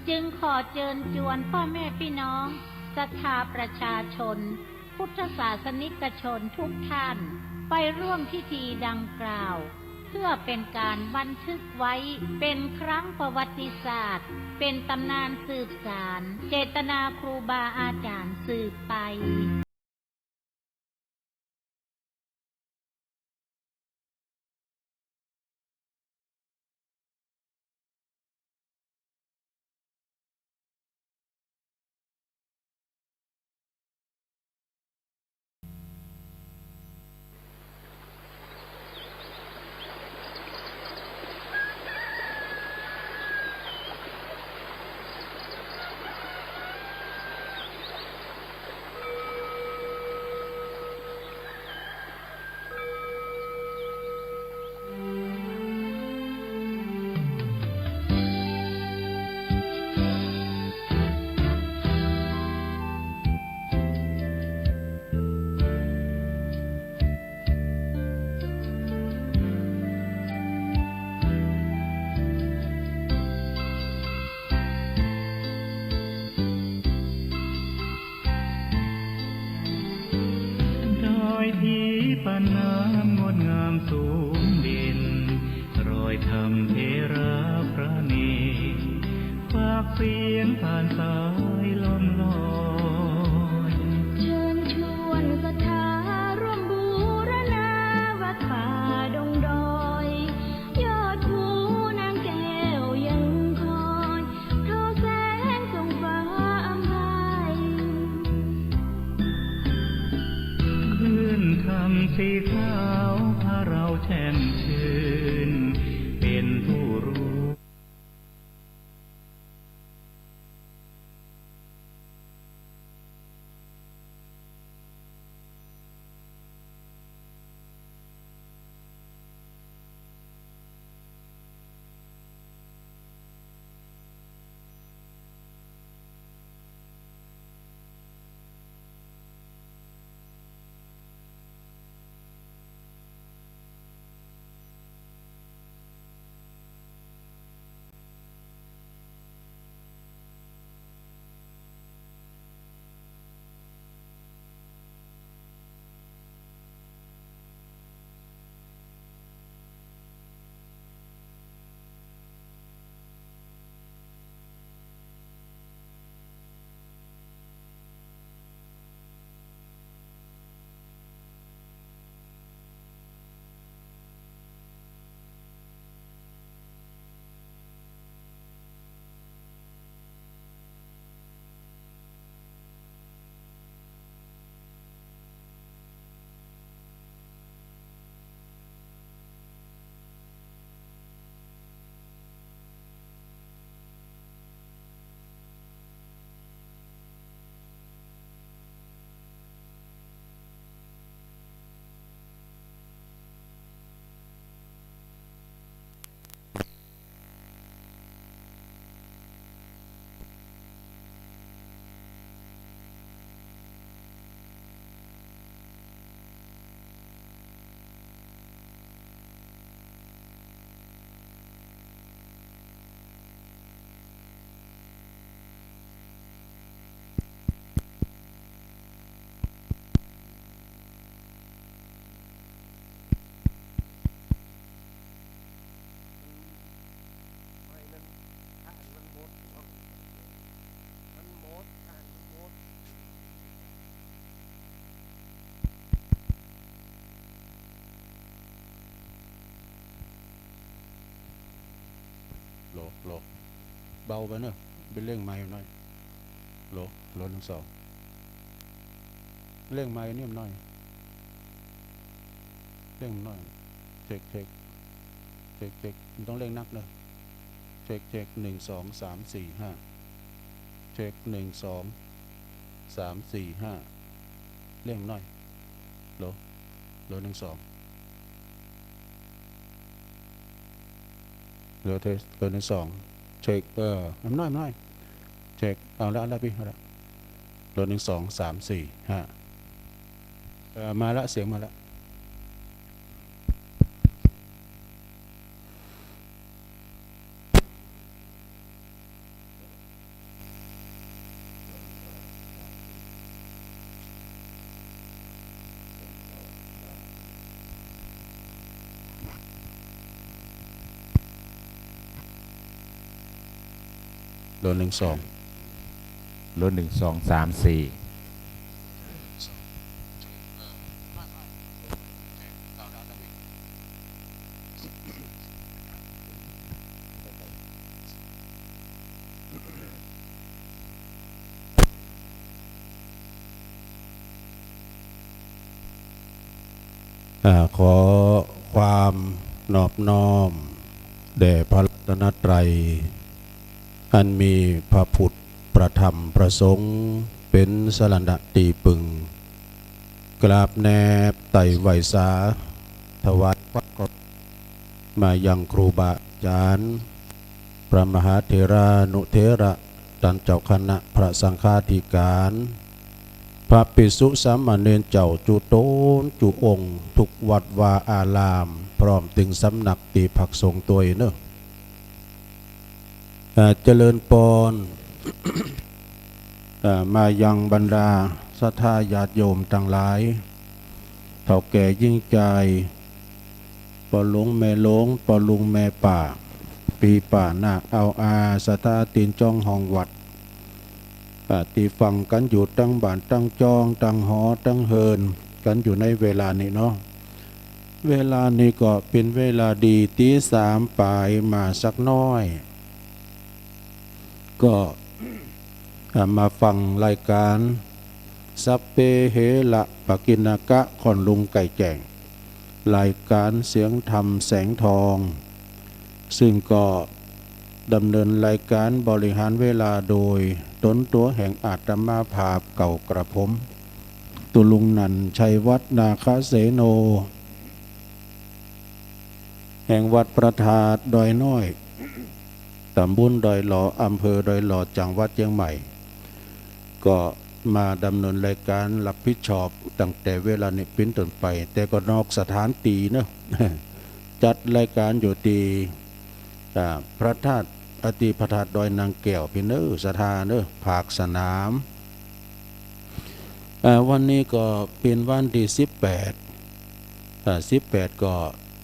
จึงขอเชิญชวนพ่อแม่พี่น้องศรัทธาประชาชนพุทธศาสนิกชนทุกท่านไปร่วมพิธีดังกล่าวเพื่อเป็นการบันทึกไว้เป็นครั้งประวัติศาสตร์เป็นตำนานสืบสานเจตนาครูบาอาจารย์สืบไปที่ปานน้ำงดงามสูงเด่นรอยธรรมเทระพระเนตรฝากเสียงผ่านสายลมลอยเชิญชวนศรัทธาร่วมบูรณาวัดป่าดงดอยยอดภูนางแก้วยังคอยทอแสงส่องฟ้าอำไพคลื่นคำสีขาวพาเราแช่มชื่นเป็นผู้รู้โหลเบาไปเนอะเป็นเร่งไม้หน่อยโหลหนึ่งสองเร่งไม้นี่มันหน่อยเร่งหน่อยเช็คมันต้องเร่งนักเนอะเช็ค1 2 3 4 5เช็ค1 2 3 4 5เร่งหน่อยโหล1 2เหลือเทสเกิน1 2เช็คน้ำน้อยเช็คเอาละพี่เอาละโหล1 2 3 4 5มาละเสียงมาละ รถ12รถ1234ขอความนอบน้อมแด่พระรัตนตรัยอันมีพระพุทธพระธรรมพระสงฆ์เป็นสรณะตีปึงกราบแนบไต่ไหวสาถวายพระกฐมายังครูบาอาจารย์พระมหาเถรานุเถระท่านเจ้าคณะพระสังฆาธิการพระภิกษุสามเณรเจ้าจุโตนจุองค์ทุกวัดวาอารามพร้อมถึงสำนักตีผักสงฆ์ตัวเนอะเจริญปอน มายังบรรดาศรัทธาญาติโยมทั้งหลายเฒ่าแก่ยิ่งใจปอหลวงแม่หลวงปอลุงแม่ป่าปีป่านาคเอาอาศรัทธาตีนจ้องห้องวัดตีฟังกันอยู่ตั้งบ้านตั้งจองตั้งหอตั้งเฮินกันอยู่ในเวลานี้เนาะเวลานี้ก็เป็นเวลาดีตี3ปลายมาสักน้อยก็มาฟังรายการสัพเพเหระปกิณกะขอนลุงไก่แจ่งรายการเสียงธรรมแสงทองซึ่งก็ดำเนินรายการบริหารเวลาโดยตนตัวแห่งอาตมาภาพเก่ากระผมตุลุงนันชัยวัฒนาคเสโนแห่งวัดประทาดดอยน้อยตำบลดอยหล่ออำเภอดอยหล่อจังหวัดเชียงใหม่ก็มาดำเนินรายการรับผิดชอบตั้งแต่เวลานี้เป็นต้นไปแต่ก็นอกสถานตีเนอะ จัดรายการอยู่ที่พระธาตุอติพระธาตุดอยนางแก้วพี่เนอสถานเนอภาคสนามวันนี้ก็เป็นวันที่18ก็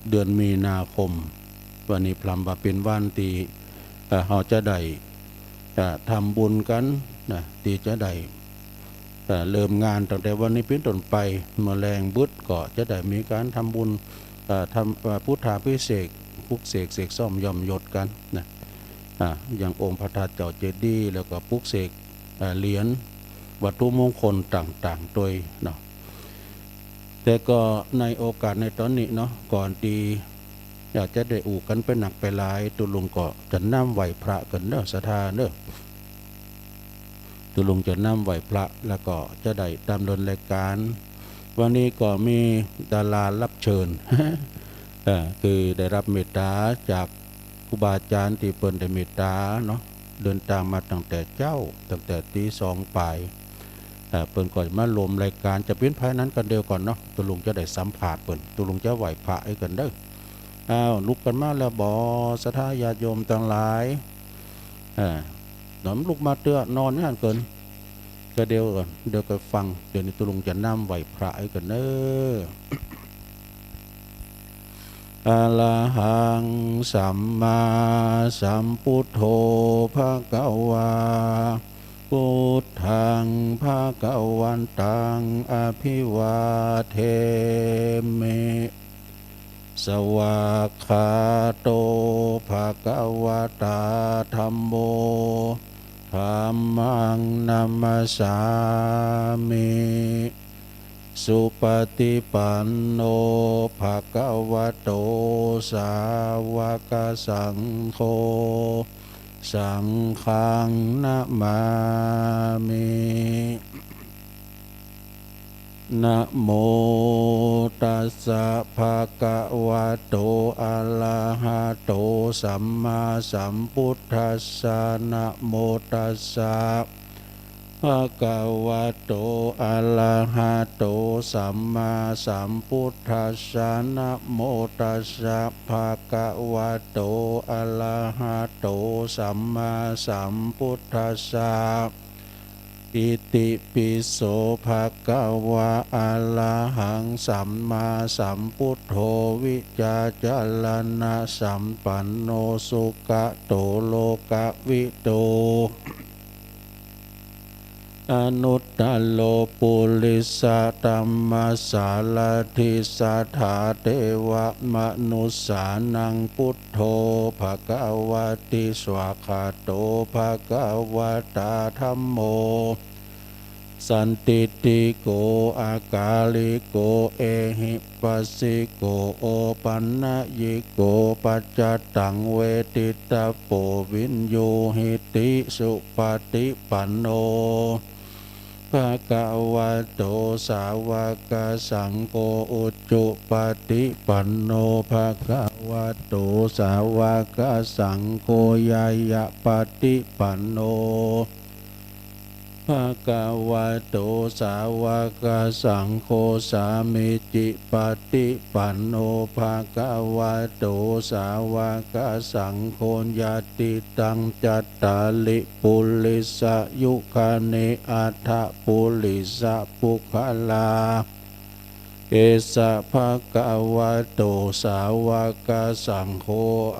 เดือนมีนาคมวันนี้พลัมว่าเป็นวันที่เราจะได้ทำบุญกันนะที่จะได้เริ่มงานตั้งแต่วันนี้เป็นต้นไปเมื่อแรงบุตรก็จะได้มีการทำบุญทำพุทธาภิเษกพุกเสกเสกซ่อมย่อมยศกันนะอย่างองค์พระธาตุเจ้าเจดีย์แล้วก็พุกเสกเหรียญวัตถุมงคลต่างๆโดยเนาะแต่ก็ในโอกาสในตอนนี้เนาะก่อนที่อยากจะได้อู่กันไปหนักไปหลายตุลุงก็จะน้ำไหวพระกันเนอะศรัทธาเนอะตุลุงจะน้ำไหวพระแล้วก็จะได้ดำเนินรายการวันนี้ก็มีดารารับเชิญ คือได้รับเมตตาจากครูบาอาจารย์ที่เปิ้นได้เมตตาเนาะเดินทางมาตั้งแต่ตี2ปลายเปิ้นก็มาลมรายการจะเป็นภายนั้นกันเดียวก่อนเนาะตุลุงจะได้สัมผัสเปิ้นตุลุงจะไหวพระให้กันเด้อลุกกันมาแล้วบ่ศรัทธาญาติโยมทั้งหลายน้ำลุกมาเตื้อนอนนี่หันเกินก็เดียวก่อนเดี๋ยวก็ฟังเดี๋ยวนี้ตุลุงจะนำไหวพระให้กันเด้ออะระหังสัมมาสัมพุทโธภะคะวาพุทธังภะคะวันตังอภิวาเทมิสวากขาโตภะคะวะตาธัมโมธัมมังนัมมัสสามิสุปฏิปันโนภะคะวะโตสาวกสังโฆสังฆังนะมามินะโมตัสสะภะคะวะโตอะระหะโตสัมมาสัมพุทธัสสะนะโมตัสสะภะคะวะโตอะระหะโตสัมมาสัมพุทธัสสะนะโมตัสสะภะคะวะโตอะระหะโตสัมมาสัมพุทธัสสะ อิติปิโสภะคะวะอะระหังสัมมาสัมพุทโธวิจาจารณะสัมปันโนสุขโตโลกวิโตอนุตตโลปุริสตัมมาสาลทิสัทธาเทวมนุสสานังพุทโธภะคะวะติสวากขาโตภะคะวะตาธัมโมสันติติโกอากาลิโกเอหิปัสสิโกโอปันนะยิโกปัจจตังเวทิตาโปวินโยหิติสุปฏิปันโนภะคะวะโตสาวกสังโฆอุจจุปฏิปันโนภะคะวะโตสาวกสังโฆยายะปฏิปันโนภะคะวะโตสาวกสังโฆสามิจิปฏิปันโนภะคะวะโตสาวกสังโฆญาติตังจัตตาลิปุริสยุคาเนอัฏฐปุริสปุคลาเอสะภะคะวะโตสาวกสังโฆ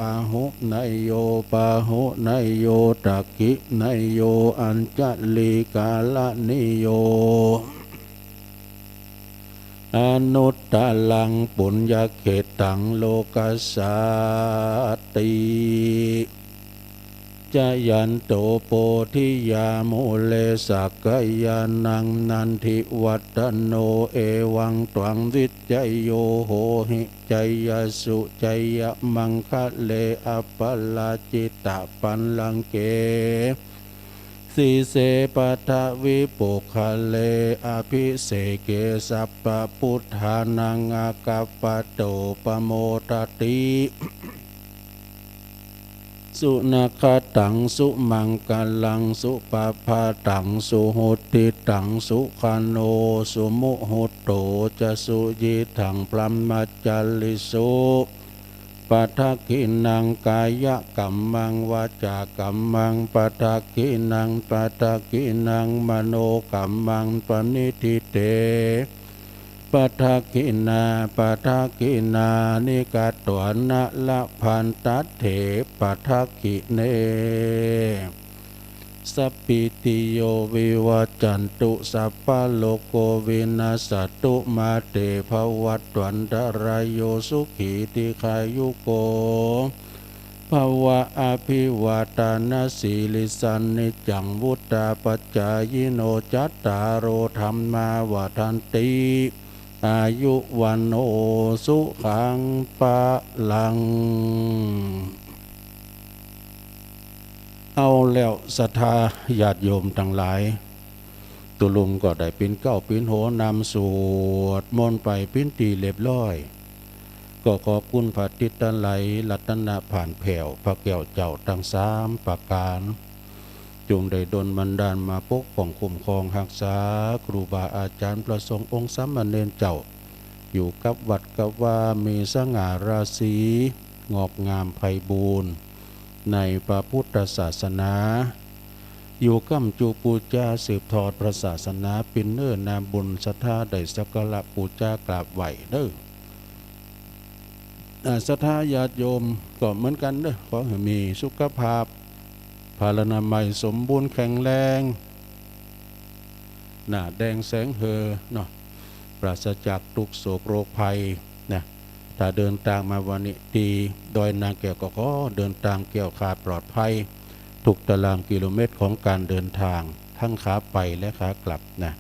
อะหุนยโยปะหุนยโยตักขินยโยอัญจลิกาลนิโยอนุตตลังปุญญเขตังโลกัสสาติจยันโตโพธิยามุเลสักยานังนันทิวัตโนเอวังตวังวิจโยโหหิจยสุจยมังคะเลอปลาจิตตปันลังเกสีเสปทวิปุคะเลอภิเสเกสัพพพุทธานังอากัปปะโตปโมทติสุนัขตังสุมังกัลังสุปภาตังสุหุติตังสุขันโนสุมุหุตโตจะสุยิถังพรหมจัลลิสุปัทกินังกายกัมมังวาจากัมมังปัทกินังปัทกินังมโนกัมมังปณิทิเตปัทกินาปัทกินานิกัตตวนะละพันตัตเถปัทกิเนสัพพิติโยวิวัจจันตุสัพพะโลกโควินาสตุมาเตภวัตวันตรายโยสุขีติขายุโกภวะอภิวาทานาสีลิสันนิจังวุตตาปัจจายโนจัตตารโอธรรมาวาทันติอายุวันโอสุขังปะลังเอาแล้วศรัทธาญาติโยมทั้งหลายตุลุงก็ได้เป็นเก้าเป็นโหนำสวดมนต์ไปเป็นตีเรียบร้อยก็ขอบคุณพระติตไลรัตนะผ่านแผ่วพระแก้วเจ้าทั้งสามประการจงได้ดลบันดาลมาปกป้องคุ้มครองรักษาครูบาอาจารย์ประสงค์องค์สามเณรเจ้าอยู่กับวัดกับว่ามีสง่าราศีงอกงามไพบูรณ์ในพระพุทธศาสนาอยู่กัมจูปูจาสืบทอดพระศาสนาเป็นเนื้อนามบุญศรัทธาได้สักการะปูจากราบไหวเด้อศรัทธาญาติโยมก็เหมือนกันเด้อขอให้มีสุขภาพพลานามัยสมบูรณ์แข็งแรงหน้าแดงแสงเฮอเนาะปราศจากทุกโศกโรคภัยนะถ้าเดินทางมาวันนี้ดีโดยนางแก้วก็ขอเดินทางเกี่ยวขาดปลอดภัยทุกตารางกิโลเมตรของการเดินทางทั้งขาไปและขากลับนะ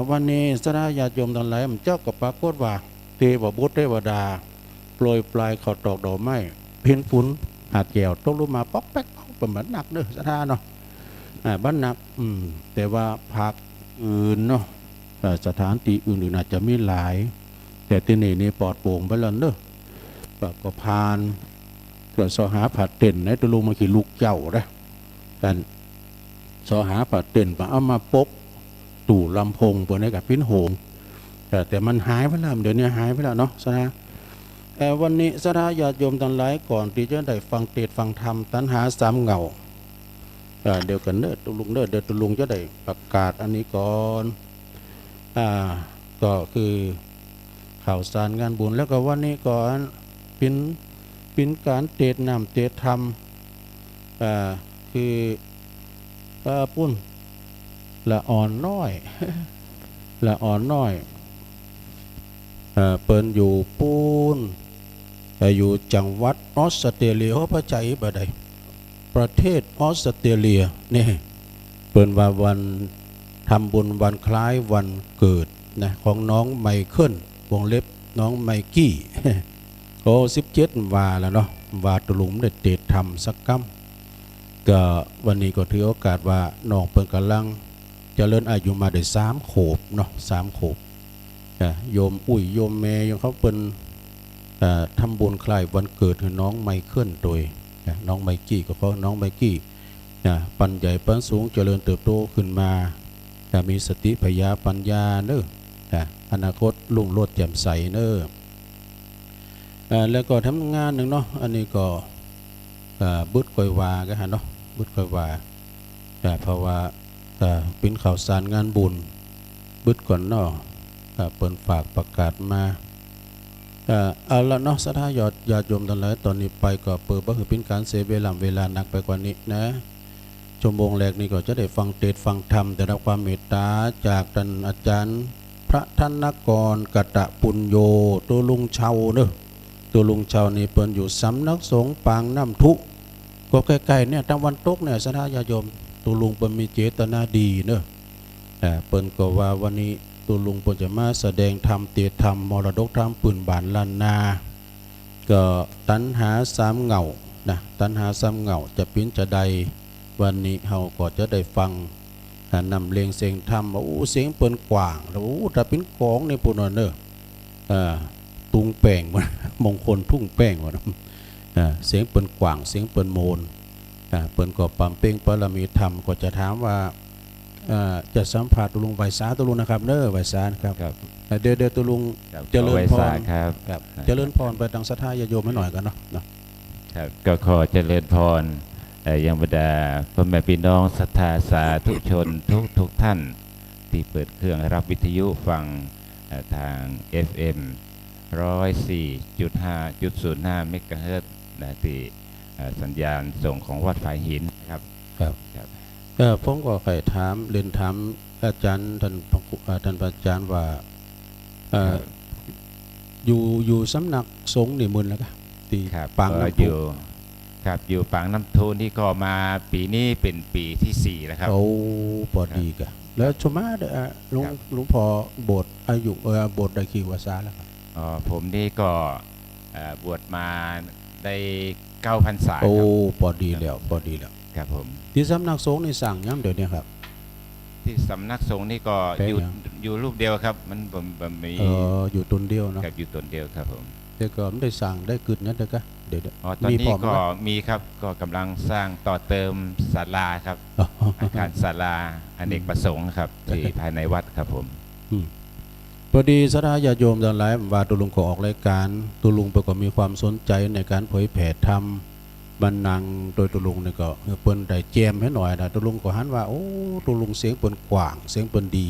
วันนี้สราญาติโยมทั้งหลายเจ้าก็ปรากฏว่าเทวบุตรเทวดาโปรยปลายเขาตอกดอกไม้เพี้ยนฝุ่นหาดแก้วตกลงมาป๊อกแป๊กเป็นเหมือนหนักเด้อสราเนาะบ้านหนักแต่ว่าภาคอื่นเนาะสถานที่อื่นๆอาจจะมีหลายแต่ที่นี่ปลอดโปร่งไปแล้วเนอะก็พานก็สอหาผัดเต้นในตัวลุงมาขี่ลูกเจ้าได้กันสอหาผัดเต้นมาเอามาปกตู่ลำโพงปนในกับพิ้นโหงแต่มันหายไปแล้วเดี๋ยวนี้หายไปแล้วเนาะสนะแต่วันนี้สราญาติโยมทั้งหลายก่อนที่จะได้ฟังเทศน์ฟังธรรมตัณหาสามเหงา เดี๋ยวกันเนอะตุลุงเนอะเดี๋ยวตุลุงจะได้ประกาศอันนี้ก่อนก็คือข่าวสารงานบุญแล้วก็วันนี้ก่อนเป็นการเตดนำเตดธรรมคือปุ้นละอ่อนน้อย ละอ่อนน้อยเปิ้นอยู่ปูนอยู่จังหวัดออสเตรเลียพระใจบ่ได้ประเทศออสเตรเลียนี่เปิ้นว่าวันทำบุญวันคล้ายวันเกิดนะของน้องไมเคิลวงเล็บน้องไมกี้ โอ้17ว่าแล้วเนาะว่าตุลุงได้เตดทำสักกัมก็วันนี้ก็ถือโอกาสว่าน้องเปิ้นกำลังเจริญอายุมาได้3โขบเนาะ3โขบโยมอุ้ยโยมแม่ยังเขาเป็นทำบุญคล้ายวันเกิดให้น้องไมเคิลโดยน้องไมกี้ก็เพราะน้องไมกี้ปัญใหญ่ปัญสูงเจริญเติบโตขึ้นมามีสติปัญญาปัญญาเนอะอนาคตรุ่งโรจน์แจ่มใสเนอะแล้วก็ทำงานหนึ่งเนาะอันนี้ก็บุตรกอยวาก็ฮะเนาะบุตรกอยวาเพราะว่าเป็นข่าวสารงานบุญบุตรก่อนเนาะเปิดฝากประกาศมาเอาละเนาะสัทธาญาติโยมทั้งหลายตอนนี้ไปก็เปิดบ่คือเป็นการเสียเวลานักไปกว่านี้นะชั่วโมงแรกนี้ก็จะได้ฟังเทศน์ฟังธรรมได้รับความเมตตาจากท่านอาจารย์พระธนกรกตปุญโญตัวลุงเชาเนอะตัวลุงเชานี่เปิ้นอยู่สำนักสงฆ์ปางน้ำทุก็ใกล้ๆเนี่ยตะวันตกเนี่ยสัทธาญาติโยมตัวลุงเปิ้นมีเจตนาดีเนอะเปิ้นก็ว่าวันนี้ตัวลุงเปิ้นจะมาแสดงธรรมเทศน์ธรรมมรดกธรรมปืนบานล้านนาก็ตัณหา3เหงานะตัณหา3เหงาจะปิ้นจะใดวันนี้เฮาก็จะได้ฟังนำเลงเสียงธรรมโอ้เสียงเปิ้นกว้างแล้วโอ้ถ้าเป็นของในปุ่นเนอะตุงแป้งมงคลทุ่งแป้งว่าเสียงเปิ้นกว้างเสียงเปิ้นโมนเปิ้นก็ปำเป้งปรมีธรรมก็จะถามว่าจะสัมภาษณ์ตุลุงไวสาตุลุงนะครับเนอะไวสาครับเดี๋ยวตุลุงเจริญพรครับเจริญพรไปทางศรัทธาญาติโยมให้หน่อยกันเนาะครับก็ขอเจริญพรยังบรรดาพ่อแม่พี่น้องศรัทธาสาธุชนทุกท่านที่เปิดเครื่องรับวิทยุฟังทาง FM 104.5 เมกะเฮิรตซ์ที่สัญญาณส่งของวัดฝายหินครับผมก็เคยถามเรียนถามอาจารย์ท่านอาจารย์ว่าอยู่สำนักสงฆ์นี่มึนแล้วก็ตีปางน้ำพุครับอยู่ปางน้ำพุนี่ก็มาปีนี้เป็นปีที่4แล้วครับโอ้พอดีกันแล้วชมาหลวงพ่อโบสถ์อายุโบสถ์ได้กี่วาษาแล้วครับผมนี่ก็บวชมาได้9 พรรษาโอ้พอดีแล้วครับผมที่สำนักสงฆ์นี่สั่งย้ำเดี๋ยวนี้ครับที่สำนักสงฆ์นี่ก็อยู่รูปเดียวครับมันมีอยู่ตนเดียวเนาะอยู่ตนเดียวครับผมแต่ก็ไม่ได้สั่งได้กึศนั่นเด้อก็เดี๋ยวตอนนี้ก็มีครับก็กำลังสร้างต่อเติมศาลาครับอาคารศาลาอเนกประสงค์ครับที่ภายในวัดครับผมพอดีศรัทธาญาติโยมทั้งหลายว่าตุลุงก็ออกรายการตุลุงไปก็มีความสนใจในการเผยแผ่ธรรมบรรณังโดยตุลุงนี่ก็เปิ้นได้แจมให้หน่อยนะตุลุงก็หันว่าโอ้ตุลุงเสียงเปิ้นกว้างเสียงเปิ้นดี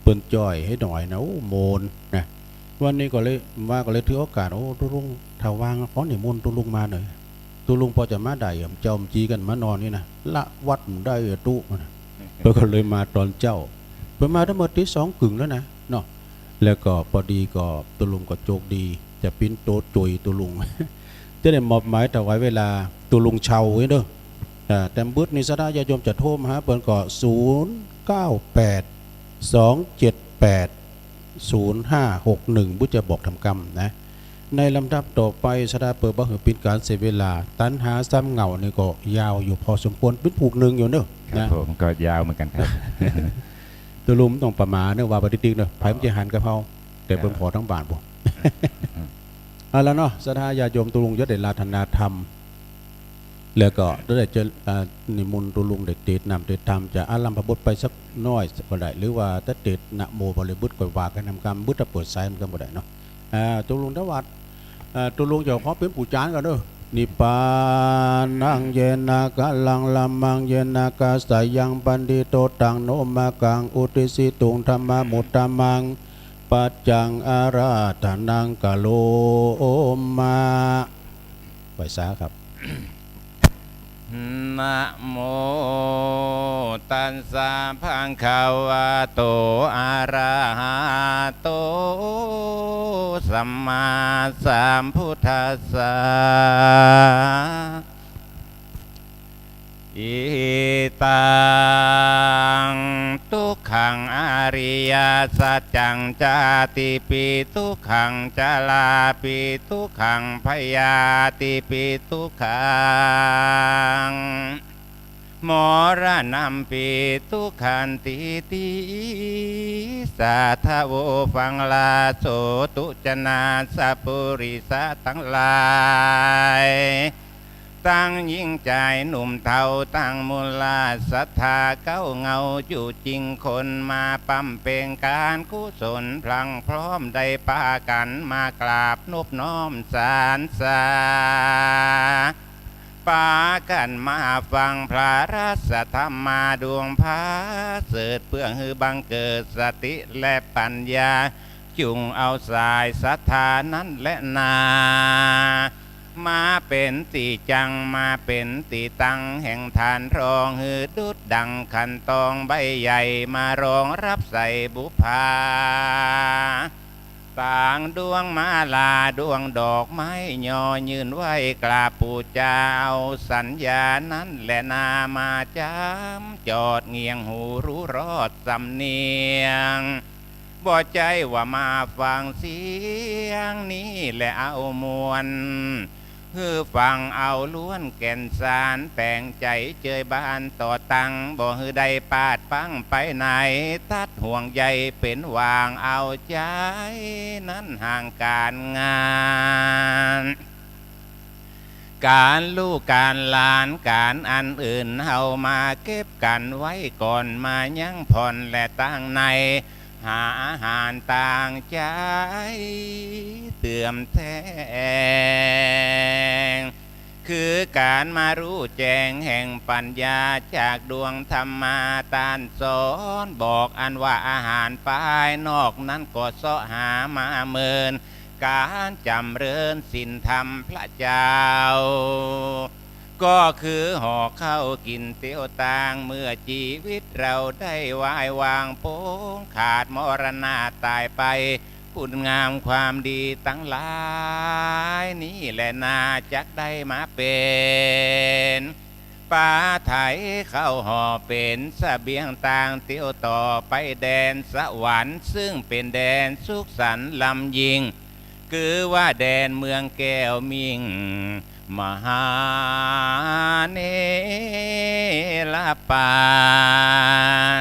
เปิ้นจ้อยให้หน่อยนะโอ้โมนนะวันนี้ก็เลยถือโอกาสโอ้ตุลุงถ้าว่างขอนิมนต์ตุลุงมาหน่อยตุลุงพอจะมาได้เจ้าจีกันมานอนนี่นะละวัดได้ตุก็เลยมาตอนเจ้าเพิ่นมาทั้งหมดที่2 กึ่งแล้วนะเนาะแล้วก็พอดีก็ตุลุงก็โชคดีจะปิ้นโตจุยตุลุงจะได้มอบหมายถวายเวลาตุลุงเชาไว้เด้อแต่บึ้ดในศรัทธาญาติโยมจะโทรมาหาเปิ้นก็0982780561บุจะบอกทำกรรมนะในลำดับต่อไปศรัทธาเปิดบ่คือเป็นการเสียเวลาตัณหาซ้ำเหงานี่ก็ยาวอยู่พอสมควรเป็นผูกหนึ่งอยู่เนอะนะผมก็ยาวเหมือนกันครับตุลุงต้องประมาณเนอะว่าปฏิทินเนอะไผ่มันจะหันกับเฮาแต่เปิ้นขอทั้งบาทบ่เอาแล้วเนาะศรัทธาญาติโยมตุลุงจะได้ราธนาธรรมแล้วก็ได้จะนิมนต์ตุลุงได้เทศน์นำเทศน์ธรรมจะอารัมภบทไปสักน้อยก็ได้หรือว่าถ้าเทศน์นะโมบริบุตรก็ว่ากันนำกรรมบุตรเปิดไซมันก็บ่ได้เนาะตุลุงทวัดตุลุงจะขอเป็นผู้จานกันเด้อ นิปานังเยนะกะลังลัมมังเยนะกะสยังปันติโตตังโนมะกังอุติสิตุงธรรมมุตตมังปัจจังอาราธนังกะโลมาไปซาครับ นะโมตัสสะภะคะวะโตอะระหะโตสัมมาสัมพุทธัสสะอิตังทุกขังอริยสัจจังจาติปิทุกขังจลาปิทุกขังพยาติปิทุกขังมรณัมปิทุกขันติติสัทธโวฟังลาโสตุจนาสัพปุริสะทั้งหลายตั้งยิ่งใจหนุ่มเทาตั้งมูลาศรัทธาเก้าเงาอยู่จริงคนมาปั๊มเป็นการกุศลพลังพร้อมได้ปากันมากราบนบน้อมสารสาปากันมาฟังพระราชธรรมมาดวงพาเสดเพื่อให้บังเกิดสติและปัญญาจุงเอาสายศรัทธานั้นและนามาเป็นตีจังมาเป็นตีตังแห่งฐานรองหือดุดดังขันตองใบใหญ่มารองรับใส่บุพาต่างดวงมาลาดวงดอกไม้ย่อยืนไว้กราบปูเจ้าสัญญานั้นแหละนามาจำจอดเงียงหูรู้รอดสำเนียงบ่ใจว่ามาฟังเสียงนี้และเอามวลคือฟังเอาล้วนแก่นสารแปลงใจเจยบ้านต่อตังบ่ฮือใดปาดปังไปไหนทัดห่วงใยเป็นวางเอาใจนั้นห่างการงานการลูกการหลานการอันอื่นเฮามาเก็บกันไว้ก่อนมายังผ่อนและตั้งในหาอาหารต่างใจเตื่อมแทงคือการมารู้แจ้งแห่งปัญญาจากดวงธรรมาตานสอนบอกอันว่าอาหารภายนอกนั้นก็เสาะหามาเมินการจำเริญศีลธรรมพระเจ้าก็คือห่อข้าวกินเตียวต่างเมื่อชีวิตเราได้วายวางโป้งขาดมรณะตายไปคุณงามความดีตั้งหลายนี่แหละนาจักได้มาเป็นป่าไถเข้าห่อเป็นเสบียงต่างเตียวต่อไปแดนสวรรค์ซึ่งเป็นแดนสุขสันต์ลำยิงคือว่าแดนเมืองแก้วมิงมหาเนรปา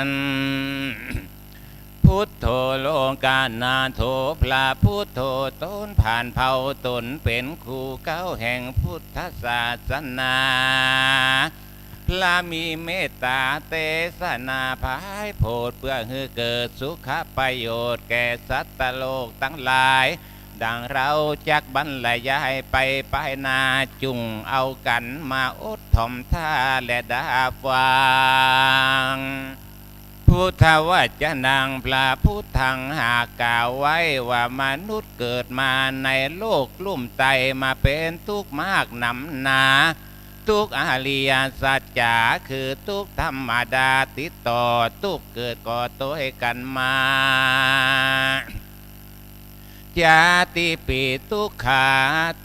นพุทโธโลกานาโถพระพุทโธต้นผ่านเผ่าตนเป็นครูเก้าแห่งพุทธศาสนาพระมีเมตตาเตสนาภายโพดเพื่อให้เกิดสุขประโยชน์แก่สัตว์โลกทั้งหลายดังเราจักบรรยายไปภายนาจุงเอากันมาอดถ่อมท่าและดาฟังพุทธวจนังพระพุทธังหากกล่าวไว้ว่ามนุษย์เกิดมาในโลกลุ่มไตมาเป็นทุกข์มากหนำหนาทุกอริยสัจจาคือทุกธรรมดาติดต่อทุกเกิดก่อตัวกันมาจาติปิทุกขา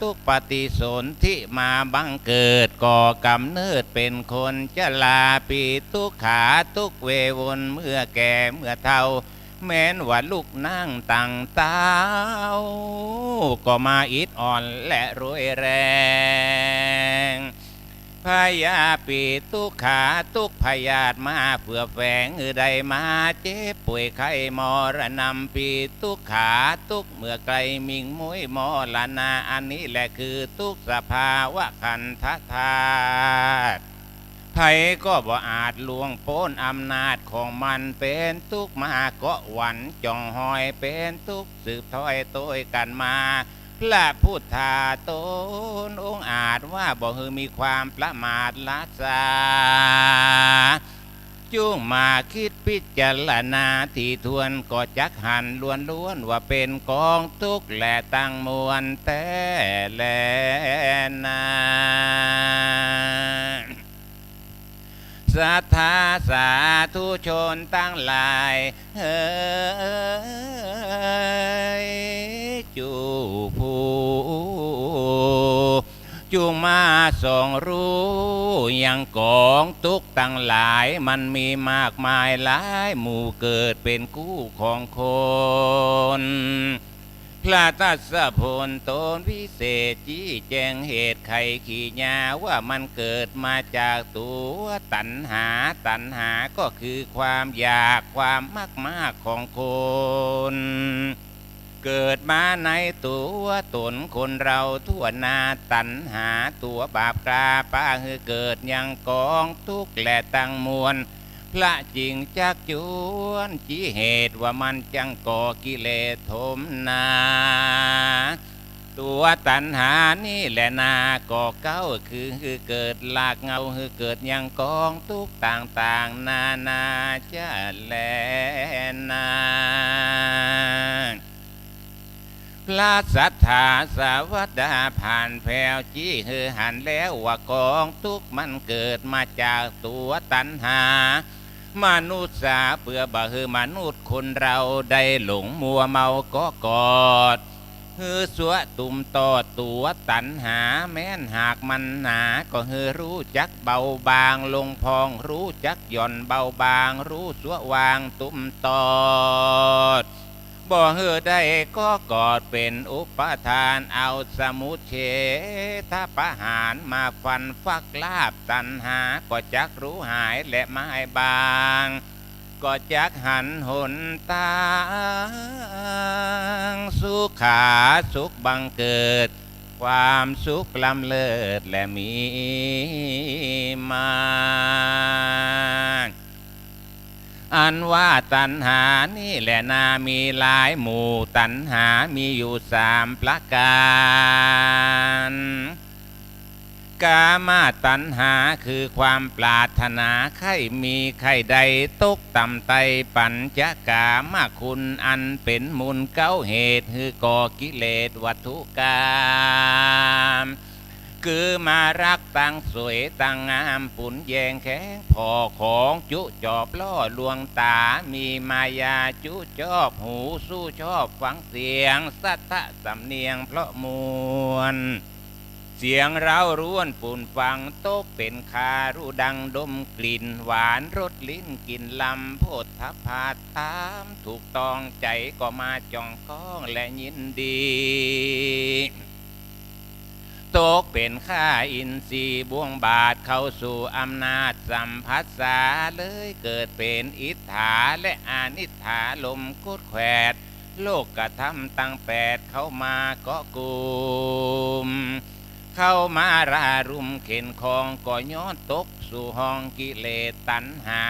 ทุกปฏิสนธิมาบังเกิดก่อกำเนิดเป็นคนชราปีทุกขาทุกเววนเมื่อแก่เมื่อเฒ่าแม้นว่าลูกนั่งตั้งเต้าก็มาอิดอ่อนและรวยแรงพยาปีทุกขาทุกพยาธิมาเพื่อแฝงใดมาเจ็บป่วยไข้มรณะปีทุกขาทุกเมื่อไกลมิงมุ้ยมรณะอันนี้แหละคือทุกสภาวะขันธธาตุไผก็บ่อาจลวงพ้นอำนาจของมันเป็นทุกมาเกาะหวันจ่องหอยเป็นทุกสืบถอยโต้กันมา พระพุทธาตนองค์อาจว่าบ่ฮือมีความประมาทละสาจุงมาคิดพิจารณาที่ทวนก็จักหันล้วนว่าเป็นกองทุกข์และตั้งมวลแต่แลนาศรัทธาสาธุชนตั้งหลายเฮ้ยจูผู้จุงมาส่องรู้ยังกองทุกข์ตั้งหลายมันมีมากมายหลายหมู่เกิดเป็นคู่ของคนพระตัสสะพลตนวิเศษจี้แจงเหตุไขขี้ญาว่ามันเกิดมาจากตัวตัณหาก็คือความอยากความมากของคนเกิดมาในตัวตนคนเราทั่วนาตัณหาตัวบาปกาป้าคือเกิดยังกองทุกข์และตั้งมวลพระจริงจักจวนจี้เหตุว่ามันจังก่อกิเลสทมนาตัวตัณหานี่แหละนาก่อเก้าคือเกิดลากเงาคือเกิดยังกองทุกข์ต่างๆนาจะแลนาพระสัทธาสวัสดาผ่านแผ่วจี้ฮือหันแล้วว่ากองทุกข์มันเกิดมาจากตัวตัณหามนุษย์สาเพื่อบ่ฮือมนุษย์คนเราได้หลงมัวเมาก็กอดฮือสัวตุ่มต่อตัวตัณหาแม้นหากมันหนาก็ฮือรู้จักเบาบางลงพองรู้จักหย่อนเบาบางรู้สัววางตุ่มตอดบ่เฮือได้ก็กอดเป็นอุปทานเอาสมุเฉทประหารมาฟันฟักลาบตัณหาก็จักรู้หายและไม้บางก็จักหันหนตางสุขาสุขบังเกิดความสุขล้ำเลิศและมีมาอันว่าตัณหานี่แหละนามีหลายหมู่ตัณหามีอยู่3 ประการกามาตัณหาคือความปรารถนาใครมีใครใดตกต่ำไตปัญจกามคุณอันเป็นมูลเก้าเหตุคือก่อกิเลสวัตถุกรรมคือมารักตั้งสวยตั้งงามปุ่นแยงแข็งพอของจุจอบล่อลวงตามีมายาจุจอบหูสู้ชอบฟังเสียงสัทธะสำเนียงเพราะมวลเสียงเราร่วนปุ่นฟังโตเป็นคารุดังดมกลิ่นหวานรสลิ้นกินลำโพธพาตามถูกต้องใจก็มาจ้องก้องและยินดีตกเป็นข้าอินทรีย์บ่วงบาทเข้าสู่อำนาจสัมผัสสาเลยเกิดเป็นอิทธาและอานิธาลมคุดแขวดโลกกระทำตั้ง8เข้ามาเกาะกลุ่มเข้ามารารุมเข็นคองก็ย้อนตกสู่ห้องกิเลสตัณหา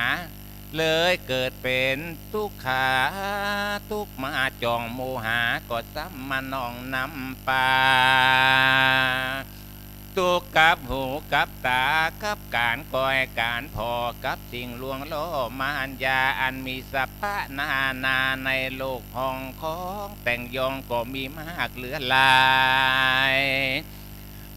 เลยเกิดเป็นทุกขาทุกมาจองโมหาก็ซ้ำมานองนำปาทุกกับหูกับตากับการก้อยการพอกับสิ่งลวงล้อมารยาอันมีสัพพะนาในโลกห้องของแต่งยองก็มีมากเหลือหลาย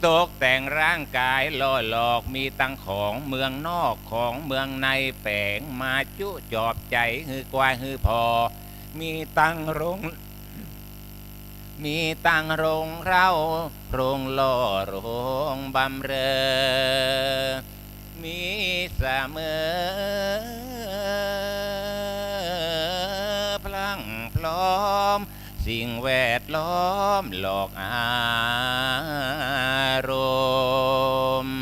ตกแต่งร่างกายล่อหลอกมีตั้งของเมืองนอกของเมืองในแฝงมาจุจอบใจฮือกวายฮือพอมีตั้งเราโรงล่อโรงบำเรอมีเสมอพลังพร้อมสิ่งแวดล้อมหลอกอารมณ์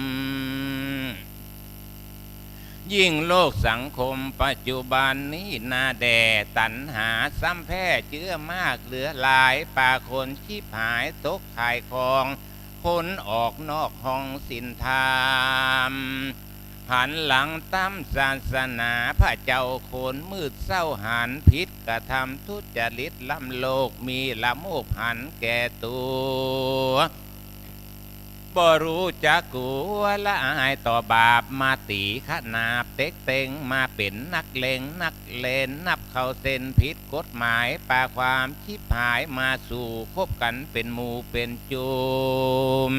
ยิ่งโลกสังคมปัจจุบันนี้นาแด่ตัณหาซ้ำแพ้เชื้อมากเหลือหลายป่าคนชิบหายตกขายคองพ้นออกนอกห้องสินธรรม หันหลังตั้มศาสนาพระเจ้าโคนมืดเศร้าหันพิษกระทำทุจริตล้ำโลกมีละโมบหันแก่ตัวบ่รู้จักกลัวละอายต่อบาปมาตีขนาบเต็กเต็งมาเป็นนักเลงนักเลนนับเข้าเส้นผิดกฎหมายปาความชิบหายมาสู่คบกันเป็นหมู่เป็นจุม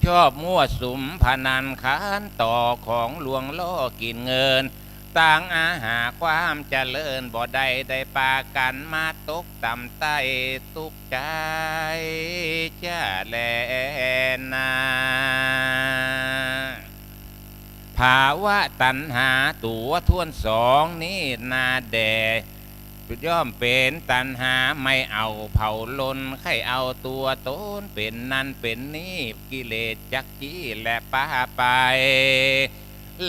ชอบมั่วสุมพนันค้านต่อของลวงล่อกินเงินต่างอาหาความเจริญบ่ได้ปากันมาตกต่ำใต้ตุกใจจะแลนาภาวะตัณหาตัวทวนสองนี้นาแดย่อมเป็นตัณหาไม่เอาเผาลนใครเอาตัวตนเป็นนั่นเป็นนี่กิเลสจักจี้และป้าไป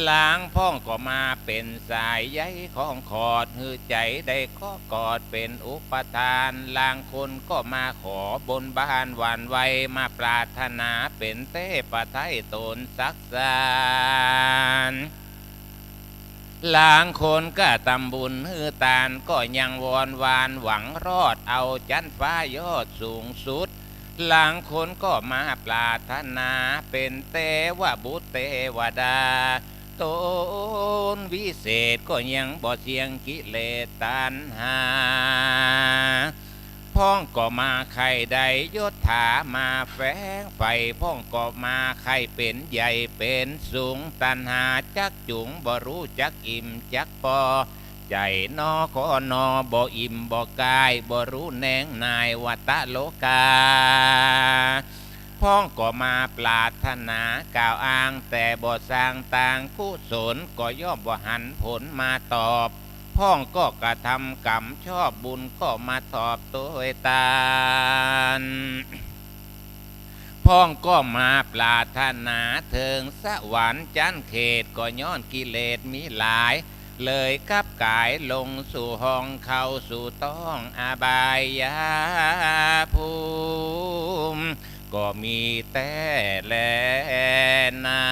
ล้างพ้องก็มาเป็นสายใยของขอดหือใจได้ก็กอดเป็นอุปทานล้างคนก็มาขอบนบ้านหวานไวมาปรารถนาเป็นเทพไทยตนศักดิ์สารล้างคนก็ตำบุญฮือตานก็ยังวอนวานหวังรอดเอาจันฟ้ายอดสูงสุดหลังคนก็มาปรารถนาเป็นเทวบุตรเทวดาตนวิเศษก็ยังบ่เสียงกิเลสตัณหาพ้องก็มาใครใดยศถามาแฝงไฟพ้องก็มาใครเป็นใหญ่เป็นสูงตัณหาจักจุงบ่รู้จักอิ่มจักพอใจนอขอนอบ่อิ่มบ่กายบ่รู้แนงนายวัตโลกาพ้องก็มาปรารถนากล่าวอ้างแต่บ่สร้างต่างกุศลก็ย่อมบ่หันผลมาตอบพ้องก็กระทำกรรมชอบบุญก็มาตอบตัวตานพ้องก็มาปรารถนาเถิงสวรรค์จันเขตก็ย้อนกิเลสมีหลายเลยกับกายลงสู่ห้องเข้าสู่ต้องอาบายาภูมิก็มีแต่แลนา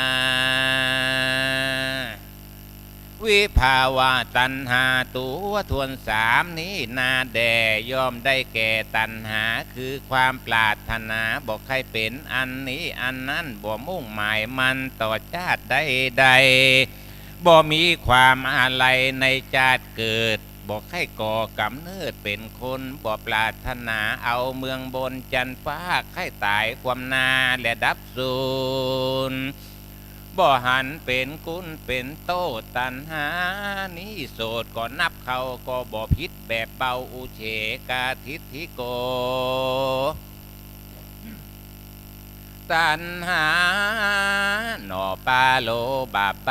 วิภาวะตัณหาตัวทวนสามนี้นาแด่ย่อมได้แก่ตัณหาคือความปรารถนาบอกให้เป็นอันนี้อันนั้นบ่มุ่งหมายมันต่อชาติใดบ่มีความอะไรในชาติเกิดบอกให้ก่อกำเนิดเป็นคนบ่ปรารถนาเอาเมืองบนจันฟ้าให้ตายความนาและดับสูญบ่หันเป็นกุลเป็นโตตัณหานี้โสดก็นับเขาก็บ่พิษแบบเบาอุเฉกาทิฏฐิโกตัณหาหนอปาโลบาไป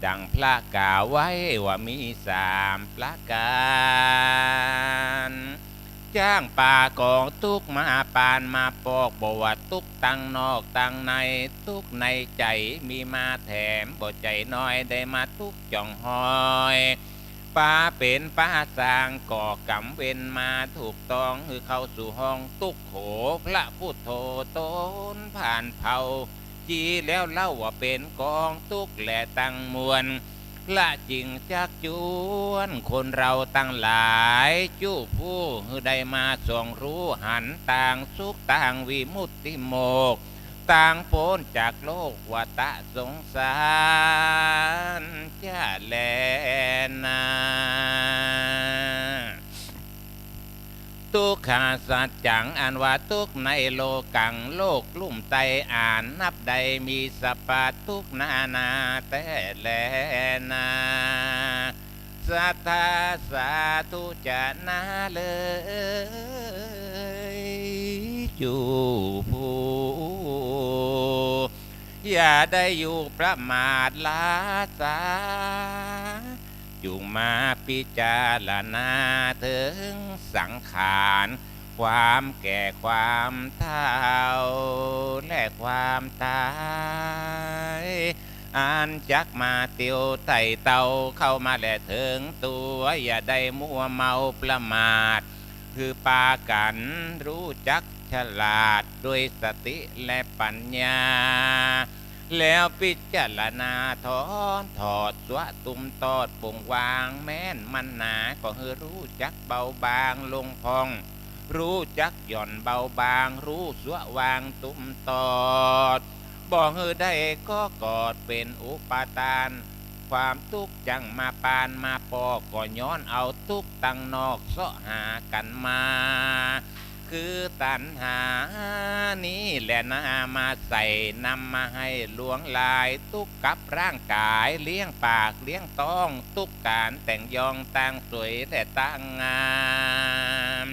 ดังพระกล่าวไว้ว่ามีสามประการจ้างป่ากองทุกมาปานมาปอกบวชทุกตั้งนอกตั้งในทุกในใจมีมาแถมบ่ใจน้อยได้มาทุกจ่องหอยป้าเป็นป้าสร้างก่อกรรมเว้นมาถูกต้องคือเข้าสู่ห้องตุกโขพระพุทโธต้นผ่านเผาจีแล้วเล่าว่าเป็นกองทุกและตั้งมวลละจริงจักจวนคนเราตั้งหลายจู้ผู้ได้มาส่องรู้หันต่างสุขต่างวิมุตติโมกต่างพ้นจากโลกวัฏสงสารจะแลนาทุกขาสัจจังอันว่าทุกในโลกังโลกลุ่มไตอ่านนับใดมีสปาทุกนานาแต่แลนาสัทธาสาธุจะนาเลยจูผู้อย่าได้อยู่ประมาทลาสาจุงมาพิจารณาถึงสังขารความแก่ความเฒ่าและความตายอันจักมาเตียวไต่เต่าเข้ามาและถึงตัวอย่าได้มัวเมาประมาทคือปากันรู้จักฉลาดด้วยสติและปัญญา แล้วพิจารณาถอนถอดสวะตุมตอดปงวางแม้นมันหนาก็ให้รู้จักเบาบางลงพองรู้จักหย่อนเบาบางรู้สวะวางตุมตอดบอกให้ได้ก็กอดเป็นอุปาทานความทุกข์จังมาปานมาปอก็ย้อนเอาทุกข์ตั้งนอกเสาะหากันมาคือตัณหานี้แหละนะมาใส่นำมาให้ลวงลายทุกข์กับร่างกายเลี้ยงปากเลี้ยงต้องทุกการแต่งยองต่างสวยแต่ตั้งงาม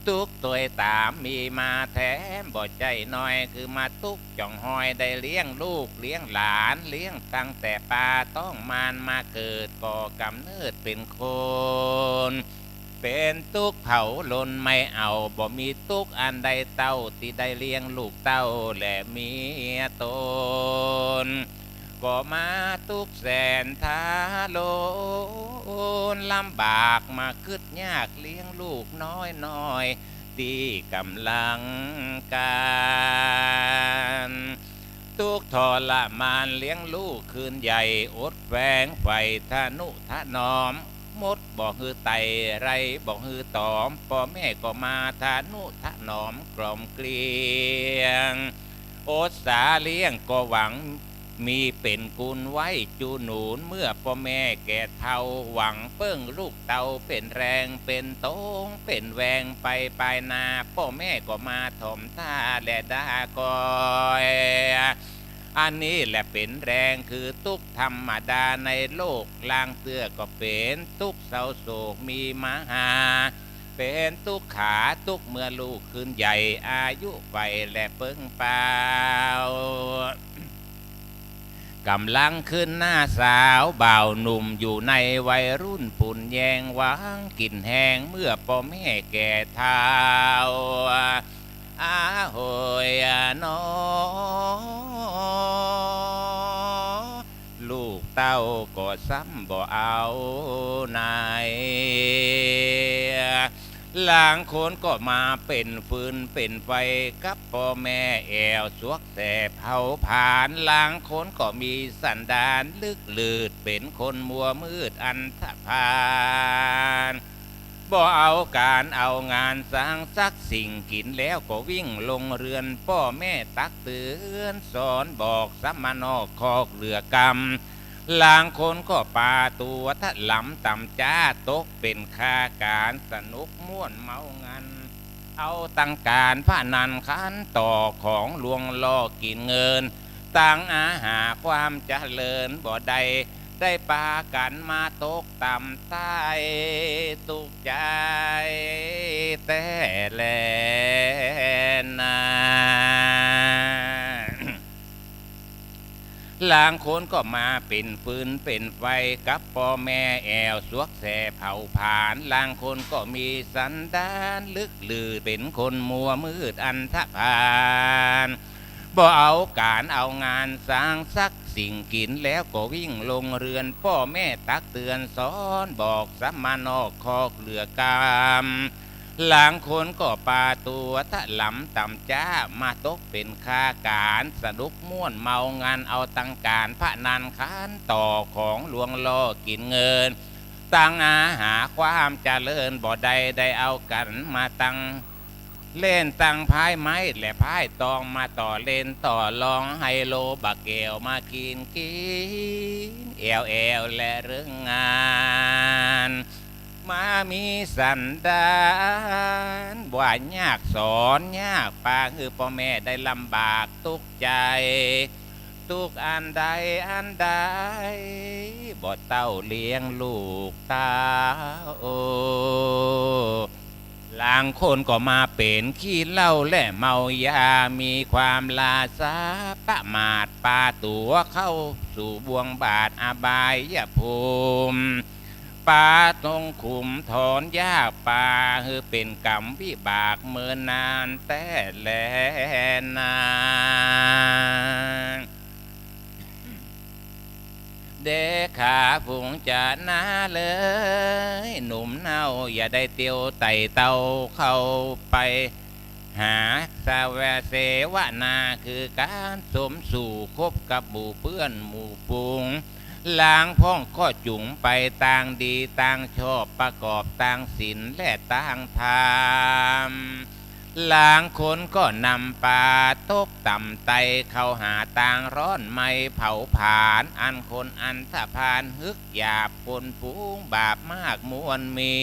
ทุกตัวตามมีมาแถมบ่ใจน้อยคือมาทุกจ่องหอยได้เลี้ยงลูกเลี้ยงหลานเลี้ยงตั้งแต่ปาต้องมานมาเกิดก่อกำเนิดเป็นคนเป็นทุกเผาลนไม่เอาบ่มีทุกอันใดเต้าที่ได้เลี้ยงลูกเต้าและเมียตนก็มาทุกแสนทาโลนลำบากมาคืดยากเลี้ยงลูกน้อยน้อยที่กำลังการทุกทรมานเลี้ยงลูกคืนใหญ่อดแฝงไฟทะนุทะนอมมดบอกฮือไตไรบอกฮือตอมพ่อแม่ก็มาทานุทะนอมกล่อมเกลียงอดสาเลี้ยงก็หวังมีเป็นกุลไว้จูหนูนเมื่อพ่อแม่แก่เท่าหวังเปิ้งลูกเต่าเป็นแรงเป็นโต้งเป็นแวงไปปลายนาพ่อแม่ก็มาถ่อมท่าและด่ากอยอันนี้แหละเป็นแรงคือทุกธรรมดาในโลกล่างเสื้อก็เป็นทุกเศร้าโศกมีมหาเป็นทุกขาทุกเมื่อลูกขึ้นใหญ่อายุไปและเปิ้งเปล่ากำลังขึ้นหน้าสาวบ่าวหนุ่มอยู่ในวัยรุ่นปุ่นแยงหวังกินแห้งเมื่อพ่อแม่แก่เท่าอาโหยนอลูกเต้าก็ซ้ำบ่เอาไหนหลางคนก็มาเป็นฟืนเป็นไฟกับพ่อแม่แอวสวกแต่เผาผ่านหลางคนก็มีสันดานลึกลืดเป็นคนมัวมืดอันธพาลบ่เอาการเอางานสร้างสักสิ่งกินแล้วก็วิ่งลงเรือนพ่อแม่ตักเตือนสอนบอกสัมมานอกคอกเรือกรรมลางคนก็ปาตัวทะลำต่ำจ้าตกเป็นค่าการสนุกม่วนเมางันเอาตั้งการพระนันขันต่อของลวงล่อกินเงินตั้งอาหาความเจริญบ่ได้ปากันมาตกต่ำใต้ตุกใจแต่แลนาหลางคนก็มาเป็นฟืนเป็นไฟกับพ่อแม่แอวสวกแสเผาผ่านหลางคนก็มีสันดานลึกลือเป็นคนมัวมืดอันธพาลบ่เอาการเอางานสร้างสักสิ่งกินแล้วก็วิ่งลงเรือนพ่อแม่ตักเตือนสอนบอกสัมมานอกคอกเรือกรรมหลางคนก็ปาตัวทะลำต่ำจ้ามาตกเป็นค่าการสนุกม่วนเมางานเอาตั้งการพระนันขันต่อของลวงล่อกินเงินตั้งอาหาความเจริญบ่ได้เอากันมาตั้งเล่นตั้งพายไม้และพายตองมาต่อเล่นต่อลองไฮโลบักเอวมากินแอวและเรื่องงานมามีสันดานว่ายากสอนยากปาคือพ่อแม่ได้ลำบากทุกใจทุกอันใดบ่เต้าเลี้ยงลูกตาโอหลางคนก็มาเป็นขี้เหล้าและเมายามีความลาสาประมาทปาตัวเข้าสู่บ่วงบาทอบายภูมิปาตรงขุมถอนยากปาคือเป็นกรรมวิบากเมื่อนานแต่แลนานเด็กขาผงจะน่าเลยหนุ่มเน่าอย่าได้เตียวไต่เต้าเข้าไป หาสาวเสวนาคือการสมสู่คบกับหมู่เพื่อนหมู่ฝูงล้างพ้องก็จุงไปต่างดีต่างชอบประกอบต่างศีลและต่างธรรมล้างคนก็นำปลาตกต่ำไตเข้าหาต่างร้อนไม่เผาผลาญอันคนอันสะพานฮึกหยาบคนฟูงบาปมากมวลมี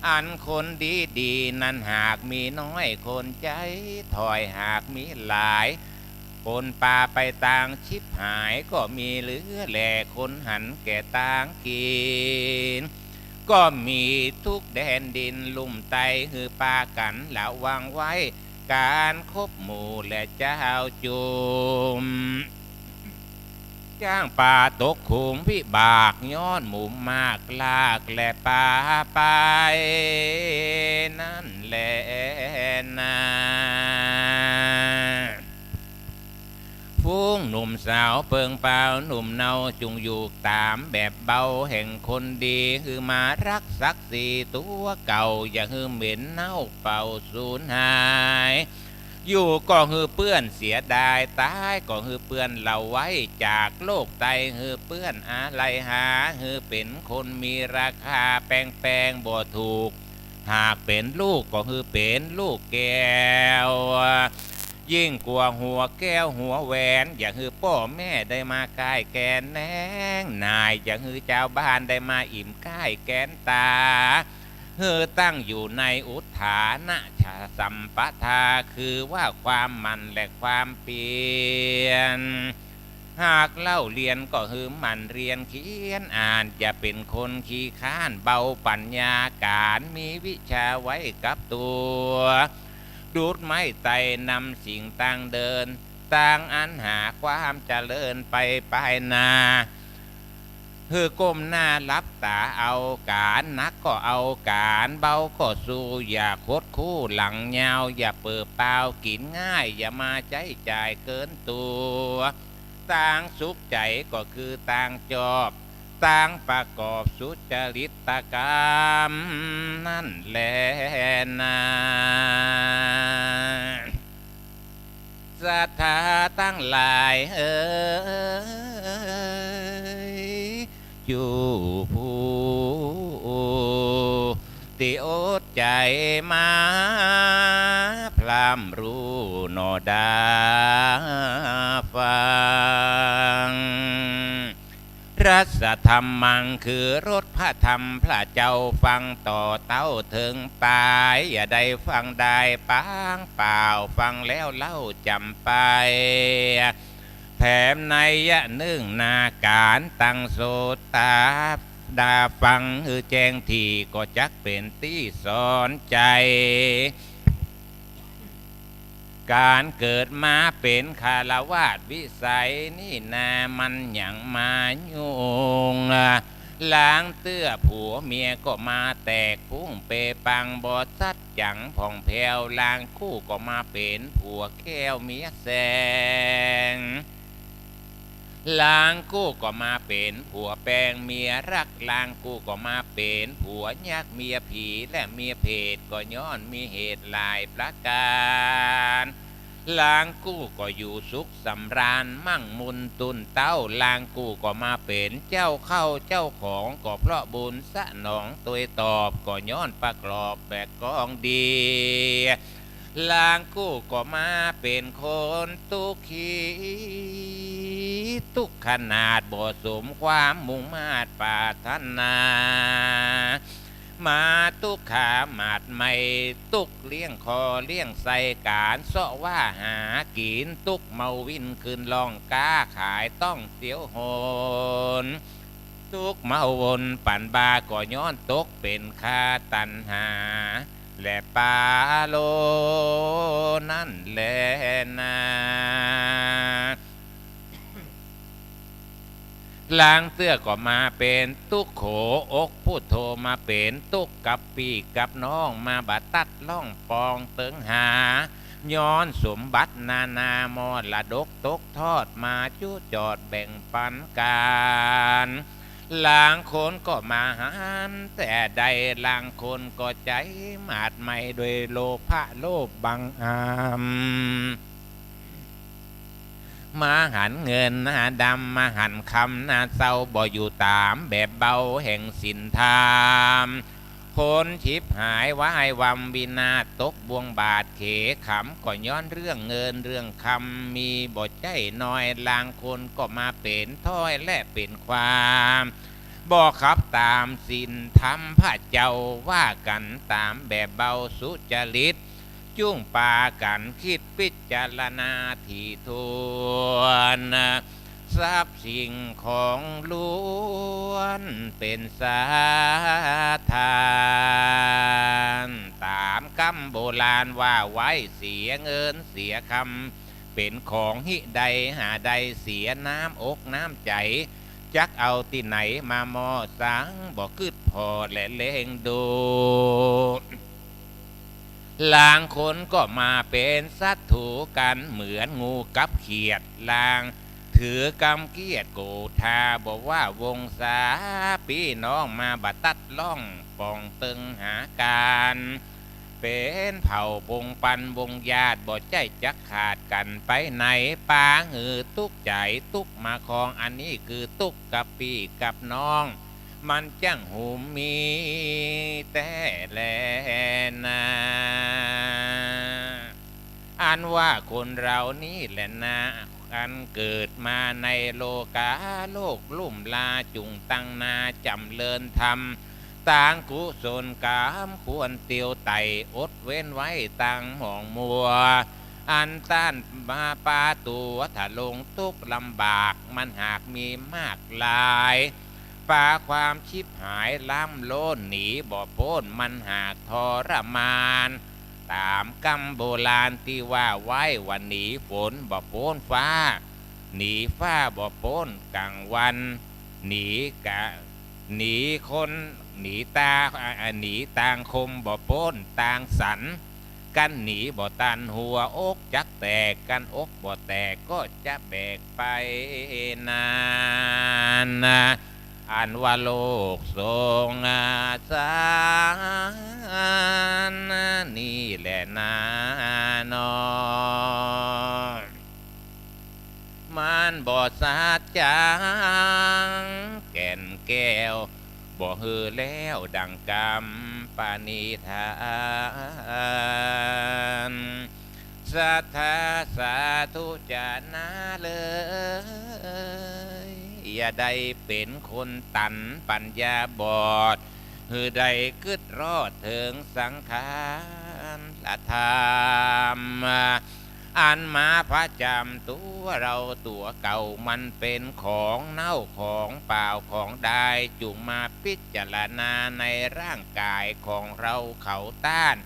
อันคนดีนั้นหากมีน้อยคนใจถอยหากมีหลายคนป่าไปต่างชิบหายก็มีเหลือแหล่คนหันแก่ต่างกินก็มีทุกแดนดินลุ่มไตหือปากันระวังไว้การคบหมู่และเจ้าจุมจ้างป่าตกขุมวิบากย้อนหมุมมากลากและป่าไปนั่นแหละนะฟูงหนุ่มสาวเปิงเปล่าหนุ่มเนาจุงอยู่ตามแบบเบาแห่งคนดีคือมารักศักดิ์ศรีตัวเก่าอย่าฮือเหม็นเน่าเป่าสูญหายอยู่ก็ฮือเปื้อนเสียดายตายก็ฮือเปื้อนเราไว้จากโลกไตฮือเปื้อนอะไรหาฮือเป็นคนมีราคาแปลงบ่ถูกหากเป็นลูกก็ฮือเป็นลูกแก้วยิ่งกว่าหัวแก้วหัวแหวนอย่าฮือพ่อแม่ได้มาใกล้แกนแนงนายอย่าฮือเจ้าบ้านได้มาอิ่มใกล้แกนตาฮือตั้งอยู่ในอุทานะชาสัมปทาคือว่าความมันและความเปลี่ยนหากเล่าเรียนก็ฮือมันเรียนเขียนอ่านอย่าเป็นคนขี้ข้านเบาปัญญาการมีวิชาไว้กับตัวดูดไม้ไต่นำสิ่งต่างเดินต่างอันหาความเจริญไปภายนาคือก้มหน้ารับตาเอาการนักก็เอาการเบาก็สู้อย่าคดคู่หลังยาวอย่าเปิดเปล่ากินง่ายอย่ามาใจจ่ายเกินตัวต่างสุขใจก็คือต่างจอบต่างประกอบสุจริตกรรมนั่นแหละนะศรัทธาตั้งหลายอยู่ผู้ติอดใจมาพรำรู้โนดาฟังรัศธรรมังคือรถพระธรรมพระเจ้าฟังต่อเต้าถึงปลายอย่าได้ฟังได้ปางเปล่าฟังแล้วเล่าจำไปแถมในยะนึ่งนาการตั้งโสตาดาฟังคือแจ้งทีก็จักเป็นที่สอนใจการเกิดมาเป็นคารวาสวิสัยนี่นามันอย่างมายุ่งล้างเตื้อผัวเมียก็มาแตกพุ่งเปปังบอดซัดจังผ่องแผ้วล้างคู่ก็มาเป็นผัวแก้วเมียแสงล้างกู้ก็มาเป็นผัวแปลงเมียรักล้างกู้ก็มาเป็นผัวยักเมียผีและเมียเพศก็ย้อนมีเหตุหลายประการล้างกู้ก็อยู่สุขสำราญมั่งมุนตุนเต้าล้างกู้ก็มาเป็นเจ้าเข้าเจ้าของก็เพราะบุญสะหนองตัวตอบก็ย้อนประกอบแบกกองดีล้างกู้ก็มาเป็นคนตุกขีทุกขนาดบ่สมความมุ่งมาตรปรารถนามาตุกขามาดไม่ตุกเลี้ยงคอเลี้ยงใส่การเสาะว่าหากินตุกเมาวินคืนลองก้าขายต้องเสียวโหนตุกเมาวนปั่นบาก็ย้อนตกเป็นค่าตันหาและปาโลนั่นแหละนะล้างเสื้อก็มาเป็นตุกโขอกพูดโทมาเป็นตุกกับปีกับน้องมาบัดตัดล่องปองเติงหาย้อนสมบัตินานามอละดกตกทอดมาจู้จอดแบ่งปันการ ลางคนก็มาหานแต่ใดลางคนก็ใจมาดไม่ด้วยโลภะโลภบังอามมาหันเงินหน้าดำมาหันคำหน้าเศร้าบ่อยู่ตามแบบเบาแห่งสินธามพ้นชิบหายวายวัมวินาศตกบวงบาทเขขำก็ย้อนเรื่องเงินเรื่องคำมีบ่ใจน้อยลางคนก็มาเป็นถ้อยและเป็นความบ่ขับตามสินธรรมพระเจ้าว่ากันตามแบบเบาสุจริตจุ้งปากันคิดพิจารณาที่ทวนทรัพย์สิ่งของล้วนเป็นสาทานตามคำโบราณว่าไว้เสียเงินเสียคำเป็นของหิใดหาใดเสียน้ำอกน้ำใจจักเอาที่ไหนมามอสังบ่คืดพอและเล่งดูลางคนก็มาเป็นศัตรูกันเหมือนงูกับเขียดลางถือกำเกียดโกธาบอกว่าวงศาพี่น้องมาบัดตัดล่องปองตึงหาการเป็นเผ่าปงปันวงญาติบ่ใจจักขาดกันไปไหนปาหือตุกใจตุกมาคองอันนี้คือตุกกับพี่กับน้องมันจังหูมีแต่แลนาอันว่าคนเรานี่แหละนะอันเกิดมาในโลกาโลกลุ่มลาจุงตั้งนาจำเลินธรรมต่างกุศลกามควรเตียวไตอดเว้นไว้ต่างหมองมัวอันต้านมาปาตัวถ้าลงทุกข์ลำบากมันหากมีมากลายปาความชิบหายล้ำโลนหนีบ่พ้นมันหากทรมานตามคำโบราณที่ว่าไว้วันหนีฝนบ่พ้นฟ้าหนีฟ้าบ่พ้นกลางวันหนีคนหนีตาหนีต่างคมบ่พ้นต่างสันกันหนีบ่ตันหัวอกจักแตกกันอกบ่แตกก็จะแบกไปนานอันว่าโลกทรงสารนี่แหละนาโนมันบ่สาจังแก่นแก้วบ่ฮือแล้วดังกำปานิธานสัทธาสาธุจานาเลยอย่าได้เป็นคนตันปัญญาบอดฮือใดกึดรอดถึงสังขารละธรรมอันมาพระจำตัวเราตัวเก่ามันเป็นของเน่าของเปล่าของได้จุงมาพิจารณาในร่างกายของเราเขาต้าน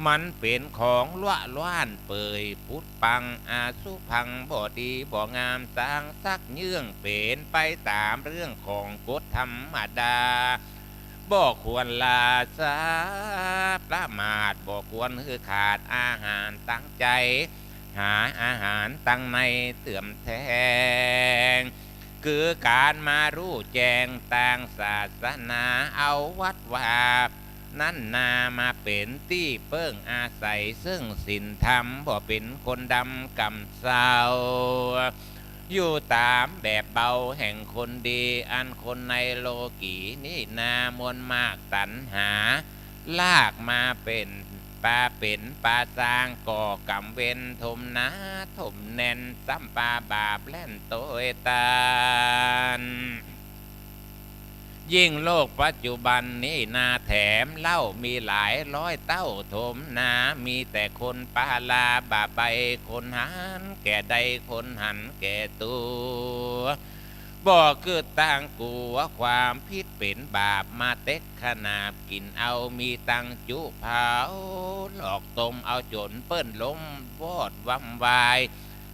มันเป็นของล้วนเปื่อยพุดปังอาสุพังบ่ดีบ่งามสร้างซักเยื่องเป็นไปตามเรื่องของกฎธรรมดาบ่ควรลาสาประมาทบ่ควรคือขาดอาหารตั้งใจหาอาหารตั้งในเตื่อมแทงคือการมารู้แจ้งต่างศาสนาเอาวัดวานั่นนามาเป็นที่เปิ้งอาศัยซึ่งศีลธรรมบ่เป็นคนดำกำเศร้าอยู่ตามแบบเบาแห่งคนดีอันคนในโลกีนี่นามวลมากสรรหาลากมาเป็นปลาสร้างก่อกำเวนทมนาถมแน่นซ้ำปลาบาปแล่นโตยตานยิ่งโลกปัจจุบันนี้นาแถมเล่ามีหลายร้อยเต้าถมนามีแต่คนปาลาบาไปคนหันแก่ใดคนหันแก่ตัวบ่คือต่างกลัวความผิดเป็นบาปมาเต็กขนาบกินเอามีตังจุเผาหลอกตมเอาจนเปิ้นล้มวอดวำวาย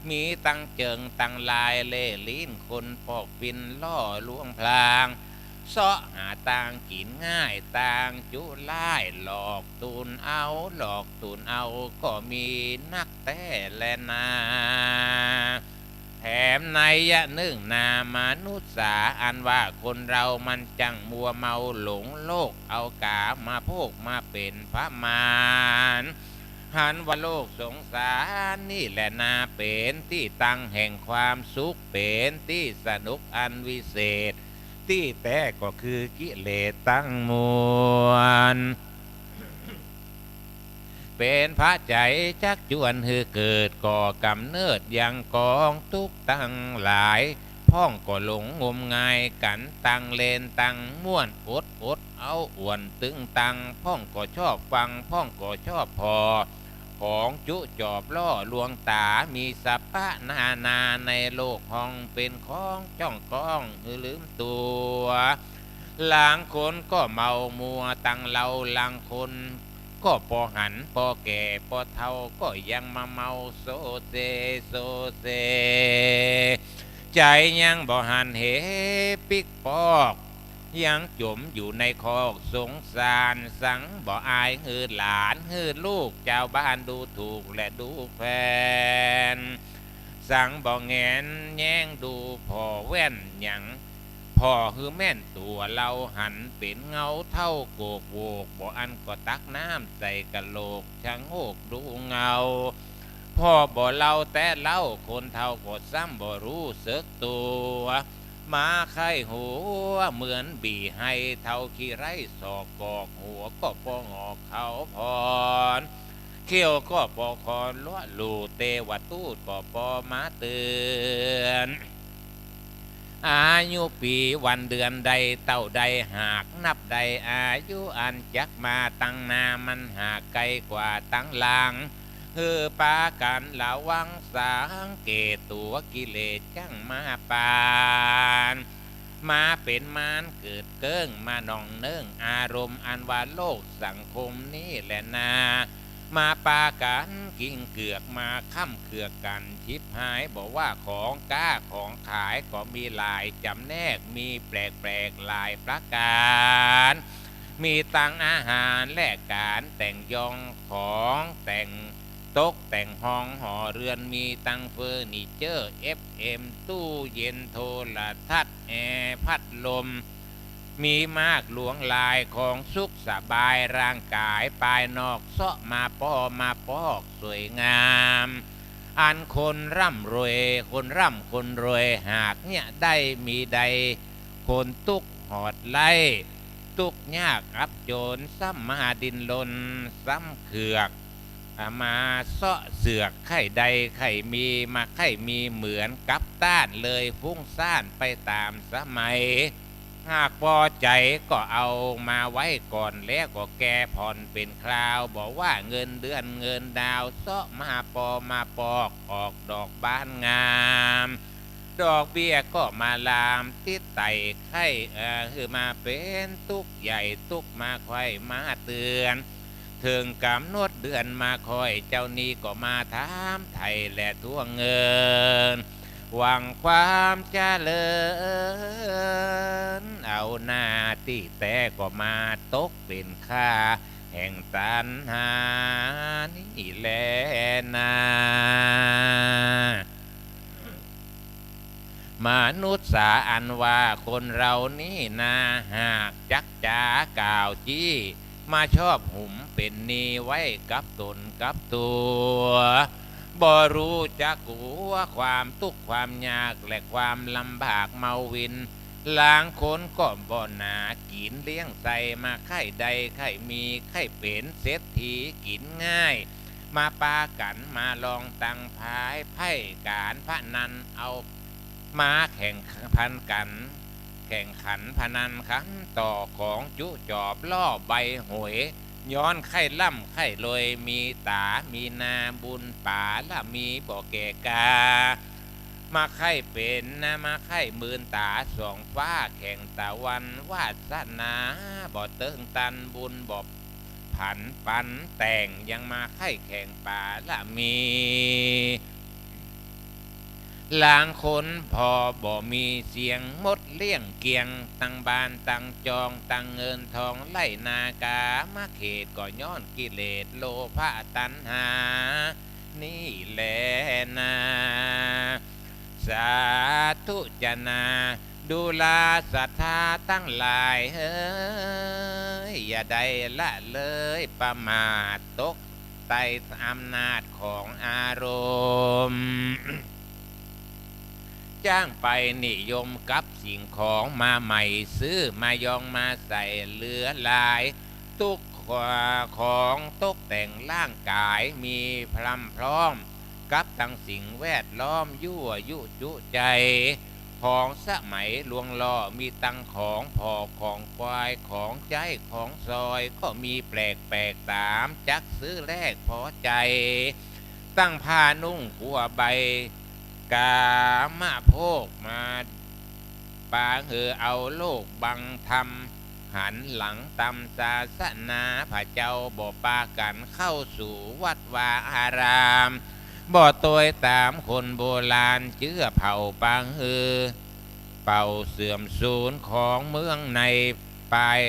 มีตังเจิงตังลายเล่ลิ้นคนปอกปินล่อลวงพลางเสาะหาต่างกินง่ายต่างจุล่ายหลอกตูนเอาก็มีนักแต่แลนา แถมในยะหนึ่งนามนุษย์สาอันว่าคนเรามันจังมัวเมาหลงโลกเอากามาโภคมาเป็นพระมารหันว่าโลกสงสารนี่แหละนาเป็นที่ตั้งแห่งความสุขเป็นที่สนุกอันวิเศษที่แต่ก็คือกิเลสตั้งมวลเป็นพระใจชักจวนฮือเกิดก่อกำเนิดยังกองทุกตั้งหลายพ่องก็หลงงมงายกันตั้งเลนตั้งม่วนอดเอาอ้วนตึงตังพ่องก็ชอบฟังพ่องก็ชอบพอของจุจอบล่อลวงตามีสัพพะนาในโลกห้องเป็นของจ้องก้องลืมตัวหลางคนก็เมามัวตั้งเราหลางคนก็พอหันพอแก่พอเฒ่าก็ยังมาเมาโซเซใจยังบ่หันเหปิกปอกยังจมอยู่ในคอกสงสารสังบ่อายหืดหลานหืดลูกเจ้าบ้านดูถูกและดูแฟนสังบ่แงนแย่งดูพ่อแว่นหยังพ่อคือแม่นตัวเราหันเป็นเงาเท่าโกกโวกบ่อันก็ตักน้ำใส่กะโหลกช่างโหกดูเงาพ่อบ่เล่าแต่เล่าคนเท่าก็ซ้ำบ่รู้สึกตัวมาไข้หัวเหมือนบีให้เท่าขี้ไร่ศอกกอกหัวก็ปองออกเขาพรเขี้ยวก็ปอคอนล้อลูเตวตูดก็ปอมาเตือนอายุปีวันเดือนใดเต้าใดหากนับใดอายุอันจักมาตั้งนามันหากไกลกว่าตั้งลางปากันระวังสังเกตตัวกิเลสจังมาปานมาเป็นมารเกิดเกิ้งมาหนองเนื่องอารมณ์อันว่าโลกสังคมนี้แหละนามาปากันกิ่งเกือกมาค้ำเกือกกันชิบหายบอกว่าของกล้าของขายก็มีหลายจำแนกมีแปลกหลายประการมีตังอาหารและการแต่งยองของแต่งตกแต่งห้องหอเรือนมีตังเฟอร์นิเจอร์ FM ตู้เย็นโทรทัศน์แอร์พัดลมมีมากหลวงลายของสุขสบายร่างกายภายนอกเสาะมาป้อมาปอกสวยงามอันคนร่ำรวยคนร่ำคนรวยหากเนี่ยได้มีใดคนตุกหอดไล่ตุกยากอับโจรซ้ำมาดินลนซ้ำเขือกมาเสาะเสือกไข่ใดไข่มีมาไข่มีเหมือนกับต้านเลยฟุ้งซ่านไปตามสมัยหากพอใจก็เอามาไว้ก่อนแล้วก็แก้ผ่อนเป็นคราวบอกว่าเงินเดือนเงินดาวเสาะมาปอมาปอกออกดอกบานงามดอกเบี้ยก็มาลามติดไต่ไข่คือมาเป็นตุกใหญ่ตุกมาไข่มาเตือนถึงกำหนดเดือนมาคอยเจ้านี้ก็มาถามไทยและทวงเงินหวังความเจริญเอาหน้าที่แต่ก็มาตกเป็นค่าแห่งตัณหานี่แลนามนุษย์สาอันว่าคนเรานี่นาหากจักจากล่าวจี้มาชอบหุ่มเป็นนีไว้กับตนกับตัวบ่รู้จักหัวความทุกข์ความยากและความลำบากเมาวินหลางคนก็บ่หนากินเลี้ยงใส่มาไข่ใดไข่มีไข่เป็นเศรษฐีกินง่ายมาปากันมาลองตังพายไพ่การพะนันเอามาแข่งพันกันแข่งขันพนันขันต่อของจุจอบล่อใบหวยย้อนไข่ล่ำไข่ลอยมีตามีนาบุญป่าละมีบ่อแก่กามาไข่เป็นนะมาไข่หมื่นตาสองฟ้าแข่งตะวันวาสนาบ่เติงตันบุญบ่ผันปันแต่งยังมาไข่แข่งป่าละมีหลางคนพอบ่มีเสียงมดเลี้ยงเกียงตั้งบ้านตั้งจองตั้งเงินทองไล่นากามาเขตก็ย้อนกิเลสโลภะตัณหานี่แหละนะ สาธุจนาดูแลศรัทธาตั้งหลายเฮ้ยอย่าได้ละเลยประมาทตกใต้อำนาจของอารมณ์จ้างไปนิยมกับสิ่งของมาใหม่ซื้อมายองมาใส่เหลือหลายทุกของตกแต่งร่างกายมีพร้ำพร้อมกับทั้งสิ่งแวดล้อมยั่วยุจุใจของสมัยลวงล่อมีตั้งของพอของควายของใจของซอยก็มีแปลกแปลกตามจักซื้อแรกพอใจตั้งผ้านุ่งผัวใบกามาโพกมาปาเอาโลกบังทำหันหลังตำศาสนาพระเจ้าบ่ปากันเข้าสู่วัดวาอารามบ่ตัวตามคนโบราณเชื่อเผ่าปางเป่าเสื่อมสูญของเมืองในปลาย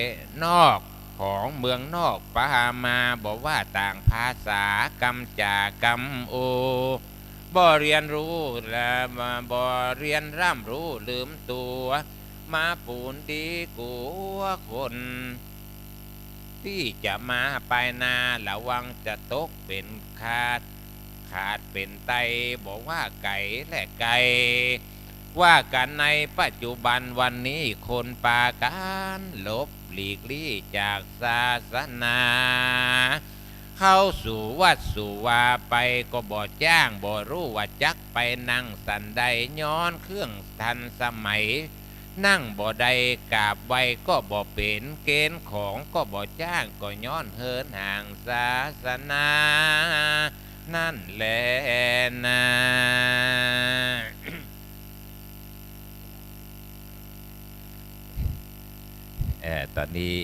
นอกของเมืองนอกปามาบอกว่าต่างภาษากำจากำโอบ่เรียนรู้และบ่เรียนร่ำรู้ลืมตัวมาปูนดีกัวคนที่จะมาไปนาระวังจะตกเป็นขาดเป็นไตบอกว่าไก่และไก่ว่ากันในปัจจุบันวันนี้คนปาการลบหลีกลี่จากศาสนาเข้าสู่วัดสู่วาไปก็บ่จ้างบ่รู้ว่าจักไปนั่งสันใดย้อนเครื่องทันสมัยนั่งบ่ได้กราบไว้ก็บ่เป็นเกณฑ์ของก็บ่จ้างก็ย้อนเฮินห่างศาสนานั่นแหละนะตอนนี้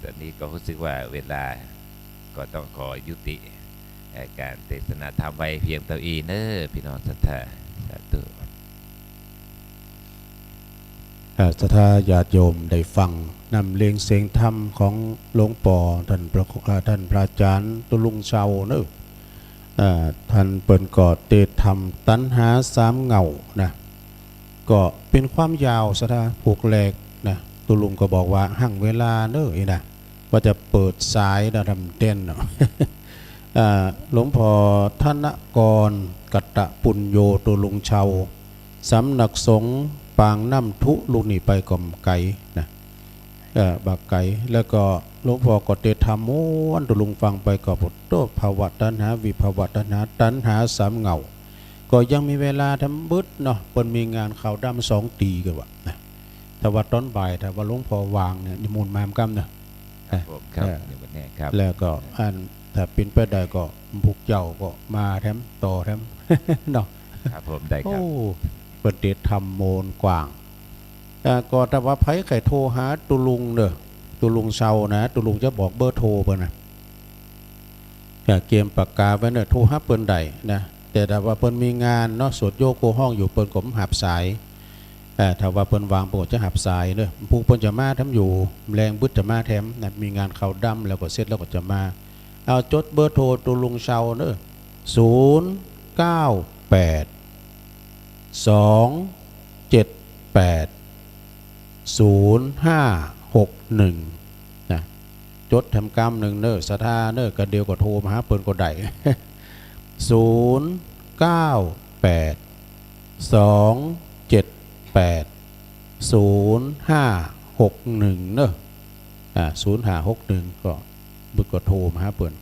ตอนนี้ก็รู้สึกว่าเวลาก็ต้องขอยุติการเทศนาธรรมไว้เพียงเท่านี้เนอะพี่น้องศรัทธาสาธุ ศรัทธาญาติโยมได้ฟังนำเลียงเสียงธรรมของหลวงปู่ท่านพระอาจารย์ตุลุงเชาเนอะท่านเปิ่นก่อเตธรรมตัณหาสามเงานะก็เป็นความยาวศรัทธาผูกแหลกนะตุลุงก็บอกว่าหั่งเวลาเนอะนะว่าจะเปิดสายนะทำเต้นเนาะ หลวงพ่อธนกรกัตตะปุญโญตุลุงเชาสำนักสงฆ์ปางน้ำทุลุนี่ไปก่อมไก่นะบักไก่แล้วก็หลวงพ่อก็เตธรรมม้วนตุลุงฟังไปก็พุทโธภาวะตัณหาวิภาวะตัณหาตัณหาสามเงาก็ยังมีเวลาทำบึดเนาะเปิ้นมีงานข่าวดำ2 ตีกันวะนะถ้าว่าตอนบ่ายถ้าว่าหลวงพ่อวางเนี่ยนิมนต์มากำนะครับ แล้วก็อันถ้าเป็นไปได้ก็พวกเจ้าก็มาแถมต่อแถม เนาะ ครับผมได้ครับ โอ้เปิดเดชธรรมโมนกว้างก็แต่ว่าไผไข่โทรหาตุลุงเด้อตุลุงเชานะตุลุงจะบอกเบอร์โทรเปิ้นนะเกมปากกาไว้เนอะโทรหาเปิ้นได้นะแต่ถ้าว่าเปิ้นมีงานเนาะสวดโยโกห้องอยู่เปิ้นก็หับสายถ้าว่าเปิ้นวางเปิ้นจะหับสายเนอะผู้เปิ้นจะมาทำอยู่แรงบึดจะมาแถมนะมีงานข่าวดำแล้วก็เสร็จแล้วก็จะมาเอาจดเบอร์โทรตุลุงเชาเนอะ098 2780561นะจดทำกรรมหนึ่งเนอะสถาเนอะกันเดียวก็โทรมาหาเปิ้นก็ได้098 2780561เนอะ0561ก็บึกก็โทรมาหาเปิ้น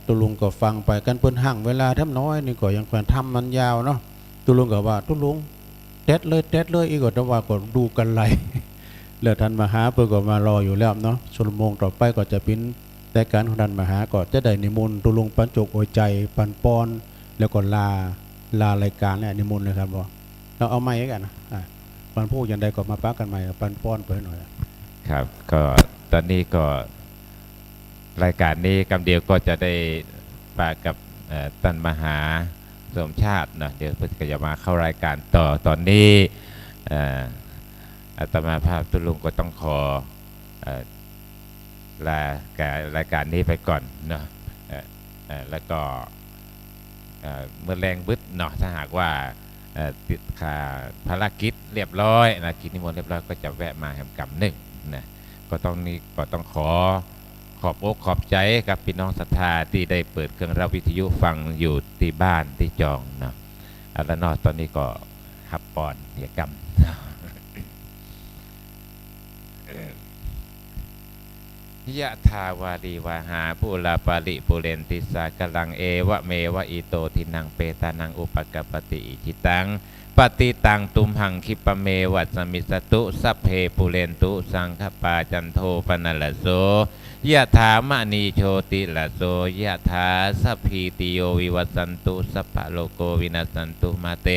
ตุลุงก็ฟังไปกันเปิ้นห่างเวลาทำน้อยนี่ก็ยังควรทำมันยาวเนาะตุลุงก็ว่าตุลุงเด็ดเลยอีกก็ว่าก็ดูกันไหล แล้วท่านมหาเปิ้นก็มารออยู่แล้วเนาะชั่วโมงต่อไปก็จะเป็นรายการของท่านมหาก็จะได้นิมนต์ตุลุงปันจกโอยใจปันปอนแล้วก็ลารายการเนี่ยนิมนต์เลยครับว่าเราเอาไม้กันนะปันพูดยันใดก็มาปักกันใหม่ปันปอนไปหน่อยครับก็ตอนนี้ก็รายการนี้กำเดียวก็จะได้ปากับท่านมหาสมชาตินะเดี๋ยวเพื่อนก็จะมาเข้ารายการต่อตอนนี้อาตมาภาพตุลุงก็ต้องขอลารายการนี้ไปก่อนเนาะแล้วก็ เมื่อแรงบึดเนาะถ้าหากว่าติดขาภารกิจเรียบร้อยนะกิจนิมนต์เรียบร้อยก็จะแวะมาแหมกำหนึ่งนะก็ต้องขอบอกขอบใจกับพี่น้องศรัทธาที่ได้เปิดเครื่องรับวิทยุฟังอยู่ที่บ้านที่จองเนาะแล้วนอกตอนนี้ก็ขับปอนเหียกรรมยะทาวารีวาหาภูลาปาริปุเรนติสากลังเอวะเมวะอิโตทินังเปตานังอุปกปปติอิทิตังปฏิตังตุมหังคิปะเมวัสมิสตุสัพเพปุเรนตุสังคปาจันโทปนัลโสยะถามณีโชติละโสยะถาสัพพีติโยวิวัสสันตุสัพพะโลโกวินัสสันตุมาเต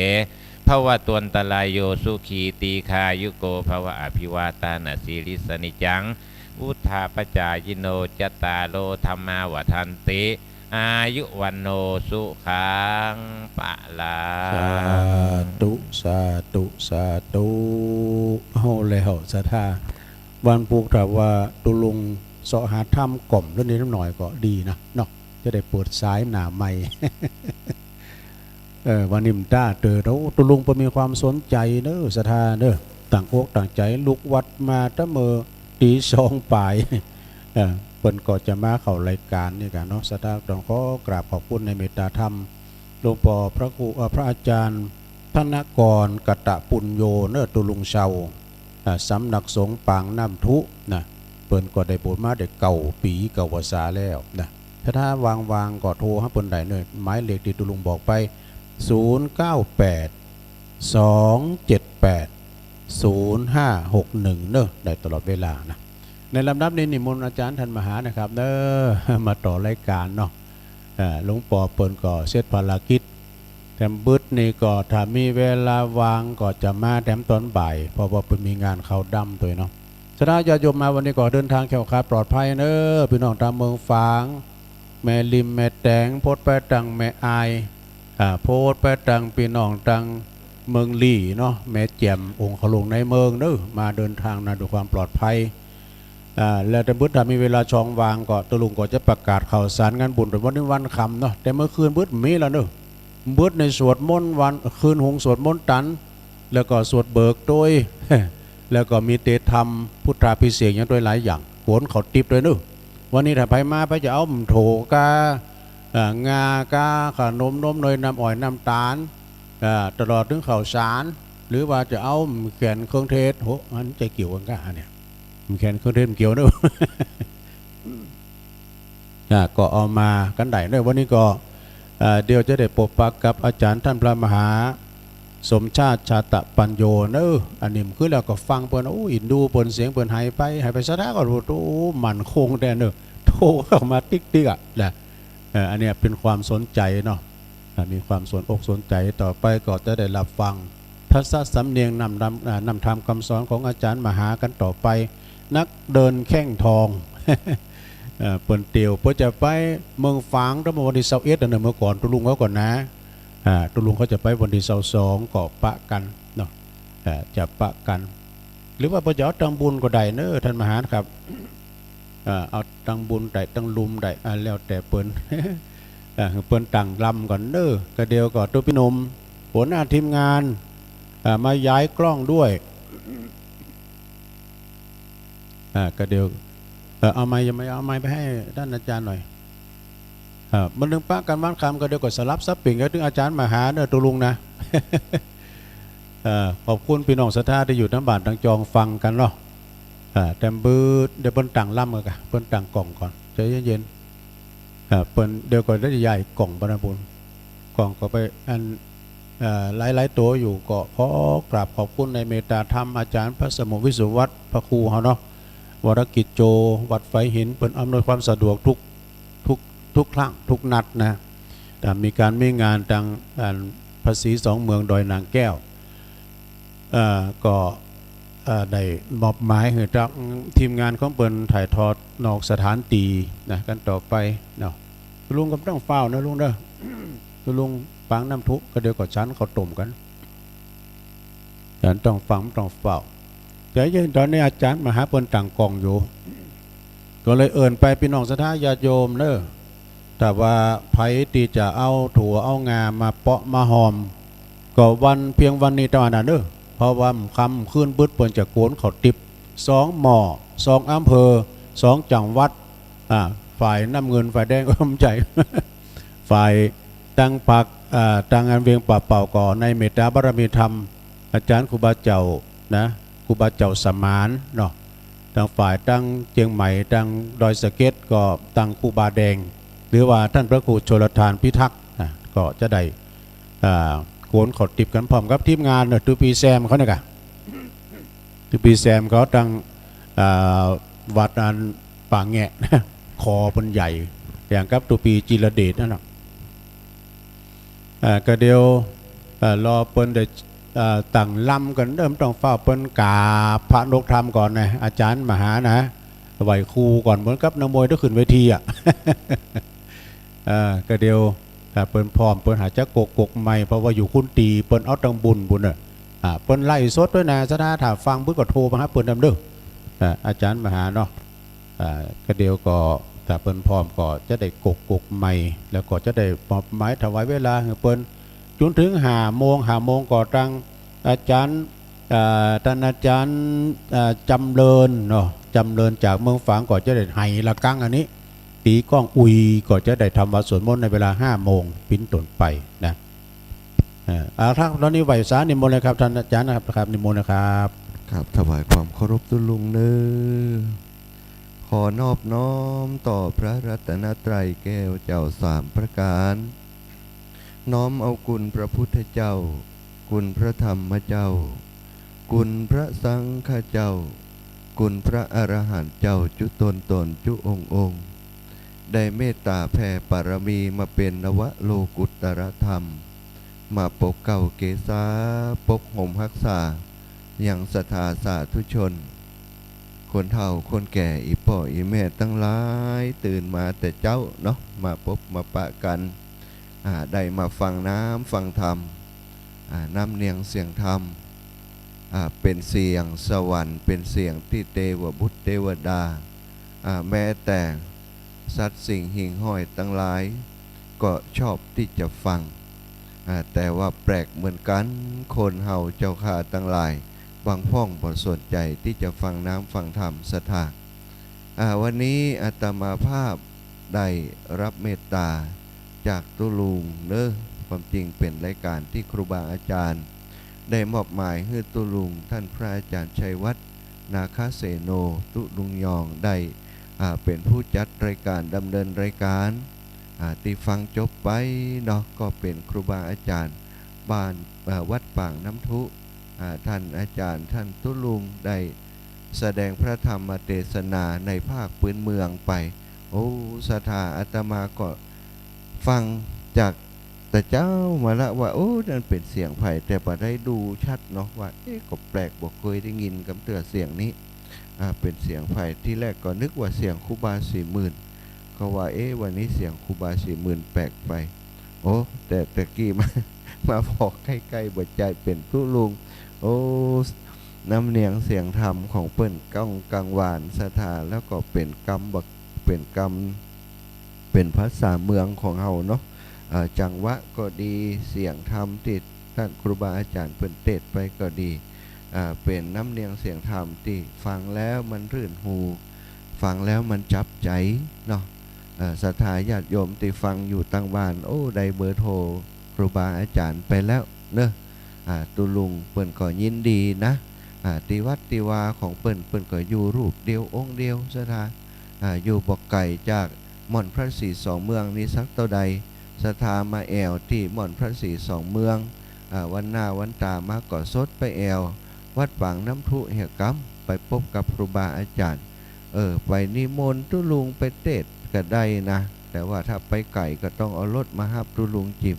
ภวตวันตรายโยสุขีตีคายุโกภวะอภิวาตานาสิริสนิจังอุทธาปจายโนจตารโลธรรมาวทันติอายุวันโนสุขังปะลา สาธุสาธุสาธุเอาแล้วศรัทธาวันปลูกถามว่าตุลุงเสาะหาถ้ำกล่อมแล้วนิดหน่อยก็ดีนะเนาะจะได้เปิดสายหนาใหม่ วันนิมต้าเตอเราตุลุงมีความสนใจเนอะศรัทธาเนอะต่างอกต่างใจลุกวัดมาตั้งเมื่อตีสองปลายเปิ้นก็จะมาเข้ารายการนี่กันเนาะศรัทธาต้องขอกราบขอบคุณในเมตตาธรรมหลวงพ่อพระครูพระอาจารย์ธนกรกตะปุญโยเนอะตุลุงเชาสำนักสงฆ์ปางน้ำทุนะเปิ้นก็ได้บวชมาได้เก่าปีเก่าภาษาแล้วนะถ้าวางก็โทรให้เปิ้นได้เนอะหมายเลขที่ตุลุงบอกไป098 278 0561เนอะได้ตลอดเวลานะในลำดับนี้นิมนต์อาจารย์ท่านมหานะครับเนอะมาต่อรายการเนาะหลวงปู่เปิ้นก็เสร็จภารกิจแถมบึดนี่ก็ถ้ามีเวลาวางก็จะมาแถมตอนบ่ายเพราะว่าเปิ้นมีงานเข้าดำตัวเนาะฉะนั้นญาติโยมมาวันนี้ก็เดินทางแข็งแกร่งปลอดภัยเนอะพี่น้องตามเมืองฝางแม่ริมแม่แตงโพดไปตังแม่อายโพดไปตังพี่น้องตังเมืองลี่เนาะแม่แจ่มองค์ขลุงในเมืองเนอะมาเดินทางนะด้วยความปลอดภัยแล้วแต่บุตรถ้ามีเวลาช่องวางก็ตะลุงก็จะประกาศข่าวสารงานบุญเป็นวันคำเนาะแต่เมื่อคืนบุตรมีแล้วเนอะบุตรในสวดมนต์วันคืนหงสวดมนต์ตันแล้วก็สวดเบิกโดย แล้วก็มีเตธรรมพุทธาภิเษกอย่างด้วยหลายอย่างโขนเขาติบเลยเนอะวันนี้ถ้าไปมาไปจะเอาโถกางากาขนมเนยน้ำอ้อยน้ำตาลตลอดถึงข่าวสารหรือว่าจะเอาแขนเครื่องเทศโหมันใจเกี่ยวกันกันเนี่ยแขนเครื่องเทศเกี่ยวเนอะก็เอามากันได้ด้วยวันนี้ก็เดี๋ยวจะได้พบปะกับอาจารย์ท่านพระมหาสมชาติชาตะปัญโยเนอะอันนี้คือแล้วก็ฟังเปิ้นอินดูเปิ้นเสียงเปิ้นหายไปซะแล้วก็โตมันคงแต่เนอะโทรเข้ามาติ๊กอ่ะแหละอันนี้เป็นความสนใจเนาะมีความสนอกสนใจต่อไปก็จะได้รับฟังภาษาสำเนียงนำธรรมคำสอนของอาจารย์มหากันต่อไปนักเดินแข้งทอง เปิ้นเตียวเพื่อจะไปเมืองฝางตั้งวันที่21เดือนเมื่อก่อนตุลุงเขาก่อนนะตุลุงเขาจะไปวันที่22ก็ปะกันเนาะจะปะกันหรือว่าเพื่อจะเอาตังบุญก็ได้เนอะท่านมหาครับเอาตังบุญได้ตังลุมได้แล้วแต่เปิ้น เปิ้นตั้งลำก่อนเนอะก็เดียวก็ตัวพี่นมหัวหน้าทีมงานมาย้ายกล้องด้วยก็เดียวเอาไม้ยังไม่เอาไม้ไปให้ท่านอาจารย์หน่อยมันนึงป้ากันบ้านคำก็เดียวก็สลับซับปิ่งแล้วถึงอาจารย์มหาเนอะตุลุงนะ ขอบคุณพี่น้องศรัทธาที่อยู่ทั้งบ้านทั้งจองฟังกันเนาะแต่บื้อเดี๋ยวเปิ้นตั้งล่ำกันเปิ้นตั้งกล่องก่อนใจเย็นๆเปิ้นเดี๋ยวก็ได้ใหญ่กล่องบรรพุนกล่องก็ไปอันหลายตัวอยู่ก็ขอกราบขอบคุณในเมตตาธรรมอาจารย์พระสมุวิสุวัตรพระครูเขาเนาะวรกิจโจวัดไฟหินเป็นอำนวยความสะดวกทุกครั้งทุกนัดนะแต่มีการมีงานทางภาษี2 เมืองดอยนางแก้วก็ได้มอบหมายให้จากทีมงานของเปิ้นถ่ายทอดนอกสถานตีนะกันต่อไปเนาะลุงก็ต้องเฝ้านะลุงเด้อลุงปางน้ำทุก็เดี๋ยวก็ชั้นเขาต้มกันฉันต้องฟังต้องเฝ้าแต่ยังตอนนี้อาจารย์มหาเปิ้นต่างกองอยู่ก็เลยเอิ่นไปพี่น้องศรัทธาญาติโยมเนอะ แต่ว่าไผที่จะเอาถั่วเอางามาเปาะมาหอมก็วันเพียงวันนี้ตอนนั้นเด้อเพราะว่าคำขึ้นบึดเปิ้นจะโกนเขาติบ2 หม้อ2 อำเภอ2 จังหวัดฝ่ายน้ำเงินฝ่ายแดงก็ทำใจ ฝ่ายตั้งปักตั้งงานเวียงป่าเป่าก่อในเมตตาบารมีธรรมอาจารย์ครูบาเจ้านะครูบาเจ้าสมานเนาะตั้งฝ่ายตั้งเชียงใหม่ตั้งดอยสะเก็ดก็ตั้งครูบาแดงหรือว่าท่านพระครูชลทานพิทักษ์ก็จะได้โกนขอติบกันพร้อมกับทีมงานตูปีแซมเขาเนี่ยกันตูปีแซมเขาตั้งวัดอันป่าแงะคอเป็นใหญ่อย่างกับตูปีจิรเดชนั่นแหละก็เดียวรอเปิ้นเดตั้งลำกันเริ่มต้องเฝ้าเปิ้นกาพระนกธรรมก่อนนะอาจารย์มหานะไหวครูก่อนเหมือนกับนักมวยต้องขึ้นเวทีก็เดียวเปิ้นพร้อมเปิ้นหาจะกกไม่เพราะว่าอยู่คุณตีเปิ้นเอาตังบุญเปิ้นไล่สดด้วยนะสถาถ้าฟังบึ้งก็โทรมาหาเปิ้นดำเด้ออาจารย์มหาเนาะก็เดียวก็ถ้าเปิ้นพร้อมก็จะได้กกไม่แล้วก็จะได้มอบหมายถวายเวลาให้เปิ้นจนถึง5 โมงก็ตั้งอาจารย์ท่านอาจารย์จำเริญเนาะจำเริญจากเมืองฝางก็จะได้ไห้ละกังอันนี้ตีก้องอุยก็จะได้ทำวัดสวดมนต์ในเวลา5 โมงปิ้นต้นไปนะถ้าตอนนี้ไหวสานิมนต์เลยครับท่านอาจารย์นะครับนิมนต์นะครับครับถวายความเคารพตุลุงเนื้อขอนอบน้อมต่อพระรัตนตรัยแก้วเจ้า3 ประการน้อมเอาคุณพระพุทธเจ้าคุณพระธรรมเจ้าคุณพระสังฆเจ้าคุณพระอรหันต์เจ้าจุตนจุองค์ได้เมตตาแผ่ปารมีมาเป็นนวโลกุตตรธรรมมาปกเก่าเกษาปกห่มรักษาอย่างศรัทธาสาธุชนคนเฒ่าคนแก่อีพ่ออีแม่ตั้งหลายตื่นมาแต่เจ้าเนาะมาพบมาปะกันได้มาฟังน้ำฟังธรรมน้ำเนียงเสียงธรรมเป็นเสียงสวรรค์เป็นเสียงที่เทวบุตรเทวดาแม้แต่สัตว์สิ่งหิ่งห้อยตั้งหลายก็ชอบที่จะฟังแต่ว่าแปลกเหมือนกันคนเฮาเจ้าข้าตั้งหลายบางพ้องบ่สนใจที่จะฟังน้ำฟังธรรมศรัทธาวันนี้อาตมาภาพได้รับเมตตาจากตุลุงเนอะความจริงเป็นรายการที่ครูบาอาจารย์ได้มอบหมายให้ตุลุงท่านพระอาจารย์ชัยวัฒน์นาคเสโนตุลุงยองได้เป็นผู้จัดรายการดำเนินรายการที่ฟังจบไปเนาะก็เป็นครูบาอาจารย์บ้านวัดป่างน้ำทุท่านอาจารย์ท่านตุลุงได้แสดงพระธรรมเทศนาในภาคพื้นเมืองไปโอ้ศรัทธาอาตมาก็ฟังจากแต่เจ้ามาละว่าโอ้นั่นเป็นเสียงไผ่แต่พอได้ดูชัดเนาะว่าก็แปลกบอกเคยได้ยินกับเตือเสียงนี้เป็นเสียงไผ่ที่แรกก็นึกว่าเสียงครูบา40,000เขาว่าวันนี้เสียงครูบา40,000แปลกไปโอ้แต่ตะกี้มาบอกใกล้ๆบ่ใจเป็นตุลุงโอ้น้ำเนียงเสียงธรรมของเปิ้นก้องกังวานศรัทธาแล้วก็เป็นกรรมบักเป็นกรรมเป็นภาษาเมืองของเฮาเนาะจังหวะก็ดีเสียงธรรมที่ท่านครูบาอาจารย์เปิ้นเทศไปก็ดีเป็นน้ำเนียงเสียงธรรมที่ฟังแล้วมันรื่นหูฟังแล้วมันจับใจเนาะศรัทธาญาติโยมที่ฟังอยู่ตั้งบ้านโอ้ได้เบอร์โทรครูบาอาจารย์ไปแล้วเนอะตุลุงเปิ้นก็ยินดีนะติวัดติวาของเปิ้นก็อยู่รูปเดียวองค์เดียวศรัทธาอยู่บ่ไกลจากม่อนพระศรี2 เมืองนี้สักเท่าใดศรัทธามาแอวที่ม่อนพระศรี2 เมืองวันหน้าวันตามาก่อสดไปแอววัดปางน้ำทุเหี่ยกำไปพบกับครูบาอาจารย์ไปนิมนต์ตุลุงไปเทศก็ได้นะแต่ว่าถ้าไปไก่ก็ต้องเอารถมาฮับตุลุงจิบ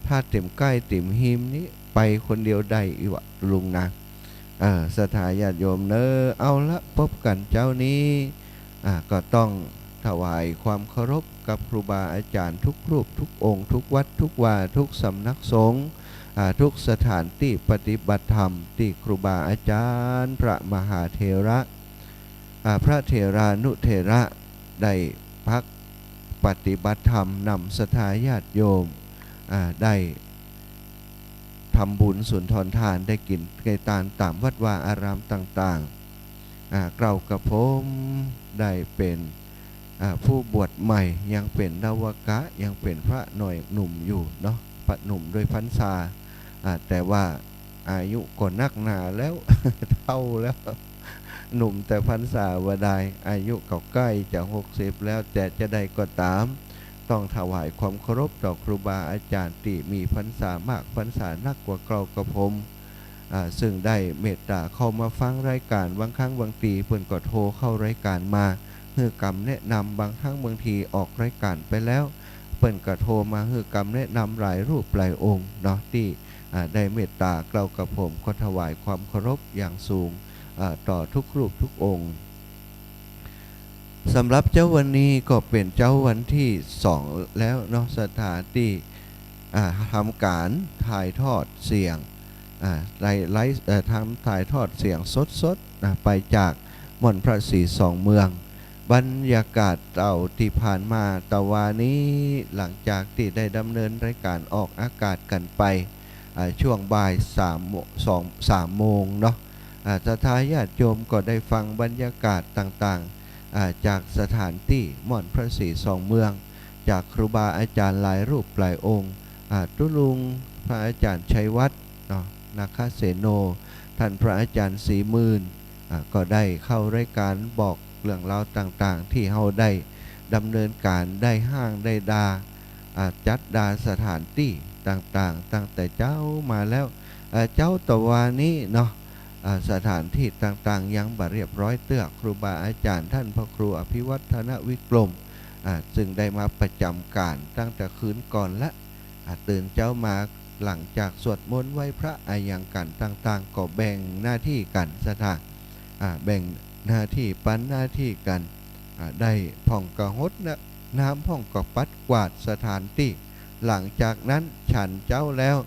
ถ้าเต็มใกล้เต็มหิมนี้ไปคนเดียวได้อีวะลุงนะศรัทธาญาติโยมเนอะเอาละพบกันเจ้านี้ก็ต้องถวายความเคารพกับครูบาอาจารย์ทุกรูปทุกองค์ทุกวัดทุกวาทุกสำนักสงฆ์ทุกสถานที่ปฏิบัติธรรมที่ครูบาอาจารย์พระมหาเถระพระเถรานุเถระได้พัก ปฏิบัติธรรมนำศรัทธาญาติโยมได้ทำบุญสุนทรทานได้กินไก่ตาลตามวัดวาอารามต่างๆเรากับผมได้เป็นผู้บวชใหม่ยังเป็นนวกะยังเป็นพระหน่อยหนุ่มอยู่เนาะพระหนุ่มโดยพรรษาแต่ว่าอายุก็นักหนาแล้ว เท่าแล้วหนุ่มแต่พรรษาวดายอายุเก่าใกล้จะ60แล้วแต่จะได้ก็ตามต้องถวายความเคารพต่อครูบาอาจารย์ที่มีพรรษามากพรรษานักกว่าเรากับผมซึ่งได้เมตตาเข้ามาฟังรายการบางครั้งบางทีเพิ่นก็โทรเข้ารายการมาฮือกรรมแนะนำบางครั้งบางทีออกรายการไปแล้วเปิ้นก็โทรมาฮือกรรมแนะนำหลายรูปหลายองค์เนาะที่ได้เมตตาเรากับผมก็ถวายความเคารพอย่างสูงต่อทุกรูปทุกองค์สำหรับเจ้าวันนี้ก็เป็นเจ้าวันที่2แล้วเนาะสถานที่ทำการถ่ายทอดเสียงไลฟ์ทำถ่ายทอดเสียงสดๆไปจากม่อนพระศรีสองเมืองบรรยากาศที่ผ่านมาตะวันนี้หลังจากที่ได้ดำเนินรายการออกอากาศกันไปช่วงบ่าย3 โมงเนาะศรัทธาญาติโยมก็ได้ฟังบรรยากาศต่างๆจากสถานที่ม่อนพระศรีสองเมืองจากครูบาอาจารย์หลายรูปหลายองค์ตุลุงพระอาจารย์ชัยวัฒน์นาคเสโนท่านพระอาจารย์ศรีมื่นก็ได้เข้ารายการบอกเรื่องราวต่างๆที่เราได้ดำเนินการได้ห้างได้จัดดาสถานที่ต่างๆตั้งแต่เจ้ามาแล้วเจ้าตะวานี้เนาะสถานที่ต่างๆยังบ่เรียบร้อยเตื้อครูบาอาจารย์ท่านพระครูอภิวัฒนวิกรมซึ่งได้มาประจำการตั้งแต่คืนก่อนและตื่นเจ้ามาหลังจากสวดมนต์ไหว้พระอย่างกันต่างๆก็แบ่งหน้าที่กันสถานแบ่งหน้าที่ปันหน้าที่กันได้พ่องกระหดนะน้ำพ่องกระปัดกวาดสถานที่หลังจากนั้นฉันเจ้าแล้ว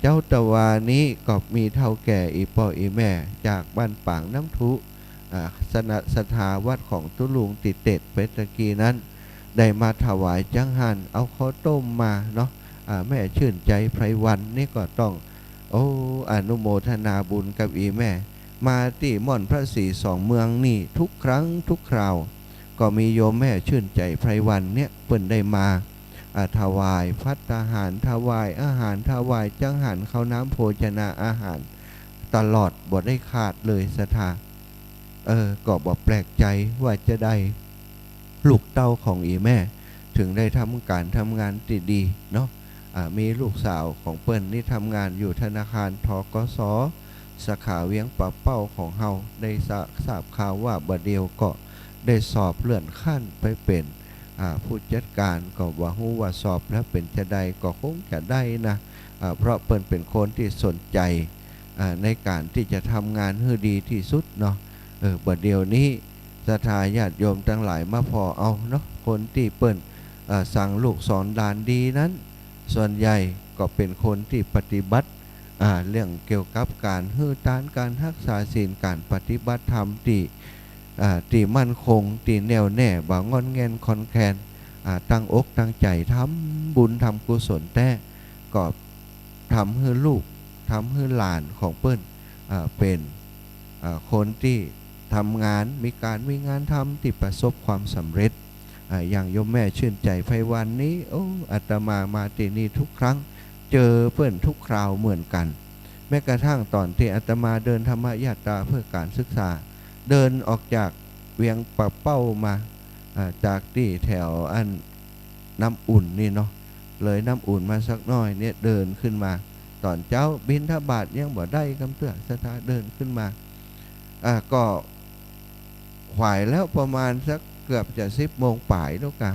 เจ้าตะวานี้ก็มีเท่าแก่อีพ่ออีแม่จากบ้านปางน้ำทุสถาวัดของตุลุงติเตดเปตะกีนั้นได้มาถวายจังหันเอาข้าวต้มมาเนาะแม่ชื่นใจไพรวันนี่ก็ต้องอนุโมทนาบุญกับอีแม่มาที่ม่อนพระศรีสองเมืองนี่ทุกครั้งทุกคราวก็มีโยมแม่ชื่นใจไพรวันเนี่ยเพิ่นได้มาถวายภัตตาหารถวายอาหารถวายจังหันข้าวน้ำโภชนาอาหารตลอดบ่ได้ขาดเลยสถาก็บ่แปลกใจว่าจะได้ลูกเต้าของอีแม่ถึงได้ทำการทำงานดีๆเนาะมีลูกสาวของเปิ้นนี่ทำงานอยู่ธนาคารธกส.สาขาเวียงป่าเป้าของเฮาได้ทราบข่าวว่าบัดเดียวก็ได้สอบเลื่อนขั้นไปเป็นผู้จัดการก็ว่าฮู้ว่าสอบแล้วเป็นจะได้ก็คงจะได้นะเพราะเปิ้นเป็นคนที่สนใจในการที่จะทำงานให้ดีที่สุดเนาะบัดเดียวนี้ศรัทธาญาติโยมทั้งหลายมาพอเอาเนาะคนที่เปิ้นสั่งลูกสอนดานดีนั้นส่วนใหญ่ก็เป็นคนที่ปฏิบัติเรื่องเกี่ยวกับการฮื้อต้านการรักษาศีลการปฏิบัติธรรมที่มั่นคงที่แน่วแน่บ่งอนแงนคอนแคนตั้งอกตั้งใจทำบุญทำกุศลแต่ก็ทำให้ลูกทำให้หลานของเปิ้นเป็นคนที่ทำงานมีงานทำที่ประสบความสำเร็จอย่างโยมแม่ชื่นใจไพวันนี้อาตมาที่นี่ทุกครั้งเจอเพื่อนทุกคราวเหมือนกันแม้กระทั่งตอนที่อาตมาเดินธรรมยาตราเพื่อการศึกษาเดินออกจากเวียงป่าเป้ามาจากที่แถวอันน้ำอุ่นนี่เนาะเลยน้ำอุ่นมาสักน้อยเนี่ยเดินขึ้นมาตอนเจ้าบิณฑบาตยังบ่ได้กำเตื้อสถาเดินขึ้นมาก็ขวายแล้วประมาณสักเกือบจะ10 โมงป่ายแล้วกะ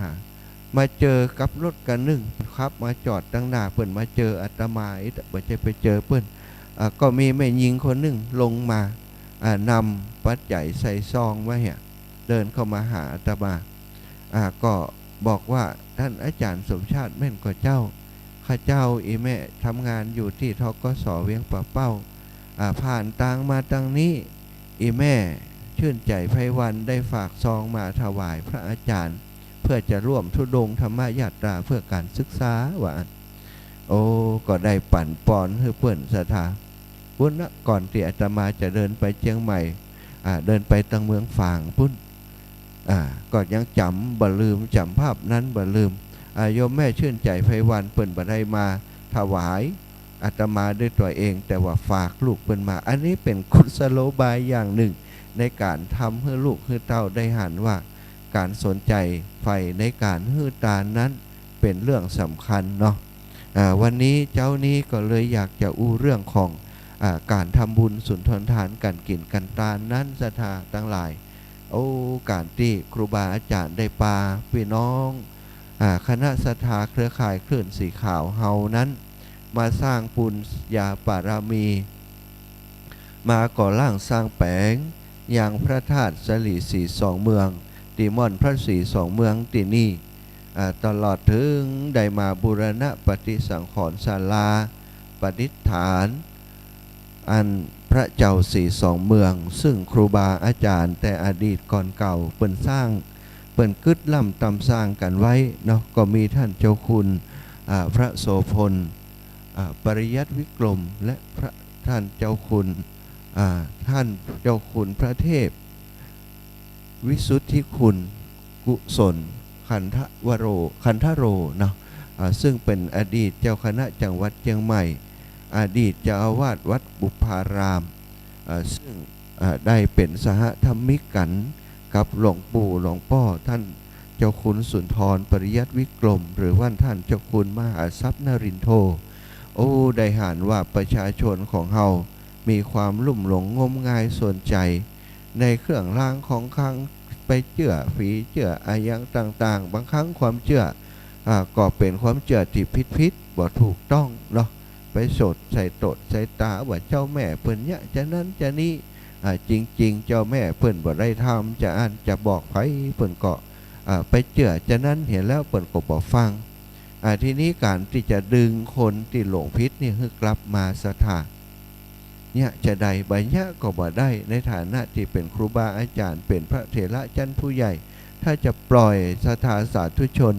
มาเจอกับรถกันหนึ่งครับมาจอดตั้งหน้าเปิ้นมาเจออาตมาบ่ใช่ไปเจอเปิ้นก็มีแม่หญิงคนหนึ่งลงมานำปัจจัยใส่ซองมาเนี่ยเดินเข้ามาหาอาตมาก็บอกว่าท่านอาจารย์สมชาติแม่นกว่าเจ้าข้าเจ้าอีแม่ทำงานอยู่ที่ธกส.เวียงป่าเป้าผ่านทางมาทางนี้อีแม่ชื่นใจไพวันได้ฝากซองมาถวายพระอาจารย์ เพื่อจะร่วมธุดงค์ธรรมยาตราเพื่อการศึกษาว่าโอ้ก็ได้ปั่นปอนให้เพื่อนศรัทธาพุ่นนะก่อนที่อาตมาจะเดินไปเชียงใหม่เดินไปตังเมืองฝางพุ่นก็ยังจำบ่ลืมจำภาพนั้นบ่ลืมโยมแม่ชื่นใจไพวันเปิ่นบ่ได้มาถวายอาตมาด้วยตัวเองแต่ว่าฝากลูกเปิ่นมาอันนี้เป็นกุศโลบายอย่างหนึ่งในการทำให้ลูกให้เต้าได้หันว่าการสนใจใฝ่ในการฮื้อตานั้นเป็นเรื่องสำคัญเนาะวันนี้เจ้านี้ก็เลยอยากจะอู้เรื่องของการทำบุญสุนทรทานการกินกันตานั้นศรัทธาทั้งหลายโอ้การที่ครูบาอาจารย์ได้ปาพี่น้องคณะศรัทธาเครือข่ายคลื่นสีขาวเฮานั้นมาสร้างปุญญาบารมีมาก่อร่างสร้างแปลงอย่างพระธาตุสลีสีสองเมืองติม่อนพระสีสองเมืองที่นี่ตลอดถึงได้มาบูรณะปฏิสังขรณ์ศาลาปฏิษฐานอันพระเจ้าสีสองเมืองซึ่งครูบาอาจารย์แต่อดีตก่อนเก่าเปิ่นสร้างเปิ่นกึดล่ำตำสร้างกันไว้เนาะก็มีท่านเจ้าคุณพระโสพลปริยัติวิกรมและพระท่านเจ้าคุณท่านเจ้าคุณพระเทพวิสุทธิคุณกุศลคันทโรเนาะซึ่งเป็นอดีตเจ้าคณะจังหวัดเชียงใหม่อดีตเจ้าอาวาสวัดบุพารามซึ่งได้เป็นสหธรรมิกกันกับหลวงปู่หลวงพ่อท่านเจ้าคุณสุนทรปริยัติวิกรมหรือว่าท่านเจ้าคุณมหาทรัพย์นรินโทโอ้ได้หานว่าประชาชนของเฮามีความลุ่มหลงงมงายสนใจในเครื่องรางของขลังไปเชื่อฝีเชื่ออายังต่างๆบางครั้งความเชื่อก็เป็นความเชื่อที่ผิดบ่ถูกต้องเนาะไปสดใส่ตดใส่ตาว่าเจ้าแม่เพิ่นเนี่ยจะนั้นจะนี้จริงๆเจ้าแม่เพิ่นบ่ได้ทำจะอ่านจะบอกไผเพิ่นก็ไปเชื่อจะนั้นเห็นแล้วเพิ่นก็บ่ฟังทีนี้การที่จะดึงคนที่หลงผิดนี่ให้กลับมาศรัทธาเนี่ยจะได้ใบเนี้ยก็บ่ได้ในฐานะที่เป็นครูบาอาจารย์เป็นพระเถระชั้นผู้ใหญ่ถ้าจะปล่อยศรัทธาสาธุชน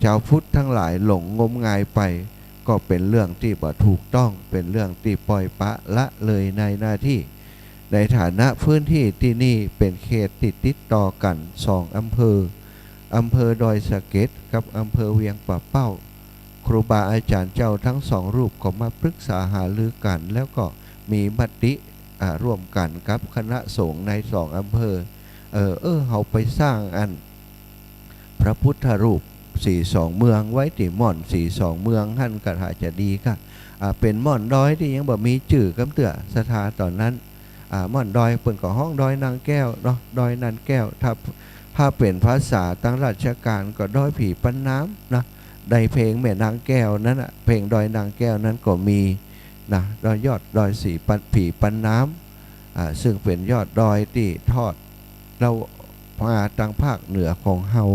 ชาวพุทธทั้งหลายหลงงมงายไปก็เป็นเรื่องที่บ่ถูกต้องเป็นเรื่องที่ปล่อยปะละเลยในหน้าที่ในฐานะพื้นที่ที่นี่เป็นเขตติดต่อกัน2อำเภอดอยสะเก็ดกับอำเภอเวียงป่าเป้าครูบาอาจารย์เจ้าทั้งสองรูปก็มาปรึกษาหารือกันแล้วก็มีมติร่วมกันกับคณะสงฆ์ใน2อำเภอเขาไปสร้างอันพระพุทธรูป42เมืองไว้ที่ม่อน42เมืองหั่นก็อาจจะดีค่ะเป็นม่อนดอยที่ยังบ่มีชื่อกำเตื้อศรัทธาตอนนั้นม่อนดอยเปิ่นก็ห้องดอยนางแก้วเนาะดอยนางแก้วถ้าเป็นภาษาตั้งราชการก็ดอยผีปันน้ำนะได้เพลงแม่นางแก้วนั้นเพลงดอยนางแก้วนั้นก็มีนะดอยยอดดอยผีปันน้ำซึ่งเป็นยอดดอยที่ทอดเรามาทางภาคเหนือของเฮา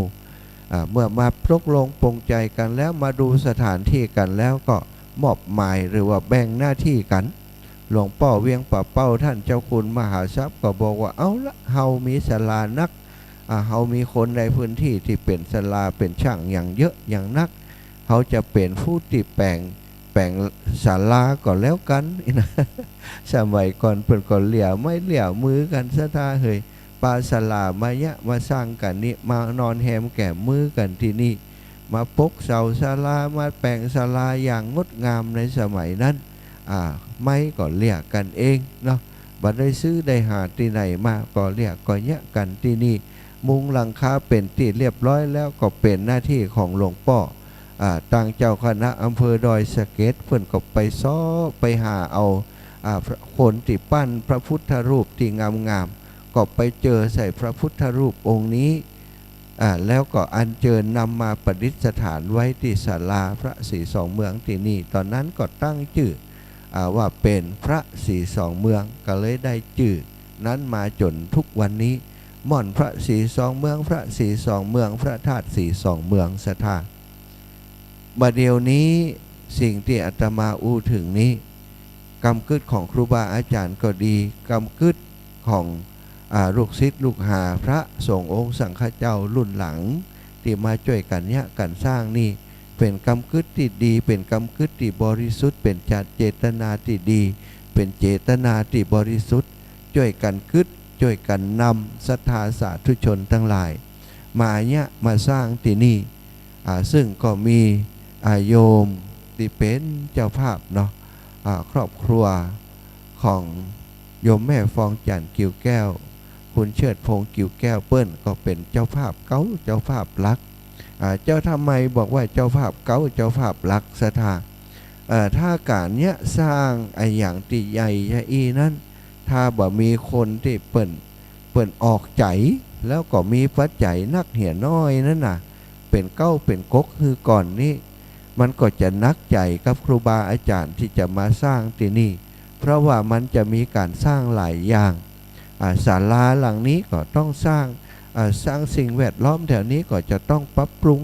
เมื่อมาตกลงปรงใจกันแล้วมาดูสถานที่กันแล้วก็มอบหมายหรือว่าแบ่งหน้าที่กันหลวงพ่อเวียงป่าเป้าท่านเจ้าคุณมหาทรัพย์ก็บอกว่าเอาละเฮามีศาลานักเฮามีคนในพื้นที่ที่เป็นศาลาเป็นช่างอย่างเยอะอย่างนักเขาจะเป็นผู้ที่แปลงศาลาก่อนแล้วกันนะสมัยก่อนเพิ่นก็เหลี่ยไม่เหลี่ยมือกันซะท่าเฮยปาศาลามาเยะมาสร้างกันนี่มานอนแฮมแก่มือกันที่นี่มาปกเสาศาลามาแปลงศาลาอย่างงดงามในสมัยนั้นไม่ก็เรียกกันเองเนาะบัดได้ซื้อได้หาที่ไหนมาก็เรียกก็เยะกันที่นี่มุงหลังคาเป็นที่เรียบร้อยแล้วก็เป็นหน้าที่ของหลวงพ่อต่างเจ้าคณะอำเภอดอยสะเก็ดเพิ่นก็ไปซ้อไปหาเอาคนที่ปั้นพระพุทธรูปที่งามๆก็ไปเจอใส่พระพุทธรูปองค์นี้แล้วก็อัญเชิญนำมาประดิษฐานไว้ที่ศาลาพระศรีสองเมืองที่นี่ตอนนั้นก็ตั้งชื่อว่าเป็นพระศรีสองเมืองก็เลยได้ชื่อนั้นมาจนทุกวันนี้ม่อนพระศรีสองเมืองพระศรีสองเมืองพระธาตุศรีสองเมืองศรัทธาบัดเดี๋ยวนี้สิ่งที่อาตมาอู้ถึงนี้กำกึศของครูบาอาจารย์ก็ดีกำกึศของ ลูกศิษย์ลูกหาพระสงฆ์องค์สังฆเจ้ารุ่นหลังที่มาช่วยกันเนี่ยกันสร้างนี่เป็นกรรมกึศที่ดีเป็นกรรมกึศที่บริสุทธิ์เป็นเจตนาที่ดีเป็นเจตนาที่บริสุทธิ์ช่วยกันกึศช่วยกันนำศรัทธาสาธุชนทั้งหลายมาเนี่ยมาสร้างที่นี่ซึ่งก็มีโยมที่เป็นเจ้าภาพเนาะครอบครัวของโยมแม่ฟองจันทร์กิ่วแก้วคุณเชิดพงษ์กิ่วแก้วเปิ้ลก็เป็นเจ้าภาพเก้าเจ้าภาพหลักเจ้าทำไมบอกว่าเจ้าภาพเก้าเจ้าภาพหลักศรัทธาถ้าการเนี้ยสร้างอย่างที่ใหญ่ใหญ่นั้นถ้าบ่มีคนที่เปิ้นออกใจแล้วก็มีปัจจัยนักเหี่ยน้อยนั่นน่ะเป็นเก้าเป็นก๊กคือก่อนนี้มันก็จะนักใจกับครูบาอาจารย์ที่จะมาสร้างที่นี่เพราะว่ามันจะมีการสร้างหลายอย่างศาลาหลังนี้ก็ต้องสร้างสิ่งแวดล้อมแถวนี้ก็จะต้องปรับปรุง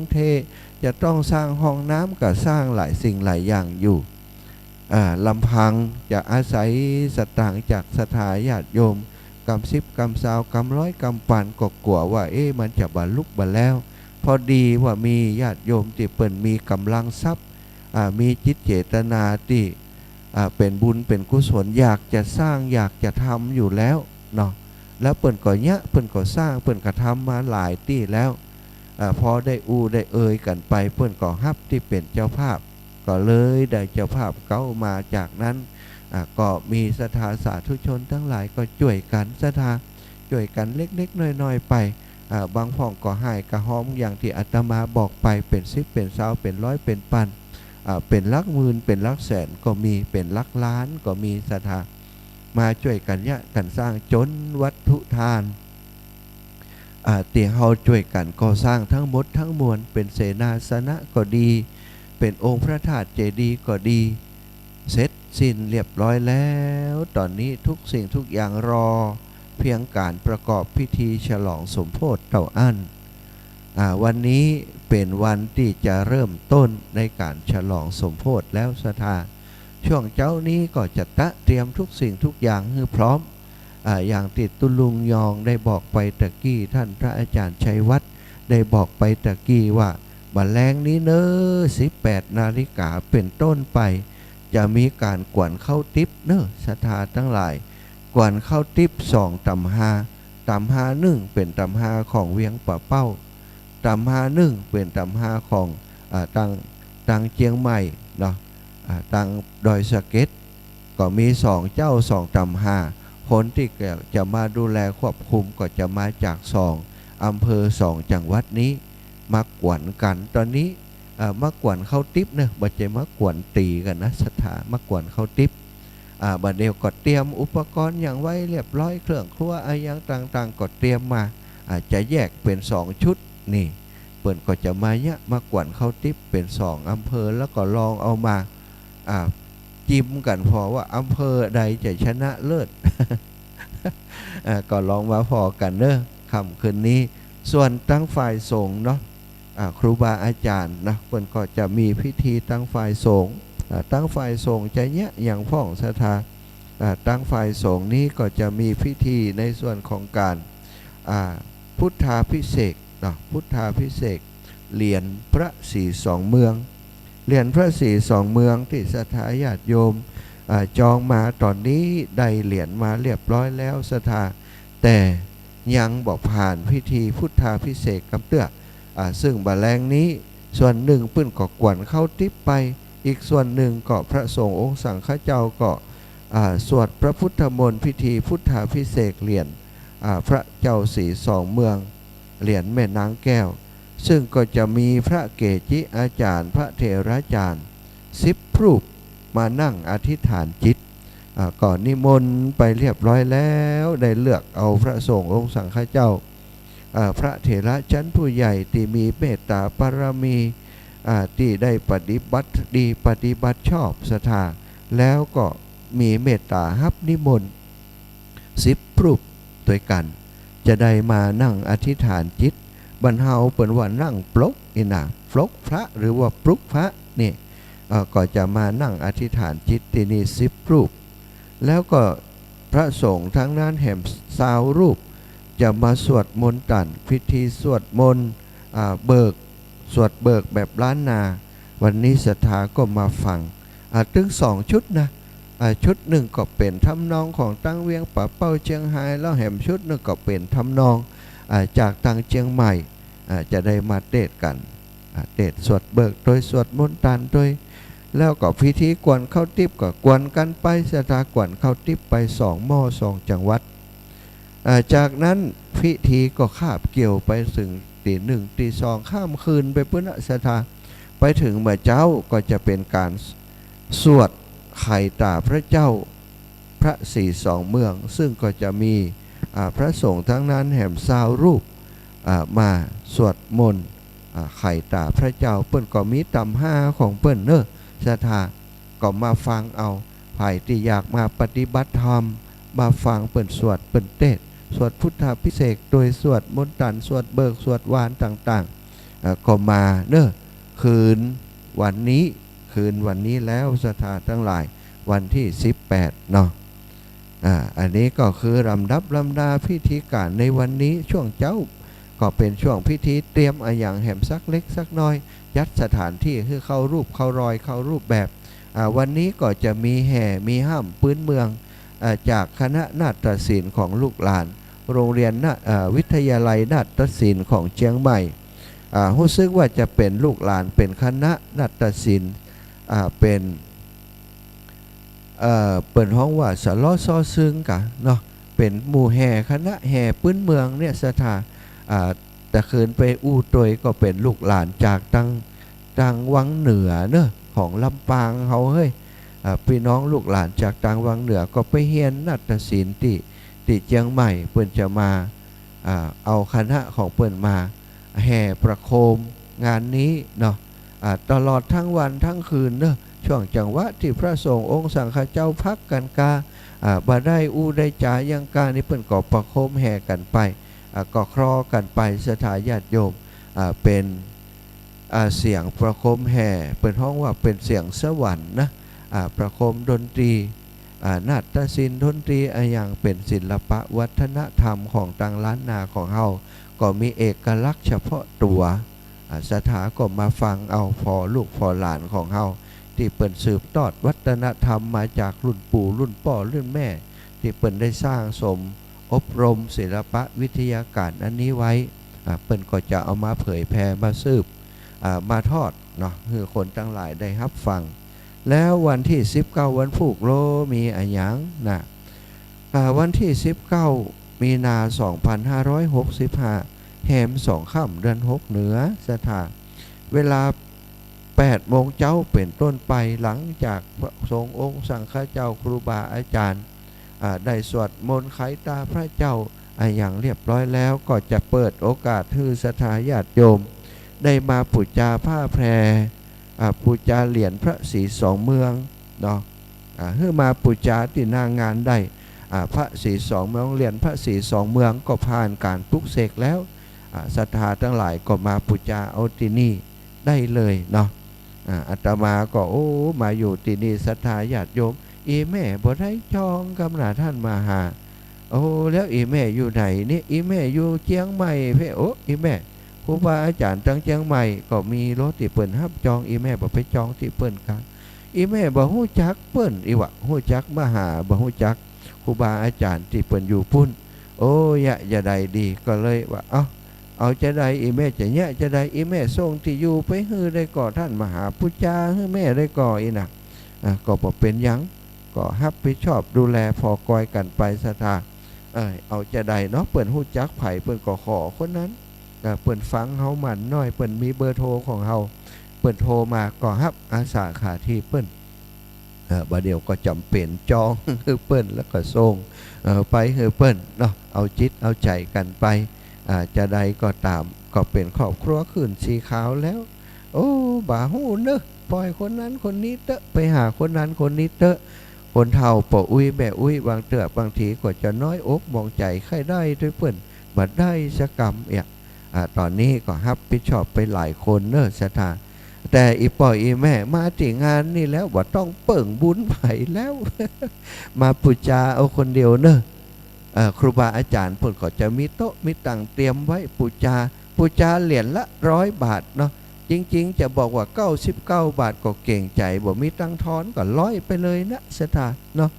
จะต้องสร้างห้องน้ำก็สร้างหลายสิ่งหลายอย่างอยู่ลำพังจะอาศัยสตางค์จากศรัทธาญาติโยมกำ10กำ20กำ100กำปันก็กลัวว่ามันจะบรรลุบรรแล้วพอดีว่ามีญาติโยมที่เปิ่นมีกำลังทรัพย์มีจิตเจตนาที่เป็นบุญเป็นกุศลอยากจะสร้างอยากจะทำอยู่แล้วเนาะแล้วเปิ่นก็เนี้ยเปิ่นก็สร้างเปิ่นก็ทำมาหลายที่แล้วพอได้ได้เอ่ยกันไปเปิ่นก็ฮับที่เป็นเจ้าภาพก็เลยได้เจ้าภาพเก้ามาจากนั้นก็มีศรัทธาสาธุชนทั้งหลายก็ช่วยกันศรัทธาช่วยกันเล็กๆน้อยๆไปบางพ่องก็ให้กระหอมอย่างที่อาตมาบอกไปเป็น10เป็น20เป็น100เป็นพันเป็นหลักหมื่นเป็นหลักแสนก็มีเป็นหลักล้านก็มีศรัทธามาช่วยกันเนี่ยกันสร้างจนวัตถุทานเตี่ยเฮาช่วยกันก่อสร้างทั้งหมดทั้งมวลเป็นเสนาสนะก็ดีเป็นองค์พระธาตุเจดีย์ก็ดีเสร็จสิ้นเรียบร้อยแล้วตอนนี้ทุกสิ่งทุกอย่างรอเพียงการประกอบพิธีฉลองสมโภชเต่าอั้นวันนี้เป็นวันที่จะเริ่มต้นในการฉลองสมโภชแล้วศรัทธาช่วงเจ้านี้ก็จะเตรียมทุกสิ่งทุกอย่างให้พร้อมอย่างติดตุลุงยองได้บอกไปตะกี้ท่านพระอาจารย์ชัยวัฒน์ได้บอกไปตะกี้ว่าบัดแลงนี้เนอะ18 นาฬิกาเป็นต้นไปจะมีการกวนเข้าติ๊บเนอะศรัทธาทั้งหลายกวนเข้าติ๊บ2 ตำห้า1เป็นตำห้าของเวียงป่าเป้าตำห้า1เป็นตำห้าของตังเจียงใหม่เนาะตังดอยสะเก็ดก็มี2 เจ้า2 ตำห้าคนที่จะมาดูแลควบคุมก็จะมาจาก2 อำเภอ2 จังหวัดนี้มากวนกันตอนนี้มากวนเข้าติ๊บเนอะบัดใจมากวนตีกันนะศรัทธามากวนเข้าติ๊บบัดเดียวก็เตรียมอุปกรณ์อย่างไว้เรียบร้อยเครื่องครัวอย่างต่างๆก็เตรียมมาจะแยกเป็น2 ชุดนี่เปิ่นก็จะมาเนี่ยมากวนเข้าติ๊บเป็น2 อำเภอแล้วก็ลองเอามาจิ้มกันพอว่าอำเภอใดจะชนะเลิศ ก็ลองมาพอกันเนอะค่ำคืนนี้ส่วนตั้งฝ่ายสงฆ์เนาะครูบาอาจารย์นะเพิ่นก็จะมีพิธีตั้งฝ่ายสงฆ์ตั้งฝ่ายสงฆ์จะเนี้ยอย่างพ่องศรัทธาตั้งฝ่ายสงฆ์นี้ก็จะมีพิธีในส่วนของการพุทธาภิเษกนะพุทธาภิเษกเหรียญพระศรี2 เมืองเหรียญพระศรี2 เมืองที่ศรัทธาญาติโยมจองมาตอนนี้ได้เหรียญมาเรียบร้อยแล้วศรัทธาแต่ยังบอกผ่านพิธีพุทธาภิเษกกำเตื้อซึ่งบัดแลงนี้ส่วนหนึ่งปื้นก็กวนเข้าติ๊บไปอีกส่วนหนึ่งก็พระสงฆ์องค์สังฆเจ้าก็สวดพระพุทธมนต์พิธีพุทธาภิเษกเหรียญพระเจ้าศรี2 เมืองเหรียญแม่นางแก้วซึ่งก็จะมีพระเกจิอาจารย์พระเถราจารย์10 รูปมานั่งอธิษฐานจิตก่อนนิมนต์ไปเรียบร้อยแล้วได้เลือกเอาพระสงฆ์องค์สังฆเจ้าพระเถระชั้นผู้ใหญ่ที่มีเมตตาบารมีที่ได้ปฏิบัติดีปฏิบัติชอบศรัทธาแล้วก็มีเมตตาฮับนิมนต์10 รูปด้วยกันจะได้มานั่งอธิษฐานจิตบรรเทาเปิ่นว่านั่งปลกนี่นะปลกพระหรือว่าปลุกพระนี่ก็จะมานั่งอธิษฐานจิตที่นี่10 รูปแล้วก็พระสงฆ์ทั้งนั้นแห่ม20 รูป จะมาสวดมนต์ตันพิธีสวดมนต์สวดเบิกแบบล้านนาวันนี้ศรัทธาก็มาฟังถึง2 ชุดนะชุดหนึ่งก็เป็นทำนองของตั้งเวียงป่าเป้าเชียงไฮ้แล้วแหมชุดหนึ่งก็เป็นทำนองจากทางเชียงใหม่จะได้มาเทศกันเทศสวดเบิกโดยสวดมนต์ตันโดยแล้วก็พิธีกวนเข้าทิพย์ก็กวนกันไปศรัทธากวนเข้าทิพย์ไป2 หม้อ 2 จังหวัดจากนั้นพิธีก็คาบเกี่ยวไปถึงตี 1 ตี 2ข้ามคืนไปเพื่อศรัทธาไปถึงเมื่อเจ้าก็จะเป็นการสวดไข่ตาพระเจ้าพระศรี2 เมืองซึ่งก็จะมีพระสงฆ์ทั้งนั้นแห่มซาวรูปมาสวดมนต์ไข่ตาพระเจ้าเปิ้นก็มีตำ5ของเปิ้นเนอะศรัทธาก็มาฟังเอาไผ่ที่อยากมาปฏิบัติธรรมมาฟังเปิ้นสวดเปิ้นเทศสวดพุทธาภิเษกโดยสวดมนต์ตันสวดเบิกสวดวานต่างๆก็มาเนอะคืนวันนี้แล้วศรัทธาทั้งหลายวันที่18เนาะอันนี้ก็คือลำดับลำดาพิธีการในวันนี้ช่วงเจ้าก็เป็นช่วงพิธีเตรียมอย่างแหมสักเล็กสักน้อยยัดสถานที่คือเข้ารูปเข้ารอยเข้ารูปแบบวันนี้ก็จะมีแห่มีห้ามพื้นเมืองจากคณะนาฏศิลป์ของลูกหลานโรงเรียนวิทยาลัยนาฏศิลป์ของเชียงใหม่รู้สึกว่าจะเป็นลูกหลานเป็นคณะนาฏศิลป์เป็นเปิดห้องว่าสล้อซอซึงกะเนาะเป็นหมู่แห่คณะแห่พื้นเมืองเนี่ยสถาแต่คืนไปอู้ตวยก็เป็นลูกหลานจากทางวังเหนือเนอะของลำปางเขาเฮ้ยพี่น้องลูกหลานจากทางวังเหนือก็ไปเฮียนนาฏศิลป์ที่เชียงใหม่เปิ้นจะมาเอาคณะของเปิ้นมาแห่ประโคมงานนี้เนาะตลอดทั้งวันทั้งคืนเนอะช่วงจังหวะที่พระสงฆ์องค์สังฆเจ้าพักกันกาบ่ได้อู้ได้จ่ายังกานี่เปิ้นก็ประโคมแห่กันไปก็ครอกันไปสถาญาติโยมเป็นเสียงประโคมแห่เปิดห้องว่าเป็นเสียงสวรรค์นะประโคมดนตรีนาฏศิลป์ดนตรีอย่างเป็นศิลปะวัฒนธรรมของทางล้านนาของเฮาก็มีเอกลักษณ์เฉพาะตัวสถาก็มาฟังเอาพอลูกพอหลานของเฮาที่เปิ่นสืบทอดวัฒนธรรมมาจากรุ่นปู่รุ่นพ่อรุ่นแม่ที่เปิ่นได้สร้างสมอบรมศิลปะวิทยาการอันนี้ไว้เปิ่นก็จะเอามาเผยแผ่มาสืบมาทอดเนาะให้คนทั้งหลายได้รับฟังแล้ววันที่19วันผูกโลมีอะไรอย่างนะวันที่19มีนา2565แหม2 ค่ำเดือน6เหนือสถานเวลา8 โมงเจ้าเป็นต้นไปหลังจากพระสงฆ์องค์สังฆเจ้าครูบาอาจารย์ได้สวดมนต์ไขตาพระเจ้าอย่างเรียบร้อยแล้วก็จะเปิดโอกาสให้ศรัทธาญาติโยมได้มาบูชาผ้าแพรบูชาเหรียญพระศรี2 เมืองเนาะให้มาบูชาที่หน้างานได้พระศรี2 เมืองเหรียญพระศรี2 เมืองก็ผ่านการปลุกเสกแล้วศรัทธาทั้งหลายก็มาบูชาเอาที่นี่ได้เลยเนาะอาตมาก็มาอยู่ที่นี่ศรัทธาญาติโยมอีแม่บ่ได้จองกำหนาท่านมาหาแล้วอีแม่อยู่ไหนนี่อีแม่อยู่เชียงใหม่เพ่อีแม่ครูบาอาจารย์ตั้งเชียงใหม่ก็มีรถที่เปิ้นฮับจองอีแม่บ่ไปจองที่เปิ้นกันอีแม่บ่ฮู้จักเปิ้นอีวะฮู้จักมาหาบ่ฮู้จักครูบาอาจารย์ที่เปิ้นอยู่พุ่นอย่าใดดีก็เลยว่าเอาจะได้อีแม่จะเนี่ยจะได้อีแม่ส่งที่อยู่ไปฮื้อได้ก่อท่านมหาพุทธาฮื้อแม่ได้ก่ออีน่ะก็บ่เป็นหยังก็รับผิดชอบดูแลพอกอยกันไปศรัทธาเอาจะได้เนาะเปิ้นฮู้จักไผเปิ้นก็ขอคนนั้นเปิ้นฟังเฮามันน้อยเปิ้นมีเบอร์โทรของเฮาเปิ้นโทรมาก็รับอาสาขาที่เปิ้นบัดเดียวก็จำเป็นจองคือเปิ้นแล้วก็ส่งไปคือเปิ้นเนาะเอาจิตเอาใจกันไปจะใดก็ตามก็เป็นครอบครัวขึ้นสีขาวแล้วบ่าหู้เนอะปล่อยคนนั้นคนนี้เตอะไปหาคนนั้นคนนี้เตอะคนเฒ่าปออุ้ยแม่อุ้ยบางเตือบางทีก็จะน้อยอกมองใจใครได้ด้วยเปิ้นบัดได้สกรรมตอนนี้ก็รับผิดชอบไปหลายคนเนอะสถานแต่อีปอยอีแม่มาที่งานนี่แล้วว่าต้องเปิ่งบุญไผ่แล้ว มาปูจาเอาคนเดียวเนอะ ครูบาอาจารย์เพิ่นก็จะมีโต๊ะมีตังเตรียมไว้ปูจาเหรียญละ100 บาทเนาะจริงๆจะบอกว่า99 บาทก็เก่งใจบ่มีตังทอนก็100ไปเลยนะสถาเนาะ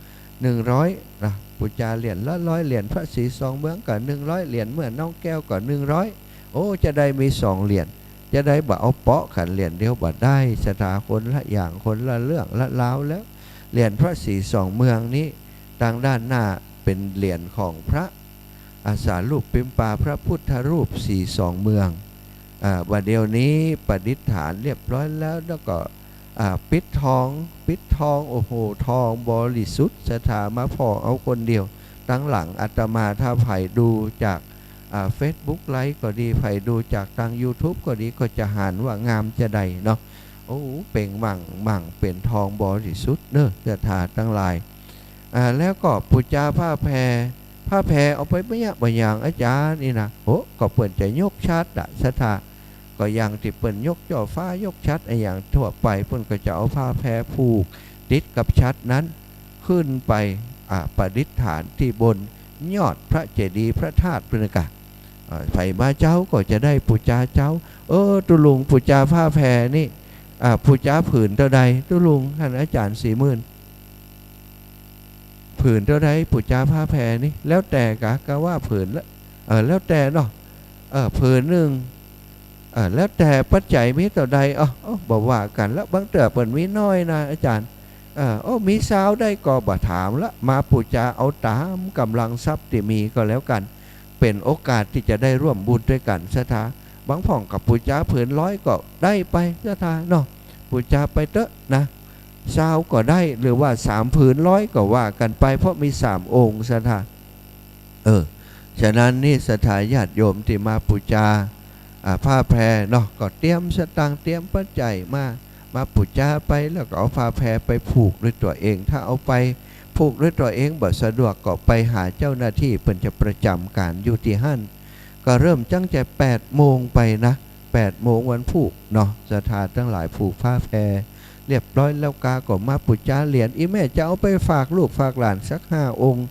100นะปูจาเหรียญละ100เหรียญพระศรีสองเมืองก็100เหรียญเมื่อน้องแก้วก็100โอ้จะได้มี2เหรียญจะได้บ่เอาเปาะขันเหรียญเดียวบ่ได้สถาคนละอย่างคนละเรื่องละลาวแล้วเหรียญพระศรีสองเมืองนี้ทางด้านหน้าเป็นเหรียญของพระอาสารูปปิมปาพระพุทธรูปสีสองเมืองวันเดียวนี้ประดิษฐานเรียบร้อยแล้วก็ปิดทองโอ้โหทองบริสุทธิ์สถามาพอเอาคนเดียวตั้งหลังอาตมาถ้าไผ่ดูจากFacebook ไลฟ์ก็ดีไผ่ดูจากทาง YouTube ก็ดีก็จะหานว่างามจะใดเนาะโอ้เป่งมั่งเป็นทองบริสุทธิ์เนอะสถาตั้งหลายแล้วก็ปูจาผ้าแพรเอาไปไม่ยากบางอย่างอาจารย์นี่นะโอ้ก็เปิ่นจะยกชัดอะสถาก็อย่างที่เปิ่นยกจ่อฟ้ายกชัดอย่างทั่วไปเปิ่นก็จะเอาผ้าแพรผูกติดกับชัดนั้นขึ้นไปประดิษฐานที่บนยอดพระเจดีย์พระธาตุเป็นกะไผ่มาเจ้าก็จะได้ปูจาเจ้าตุลุงปูจาผ้าแพรนี่ปูจาผืนเท่าใดตุลุงท่านอาจารย์40,000ผืนเท่าไรปูจาผ้าแพรนี่แล้วแต่กะว่าผืนละแล้วแต่เนาะผืนหนึ่งแล้วแต่ปัจจัยมีเท่าใดบอกว่ากันแล้วบางเตือเปิ่นมีน้อยนะอาจารย์มีสาวได้ก็บ่ถามละมาปูจาเอาตามกำลังทรัพย์ที่มีก็แล้วกันเป็นโอกาสที่จะได้ร่วมบุญด้วยกันสถาบางพ่องกับปูจาผืน100ก็ได้ไปสถาเนาะปูจาไปเตอะนะสาวก็ได้หรือว่า3 ผืน100ก็ว่ากันไปเพราะมี3 องค์สถาฉะนั้นนี่สถาญาติโยมที่มาปูจาผ้าแพรเนาะก็เตรียมสตางค์เตรียมปัจจัยมาปูจาไปแล้วก็เอาผ้าแพรไปผูกด้วยตัวเองถ้าเอาไปผูกด้วยตัวเองบ่สะดวกก็ไปหาเจ้าหน้าที่เพิ่นจะประจำการอยู่ที่หั่นก็เริ่มจังแต่8 โมงไปนะ8 โมงวันผูกเนาะสถานทั้งหลายผูกผ้าแพรเรียบร้อยแล้วก็มาปูจาเหรียญอีแม่จะเอาไปฝากลูกฝากหลานสัก5 องค์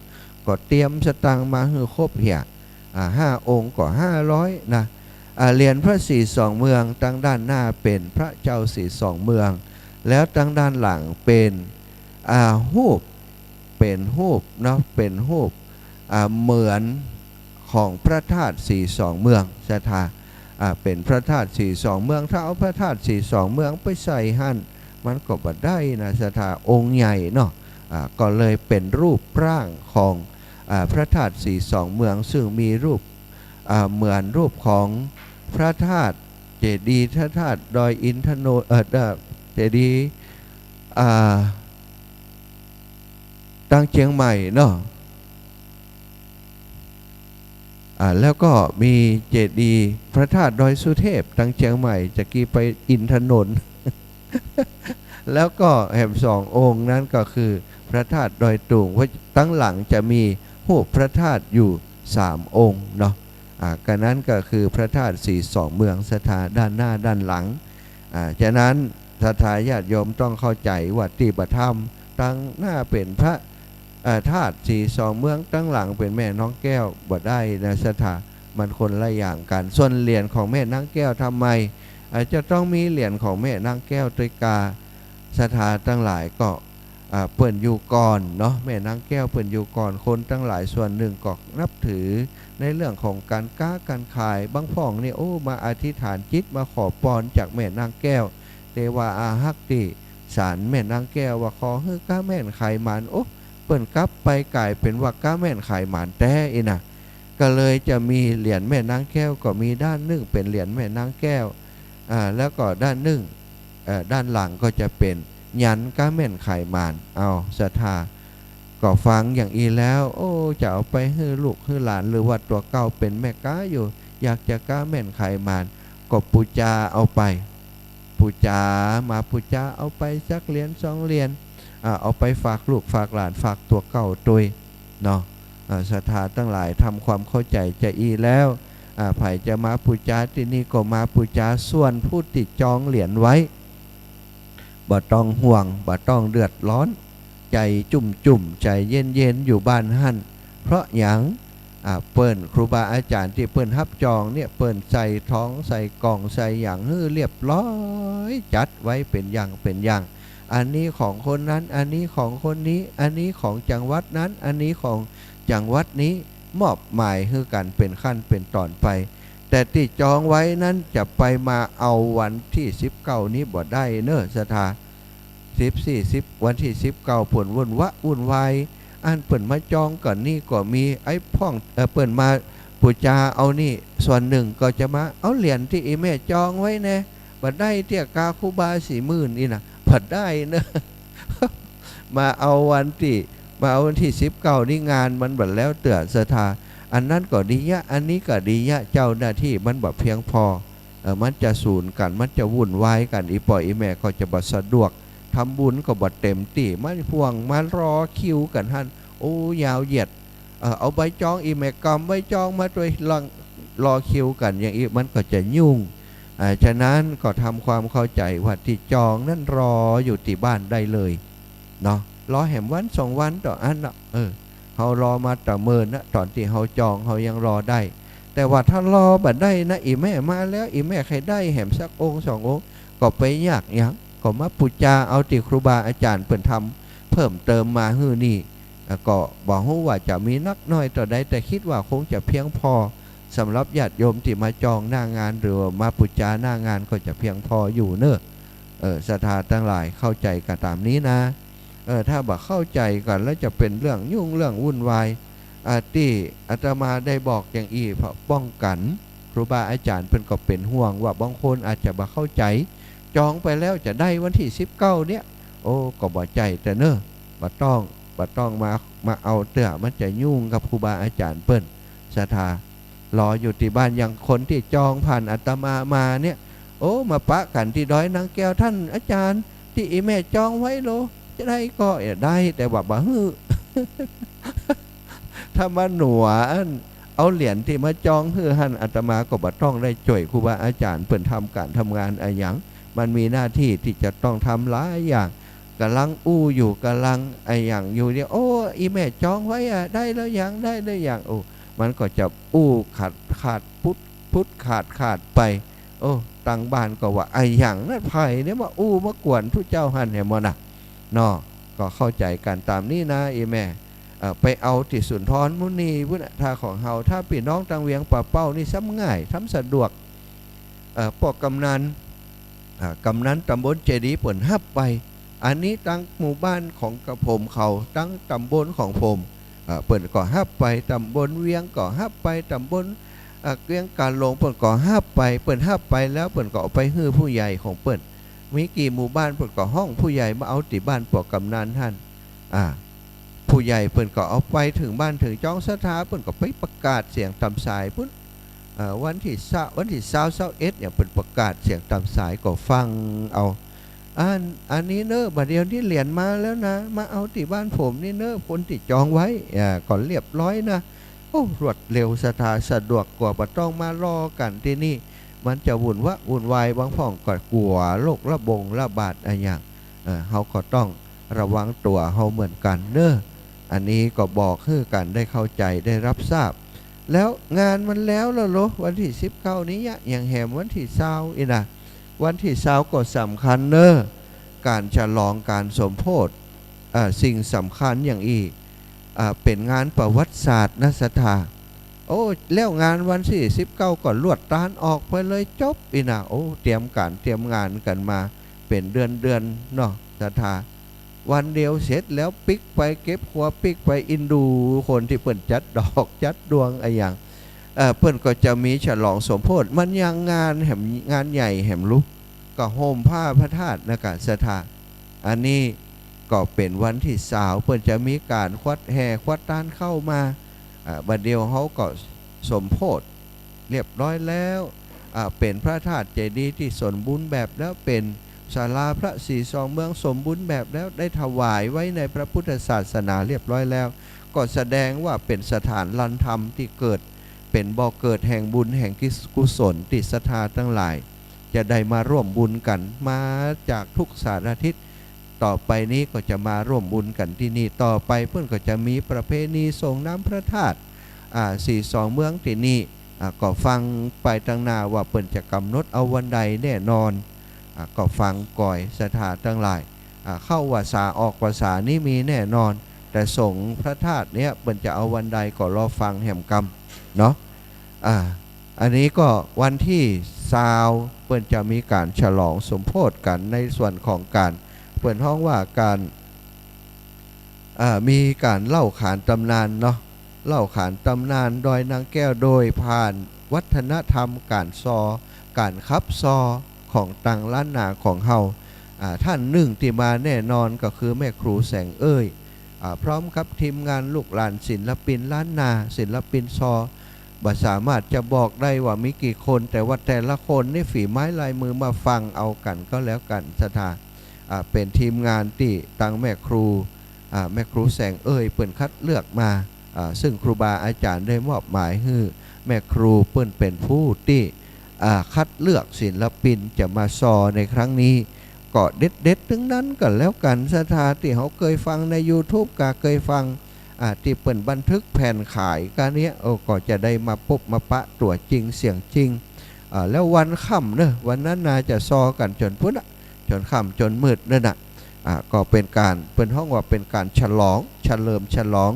ก็เตรียมสตางค์มาให้ครบเหี่ย5 องค์ก็500นะเหรียญพระศรีสองเมืองตั้งด้านหน้าเป็นพระเจ้าศรีสองเมืองแล้วตั้งด้านหลังเป็นรูปเนาะเป็นรูปเหมือนของพระธาตุศรีสองเมืองสถาเป็นพระธาตุศรีสองเมืองถ้าเอาพระธาตุศรีสองเมืองไปใส่หั่นมันก็บ่ได้นะสถาองค์ใหญ่เนาะก็เลยเป็นรูปร่างของพระธาตุศรีสองเมืองซึ่งมีรูปเหมือนรูปของพระธาตุเจดีย์พระธาตุดอยอินทนนท์เจดีย์ตั้งเชียงใหม่เนาะแล้วก็มีเจดีย์พระธาตุดอยสุเทพตั้งเชียงใหม่จะกี่ไปอินทนนท์ แล้วก็แห่ง2 องค์นั้นก็คือพระธาตุดอยตุงเพราะตั้งหลังจะมีรูปพระธาตุอยู่3 องค์เนาะกันนั้นก็คือพระธาตุศรีสองเมืองสถาด้านหน้าด้านหลังฉะนั้นสถาญาติโยมต้องเข้าใจว่าที่ปฐมตั้งหน้าเป็นพระธาตุศรีสองเมืองตั้งหลังเป็นแม่น้องแก้วบ่ได้นะสถามันคนละอย่างกันส่วนเหรียญของแม่นางแก้วทำไมจะต้องมีเหรียญของแม่นางแก้วตยกาสถาตั้งหลายก็เปิ่นอยู่ก่อนเนาะแม่นางแก้วเปิ่นอยู่ก่อนคนตั้งหลายส่วนหนึ่งก็นับถือในเรื่องของการค้าการขายบางพ่องนี่มาอธิษฐานจิตมาขอพรจากแม่นางแก้วเทวาอาหักติสารแม่นางแก้วว่าขอให้ก้าแม่นไข่หมานเปิ่นกลับไปกลายเป็นว่าก้าแม่นไข่หมานแท้อีนะก็เลยจะมีเหรียญแม่นางแก้วก็มีด้านหนึ่งเป็นเหรียญแม่นางแก้วแล้วก็ด้านหนึ่งด้านหลังก็จะเป็นยันก้าแม่นไข่หมานเอาศรัทธาก็ฟังอย่างอีแล้วจะเอาไปให้ลูกให้หลานหรือว่าตัวเก่าเป็นแม่ก้าอยู่อยากจะก้าแม่นไข่หมานก็ปูจาเอาไปปูจามาปูจาเอาไปสักเหรียญ2 เหรียญเอาไปฝากลูกฝากหลานฝากตัวเก่าตัวเนาะศรัทธาตั้งหลายทำความเข้าใจจะอีแล้วไผ่จะมาปูจาที่นี่ก็มาปูจาส่วนผู้ติดจองเหรียญไว้บ่ต้องห่วงบ่ต้องเดือดร้อนใจจุ่มใจเย็นอยู่บ้านหั่น เพราะอย่างเปิ้นครูบาอาจารย์ที่เปิ้นฮับจองเนี่ยเปิ้นใส่ท้องใส่กล่องใส่อย่างเรียบร้อยจัดไว้เป็นอย่างอันนี้ของคนนั้นอันนี้ของคนนี้อันนี้ของจังหวัดนั้นอันนี้ของจังหวัดนี้มอบหมายให้กันเป็นขั้นเป็นตอนไปแต่ที่จองไว้นั้นจะไปมาเอาวันที่19นี้บ่ได้เนอะสถา10วันที่19ผลวุ่นวายอันเปิ่นมาจองก่อนนี่ก็มีไอ้พ่องเปิ่นมาปูจาเอานี่ส่วนหนึ่งก็จะมาเอาเหรียญที่อีแม่จองไว้แน่บัดได้เตี้ยกาคูบา40,000นี่นะบัดได้เนอะ มาเอาวันที่19นี่งานมันบัดแล้วเตือสถาอันนั้นก็ดียะอันนี้ก็ดียะเจ้าหน้าที่มันแบบเพียงพอมันจะสูญกันมันจะวุ่นวายกันอีปอยอีแม่ก็จะบัดสะดวกทำบุญก็บัดเต็มที่มันพวงมารอคิวกันท่านโอ้ยาวเหยียดเอาใบจองอีแม่กำใบจองมาโดยรอคิวกันอย่างนี้มันก็จะยุ่งฉะนั้นก็ทำความเข้าใจว่าที่จองนั่นรออยู่ที่บ้านได้เลยเนาะรอแหมวัน2 วันต่ออันเนาะเขารอมาต่อเมินนะตอนที่เขาจองเขายังรอได้แต่ว่าถ้ารอบัดได้นะอีแม่มาแล้วอีแม่ใครได้แหมสักองค์2 องค์ก็ไปยากยังก็มาปูจาเอาที่ครูบาอาจารย์เปิ่นทำเพิ่มเติมมาฮื้อนี่ก็บอกว่าจะมีนักน้อยต่อใดแต่คิดว่าคงจะเพียงพอสำหรับญาติโยมที่มาจองหน้างานหรือมาปูจาหน้างานก็จะเพียงพออยู่เนอะศรัทธาทั้งหลายเข้าใจกันตามนี้นะถ้าบ่เข้าใจกันแล้วจะเป็นเรื่องยุ่งเรื่องวุ่นวายที่อาตมาได้บอกอย่างอีเพราะป้องกันครูบาอาจารย์เพิ่นก็เป็นห่วงว่าบางคนอาจจะบ่เข้าใจจองไปแล้วจะได้วันที่19เนี่ยโอ้ก็บ่ใจแต่เนอะบ่ต้องมาเอาเตื้อมันจะยุ่งกับครูบาอาจารย์เปิ้นศรัทธารออยู่ที่บ้านอย่างคนที่จองผ่านอาตมาเนี่ยโอ้มาปะกันที่ดอยนางแก้วท่านอาจารย์ที่อีแม่จองไว้โลจะได้ก็ได้แต่ว่าบ่ฮื้อ ถ้ามาหนัวเอาเหรียญที่มาจองฮื้อหันอาตมาก็บ่ต้องได้จ่วยครูบาอาจารย์เปิ้นทำการทำงานอะไรอย่างมันมีหน้าที่ที่จะต้องทำหลายอย่างกำลังอยู่กำลังอย่างอยู่เนี่ยโอ้อีแม่จองไว้ได้แล้วยังได้แล้วยังโอ้มันก็จะขาดพุทขาดไปโอ้ต่างบ้านก็ว่าอย่างนั้นไผ่เนี่ยมามากวนทุเจ้าหันแหมน่ะเนาะก็เข้าใจกันตามนี้นะอีแม่ไปเอาที่สุนทรมุนีพุทธทาของเฮาถ้าพี่น้องตังเวียงป่าเป้านี่ซ้ำง่ายทำสะดวกปอกกำนันตำบลเจดีย์เปิ่นฮับไปอันนี้ตั้งหมู่บ้านของกระผมเขาตั้งตำบลของผมเปิ่นก่อฮับไปตำบลเวียงก่อฮับไปตำบลเวียงการหลงเปิ่นก่อฮับไปเปิ่นฮับไปแล้วเปิ่นก็เอาไปฮื้อผู้ใหญ่ของเปิ่นมีกี่หมู่บ้านเปิ่นก่อห้องผู้ใหญ่มาเอาติบ้านปอกกำนันท่านผู้ใหญ่เปิ่นก็เอาไปถึงบ้านถึงจ้องสถาเปิ่นก็ไปประกาศเสียงตำสายพุ่นวันที่21เนี่ยเป็นประกาศเสียงตามสายก็ฟังเอาอันนี้เนอะบัดเดียวที่เหรียญมาแล้วนะมาเอาที่บ้านผมนี่เนอะคนที่จองไว้ก่อนเรียบร้อยนะโอ้รวดเร็วสะดวกกว่าบ่ต้องมารอกันที่นี่มันจะวุ่นวายบางพ่องก็กลัวโรคระบาดอะไรอย่างเฮาก็ต้องระวังตัวเฮาเหมือนกันเนอะอันนี้ก็บอกให้กันได้เข้าใจได้รับทราบแล้วงานมันแล้วเหรอวันที่19นี้อย่างแหมวันที่20อีนะวันที่20ก็สำคัญเนอะการฉลองการสมโภชสิ่งสำคัญอย่างอีเป็นงานประวัติศาสตร์นะศรัทธาโอ้แล้วงานวันที่19ก็ลวดตานออกไปเลยจบอีนะโอ้เตรียมงานกันมาเป็นเดือนเนาะศรัทธาวันเดียวเสร็จแล้วปิกไปเก็บหัวปิกไปอินดูคนที่เปิ่นจัดดอกจัดดวงอย่างเปิ่นก็จะมีฉลองสมโภชมันยังงานใหญ่แห่มลุกก็โฮมผ้าพระธาตุนะกะสถาอันนี้ก็เป็นวันที่20เปิ่นจะมีการควัดแห่ควัดต้านเข้ามาบัดเดียวเขาก็สมโภชเรียบร้อยแล้วเป็นพระธาตุเจดีย์ที่สมบูรณ์แบบแล้วเป็นศาลาพระศรีสองเมืองสมบูรณ์แบบแล้วได้ถวายไว้ในพระพุทธศาสนาเรียบร้อยแล้วก็แสดงว่าเป็นสถานลันธรรมที่เกิดเป็นบ่อเกิดแห่งบุญแห่งกุศลที่ศรัทธาทั้งหลายจะได้มาร่วมบุญกันมาจากทุกสารทิศ ต่อไปนี้ก็จะมาร่วมบุญกันที่นี่ต่อไปเพื่อนก็จะมีประเพณีส่งน้ำพระธาตุ42 เมืองที่นี่ก็ฟังไปตั้งหน้าว่าเปิ่นจะกำหนดเอาวันใดแน่นอนก็ฟังก่อยสถานทั้งหลายเข้าวาษาออกวาษานี้มีแน่นอนแต่ส่งพระธาตุเนี้ยเปิ่นจะเอาวันใดก็รอฟังแห่มกรรมเนาะอันนี้ก็วันที่20เปิ่นจะมีการฉลองสมโภชกันในส่วนของการเปิ่นห้องว่าการมีการเล่าขานตำนานเนาะเล่าขานตำนานดอยนางแก้วโดยผ่านวัฒนธรรมการซอการคับซอของตังล้านนาของเฮาท่านหนึ่งที่มาแน่นอนก็คือแม่ครูแสงเอ้ยพร้อมครับทีมงานลูกหลานศิลปินล้านนาศิลปินซอบ่สามารถจะบอกได้ว่ามีกี่คนแต่ว่าแต่ละคนนี่ฝีไม้ลายมือมาฟังเอากันก็แล้วกันสถานเป็นทีมงานที่ตังแม่ครูแสงเอ้ยเปิ่นคัดเลือกมาซึ่งครูบาอาจารย์ได้มอบหมายให้แม่ครูเปิ้นเป็นผู้ที่คัดเลือกศิลปินจะมาซอในครั้งนี้ก็เด็ดๆทั้งนั้นกันแล้วกันสถานที่เขาเคยฟังใน YouTube ก็เคยฟังที่เปิ้นบันทึกแผ่นขายกันเนี้ยก็จะได้มาพบมาปะตัวจริงเสียงจริงแล้ววันค่ำเนอะวันนั้นน่าจะซอกันจนพุทธจนค่ำจนมืดนั่นน่ะก็เป็นการเป็นห้องว่าเป็นการฉลองเฉลิมฉลอง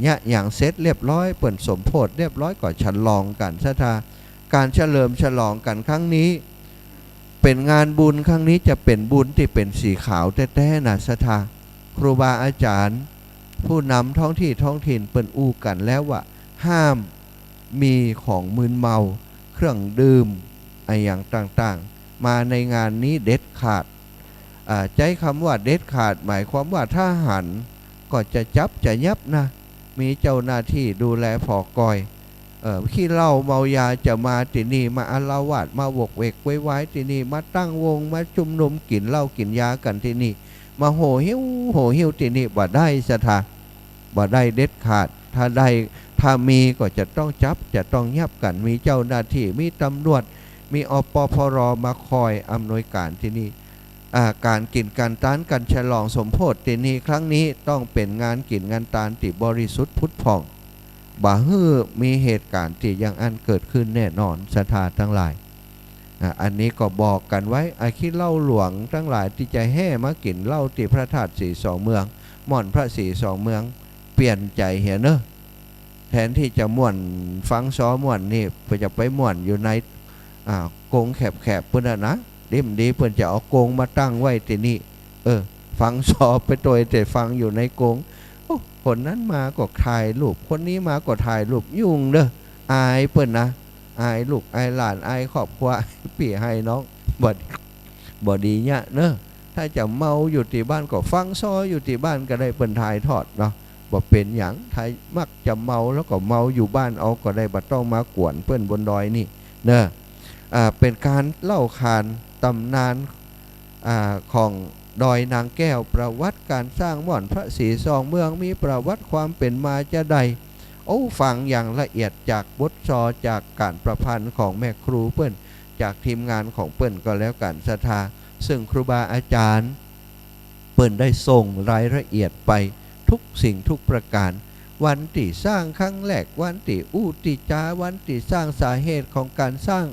เนี่ยอย่างเสร็จเรียบร้อยเปิ่นสมโพธิเรียบร้อยก่อนฉลองกันซะทาการเฉลิมฉลองกันครั้งนี้เป็นงานบุญครั้งนี้จะเป็นบุญที่เป็นสีขาวแท้ๆนะซะทาครูบาอาจารย์ผู้นำท้องที่ท้องถิ่นเปิ่นอู้กันแล้วว่าห้ามมีของมึนเมาเครื่องดื่มอย่างต่างๆมาในงานนี้เด็ดขาดใจคำว่าเด็ดขาดหมายความว่าถ้าหันก็จะจับจะยับนะมีเจ้าหน้าที่ดูแลผอกอยขี้เหล้าเมายาจะมาที่นี่มาอาละวาดมาวกเวกไว้ที่นี่มาตั้งวงมาชุมนุมกินเหล้ากินยากันที่นี่มาโหหิวที่นี่บ่ได้สถาบ่ได้เด็ดขาดถ้ามีก็จะต้องจับจะต้องยับกันมีเจ้าหน้าที่มีตำรวจมีอปพรมาคอยอำนวยการที่นี่การกินการตานกันฉลองสมโภชที่นี่ครั้งนี้ต้องเป็นงานกินงานตานที่บริสุทธิ์พุทธผ่องบ่ฮื้อมีเหตุการณ์ที่อย่างอันเกิดขึ้นแน่นอนศรัทธาทั้งหลายอันนี้ก็บอกกันไว้คิดเล่าหลวงทั้งหลายที่จะแห่มากินเหล้าที่พระธาตุ42 เมืองม่อนพระ42 เมืองเปลี่ยนใจเหียเนอะแทนที่จะม่วนฟังซ้อม่วนนี่เพื่อจะไปม่วนอยู่ในกงแคบๆเพื่อนนะดิมดีเพื่อนจะเอากงมาตั้งไว้ที่นี่ฟังซ้อไปตัวแต่ฟังอยู่ในกงคนนั้นมาก็ถ่ายรูปคนนี้มาก็ถ่ายรูปยุ่งเด้ออายเพื่อนนะอายลูกอายหลานอายครอบครัวปี่ให้น้องบ่ดีเนี่ยเนอะถ้าจะเมาอยู่ที่บ้านก็ฟังซ้ออยู่ที่บ้านก็ได้เปิ้นถ่ายทอดเนาะบ่เป็นอย่างไทยมักจะเมาแล้วก็เมาอยู่บ้านเอาก็ได้บ่ต้องมากวนเปิ้นบนดอยนี่เนอะเป็นการเล่าขานตำนานของดอยนางแก้วประวัติการสร้างม่อนพระ42 เมืองมีประวัติความเป็นมาจะใดฟังอย่างละเอียดจากบทซอจากการประพันธ์ของแม่ครูเปิ้นจากทีมงานของเปิ้นก็แล้วกันศรัทธาซึ่งครูบาอาจารย์เปิ้นได้ส่งรายละเอียดไปทุกสิ่งทุกประการวันที่สร้างครั้งแรกวันที่อุติจาวันที่สร้างสาเหตุของการสร้าง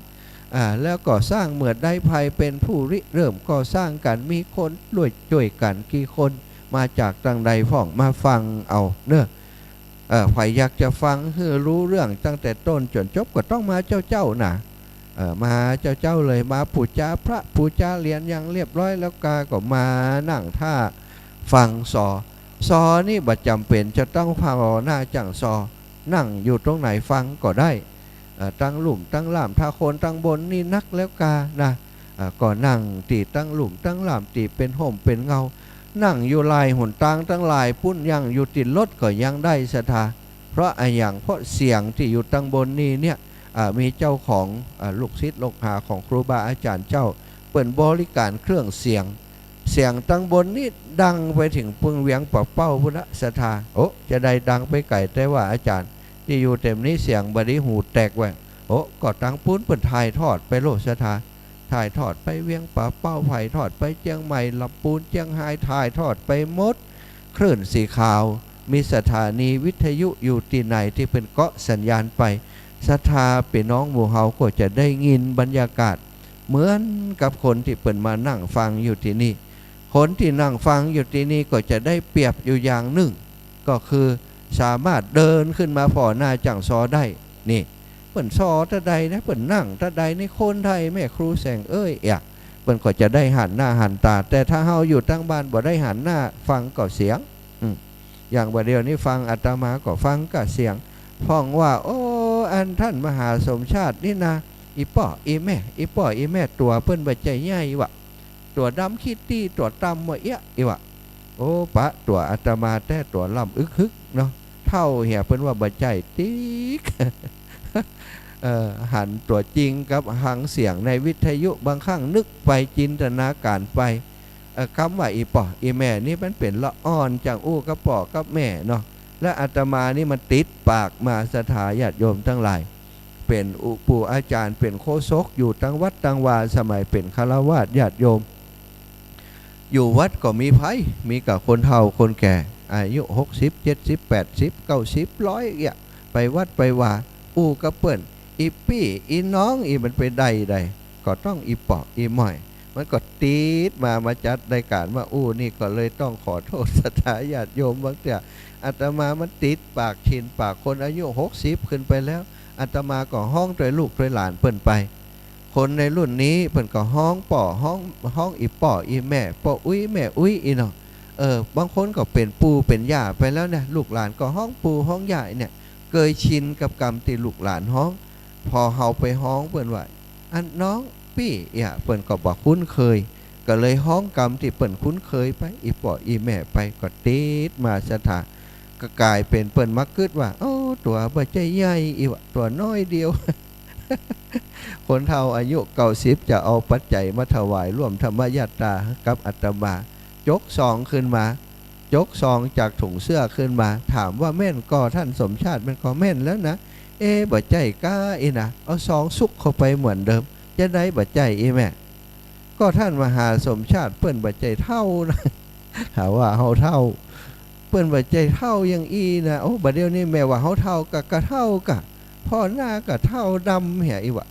แล้วก็สร้างเมื่อได้ภัยเป็นผู้ริเริ่มก็สร้างกันมีคนช่วยกันกี่คนมาจากต่างใดพ่องมาฟังเอาเนอะใครอยากจะฟังให้รู้เรื่องตั้งแต่ต้นจนจบก็ต้องมาเจ้านะมาเจ้าเลยมาปูจาพระปูจาเรียนอย่างเรียบร้อยแล้วก็มานั่งท่าฟังซอนี่บัดจำเป็นจะต้องภาวนาจังซอนั่งอยู่ตรงไหนฟังก็ได้ตั้งหลุมตั้งล่ามถ้าคนตั้งบนนี่นักแล้วกานะก็นั่งตีตั้งหลุมตั้งล่ามตีเป็นห่มเป็นเงานั่งอยู่ลายหนตางตั้งลายปุ้นยังอยู่ติดรถก็ยังได้ศรัทธาเพราะอย่างเพราะเสียงที่อยู่ตั้งบนนี่เนี่ยมีเจ้าของลูกศิษย์ลูกหาของครูบาอาจารย์เจ้าเปิดบริการเครื่องเสียงตั้งบนนี่ดังไปถึงปึงเวียงปะเป้าพุทธศรัทธาจะได้ดังไปไกลแต่ว่าอาจารย์ที่อยู่เต็มนี้เสียงบริหูแตกไว้ก็ตั้งปุ้นเปิดถ่ายทอดไปโลดศรัทธา ถ่ายทอดไปเวียงป่าเป้าไผ่ทอดไปเชียงใหม่ลำพูนเชียงรายถ่ายทอดไปหมดคลื่นสีขาวมีสถานีวิทยุอยู่ที่ไหนที่เป็นเกาะสัญญาณไปศรัทธาพี่น้องหมู่เฮาก็จะได้ยินบรรยากาศเหมือนกับคนที่เปิดมานั่งฟังอยู่ที่นี่คนที่นั่งฟังอยู่ที่นี่ก็จะได้เปรียบอยู่อย่างหนึ่งก็คือสามารถเดินขึ้นมาผ่อหน้าจังซอได้นี่เปิ่นซอตะใดนะเปิ่นนั่งตะใดในคนไทยแม่ครูแสงเอ้ยเปิ่นก็จะได้หันหน้าหันตาแต่ถ้าเฮาอยู่ตั้งบ้านบ่ได้หันหน้าฟังก็เสียงอย่างบัดเดียวนี้ฟังอาตมาก็ฟังก็เสียงพ้องว่าโอ้อันท่านมหาสมชาตินี่นะอีป่ออีแม่ตัวเปิ้นบ่ใจใหญ่วะตัวดำคิดตี้ตัวตำว่าเอี้ยอีวะโอ้ปะตัวอาตมาแต่ตัวลำอึกฮึกเนาะเท่าเหี่ยเปิ้นว่าบ่ใจติ๊ก หันตัวจริงกับหังเสียงในวิทยุบางครั้งนึกไปจินตนาการไปคำว่าอีป่ออีแม่นี่มันเป็นละอ่อนจากอู้กับป่อกับแม่เนาะและอาตมานี่มันติดปากมาสถาญาติโยมทั้งหลายเป็นอุปูอาจารย์เป็นโคศกอยู่ตั้งวัดตั้งวาสมัยเป็นฆราวาสญาติโยมอยู่วัดก็มีไผมีกับคนเฒ่าคนแก่อายุ60 70 80 90 100ไปวัดไปว่าอู้กับเปิ้นอีปี้อีน้องอีมันไปใดก็ต้องอีปออีหม่อยมันก็ตีดมาจัดรายการว่าอู้นี่ก็เลยต้องขอโทษศรัทธาญาติโยมบางเถื่ออาตมามันติดปากชินปากคนอายุ60ขึ้นไปแล้วอาตมาก็ห้องด้วยลูกด้วยหลานเปิ้นไปคนในรุ่นนี้เปิ้นก็ห้องป่อห้องอีป่ออีแม่ป่ออุ้ยแม่อุ้ยอีเนาะบางคนก็เป็นปู่เป็นย่าไปแล้วเนี่ยลูกหลานก็ห้องปู่ห้องย่าเนี่ยเคยชินกับกรรมที่ลูกหลานห้องพอเฮาไปห้องเปิ้นว่าอันน้องปี้เปิ้นก็บอกคุ้นเคยก็เลยห้องกรรมที่เปิ้นคุ้นเคยไปอีป่ออีแม่ไปก็ติดมาสถาก็กลายเป็นเปิ้นมักคิดว่าโอ้ตัวบ่ใจใหญ่อีวะตัวน้อยเดียว คนเฒ่าอายุ90จะเอาปัจจัยมาถวายร่วมธรรมญาตรากับอาตมายกซองขึ้นมายกซองจากถุงเสื้อขึ้นมาถามว่าแม่นก็ท่านสมชาติมันก็แม่นแล้วนะบ่ใจกล้าอีนะเอาซองซุกเข้าไปเหมือนเดิมจะได้บ่ใจอีแม่ก็ท่านมหาสมชาติเปิ้นบ่ใจเท่านะหาว่าเฮาเท่าเปิ้นบ่ใจเท่ายังอีนะโอ้บัดเดี๋ยวนี้แม่ว่าเฮาเท่ากะเท่ากะพ่อหน้ากะเท่าดำเหี่ยอีวะ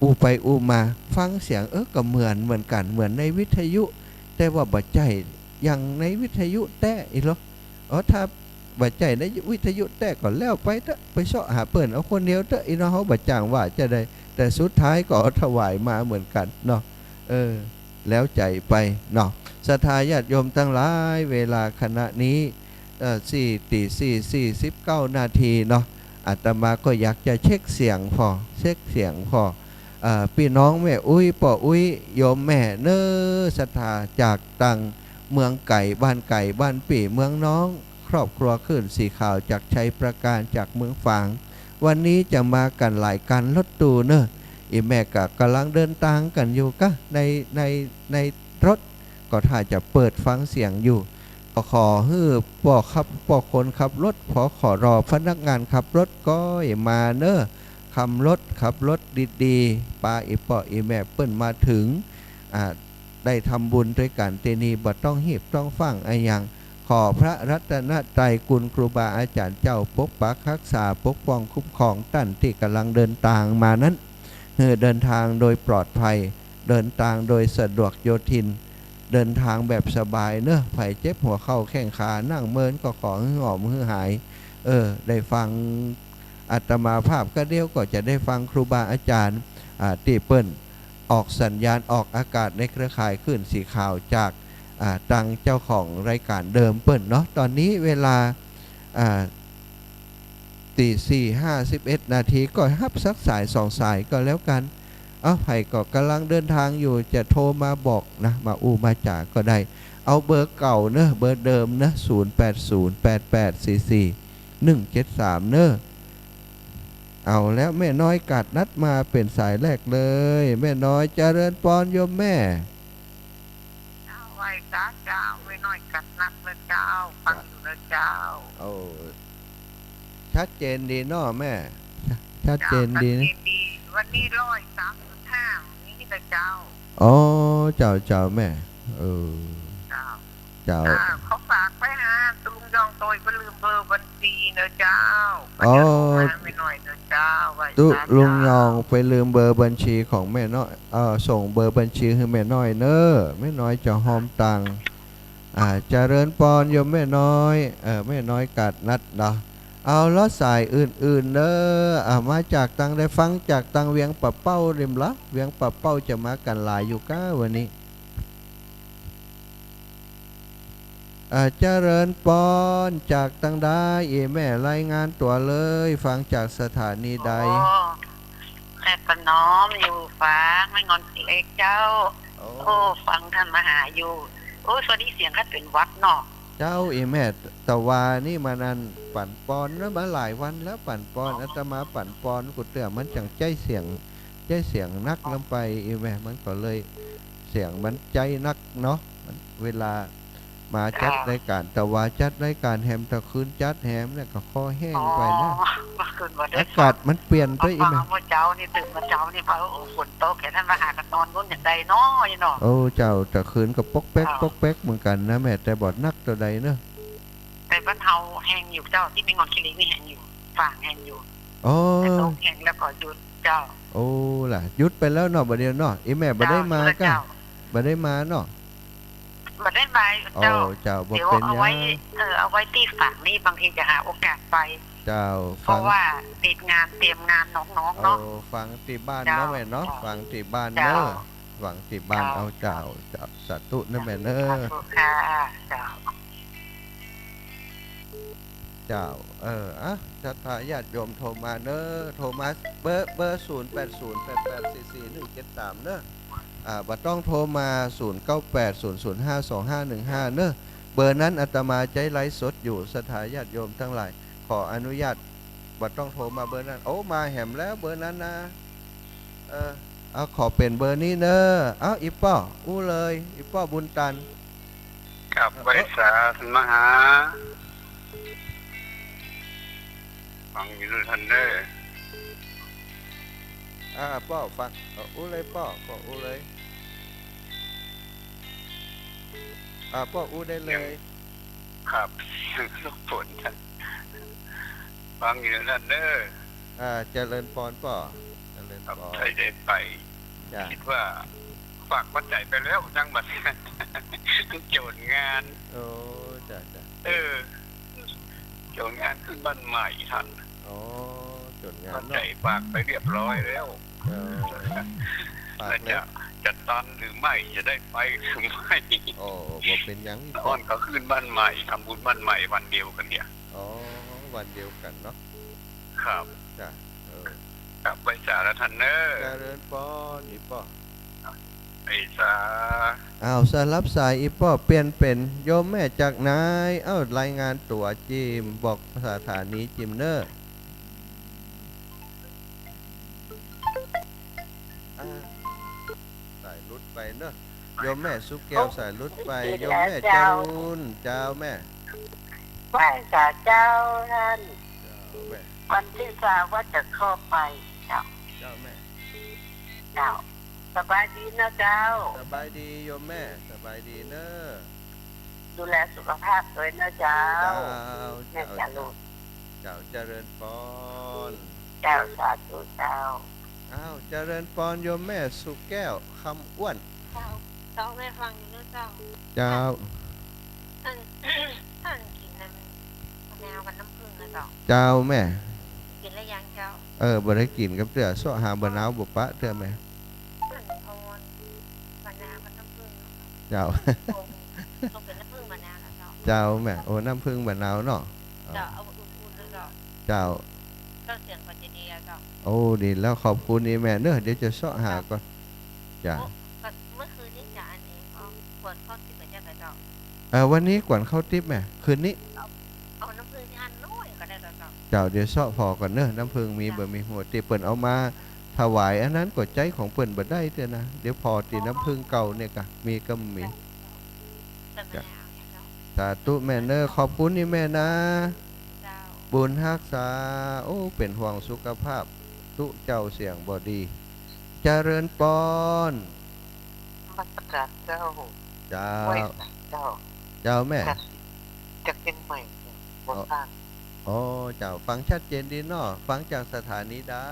อูไปอูมาฟังเสียงก็เหมือนกันเหมือนในวิทยุแต่ว่าบ่ใจอย่างในวิทยุแต่อีหรอถ้าบ่ใจในวิทยุแต่ก่อนแล้วไปเถอะไปเสาะหาเปิ้นเอาคนเดียวเถอะอีน้องเฮาบ่จ้างว่าจะได้แต่สุดท้ายก็ถวายมาเหมือนกันเนาะแล้วใจไปเนาะศรัทธาญาติโยมทั้งหลายเวลาขณะนี้4:49 นาทีเนาะอาตมาก็อยากจะเช็คเสียงพอพี่น้องแม่อุ้ยป่ออุ้ยโยมแม่เน้อศรัทธาจากตังเมืองไก่บ้านปีเมืองน้องครอบครัวขึ้นสีขาวจากชัยประการจากเมืองฝางวันนี้จะมากันหลายกันรถตู้เนอะอีแม่ก็กำลังเดินทางกันอยู่ก็ในรถก็ถ้าจะเปิดฟังเสียงอยู่ก็ขอให้ป่อคนขับรถขอรอพนักงานขับรถก็อย่ามาเนอะขับรถดีๆป้าอีป่ออีแม่เปิ้นมาถึงได้ทำบุญด้วยกันเตนีบ่ต้องหีบต้องฟังอะไรอย่างขอพระรัตนตรัยคุณครูบาอาจารย์เจ้าปกปักรักษาปกป้องคุ้มครองท่านที่กำลังเดินทางมานั้นเดินทางโดยปลอดภัยเดินทางโดยสะดวกโยทินเดินทางแบบสบายเนอะไผ่เจ็บหัวเข่าแข้งขานั่งเมินก็ขอให้หอมให้หายได้ฟังอาตมาภาพก็เดียวก็จะได้ฟังครูบาอาจารย์ที่เปิ้นออกสัญญาณออกอากาศในเครือข่ายขึ้นสีขาวจากตังเจ้าของรายการเดิมเปิ้นเนาะตอนนี้เวลา4:51 นาทีก็ฮับสักสาย2สายก็แล้วกันไผ่ก็กำลังเดินทางอยู่จะโทรมาบอกนะมามาจากก็ได้เอาเบอร์เก่าเนอะเบอร์เดิมนะ0808844173เนอะเอาแล้วแม่น้อยกัดนัดมาเป็นสายแรกเลยแม่น้อยเจริญพรโยมแม่ไหว้เจ้าแม่น้อยกัดนัดนะเจ้าฟังอยู่นะเจ้าชัดเจนดีเนาะแม่ชัดเจนดีนะวันนี้135 นี่แต่เจ้า อ๋อเจ้าแม่เออ เจ้า เจ้า เขาฝากไปหาตุลุงยองโตยก็ลืมเบอร์บัญชีเนอะเจ้า อ๋อ ก็จะโทรหาไม่หน่อยเนอะเจ้าไว้ ตุ จ้า ลุงยองไปลืมเบอร์บัญชีของแม่น้อยส่งเบอร์บัญชีให้แม่น้อยเนอะแม่น้อยจะหอมตังค์เจริญปอนโยมแม่น้อยแม่น้อยกัดนัดเนาะเอาล้อสายอื่นๆเนอะมาจากตังได้ฟังจากตังเวียงปะเป้าริมละเวียงปะเป้าจะมากันหลายอยู่ก้าวันนี้เจริญปอนจากตังได้แม่รายงานตัวเลยฟังจากสถานีใด โอ้แค่ประน้อมอยู่ฟ้าไม่งอนเล็กเจ้า โอ้ฟังท่านมหาอยู่โอ้สวัสดีเสียงคัดเป็นวัดเนาะ เจ้าแม่ตะวานี่มานันปั่นปอนแล้วมาหลายวันแล้วปั่นปอนอาตมาปั่นปอนกูเตือมันจังใจเสียงนักลงไปแม่มันก็เลยเสียงมันใจนักเนาะเวลามาจัดรายการตะวาจัดรายการแฮมตะคืนจัดแฮมเนี่ยก็คอแห้งไปนะ เมื่อคืนวันได้ อากาศมันเปลี่ยนไป ฟัง แม่ เมื่อเจ้านี่ตื่นมาเจ้านี่พอโอ้ฝนตกแค่ท่านมหากันนอนนู่นอย่างใดเนาะเนาะ โอ้เจ้าตะคืนก็ปกเป๊กเหมือนกันนะแม่แต่บอดนักตัวใดเนอะ แต่บ้านเฮาแห้งอยู่เจ้าที่มีงอนคิรินี่แห้งอยู่ฝางแห้งอยู่ อ๋อ แต่ตกแห้งแล้วก็หยุดเจ้า โอ้ล่ะหยุดไปแล้วเนาะบัดเดียวเนาะแม่บ่ได้มาก็บ่ได้มาเนาะ บัดได้ไป โอ้ เจ้า เจ้าบ่ เดี๋ยว เป็น เอา หยั ไว้ ง เอาไว้ที่ฝางนี่บางทีจะหาโอกาสไป เจ้า เพ ฟั ราะ ง ว่าติดงานเตรียมงานน้องๆ เอา เนาะ ฟังที่บ้าน เจ้า เนาะแม่เนาะฟังที่บ้าน เจ้า เนาะฟังที่บ้าน เจ้า เอาเจ้าสาธุนะแม่เนอะ ขอบคุณค่ะเจ้า เจ้าศรัทธาญาติโยมโทรมาเนอะโทรมาเบอร์0808844173เนอะบ่ต้องโทรมา0980052515เนอะเบอร์นั้นอาตมาใจไลฟ์สดอยู่ศรัทธาญาติโยมทั้งหลายขออนุญาตบ่ต้องโทรมาเบอร์นั้นโอ้มาแหมแล้วเบอร์นั้นนะเอาขอเป็นเบอร์นี้เนอะเอาอีป้ออู้เลยอีป้อบุญตัน กับบริษัทมหาฟังอยู่ด้วยท่านเด้อ ป้อฟังอู้เลยป้ออู้เลยป้ออู้ได้เลย ครับลูกฝนท่านฟังอยู่ด้วยท่านเด้อ เจริญพรป้อเจริญ ครับ พร ใครได้ไป จ้ะ คิดว่าฝากปัจจัยไปแล้วจังบัด โจทย์งาน โอ้จ้ะ โจทย์งานขึ้นบ้านใหม่ท่าน โอ้จดงา ปั น จ เนาะ จัยฝากไปเรียบร้อยแล้ว ฝาก แล้ว แล้ว จะตันหรือไม่จะได้ไปหรือไม่ โอ้บ่เป็นหยังอีก ตอนก็ขึ้นบ้านใหม่ทำบุญบ้านใหม่วันเดียวกันเนี่ย อ๋อวันเดียวกันเนาะ ครับ จ้ะ กับบริษัทท่านเด้ เจ อ ริญพรอีป้อ ไอ้สา สายรับสายอีป้อเปลี่ยนเป็นโยมแม่จากนายรายงานตัวจิมบอกสถานีจิมเนอร์สายรุดไปเนอะโยมแม่สุกแก้วสายรุดไปโยมแม่จรุนเจ้าแม่ ไหว้สาเจ้าท่าน เจ้าแม่ วันที่ทราบว่าจะเข้าไปเจ้า เจ้าแม่ เจ้าสบายดีนะเจ้า สบายดีโยมแม่สบายดีเนอะ ดูแลสุขภาพด้วยนะเจ้า เจ้า แม่จะรู้ เจ้าเจริญพร เจ้าสาธุเจ้า เจริญพรโยมแม่สุแก้วคำอ้วน เจ้าเจ้าได้ฟังอยู่นะเจ้า เจ้า ท่าน ท่านกินน้ำมะนาวกับน้ำผึ้งนะเจ้า เจ้าแม่ กินแล้วยังเจ้า บ่ได้กินกับเตือโซหาบ่หนาวบ่ปะเตือแม่ ท่านพรมะนาวกับน้ำผึ้ง เจ้า ต้องเป็นน้ำผึ้งมะนาวนะเจ้า เจ้าแม่โอ้น้ำผึ้งบ่หนาวเนาะ เจ้าเอาอุ่นๆนะเจ้า เจ้า เจ้าเสียงปัจเจียเจ้า โอ้ดีแล้วขอบคุณนี่แม่เนอะเดี๋ยวจะโซหาก่อนจ้า เมื่อคืนนี้จะอันนี้เอาปวดข้อที่เป็นยังไงเจ้า วันนี้ก่อนเข้าทิปแม่คืนนี้ เอาน้ำผึ้งที่อันน้อยก็ได้แล้วเจ้า เจ้าเดี๋ยวโซพอก่อนเนอะน้ำผึ้งมีบ่มีหัวติเปิ้นเอามาถวายอันนั้นก็ใจของเปิ้นบ่ได้เด้อนะเดี๋ยวพอตีน้ำผึ้งเก่าเนี่ยก็มีก็มี เป็นมะนาวเนี่ยเจ้า สาธุแม่เนอะขอบคุณนี่แม่นะ เจ้า บุญรักษาโอ้เป็นห่วงสุขภาพตุเจ้าเสียงบอดี เจริญปอน มาประกาศเจ้า เจ้า ไว้เจ้า เจ้าแม่ จากเป็นใหม่บนบ้าน โอ้เจ้าฟังชัดเจนดีเนาะฟังจากสถานีได้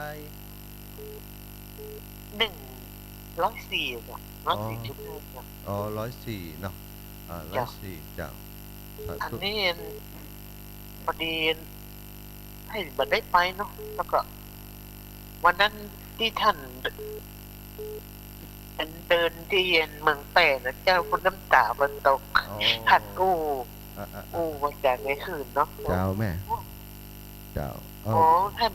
104จ้ะ104.1จ้ะ อ๋อ104เนาะ104เจ้าสา อัน ธุ นี้พอดีให้บัดได้ไปเนาะแล้วก็ วันนั้นที่ท่านเดินที่เมืองแปะนะเจ้าคุณน้ำตาบนตก อ๋อ ท่านกู้ อ่ะ มาจากในคืนเนาะ เจ้าแม่เจ้า อ๋อท่าน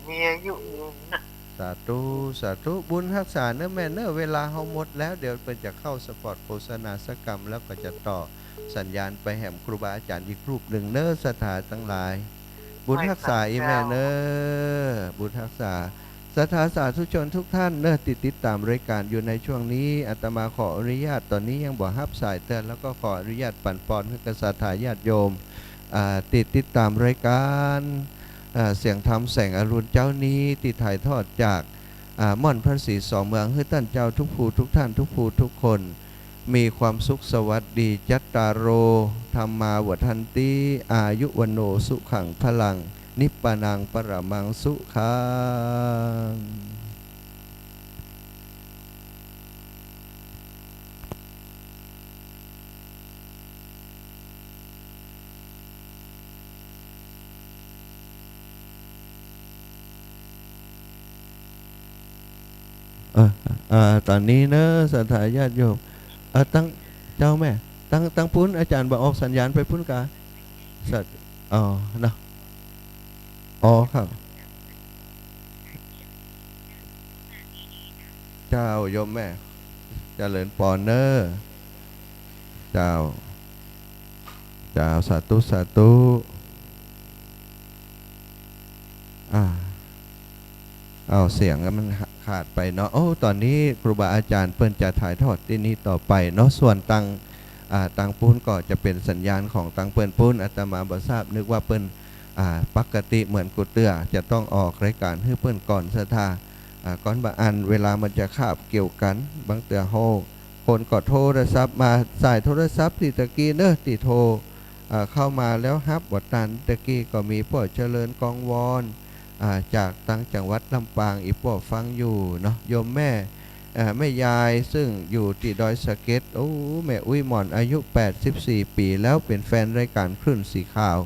มีอายุยืนนะ สาธุสาธุบุญรักษาเนื้อแม่เนื้อเวลาเฮาหมดแล้วเดี๋ยวเป็นจะเข้าสปอร์ตโฆษณาสกรรมแล้วก็จะต่อสัญญาณไปแห่มครูบาอาจารย์อีกรูปหนึ่งเน้อสถานทั้งหลาย บุญรักษาอีแม่เน้อบุญรักษาสถาสาธุชนทุกท่านเน้อติดตามรายการอยู่ในช่วงนี้อาตมาขออนุญาตตอนนี้ยังบ่ฮับสายเตือนแล้วก็ขออนุญาตปั่นปอนให้กับศรัทธาญาติโยมติดตามรายการเสียงธรรมแสงอรุณเจ้านี้ที่ถ่ายทอดจากม่อนพระศรีสองเมืองให้ท่านเจ้าทุกผู้ทุกท่านทุกผู้ทุกคนมีความสุขสวัสดีจัตตารโรธรรมาวทันติอายุวันโนสุขังพลังนิพพานังปรมังสุขังตอนนี้เนอะสถาญาติโยมตั้งเจ้าแม่ตั้งปุ้นอาจารย์บอกออกสัญญาณไปปุ้นกาสัตว์อ๋อเนาะอ๋อครับเจ้าโยมแม่เจริญปอนเนอร์เจ้าสาธุสาธุเอาเสียงมันขาดไปเนาะโอ้ตอนนี้ครูบาอาจารย์เปิ้นจะถ่ายทอดที่นี้ต่อไปเนาะส่วนตังปุ้นก็จะเป็นสัญญาณของตังเปิ้นปุ้นอาตมาบ่ทราบนึกว่าเปิ้นปกติเหมือนกูเตื้อจะต้องออกรายการให้เปิ้นก่อนศรัทธาก่อนบางอันเวลามันจะคาบเกี่ยวกันบางเตือโฮคนก็โทรศัพท์มาสายโทรศัพท์ที่ตะกี้เนอะที่โทรเข้ามาแล้วฮับวัดตันตะกี้ก็มีพ่อเจริญกองวอนจากตั้งจังหวัดลำปางอีพ่อฟังอยู่เนาะโยมแม่ยายซึ่งอยู่ที่ดอยสะเก็ดโอ้แม่อุ้ยหมอนอายุ84ปีแล้วเป็นแฟนรายการคลื่นสีขาว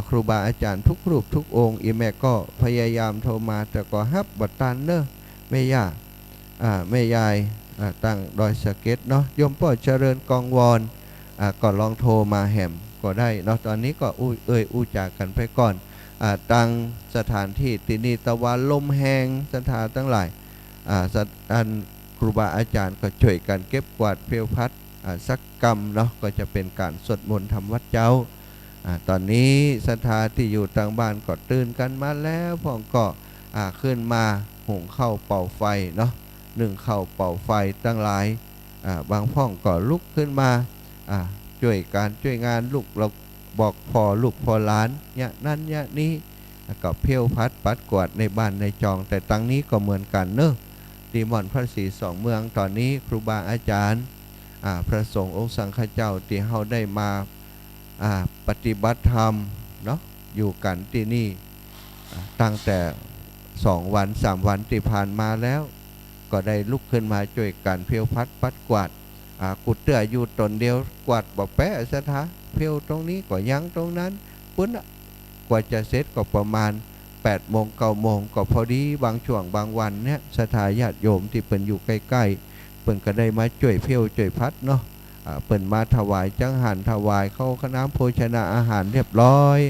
ครูบาอาจารย์ทุกรูปทุกองค์อีแม่ก็พยายามโทรมาแต่ก็ฮับบัดตันเนอะแม่ยายตั้งดอยสะเก็ดเนาะโยมพ่อเจริญกองวอนก็ลองโทรมาแหมก็ได้เนาะตอนนี้ก็อู้จากกันไปก่อนตั้งสถานที่ที่นี่ตะวันลมแหงสถานทั้งหลายครูบาอาจารย์ก็ช่วยกันเก็บกวาดเพลียวพัดสักกรรมเนาะก็จะเป็นการสวดมนต์ทำวัดเจ้าตอนนี้ศรัทธาที่อยู่ทางบ้านก็ตื่นกันมาแล้วพ่องก็ขึ้นมาหุงข้าวเป่าไฟเนาะนึ่งข้าวเป่าไฟตั้งหลายบางพ่องก็ลุกขึ้นมาช่วยงานลูกเราบอกพอลูกพอหลานเนี่ยนั่นเนี่ยนี้ก็เพี้ยวพัดปัดกวาดในบ้านในจองแต่ตั้งนี้ก็เหมือนกันเนอะดีมอนพระศรีสองเมืองตอนนี้ครูบาอาจารย์พระสงฆ์องค์สังฆเจ้าที่เฮาได้มาปฏิบัติธรรมเนาะอยู่กันที่นี่ตั้งแต่2 วัน 3 วันที่ผ่านมาแล้วก็ได้ลุกขึ้นมาช่วยกันเพี้ยวพัดปัดกวาดกุดเตื้ออยู่ตนเดียวกวาดบ่แปะซะท้าเพี้ยวตรงนี้ก็ยังตรงนั้นปุ้นกว่าจะเสร็จก็ประมาณ8 โมง 9 โมงก็พอดีบางช่วงบางวันเนี่ยศรัทธาญาติโยมที่เปิ้นอยู่ใกล้ๆเปิ้นก็ได้มาช่วยเพี้ยวช่วยพัดเนาะเปิ้นมาถวายจังหันถวายเข้าคณะโภชนาอาหารเรียบร้อย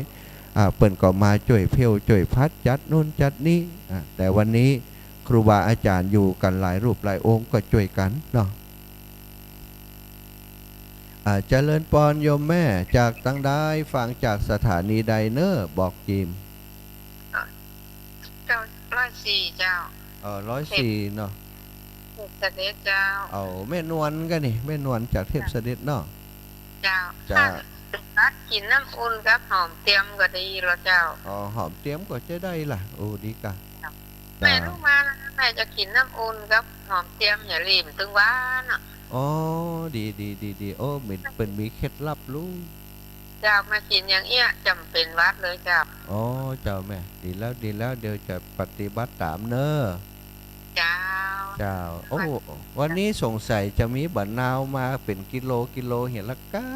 เปิ้นก็มาช่วยเพี้ยวช่วยพัดจัดนู่นจัดนี้แต่วันนี้ครูบาอาจารย์อยู่กันหลายรูปหลายองค์ก็ช่วยกันเนาะเจริญปอนโยมแม่จากตั้งได้ฟังจากสถานีใดเนอบอกจิมเจ้า104เจ้า104เนาะเทพเสด็จเจ้าเอาแม่นวลกันนี่แม่นวลจากเทพเสด็จเนาะเจ้านัดกินน้ำอุ่นกับหอมเตรียมก็ดีแล้วเจ้าหอมเตรียมก็จะได้ล่ะโอ้ดีกะ แม่ลูกมาแล้วแม่จะกินน้ำอุ่นกับหอมเจียมอย่าลืมตึงหวานอ่ะ อ๋อดีโอ้เหมือนเป็นมีเคล็ดลับลุง เจ้ามากินอย่างเอี้ยจำเป็นวัดเลยเจ้า อ๋อเจ้าแม่ดีแล้วเดี๋ยวจะปฏิบัติตามเนอะ เจ้า เจ้าโอ้วันนี้สงสัยจะมีบัตรนาวมาเป็นกิโลเห็นละก้า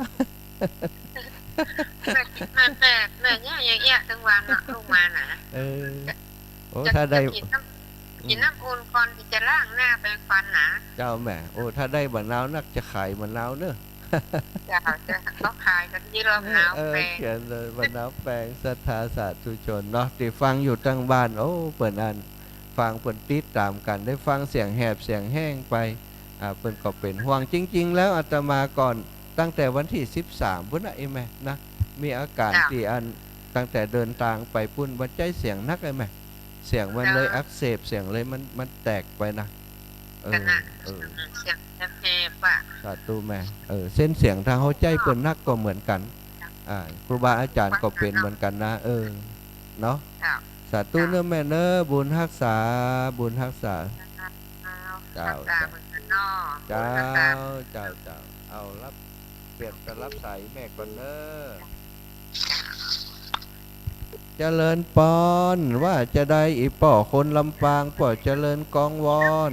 แม่เนี่ยอย่างเอี้ยตึงหวานอ่ะลูกมาน่ะ โอ้ถ้าได้ กินน้ำอุ่นก่อนที่จะล้างหน้าแปรงฟันนะ เจ้าแม่โอ้ถ้าได้บัตรนาวนักจะขายบัตรนาวเนอะ เจ้าจะเขาขายกันที่รอบหนาวแปรง เขียนเลยบัตรนาวแปลงศรัทธาสาธุชนเนาะที่ฟังอยู่ตั้งบ้านโอ้เปิดอันฟังเปิดติดตามกันได้ฟังเสียงแหบเสียงแห้งไปเปิดก็เป็นห่วงจริง ๆ แล้วอาตมาก่อนตั้งแต่วันที่13พุ่นนะไอ้แม่นะมีอาการที่อันตั้งแต่เดินทางไปพุ่นวัดใจเสียงนักไอ้แม่เสียงมันเลยอักเสบเสียงเลยมันแตกไปนะเสียงแหบอ่ะ สาธุแม่เส้นเสียงทางหัวใจเปิดนักก็เหมือนกันครูบาอาจารย์ก็เป็นเหมือนกันนะเนาะสาธุเนื้อแม่เนื้อบุญรักษาเจ้าเอารับเปลี่ยนกันรับสายแม่ก่อนเนอะเจริญปอนว่าจะได้อีป่อคนลำปางป่อเจริญกองวอน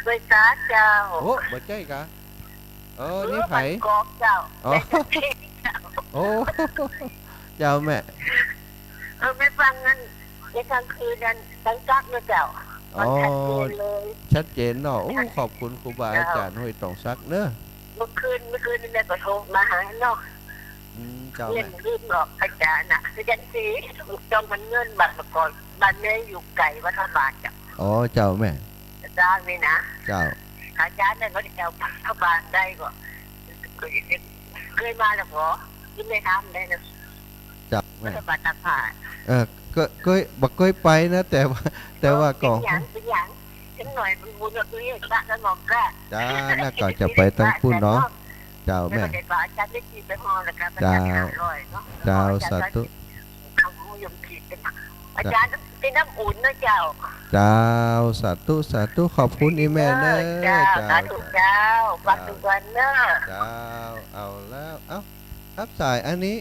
ไปจ้าเจ้าโอ้บ่ใจกะนี่ไผกอกเจ้าโอ้เจ้าแม่ไม่ฟังงั้นในกลางคืนนั้นตั้งกักนะเจ้าชัดเจนเนาะขอบคุณครูบาอาจารย์ห้วยตองซักเนอะเมื่อคืนนี่แม่ก็โทรมาหาเนาะเล่นรีบบอกอาจารย์น่ะคือจันสีจองมันเงินบัตรมาก่อนบ้านแม่อยู่ไกลวัดธรรมบาลจ้ะเจ้าแม่จ้างนี่นะเจ้าอาจารย์นั่นเขาจะเอาเข้าบ้านได้ก็เคยมาแล้วเหรอยิ่งไม่ทำได้นะเจ้าแม่บัตรตาผ่านเคยไปนะแต่ว่าก่อนเป็นอย่างฉันหน่อยมันบุญกับตัวเองบ้านแล้วมองกล้าจ้าน่าก่อนจะไปตั้งพูนเนาะเจ้าแม่เจ้าสาธุอาจารย์เป็นน้ำอุ่นนะเจ้าเจ้าสาธุขอบคุณอีแม่เนอะสาธุเจ้าปัจจุบันเนอะเจ้าเอาแล้วรับสายอันนี้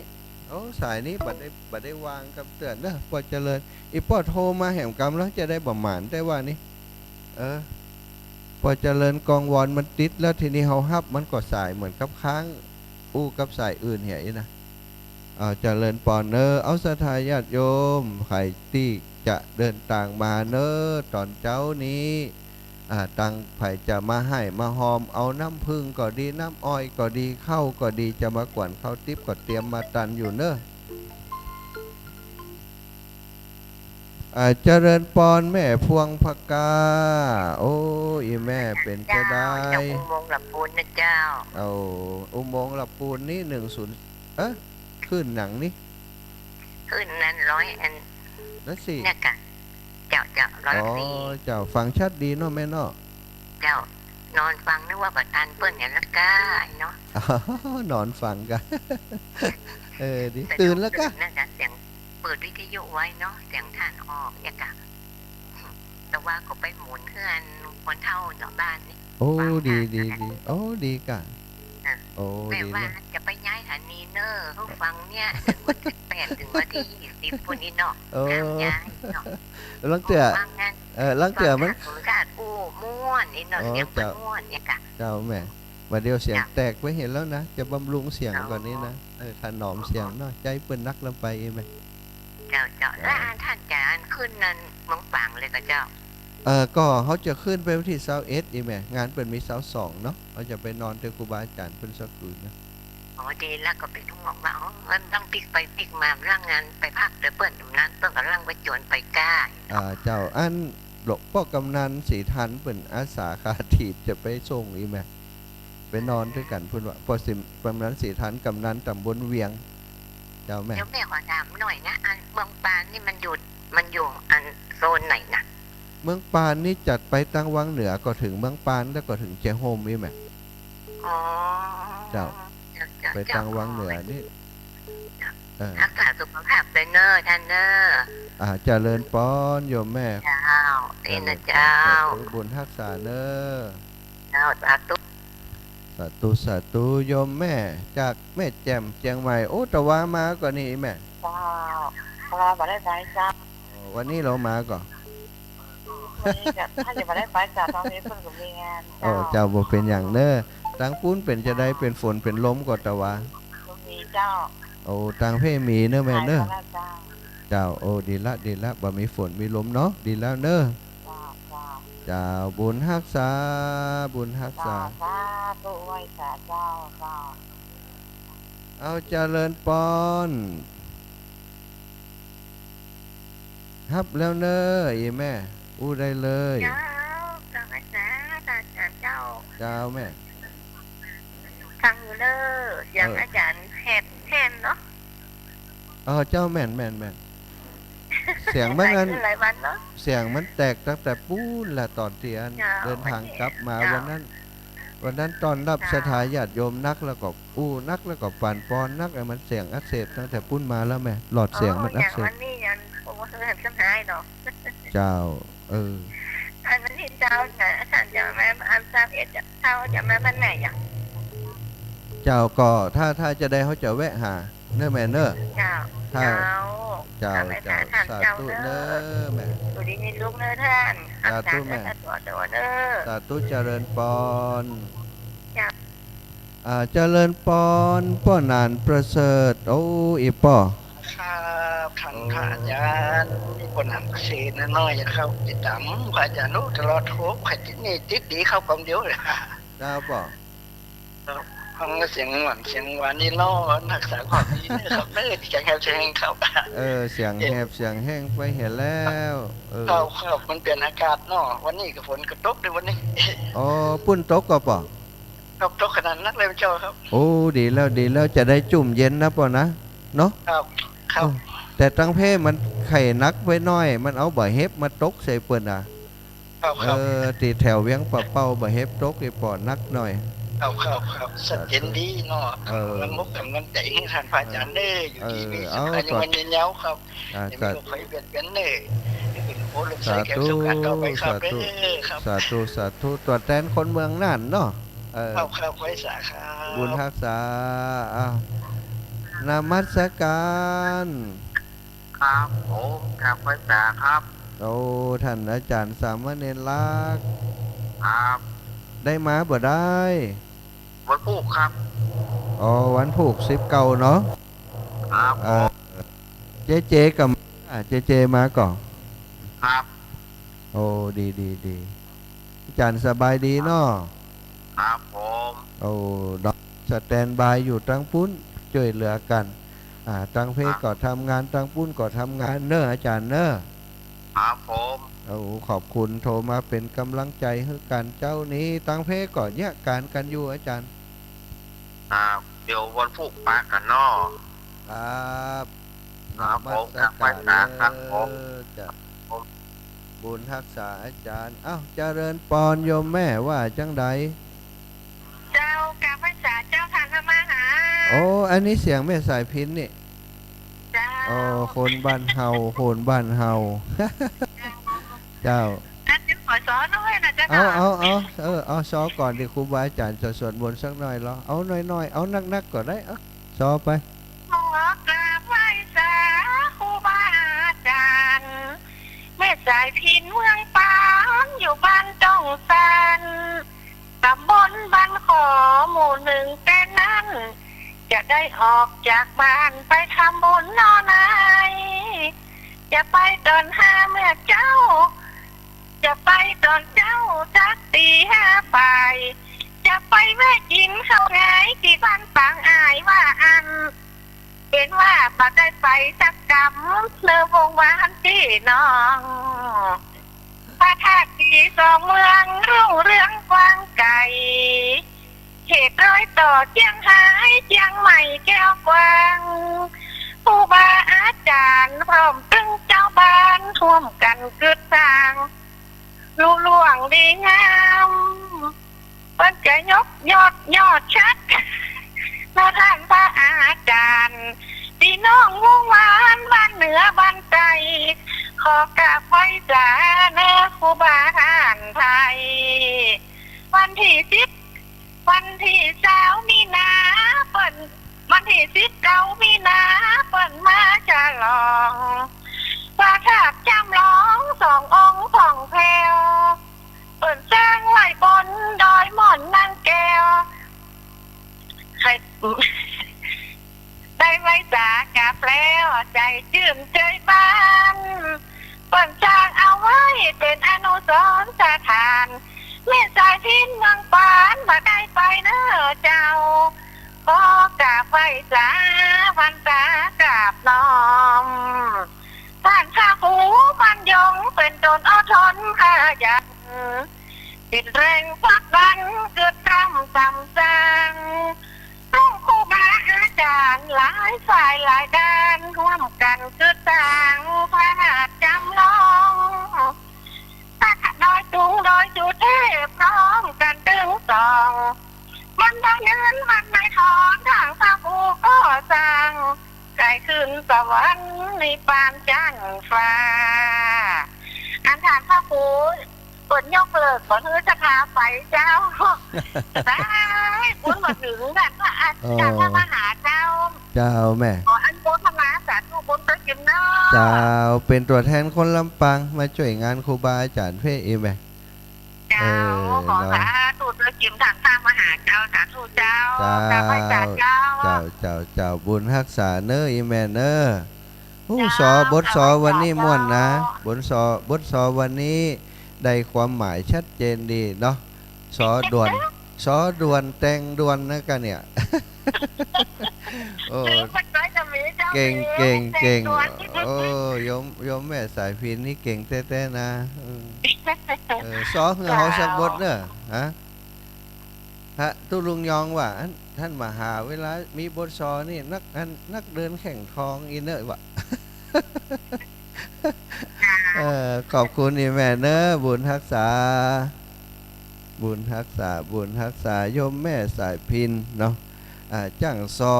สายนี้บัดได้วางกับเตือนนะพอเจริญอีปอโทรมาแห่งกรรมแล้วจะได้ประมาณได้ว่านี่พอเจริญกองวอนมันติดแล้วทีนี้เฮาฮับมันก็สายเหมือนกับค้างกับสายอื่นเหี้ยนะเจริญปอนเนอเอาศรัทธาญาติโยมใครที่จะเดินทางมาเนอตอนเจ้านี้ตังไผ่จะมาให้มาหอมเอาน้ำพึ่งก็ดีน้ำอ้อยก็ดีข้าวก็ดีจะมากวนข้าวติ๊บก็เตรียมมาตันอยู่เนอะเจริญปอนแม่พวงพกาโอ้อีแม่เป็นจะได้อุโมงค์หลับปูนนะเจ้าอุโมงค์หลับปูนนี่10ขึ้นหนังนี่ขึ้นนั้น100 อันแล้วสิเนี่ยกะเจ้าเจ้าฟังชัดดีเนาะแม่เนาะเจ้านอนฟังนึกว่าบัดทันเปิ้นอย่างละก้าเนาะนอนฟังกันดิตื่นแล้วก็นั่นนะเสียงเปิดวิทยุไว้เนาะเสียงท่านออกเนี่ยกะแต่ว่าก็ไปหมุนเพื่อนคนเท่าเนาะบ้านนี่ดีดีกะแม่ว่าจะไปย้ายสถานีเนอร์เขาฟังเนี่ยวันที่8ถึงวันที่20พุ่นนี้เนาะย้ายเนาะลังเตือมันกาดม่วนนี่เนาะเสียงม่วนเนี่ยกะเจ้าแม่มาเดียวเสียงแตกไว้เห็นแล้วนะจะบำรุงเสียงก่อนนี้นะถนอมเสียงเนาะใจเปิ้นนักลำไปเองไหมเจ้าแล้วท่านจะขึ้นนั้นมังปังเลยกับเจ้าก็เขาจะขึ้นไปวันที่21อีแม่งานเปิดมี22เนาะเขาจะไปนอนเจอครูบาอาจารย์เพิ่นสักคืนนะดีแล้วก็ไปทุ่งหมอกว่ามันต้องปิกไปปิกมาร่างงานไปพักเดี๋ยวเปิ้นตรงนั้นเปิ้นกับร่างไปจวนไปก้าเจ้าอันหลกพ่อกำนันสีทันเปิ้นอาสาคาถีบจะไปส่งอีแม่ไปนอนด้วยกันเพิ่นว่าพอสิกำนันสีทันกำนันตำบลเวียงเจ้าแม่เดี๋ยวแม่ขอถามหน่อยนะอันเมืองปานนี่มันอยู่อันโซนไหนนะเมืองปานนี่จัดไปตั้งวังเหนือก็ถึงเมืองปานแล้วก็ถึงเจโฮมอีแม่เจ้าไปตั้งวังเหนือนี่รักษาสุขภาพเนอร์ท่านเนอร์ เจริญปอนโยมแม่ เจ้าเอ็นนะเจ้า บุญทักษาเนอ เจ้าสาธุ สาธุสาธุโยมแม่จากแม่แจ่มเชียงใหม่โอ้ตะวามาก่อนนี่แม่ เจ้าเพราะว่าบ่ได้ไปจ้า วันนี้เรามาก่อน วันนี้จะถ้าจะบ่ได้ไปจ้าตอนนี้เพิ่นก็มีงาน โอ้เจ้าบ่เป็นอย่างเน้อตังปุ้นเป็นจะได้เป็นฝนเป็นลมก่อนตะวา ก็มีเจ้า โอ้ตังเพ่มีเน้อแม่เน้อ ไปแล้วเจ้า เจ้าโอ้ดีละบ่มีฝนมีลมเนาะดีแล้วเน้อ เจ้า เจ้าบุญรักษาบุญรักษา สาธุไว้สาเจ้า เอาเจริญปอนฮับแล้วเน้ออีแม่อู้ได้เลย เจ้าเจ้าไว้สาเจ้า เจ้าแม่ ฟังอยู่เด้ออย่างอาจารย์แฮนเนาะ เจ้าแม่นเสียงมันอัน หลายวันเนาะ เสียงมันแตกตั้งแต่ปูนละตอนเตียน เจ้า เดินทางกลับมา เจ้า วันนั้นตอนรับ เจ้า สถาญาติโยมนักแล้วก็นักแล้วก็ปั่นปอนนักไอ้มันเสียงอักเสบตั้งแต่ปุ้นมาแล้วแม่หลอดเสียงมันอักเส อย่าง บ วันนี้ยังผมว่าเห็นสหายเนาะ เจ้าอันนั้นที่เจ้าน่ะอาจารย์จะมาอันทราบเอ็ดจะเจ้าจะมาบ้านไหนอ่ะ เจ้าก็ถ้าจะได้เขาจะแวะหาเน้อแม่เน้อ เจ้า ถ้า เจ้า ไป เจ้า ท่าน สา เจ้า ธุ เด้ เน้ อ อแม่ ดูดีมีลูกเด้อท่าน สาธุแม่ ตัวเด้อ สาธุเจริญปอน จ้า เจริญปอนป้อนานประเสริฐโอ้อีป้อ ครับท่านพระอาจารย์มีคนหันเกษตรน้อยจะเข้าติดตามพระอาจารย์นู้ตลอดทุกข์ติดนี่ติดดีเข้าความเดียวเลย เจ้าป้อ ฟังเสียงหวานนี่ล้อรักษาความดีนะครับเนื้อที่แข็งแรงครับ เสียงแหบเสียงแห้งไปเห็นแล้วครับมันเปลี่ยนอากาศเนาะวันนี้กับฝนกระตกด้วยวันนี้ อ๋อปุ้นตกก็ป้อ ครับตกขนาดนักเลยเจ้าครับ โอ้ดีแล้วจะได้จุ่มเย็นนะป้อนะเนาะ ครับ แต่ตั้งเพ่มันไข่นักไว้น้อยมันเอาบ่เฮ็บมาตกใส่เปิ้นครับตีแถวเวียงปะเป้าบ่เฮ็บตกอีป้อนักหน่อย ครับสัจเจนดีเนาะมันมุกกับมันใจให้ท่านพระอาจารย์เด้ออยู่ที่มีสุขในวันเย็นๆครับจะมีลูกไฟเปลี่ยนเด้อเป็นโอ้ลูกใส่แก้วสุขต่อไปครับเด้อครับสาธุตัวแทนคนเมืองน่านเนาะครับไว้สาครับ บุญรักษา นมัสการครับผมครับไว้สาครับ โอ้ท่านอาจารย์สามเณรลักษณ์ ครับ ได้มาบ่ได้ วันพุธครับ วันผูก19เนาะ ครับเจกับเจมาก่อน ครับ โอ้ดีอาจารย์สบายดีเนาะ ครับผม โอ้ดอกสแตนบายอยู่ตั้งปุ้นช่วยเหลือกันตั้งเพศก็ทำงานตั้งปุ้นก็ทำงานเนอะอาจารย์เนอะ ครับผม โอ้ขอบคุณโทรมาเป็นกำลังใจให้กันเจ้านี้ตั้งเพศก่อนเนี่ยการกันอยู่อาจารย์ ครับเดี๋ยววันพุธปากันนอ ครับผมครับไว้สาครับผม จะบุญทักษาอาจารย์เจริญปอนโยมแม่ว่าจังใด เจ้ากาพระษาเจ้าทานธรรมหา โอ้อันนี้เสียงแม่สายพินนี่ เจ้า คนบ้านเฮาเจ้า ท่านจะขอสอนด้วยนะเจ้า เอาซอก่อนดิครูบาอาจารย์จะสวดมนต์สักหน่อยเหรอเอาหน่อยเอานักก็ได้ซอไป ขอกราบไหว้สาครูบาอาจารย์แม่สายพินเมืองปางอยู่บ้านจ้องสันตำบลบ้านขอหมู่หนึ่งแต่นั้น จะได้ออกจากบ้านไปทำบุญนอนไหนจะไปตอน5เมื่อเจ้าจะไปตอนเจ้าจักตี5ไปจะไปแม่กินข้าวไงที่บ้านปางอายว่าอันเห็นว่าปัดได้ไปสักกำเลือวงวานที่น้องพระธาตุที่สองเมืองรุ่งเรืองกว้างไกลเขตร้อยต่อเชียงรายเชียงใหม่แก้วกวางผู้บาอาจารย์พร้อมตึงเจ้าบ้านท่วมกันกึดสร้างลู่ล่วงดีงามเปิ้นจะยกยอดชัดมาท่านพระอาจารย์พี่น้องวงวานบ้านเหนือบ้านใต้ อกราบไหว้สานะครูบาอาจารย์ไทยวันที่10มีนาเปิ่นวันที่19มีนาเปิ่นมาฉลองพระธาตุจำลอง2 องค์2แถวเปิ่นสร้างไว้บนดอยหม่อนนางแก้วใคร ได้ไว้สากลับแล้วใจชื่นใจบานเปิ่นสร้างเอาไว้เป็นอนุสรณ์สถานแม่สายทินเมืองปานมาได้ไปเน้อเจ้าขอกราบไหว้สาพันตากราบน้อมท่านข้าหูมันยงเป็นตนอดทนขยันติดแรงพักดันเกิดทำซ้ำซังต้องครูบาอาจารย์หลายฝ่ายหลายด้านร่วมกันคือต่างพระราชจำลองดอยจุงดอยจุเทพพร้อมกันตึงสองมันได้เงินมันไม่ถอนทางพระภูก็สั่งไกลขึ้นสวรรค์ในปานจันทร์ฟ้าอันฐานพระภูกดยกเลิกขอเธอจะพาไปเจ้าได้คุณมาถึงกันพระอาจารย์พระมหาเจ้าแม่ขออันโมทนาสาธุบุญประกิมเนาะเจ้าเป็นตัวแทนคนลำปางมาช่วยงานครูบาอาจารย์เพ่เองไหมเจ้าขอสาธุประกิมทางสร้างมหาเจ้าสาธุเจ้าเจ้าบุญรักษาเนออีแม่เนอบทสอวันนี้ม่วนนะบทสอวันนี้ได้ความหมายชัดเจนดีเนาะสอด่วนแต่งด่วนนะกันเนี่ยโอ้เก่งโอ้ยมแม่สายพินนี่เก่งแท้ๆนะสอเหือเขาสักบทเนอะฮะตุลุงยองว่าท่านมหาเวลามีบทสอนี่นักเดินแข่งทองอินเนอร์วะขอบคุณอีแม่เนอะบุญรักษาโยมแม่สายพินเนาะจ้างซอ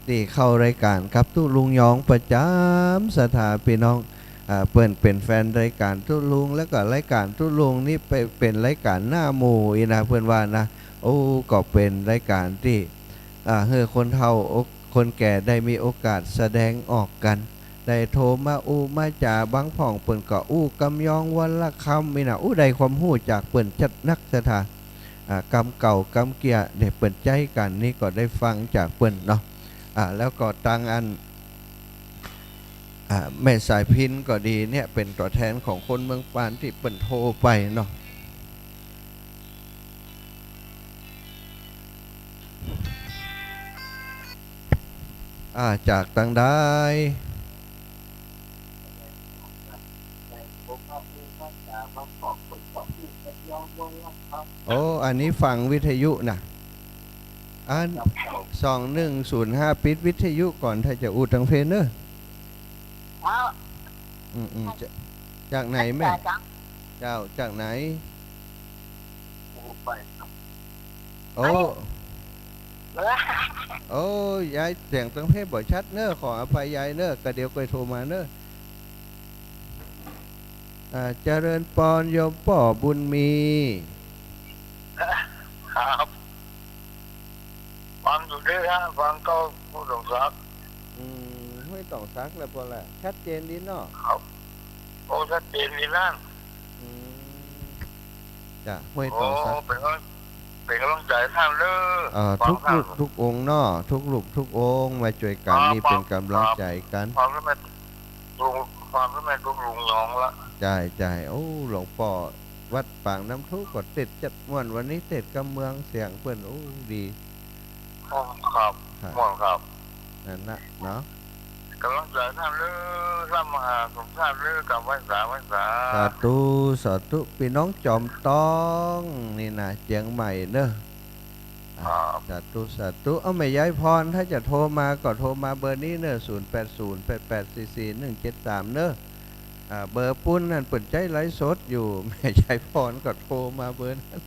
ที่เข้ารายการครับตุลุงยองประจำสถาพี่น้องเปิ้นเป็นแฟนรายการตุลุงแล้วก็รายการตุลุงนี่ไปเป็นรายการหน้าหมู่อีนะเพื่อนว่านะโอ้ก็เป็นรายการที่ให้คนเฒ่าคนแก่ได้มีโอกาสแสดงออกกันได้โทรมามาจ่าบางพ่องเปิ่นก็กำยองวันละคำมีนะได้ความหู้จากเปิ่นจัดนักสถากำเก่ากำเกียได้เปิ่นใจกันนี่ก็ได้ฟังจากเปิ่นเนาะแล้วก็ตังอันแม่สายพินก็ดีเนี่ยเป็นตัวแทนของคนเมืองปานที่เปิ่นโทรไปเนาะจากตังได้อันนี้ฟังวิทยุนะอัน2105ปิดวิทยุก่อนถ้าจะอูดทางเพลนเนอร์จากไหนแม่เจ้าจากไหนยายเสียงทางเพลนบ่ชัดเนอร์ขออภัยยายเนอร์ก็เดี๋ยวก็โทรมาเนอร์เจริญปอนโยมป่อบุญมีครับฟังอยู่ด้วยฮะฟังก็ผู้ต้องซักไม่ต้องซักแล้วพอละชัดเจนดีเนาะครับโอ้ชัดเจนดีนั่นจ้ะไม่ต้องซักเป็นกำลังใจท่านเลยทุกลูกทุกองค์เนาะทุกลูกทุกองค์มาช่วยกันนี่เป็นกำลังใจกันความรู้แม่ลุงยองละใจโอ้หลวงป่อวัดปางน้ำทุกข์กดติดจัดม่วนวันนี้ติดกำเมืองเสียงเพื่อนโอ้ดีครับม่วนครับนั่นนะเนาะกำลังใจท่านเลยสามหาสมชาติเลยกับวันสาสาธุพี่น้องจอมต้องนี่นะเจียงใหม่เนอะสาธุเอาไม่ย้ายพรถ้าจะโทรมาก็โทรมาเบอร์นี้เนอะ0808844173เนอะเบอร์ปุ้นนั่นเปิดใจไลฟ์สดอยู่แม่ชายพรก็โทรมาเบอร์นั้น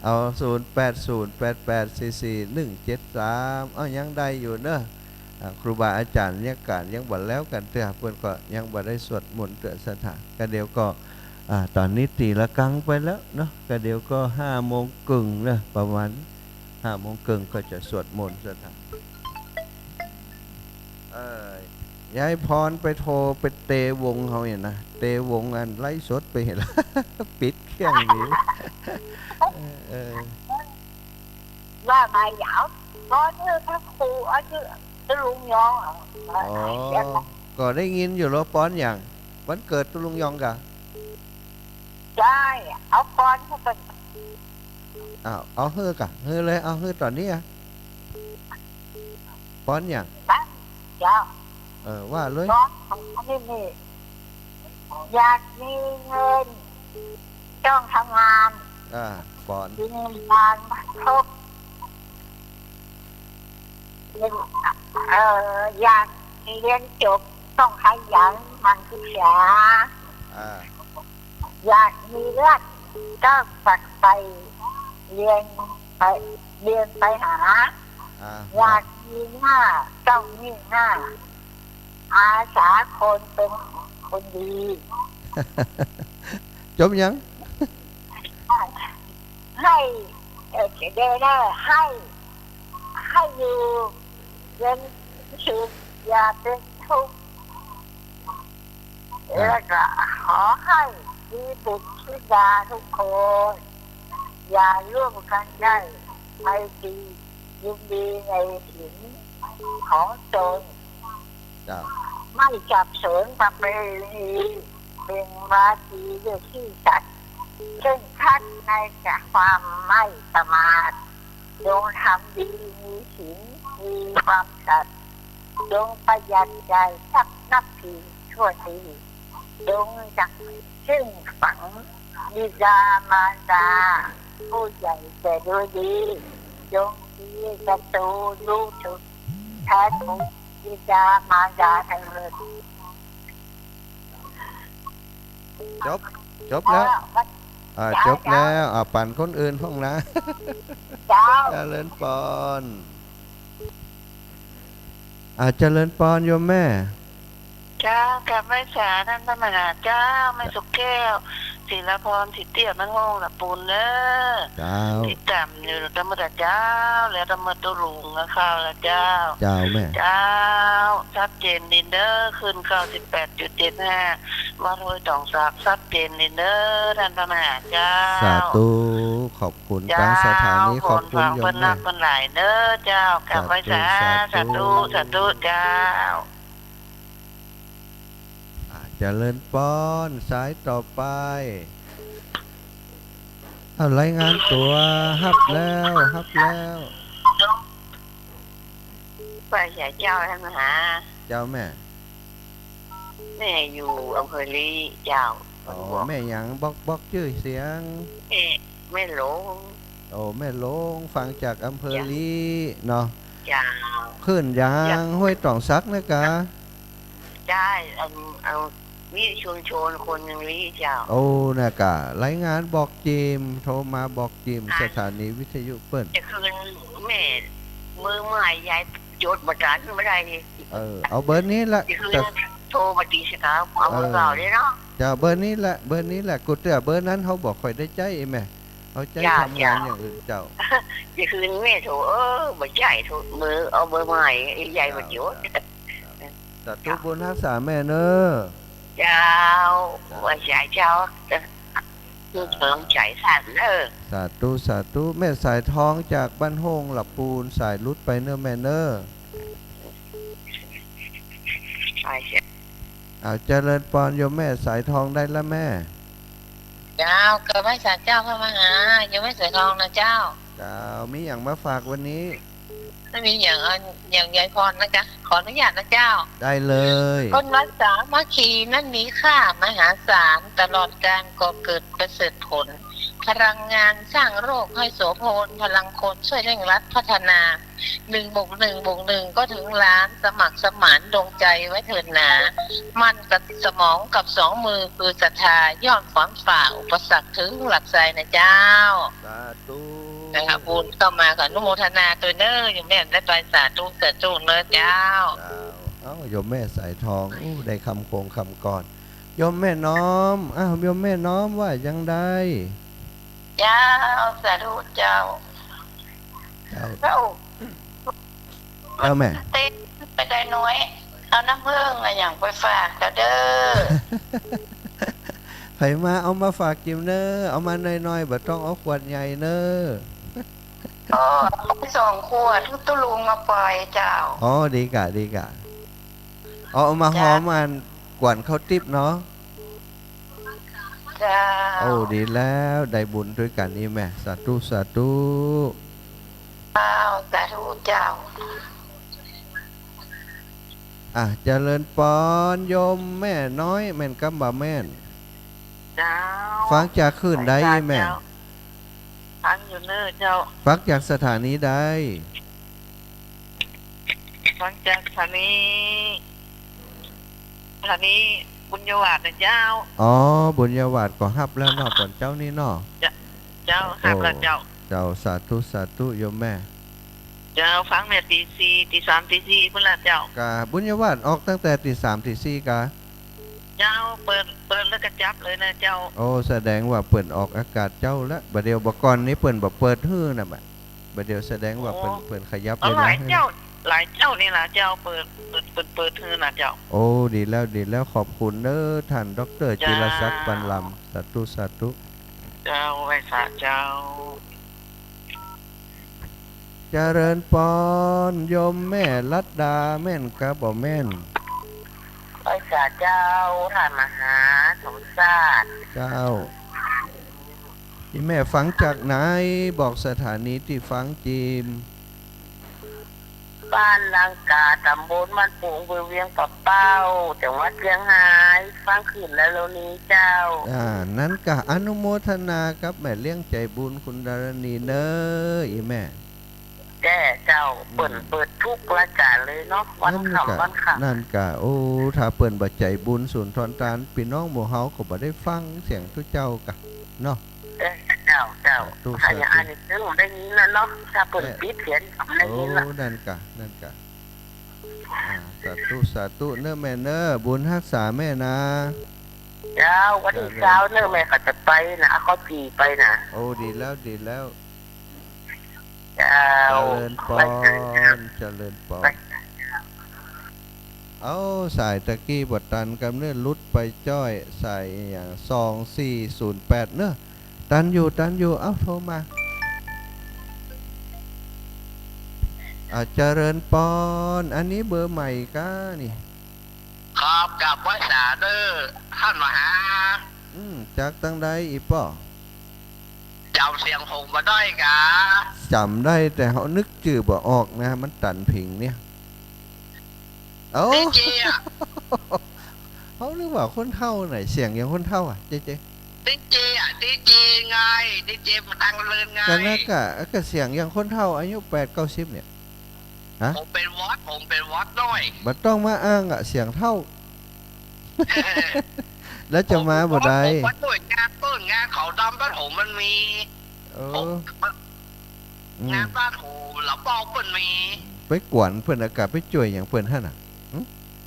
เอา0808844173เอายังได้อยู่เนอะ ครูบาอาจารย์เนี่ยการยังบ่แล้วกันเตือเพื่อนก็ยังบ่ได้สวดมนต์เตือสถานก็เดี๋ยวก็ตอนนี้ตีละกังไปแล้วเนาะก็เดี๋ยวก็5:30นะประมาณ5:30ก็จะสวดมนต์สถานยายพรไปโทรไปเตวงเขาเนี่ยนะเตวงอันไล่สดไปเห็นแล้ว ปิดเครื่องนี้ว่ามาหยาวก็ชื่อพระครูชื่อลุงยองก็ได้ยินอยู่แล้วป้อนอย่างวันเกิดตุลุงยองกะใช่เอาป้อนเขาไปเอาเฮือกะเฮือเลยเอาเฮือตอนนี้ป้อนอย่างจ้าว่าเลยนี่อยากมีเงินต้องทำงานป้อนมีงานครบอยากเรียนจบต้องขยันมันศึกษาอยากมีเลือดก็ฝักไปเรียนไปหาอยากมีหน้าต้องมีหน้าอาสาคนเป็นคนดีจบยังให้เดนให้อยู่เรียนสุขอย่าเป็นทุกข์แล้วก็ขอให้มีบุตรธิดาทุกคนอย่าร่วมกันได้ไม่ดียินดีในศีลของตนไม่จับสนประเพณีเป็นวาทีด้วยที่สัตย์เช่นคัดในจากความไม่ประมาทจงทำดีมีศีลมีความสัตย์จงประหยัดใจสักนับถือชั่วทีจงจักซึ่งฝังบิดามารดาผู้ใหญ่แต่ดูดีจงมีศัตรูรู้จุดแท้ทุกบิดามารดาเถิดจบแล้วจบแล้วปั่นคนอื่นห้องนะเจริญปอนเจริญปอนโยมแม่เจ้ากับแม่สาท่านพระมหาเจ้าแม่สุกแก้วศิลพรสิเตี้ยมันห้องละปูนเนอะที่ต่ำอยู่ธรรมดาเจ้าแล้วธรรมตุลุงนะข้าวละเจ้าแม่เจ้าชัดเจนดินเดอร์ขึ้น 98.75 วัดห้วยตองซักชัดเจนดินเดอร์ท่านพระมหาเจ้าสาธุขอบคุณทางสถานีขอบคุณโยมแม่คนหลายเด้อเจ้ากับไว้สาธุเจ้าเจริญปอนสายต่อไปรายงานตัวฮับแล้วไปใหญ่เจ้าท่านมหาเจ้าแม่อยู่อำเภอลีเจ้าแม่ยังบอกชื่อเสียงแม่หลงแม่หลงฟังจากอำเภอลีเนาะจ้าขึ้นยางห้วยตองซักนะกะได้เอามีชุมชนคนยังรีเจ้านะกะรายงานบอกจิมโทรมาบอกจิมสถานีวิทยุเปิ้นจะคืนแม่มือใหม่ยายโจทย์ประจานไม่ได้เอาเบอร์นี้ละโทรมาตีสิครับเอาเบอร์เก่าเลยเนาะจะเบอร์นี้แหละกูเตือเบอร์นั้นเขาบอกค่อยได้ใจแม่เขาใจทำงานอย่างอื่นเจ้าจะคืนแม่โทรบ่ใหญ่โทรมือเอาเบอร์ใหม่ใหญ่มาโจทย์แต่ทุกบุญรักษาแม่เนอะเจ้าว่าใช่เจ้าคือเพิ่งใจสั่นเนอะสาธุแม่สายทองจากบ้านโฮงหลับปูนสายลุดไปเนอะแม่เนอะใช่เจริญปอนโยมแม่สายทองได้แล้วแม่เจ้าก็ไม่สายเจ้าเข้ามาหายังไม่สายทองนะเจ้ามีอย่างมาฝากวันนี้ไม่มีอย่างยายพรนะจ๊ะขออนุญาตนะเจ้าได้เลยคนรักษามัคคีนั่นมีค่ามหาศาลตลอดการก่อเกิดประเสริฐผลพลังงานสร้างโรคให้โสภณพลังคนช่วยเร่งรัดพัฒนา1+1+1ก็ถึงล้านสมัครสมานดวงใจไว้เถิดหนามันกับสมองกับ2 มือคือศรัทธาย้อนความฝ่าอุปสรรคถึงหลักใจนะเจ้าสาธุ นะครับบุญเข้ามากับนุโมทนาตัวเนอร์อยู่แม่ได้ไปสาธุเกิดจูนเนอเจ้าโยมแม่สายทองได้คำโคงคำก่อนโยมแม่น้อมโยมแม่น้อมว่ายังได้เจ้าสาธุเจ้าเจ้าแม่เต้นไปได้น้อยเอาน้ำผึ้งอะไรอย่างไปฝากเด้อไผมาเอามาฝากกิมเนอเอามาน้อยๆบ่ต้องเอาขวดใหญ่เนอ2 ขวดตุลุงมาปล่อยเจ้าดีกะเอามาหอมมันกวนข้าวติ๊บเนาะเจ้าดีแล้วได้บุญด้วยกันนี่แม่สาธุสาธุเจ้าเจริญปอนโยมแม่น้อยแม่นกำบ่แม่นฟังจากขึ้นได้แม่ฟังอยู่เนอเจ้าฟังจากสถานีได้ฟังจากสถานีบุญยวาดนะเจ้าบุญยวาดก็ฮับแล้วเนาะก่อนเจ้านี่เนาะเจ้าฮับแล้วเจ้าสาธุโยมแม่เจ้าฟังเนี่ยตี 4 ตี 3 ตี 4พุ่นละเจ้ากะบุญยวาดออกตั้งแต่ตี 3 ตี 4กะเจ้าเปิดแล้วก็จับเลยนะเจ้าแสดงว่าเปิดออกอากาศเจ้าละบัดเดียวบ่ก่อนนี้เปิดบ่เปิดฮื้อน่ะบัดเดียวแสดงว่าเปิดขยับเลยนะหลายเจ้านี่ล่ะเจ้าเปิดฮื้อน่ะเจ้าดีแล้วขอบคุณเด้อท่านดร.จิรศักดิ์ปันลำสาธุเจ้าไว้สาเจ้าเจริญปอนโยมแม่ลัดดาแม่นกะบ่แม่นไว้สาเจ้าท่านมหาสมศาสตร์เจ้าที่แม่ฟังจากไหนบอกสถานีที่ฟังจีมบ้านลังกาตำบลมันปูงเวียงกับเป้าจังหวัดเชียงรายฟังขึ้นแล้วนี้เจ้านั้นกะอนุโมทนากับแม่เลี้ยงใจบุญคุณดารณีเนออีแม่แก่เจ้าเปิดทุกรายการเลยเนาะวันค่ำนั่นกะถ้าเปิ่นบ่ใจบุญสุนทรตานพี่น้องหมู่เฮาก็บ่ได้ฟังเสียงทุกเจ้ากะเนาะเจ้าถ้าอย่างอันนี้ซึ่งได้ยินแล้วเนาะถ้าเปิดปิดเสียงได้ยินแล้วนั่นกะสาธุเนอแม่เนอบุญรักษาแม่นะเจ้าวันที่เช้าเนอแม่ก็จะไปนะเขาจีไปนะดีแล้วเจ้าเจริญปอนสายตะกี้บทตันกำเนิดลุดไปจ้อยใส่อย่าง2408เนอะตันอยู่โทรมาเจริญปอนอันนี้เบอร์ใหม่ก้านี่ครับกับไว้สาเด้อท่านมหาจากตั้งใดอีป่อจำเสียงผมมาได้กะจำได้แต่เขานึกชื่อบ่ออกนะมันตันผิงเนี่ยดีเจเขาเรียกว่าคนเท่าไหนเสียงอย่างคนเท่าเจ๊ดีเจไงดีเจมาตั้งเลินไงกันนะกะเสียงอย่างคนเท่าอายุ8-90เนี่ยผมเป็นวอดน้อยบัดต้องมาอ้างเสียงเท่าแล้วจะมาบ่ได้วัดด้วยงานเขาดำบ้านผมมันมีงานบ้านผมหลับบอกมันมีไปกวนเพื่อนอากาศไปจ่วยอย่างเพื่อนท่าน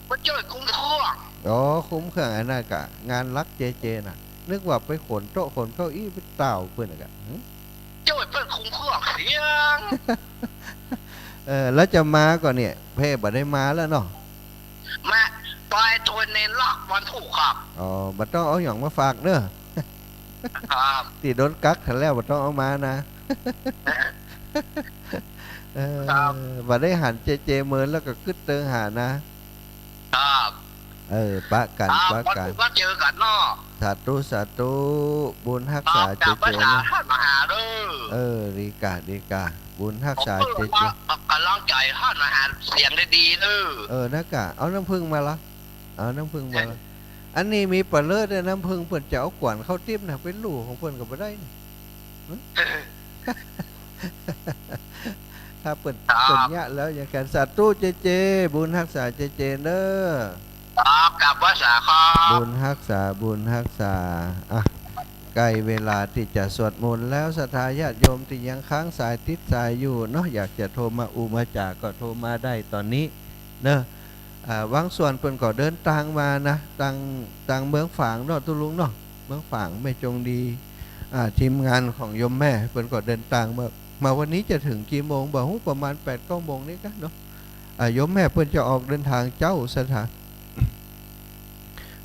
ไปจ่วยคุ้มเครื่องคุ้มเครื่องอันนั้นกะงานรักเจน่ะนึกว่าไปขนโต๊ะขนเก้าอี้ไปเต่าเพื่อนอากาศจ่วยเพื่อนคุ้มเครื่องเสียงแล้วจะมาก่อนเนี่ยเพ่บ่ได้มาแล้วเนาะมาปล่อยตัวในล็อกวันถูกครับบัดต้องเอาอย่างมาฝากเนอะครับตีโดนกักถันแล้วบัดต้องเอามานะบัดได้หันเจเมินแล้วก็ขึ้นเติงหานะครับปะกันก็เจอกันเนาะสาธุบุญรักษาเจนะมาหาเด้ดีกาบุญรักษาเจกำลังใจท่านมาหาเสียงได้ดีเด้อนะกะเอาน้ำผึ้งมาละอันนี้มีปลาเลิศด้วยน้ำผึ้งเปิ่นจะเอากวนเข้าติ๊บนะเป็นลูกของเปิ่นก็บ่ได้ถ้าเปิ่นเนี่ยแล้วอย่างการสาธุเจบุญรักษาเจเด้อกลับว่าสาครับบุญรักษา ใกล้เวลาที่จะสวดมนต์แล้วศรัทธาญาติโยมที่ยังค้างสายติดสายอยู่เนาะอยากจะโทรมามาจากก็โทรมาได้ตอนนี้เนอะบางส่วนเพิ่นก็เดินทางมานะต่างเมืองฝางเนาะตุลุงเนาะเมืองฝางไม่จงดีทีมงานของโยมแม่เพิ่นก็เดินทางมาวันนี้จะถึงกี่โมงบอกประมาณ8-9 โมงนี่กันเนาะโยมแม่เพิ่นจะออกเดินทางเจ้าสถาน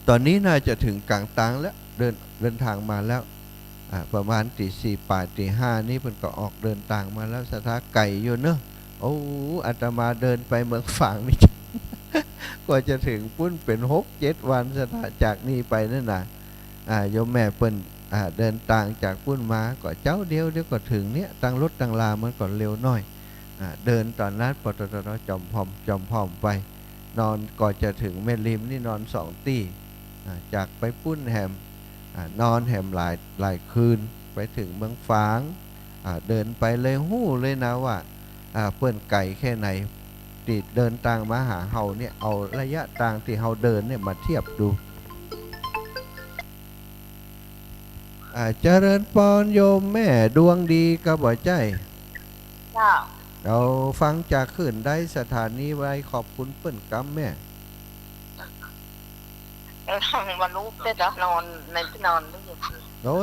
ตอนนี้น่าจะถึงกลางตางแล้วเดินทางมาแล้วประมาณตี 4 ตี 5นี่เพิ่นก็ออกเดินทางมาแล้วสถานไก่อยู่เนอะโอ้อาตมาเดินไปเมืองฝางนี่ ก็จะถึงปุ้นเป็น6-7 วันสถานจากนี้ไปนั่นนะโยมแม่เพิ่นเดินทางจากปุ้นมาก็เจ้าเดียวก็ถึงเนี้ยตั้งรถตั้งลามันก่อนเร็วหน่อยเดินตอนนั้นปตทจอมพอมไปนอนก็จะถึงแม่ริมนี่นอน2 ตีจากไปปุ้นแฮมนอนแฮมหลายคืนไปถึงเมืองฝางเดินไปเลยหู้เลยนะว่าเพื่อนไก่แค่ไหนติดเดินทางมาหาเฮาเนี่ยเอาระยะทางที่เฮาเดินเนี่ยมาเทียบดูเจริญปอนโยมแม่ดวงดีก็บ่ใจเราฟังจากขึ้นได้สถานีไว้ขอบคุณเปิ้นกำแม่วันรู้ได้แล้วนอนในที่นอนนี่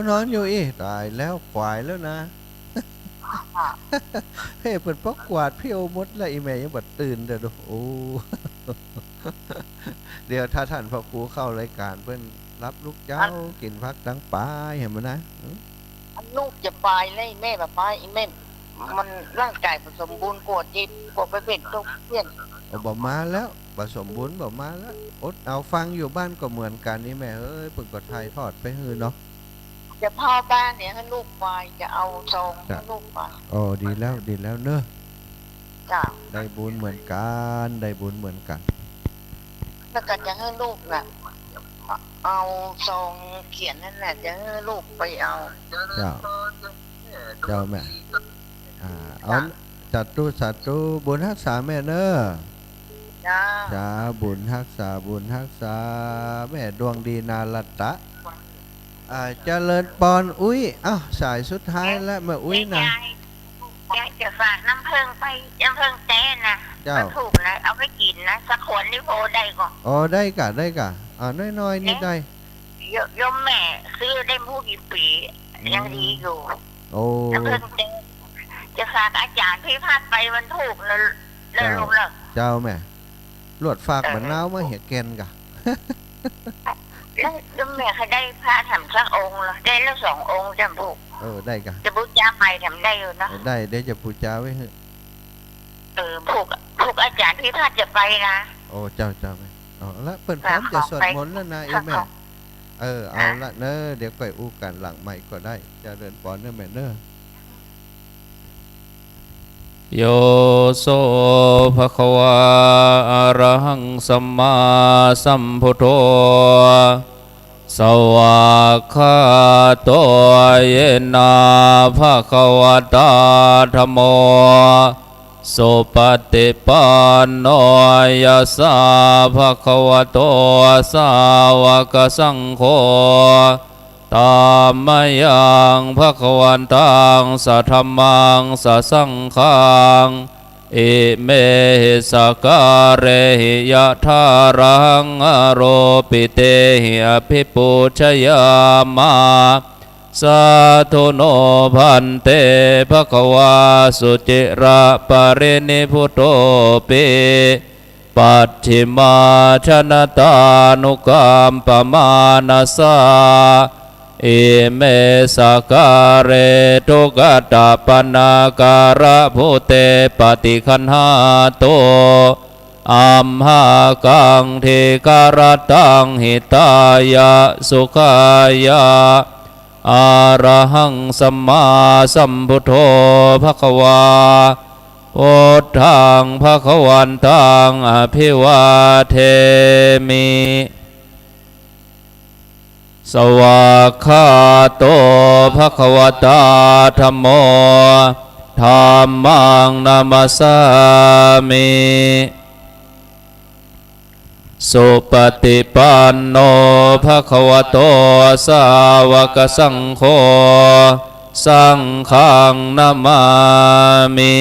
นอนอยู่ตายแล้วควายแล้วนะเพ่เปิดปอกกวาดเพี้ยวมดแล้วอีแม่ยังบัดตื่นเด้อดูโอ้ เดี๋ยวถ้าท่านพ่อครูเข้ารายการเพิ่นรับลูกเจ้ากินพักตั้งปลาเห็นมั้ยนะลูกจะไปเลยแม่แบบไปอีแม่มันร่างกายผสมบูรณ์กวดจิตกวดไปเป็นทุกเพื่อนบ่มาแล้วผสมบูรณ์บ่มาแล้วอดเอาฟังอยู่บ้านก็เหมือนกันนี่แม่เอ้ยเพิ่นก็ถ่ายทอดไปฮือเนาะจะพ่อบ้านเนี่ยให้ลูกไปจะเอาซองให้ลูกไปอ๋อดีแล้วเนอะจ้ะได้บุญเหมือนกันแล้วก็จะให้ลูกน่ะเอาซองเขียนนั่นแหละจะให้ลูกไปเอาเจ้าแม่เอาจัดตู้สัตว์ตู้บุญรักษาแม่เนอะจ้าบุญรักษาแม่ดวงดีนาลัตตะเจริญปอนอุ้ยสายสุดท้ายแล้วแม่อุ้ยนะอยากจะฝากน้ำผึ้งไปน้ำผึ้งแต้นะมันถูกนะเอาไปกินนะสักขวดนี่โพได้ก่อนได้กะน้อยนี่ได้ยมแม่ซื้อได้ผู้กี่ปียังดีอยู่น้ำผึ้งแต้จะฝากอาจารย์พี่พัดไปมันถูกแล้วลูกเลยเจ้าแม่ลวดฝากเหมือนน้ามาเหี่ยแกนกะแล้วแม่เขาได้พระทำสักองค์เหรอได้แล้ว2 องค์จำผูกได้กะจะบูชาไปทำได้อยู่นะได้เดี๋ยวจะบูชาไว้ให้ผูกอาจารย์พี่พัดจะไปนะเจ้าแม่แล้วเปิดพร้อมจะสวดมนต์แล้วนะแม่เอาละเนอะเดี๋ยวไปอู้กันหลังใหม่ก็ได้จะเดินปอนเนอะแม่เนอะโยโสภะคะวะอะระหังสัมมาสัมพุทโธสวากขาโตเยนะภะคะวะตาธัมโมสุปฏิปันโนยัสสะภะคะวะโตสาวกสังโฆตามยังภะคะวันตังสัทธัมมังสัสังฆังอิเมหิสการเรหิยะทารังอโรปิเตหิอภิปุชยามาสาธุโนพันเตภะคะวาสุจิระปะรินิพุตโตปิปัจฉิมาชนตานุกามปมานาสาอิเมสการเรทุกตาปนาการะภูเตปฏิคันหาโตอัมหากังเทการตังหิตายะสุขายะอะระหังสัมมาสัมพุทโธภควาพุทธังภควันตังอภิวาเทมิสวากขาโตภควตาธัมโมธัมมังนามัสสามิ สุปฏิปันโนภควโตสาวกสังโฆสังฆังนามามิ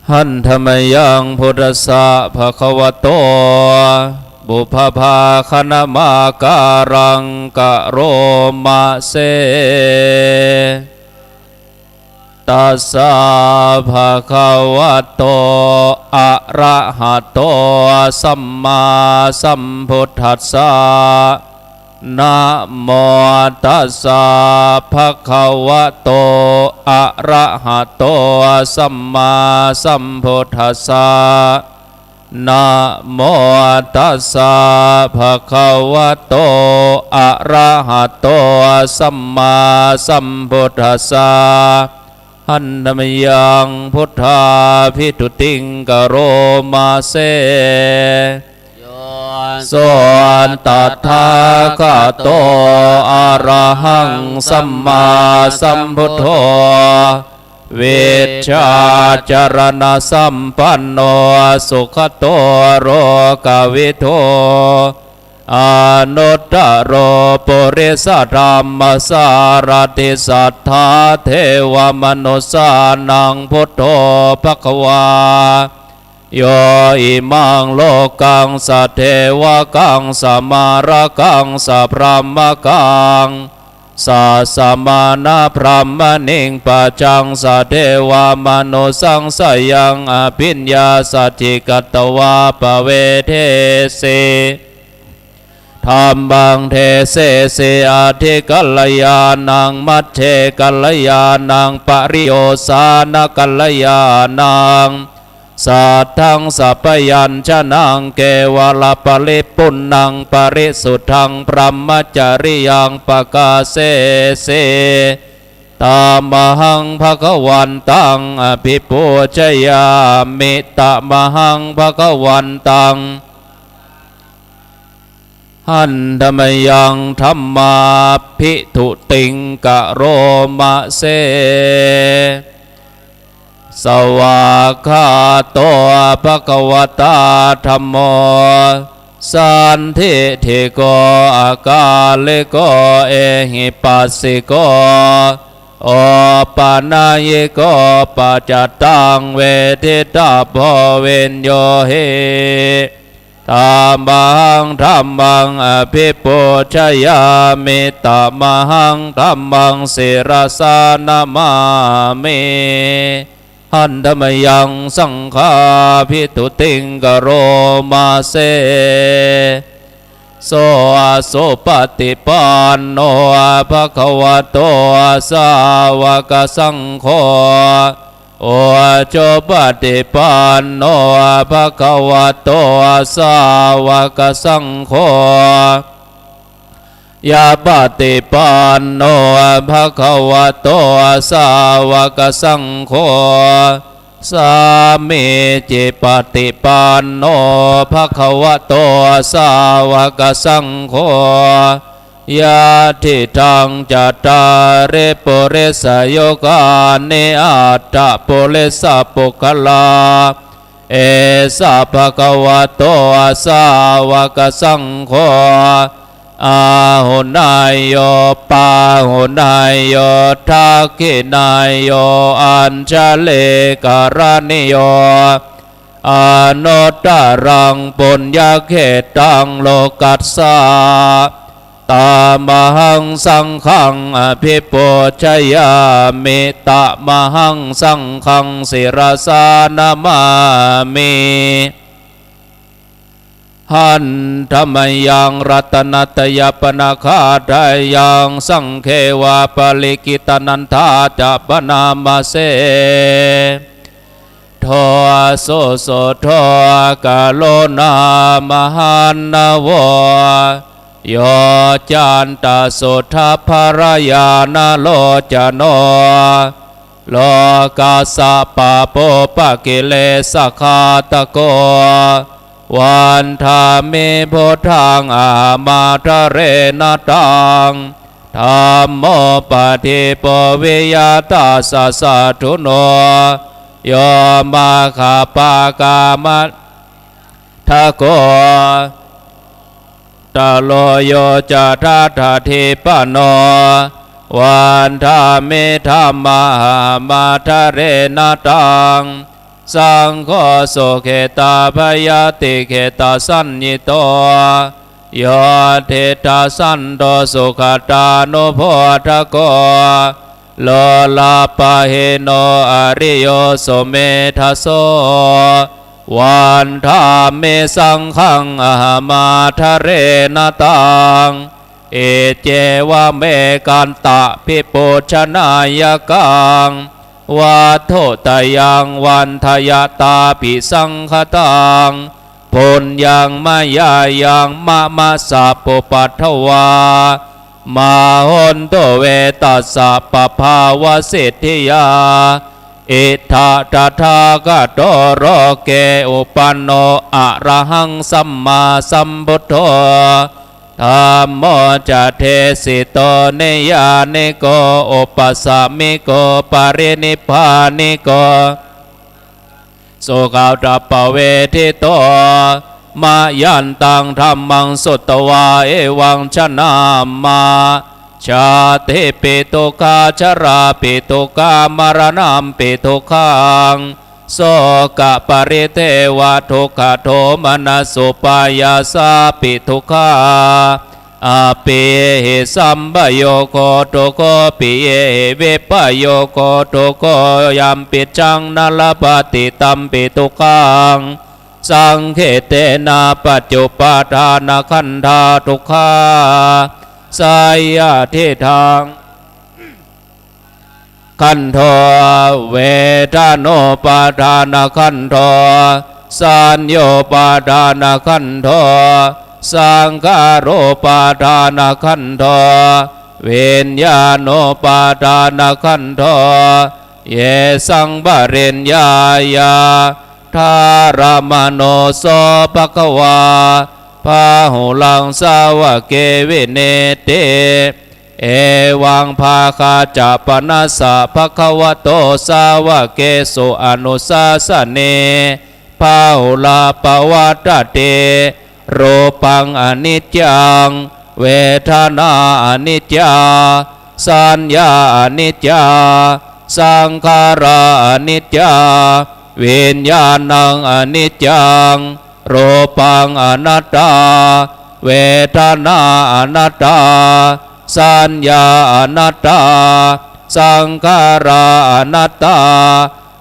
หันธรรมยังพุทธัสสะภควโตบุพภาคณมาการังกะโรมะเสตัสสะภะคะวะโตอะระหะโตสัมมาสัมพุทธัสสะนะโมตัสสะภะคะวะโตอะระหะโตสัมมาสัมพุทธัสสะนะโมตัสสะภะคะวะโตอะระหะโตสัมมาสัมพุทธัสสะหันธรรมยังพุทธาภิทุติงกโรมาเสโสตัทธาคาโตอะระหังสัมมาสัมพุทโธเวชชาจารณสัมปันโนสุขโตโรกวิโทอนุตตโรปุริสธรรมสารติสัทธาเทวมนุสานังพุทโธภควาโยอิมังโลกังสัทเทวกังสมารกังสัพรหมกังสัสมานาพรหมนิงปัจจังสัทเทวมนุสังสยังอภิญญาสัจจิกตวาปเวเทเสธรรมังเทเสเสอาทิกัลยาณังมัชเชกัลยาณังปริโยสานกัลยาณังสัทธังสัพยัญชนะเกวลปริปุณังปริสุทธังพรหมจริยังปกาเสเสตามหังภควันตังอภิปูชยามิตามหังภควันตังหันธรรมยังธรรมาภิทุติงกะโรมะเสสวากขาโตภควตาธัมโมสันทิฏฐิโกอากาลิโกเอหิปัสสิโกโอปานายิโกปัจจตังเวทิตาภเวนโยเฮธรรมังธรรมังอภิปูชยามิตามหังธรรมังศิรสานามามิหันธรรมยังสังฆาภิทุติงกโรมาเสโสโสปฏิปันโนภควโตสาวกสังโฆโอโจปฏิปันโนภควโตสาวกสังโฆยาปฏิปันโนภควโตสาวกสังโฆสามีจิปฏิปันโนภควโตสาวกสังโฆยาทิทังจัตตาริปุริสโยกานิอัตตะปุริสปุคลาเอสะภควโตสาวกสังโฆอาหุนายโยปาหุนายโยทักขินายโยอัญชเลการณิโยอนุตตรังปุญญเขตังโลกัสสาตามหังสังฆังอภิปูชยามิตามหังสังฆังศิรสานามามิหันธรรมยังรัตนัตยปนาคาทายังสังเขวาปลิกิตนันทาจะปนามาเสโทโสโสโทกาโลนามหันนาวโยจันตสุทัพพรายานาโลจโนโลกาสะปะโปปะกิเลสขาตโกวันธามิโพธังอามาทะเรนตังธัมโมปฏิปวิยตาสสะทุโน โยมาคาปากามัตทะโกตะโลโยจะทัตถะเทปะโนวันธามิธรรมหามาทะเรนตังสังโฆโสเขตาพยาติเขตาสัญญิโตโยเทตาสันโตสุขตานุโพธโกโลลาปะเหโนอริโยโสเมทัสโสวันธามิสังฆังอหมาทะเรนตังเอเจวะเมกันตะพิปุชนายกังวัฏโทตยังวันทยตาปิสังคตังปุญญังมายายังมะมะสะปุปัทวามาหุนโตเวตัสสะปะภาวะสิทธิยาอิทธะตถาคโตโรเกอุปันโนอะระหังสัมมาสัมพุทโธธัมโมจะเทสิโตเนยานิโกอุปสัมมิโกปรินิพพานิโกสุขาวตัปปเวทิโตมายันตังธรรมังสุตวาเอวังชนะมาชาติปิตุกาชราปิตุกามรณะปิตุขังโสกะปริเทวะทุกขโทมนัสสุปายาสาปิทุกขาอาปิหิสัมบโยโคตุโคปิเยวิปโยโคตุโคยัมปิจังนัลปติตัมปิทุกขังสังเขเตนะปัจจุปาทานขันธาทุกขาสายาทิทางขันโทเวทาโนปาทานขันโทสัญโยปาทานขันโทสังขารโรปาทานขันโทเวิญญาโนปาทานขันโทเยสังบเรญญายาทารามโนโสภควาพาหุลังสาวะเกวิเนเตเอวังภาคาจะปนัสสะภควโตสาวะเกสุอนุสาสเนพาหุลาปวัตเตโรปังอนิจจังเวทนาอนิจจาสัญญาอนิจจาสังขาราอนิจจาวิญญาณังอนิจจังโรปังอนัตตาเวทนาอนัตตาสัญญาอนัตตาสังขาราอนัตตา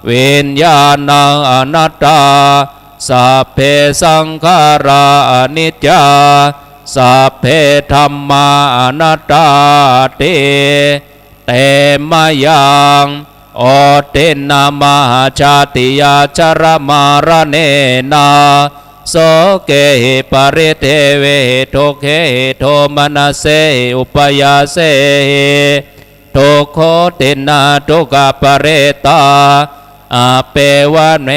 วิญญาณังอนัตตาสัพเพสังขาราอนิจจาสัพเพธัมมาอนัตตาเตเตมยังโอเตนะมหาชาติยาชรมารเนนาโสเกหิปริเทเวหิทุกเขหิโทมนัสเสหิอุปยาเสหิทุกโขตินาทุกขปเรตาอาเปวันเม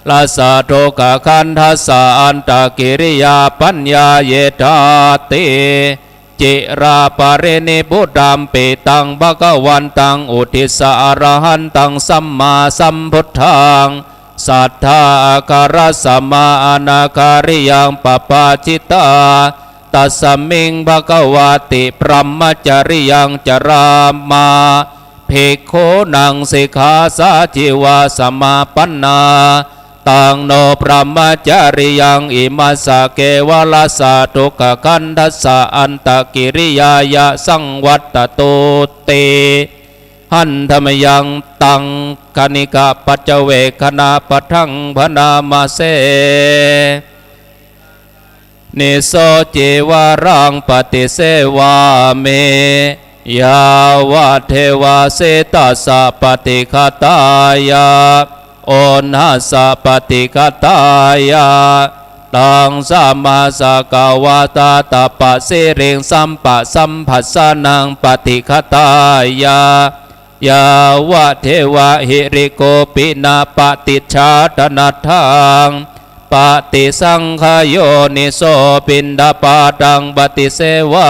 ลาสะโทกะคันทัสสะอันตะกิริยาปัญญาเยธาติจิราปารินิพุทธัมปิตังภควันตังอุทิสะอรหันตังสัมมาสัมพุทธังสัทธาอาการสัมมาอนาคาริยังปปาจิตาตัสมิงภควาติพรหมจริยังจรามาภิกขุนังสิกขาสาจิวาสมาปันนาตังโนพรหมจริยังอิมัสสะเกวลาสะทุกขคันทัสสะอันตกิริยายะสังวัตตุติหันธรรมยังตังคณิกะปัจเวคณาปทังพนามาเสนิโสจิวารังปฏิเสวาเมยาวะเทวาเสตัสสะปฏิฆาตายาโอนัสสะปฏิฆาตายาตังสัมมาสักวาตาตปะสิริงสัมปะสัมผัสสะนังปฏิฆาตายายาวะเทวะหิริโกปินาปฏิชาตนัตถังปฏิสังขโยนิโสปินดาปาตังปฏิเสวา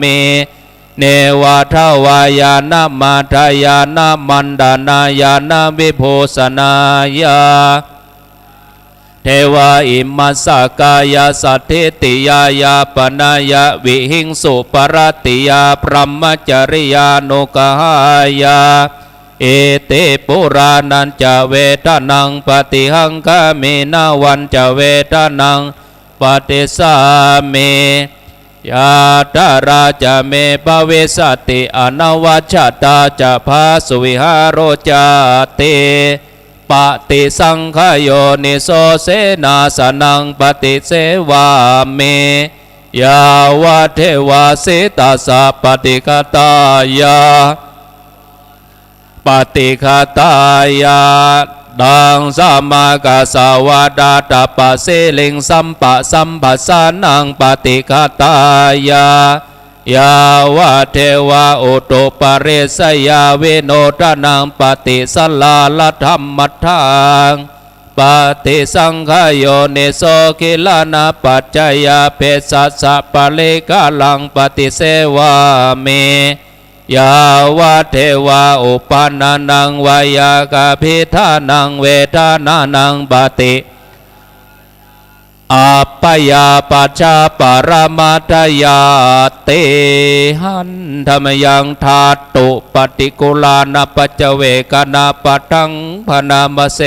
มิ เนวะทวายานามาทายานามันดานายานาวิโภสนายาเทวาอิมัสสกายาสัทธิติยายาปนายาวิหิงสุปรติยาพรหมจริยานุกหายาเอเตปุรานันจะเวทนังปฏิหังคามินาวันจะเวทนังปฏิสามิยาตาราจะเมภเวสติอนวัชตาจะภาสุวิหารจาติปฏิสังขโยนิโสเสนาสนังปฏิเสวามิยาวะเทวาสิตาสะปฏิคตายาปฏิคตายาดังสามากาสาวดาตปะเสลิงสัมปะสัมปัสสานังปฏิคตายายาวะเทวาอุตุปเรสยาเวโนทนังปฏิสลาลธรรมทังปฏิสังขโยนิโสกิลานาปัจจยาเพสัสสะปะเลกาลังปฏิเสวามิยาวะเทวาอุปานานังวายากาพิธานังเวทานานังปฏิอัปปยาปัจจาปรมัตถยาเตหันธรรมยังธาตุปฏิกุลานาปัจเจเวกนาปทังพนามเส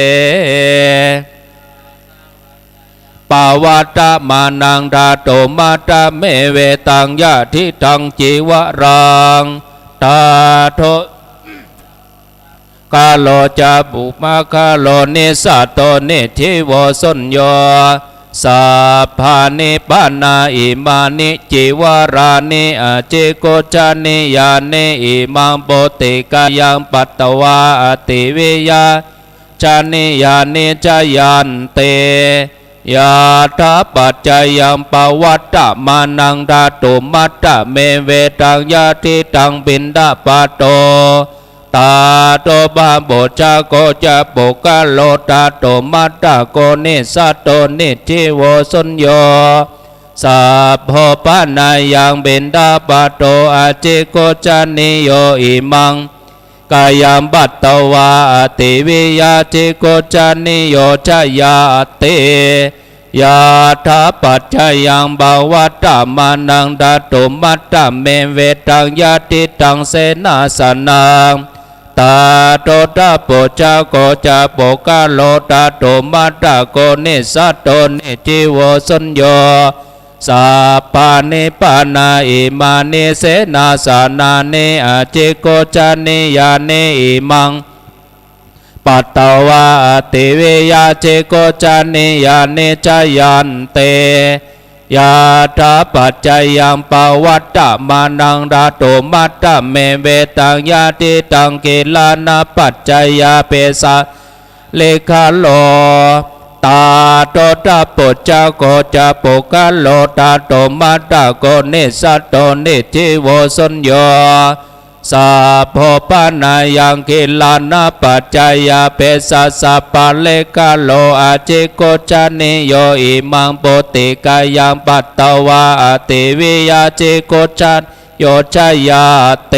ปาวัตตมานังธาตุมาตะเมเวตังยะทิตังจีวรังตาโทกาโลจะบุมาคาโลนิสัตโตนิทิโวสุญโยสัพพานิปานาอิมานิจิวารานิอาจิโกจานิยานิอิมังโปติกายังปัตตวาอติวิยาจานิยานิจายันเตยาทาปัจจยังปวัตตมานังธาตุมัตตะเมเวตังยาทิตังบินดาปะโตตาโตบาโบจาโกจะโปกะโลตาโตมัตตะโกนิสัตโตนิทิโวสุญโยสัพพปานายังบินดาปะโตอาจิโกจานิโยอิมังกายัมบัตตวาอติวิยาจิโกจานิโยชยาเตยาทาปัจจยังบาวัตตมานังดาตุมัตตะเมเวตังยาติตังเสนาสนังตาโตตาโปจาโกจาโปกาโลตาโตมัตตะโกนิสัตโตนิจิโวสุญโยสัพพานิปานาอิมานิเสนาสานานิอาจิโกจานิยานิอิมังปัตตวาติเวยาจิโกจานิยานิจายันเตยาทาปัจจยังปวัตตมานังธาตุมัตตะเมเวตังยาติตังกิลานาปัจจยาเปสะเลขาโลตาโตตาปุจจโกจะปุกะโลตาโตมัตตะโกนิสัตโตนิทิโวสุญโยสัพพปานายังกิลานาปัจจยาเปสัสสะปะเลกาโลอาจิโกจานิโยอิมังโปติกายังปัตตวาอติวิยาจิโกจาโยชยาเต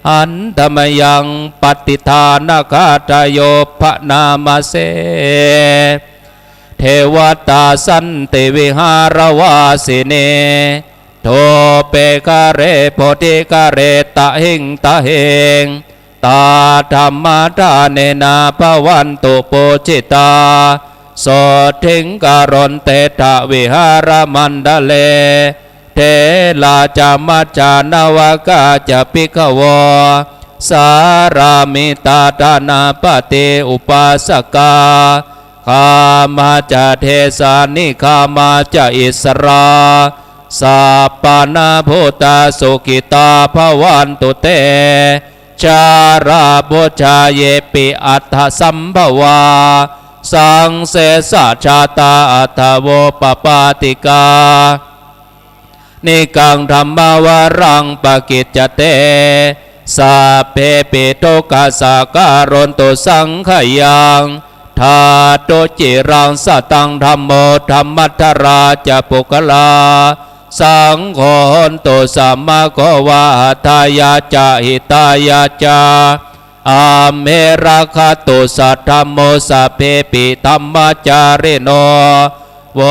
อันธรรมยังปฏิทานคาตโยภนามเสเทวตาสันติวิหารวาสิเนโทเปกะเรโพธิกะเรตะหิงตะเหงตาธรรมทาเนนาภวันตุโปจิตาโสทิงกรณเตถะวิหารมันดะเลเทลาจามัจจานาวกาจะปิขวอสารามิตาตานาปฏิอุปาสกาคามาจะเทสานิคามาจะอิสราสัพพานาภูตาสุขิตาภวันตุเตชาราบุชาเยปิอัฏฐสัมภวาสังเสสะชาตาอัฏฐโวปปาติกานิกังธรรมวรังปกิจจเตสัพเพปิโตกัสสะการนตุสังขยังธาตุจิรังสตังธรรมโมธรรมัทราจะปุกลา สังโฆตุสัมมาโกวาทายาจาหิตายาจาอาเมราคาตุสัทธโมสัพเพปิธรรมจาริโนว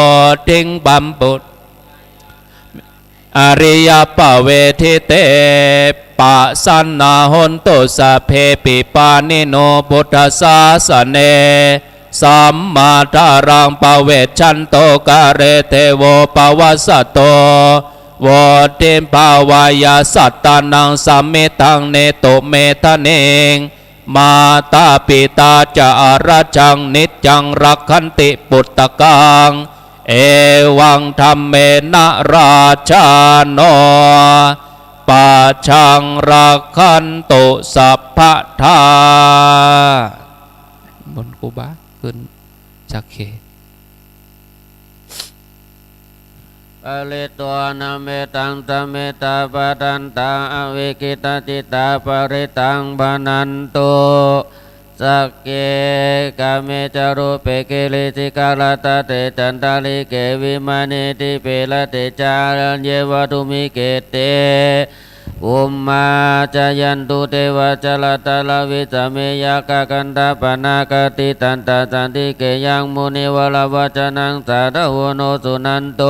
ทิงบัมปุตอริยปเวทิเตปะสันนาหนตุสัพเพปิปานิโนพุทธศาสเนสัมมาทารังปเวชันโตกะเรเทโวปวัสสโตวทิมภาวายาสัตตานังสัมมิตังเนโตเมทะเนงมาตาปิตาจะอาราชังนิจจังรักขันติปุตตะกังเอวังธรรมเมนะราชาโนปัจฉังรักขันตุสัพพทาบนกูบาขึ้นจักเคปะลิตัวนาเมตังตเมตาปะตันตังอวิกิตาจิตาปริตังบานันตุสักเกกาเมจารุเปเกลิติกาลตาเตจันตาลิเกวิมานิติเปลเตจารัญเยวตุมิเกเตอุมมาจายันตุเทวะจลตาลวิจเมยากากันตาปนากติตันตาจันติเกยังมุนิวลวัจนังสาดาวโนสุนันโต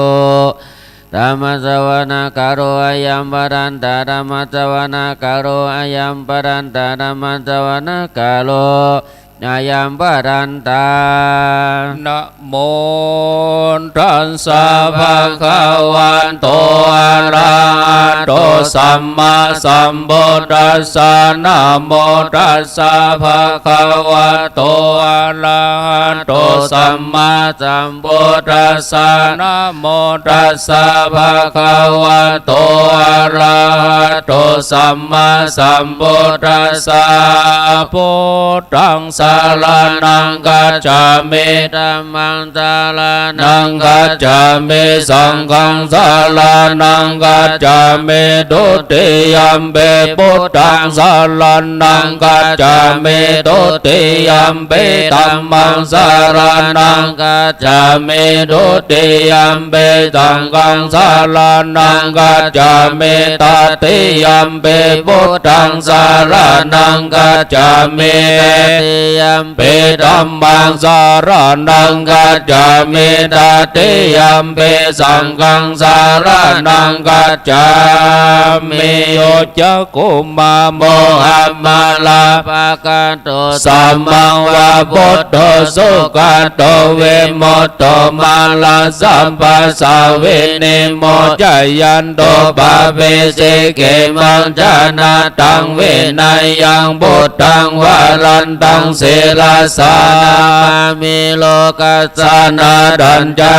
ธรรมสวนาคาโรอายัมปรันตาธรรมสวนาคาโรอายัมปรันตาธรรมสวนาคาโรอายัมปรันตานะโมตัสสะภะคะวันโตอะระหะโตสัมมาสัมพุทธัสสะนะโมตัสสะภะคะวันโตอะระหะโตสัมมาสัมพุทธัสสะนะโมตัสสะภะคะวันโตอะระหะโตสัมมาสัมพุทธัสสะพุทธังสารนังกัจฉามิธัมมังสารนังกัจฉามิสังฆังสารนังกัจฉามิทุติยัมปิพุทธังสารนังกัจฉามิทุติยัมปิธัมมังสารนังกัจฉามิทุติยัมปิสังฆังสารนังกัจฉามิตติยัมปิพุทธังสารนังกัจฉามิยัมปิธัมมังสารนังกัจฉามิตติยัมปิสังฆังสารนังกัจฉามิโยจะกุมาโมหัมมาลาภะคะโตสัมมังวะพุทโธสุขโตเวโมตโตมาลาสัมปัสสะเวเนโมจายันโตภะเวเสเกมังจานาตังเวนัยยังบุตตังวารันตังเสลาสามิโลกัสสนาดัญจา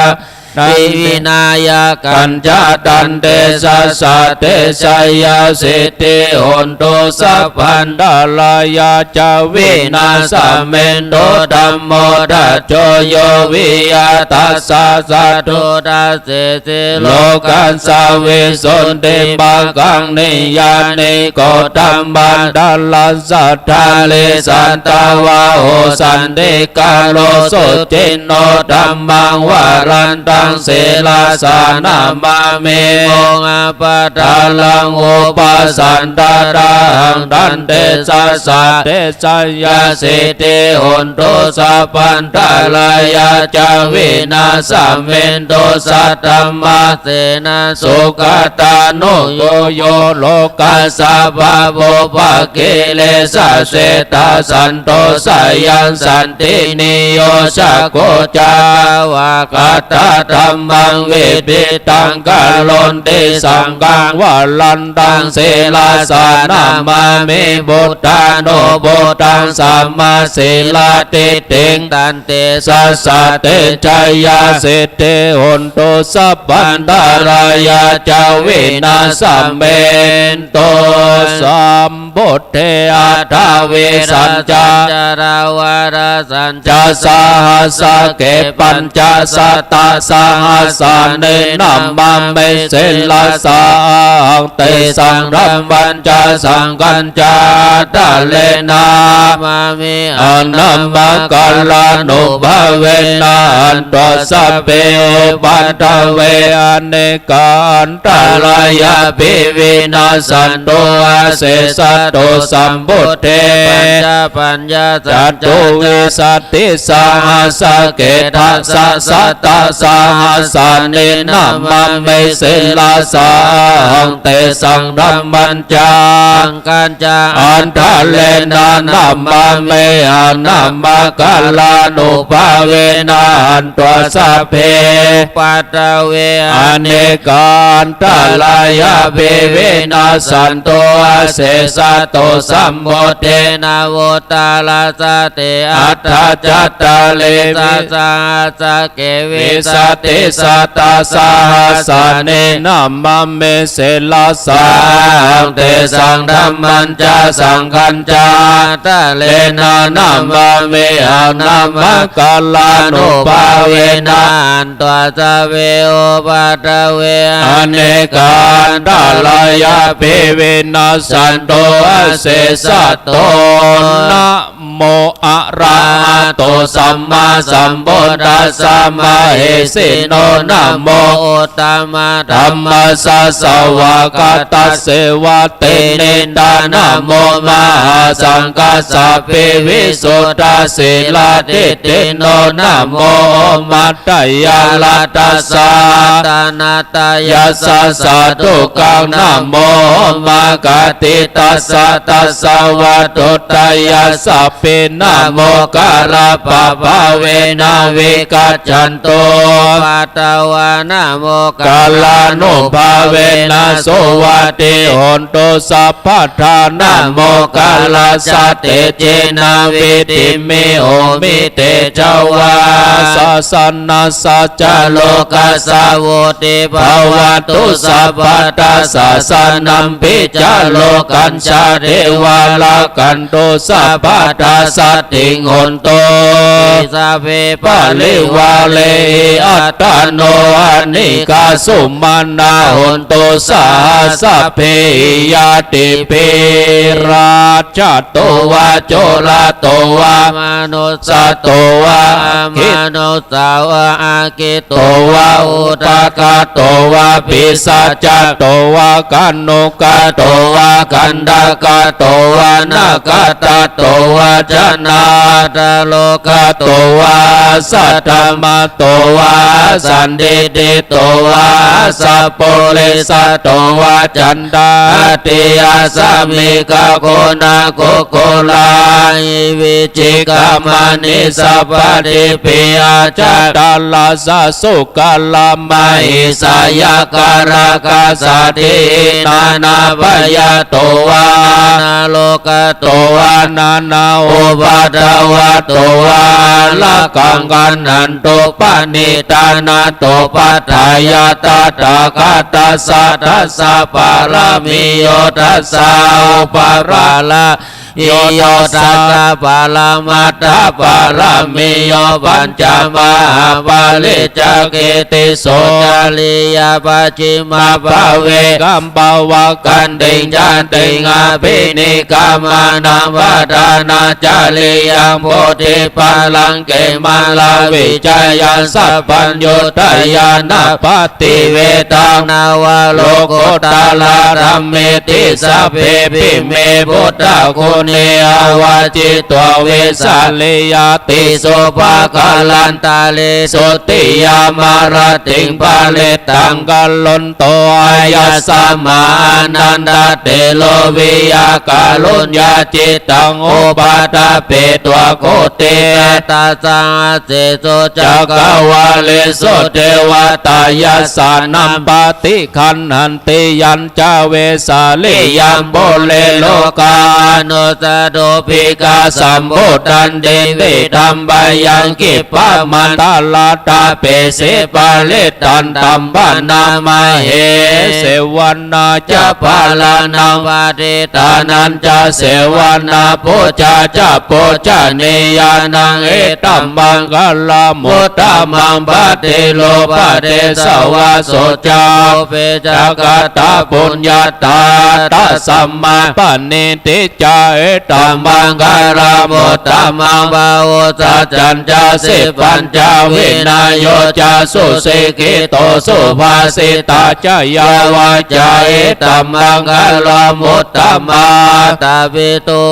วิวินายกันจาตันเตสัสสะเตชัยยาสิทธิโหนตุสัพพันดาลายาจาวินาสเมนโตธัมโมทัจโจโยวิยาตัสสะสัตตุทัสสิสิโลกันสาวิสุนติบากังนิยานิโกตัมบันดาลสัทธาลิสันตาวาโหสันติกาโลสุจินโนธัมมังวารันตังเสลาสานามาเมโมงอปะทาลังอุปสันตตังดันเตสัสสะเตสัญญาสิทธิโหนตุสัพพันตาลายาจาวินาสเมนโตสัตตมาเสนาสุขตานุโยโยโลกัสสะภะโภภะเกเลสะเสตาสันโตสายันสันตินิโยชะโกจาวากัตตาธัมมังเวทิตังกาลนติสังฆังวาลันตังเสลาสานามามิบุตตาโนบุตตังสัมมาศิลาติติงตันเตสัสสะเตชัยยาสิทธิโหนตุสัพพันตารายาจาวินาสัมเมนโตสัมพุทเทอาทาเวสัญจาราวาราสัญจาสหัสสะเกปัญจสัตตาส หัสาเนนัมมาเมเสลาสังเตสังรัมวันจาสังกันจาตะเลนามามิอนัมมะกัลลานุภาเวนะอันตัสสะเปปัตตะเวอเนกันตาลายาปิวินาสันโตอาเสสะโตสัมพุทเทปัญญาจัตตุวิสัตติสาหัสเกทัสสะสัตตสาหัสเนนัมมาเมเสลาสังเตสังรัมมัญจังกันจาอันทะเลนานัมมาเมอานัมมะกัลลานุภาเวนะอันตัสสะเพปัตตะเวอเนกันตาลายาเปเวนะสันโตอาเสสะโตสัมโมเทนะโวตาลาสติอัตถจัตตาเลวิสัสะเกวิสติสัตตาสาหัสเนนัมมาเมเสลาสังเตสังธัมมัญจาสังคัญจาตะเลนะนัมมาเมอานัมมะกัลลานุภาเวนะอันตัสสะเวโอปัตตะเวอเนกันตาลายาเปเวนะสันโตอาเสสะโตนะโมอะระหะโตสัมมาสัมพุทธัสสะมะเหสิโนนะโมอุตตมะธัมมัสสะสวากาตัสเสวะเตเนดานะโมมหาสังฆัสสะเปวิสุทธาสิลาติติโนนะโมมัตตยาลาตัสสะตานาตยัสสะสะทุกังนะโมมากติตัสสะตัสสะวะตุตยัสสะปินะโมกะระปะภะเวนะวิกัจจันโตปัตตวานะโมกะลานุภาเวนะโสวัตติโหนตุสัพพทานะโมกะลาสเตเจนะวิติเมโอมิเตจาวาสัสนัสสัจโลกัสสะโวติภวตุสัพพทาสัสนัมปิจโลกัญชาเทวาลากันตุสัพพทาสัตติงหนโตสัพเพปะลิวาเลอัตตโนอนิกาสุมานาหนโตสาสัพเพยาติเปราชโตวาโจลาโตวามนุสโตวามนุสาวาอากิโตวาอุตกาโตวาปิสัจจโตวากันโนกาโตวากันดากาโตวานากาตโตวาจนาตโลกาโตวาสัตตมะโตวาสันติติโตวาสัพโพเลสโตวาจันดาติยาสามิกาโกนาโกโกลาวิจิกามานิสัพพติปิอาจาตาลาสสุกาลามาหิสายาการากาสตินานาปยาโตวานาโลกาโตวานานาโอปัตตวะโตวาละกังกันนันโตปานิตานาโตปัฏฐายาตตากาตัสสะทัสสะปารามิโยทัสสะอุปาราละโยทัสสะปารามัตถปารามิโยปัญจมหาปาลิจเกติโสจาริยาปัจฉิมาภเวกัมปวะกันติจันติงาภินิกามานังวัฏานาจาริยังโพธิปัลลังเกมาลาวิจายันสัพพัญญุตยานาปฏิเวตังนาวาโลกุตตาลาธัมเมติสัพเพปิเมพุทธคุณเนอวาจิตวเวสาลิยติโสภาคลันตาเลสุติยามารติงปาเลตังกัลลนโตอายัสสมานันดาเตโลวิยากาลุญญาจิตังอุปาทาเปตัวโคเตตาสังเสสุจักวาเลสุเทวตายัสสานัมปติคันหันติยัญจเวสาลิยัมโบเลโลกาโน สะโดภิกาสัมพุทธันเดวิธรรมบายังกิปะมันตาลาตาเปเสปาลิตันตัมปนามาเหเสวนาจะปาลานังวาเดตานันจะเสวนาปุจาจะปุจาเนยานังเอตัมบังกาลามุตตามังปะเตโลปะเตสวะโสจาเปจักตาปุญญาตาตัสสัมมาปณิติจาเอตัมบังกาลามุตตามังภาวสัจจันจะสิปัญจวินัยโยจะสุสิกิโตสุภาสิตาจายาวาจาเอตัมมังกาลามุตตามาตาวิตุ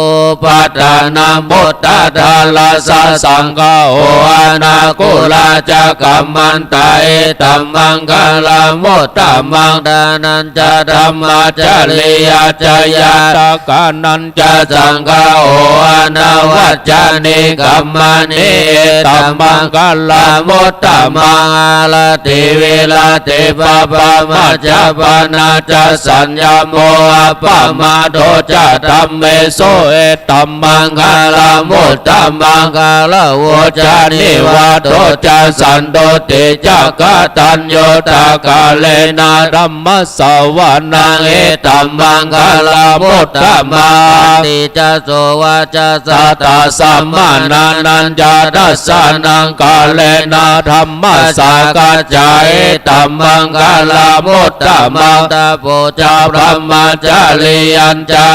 ปัฏฐานามุตตาดาลาสสังฆโออานาคุลาจักกัมมันตาเอตัมมังกาลามุตตามังดานันจะธรรมาจาริยาจายาตากานันจะสังฆโออานาวัจจานิกัมมานิเอตัมมังกาลามุตตามังอาลาติเวลาติปะปะมาจาปนาจะสัญญโมอะปะมาโดจะธัมเมโสเอตัมมังกาลามุตตามังกาลาโวจานิวาโดจะสันโดติจักตัญโยตากาเลนะธัมมสวานังเอตัมมังกาลามุตตามังติจะโสวาจะสัตตสัมมานานันจะดัสสานังกาเลนะธัมมสากาจาเอตัมมังกาลามุตตามังตาโพจาพระมาจาริยัญจา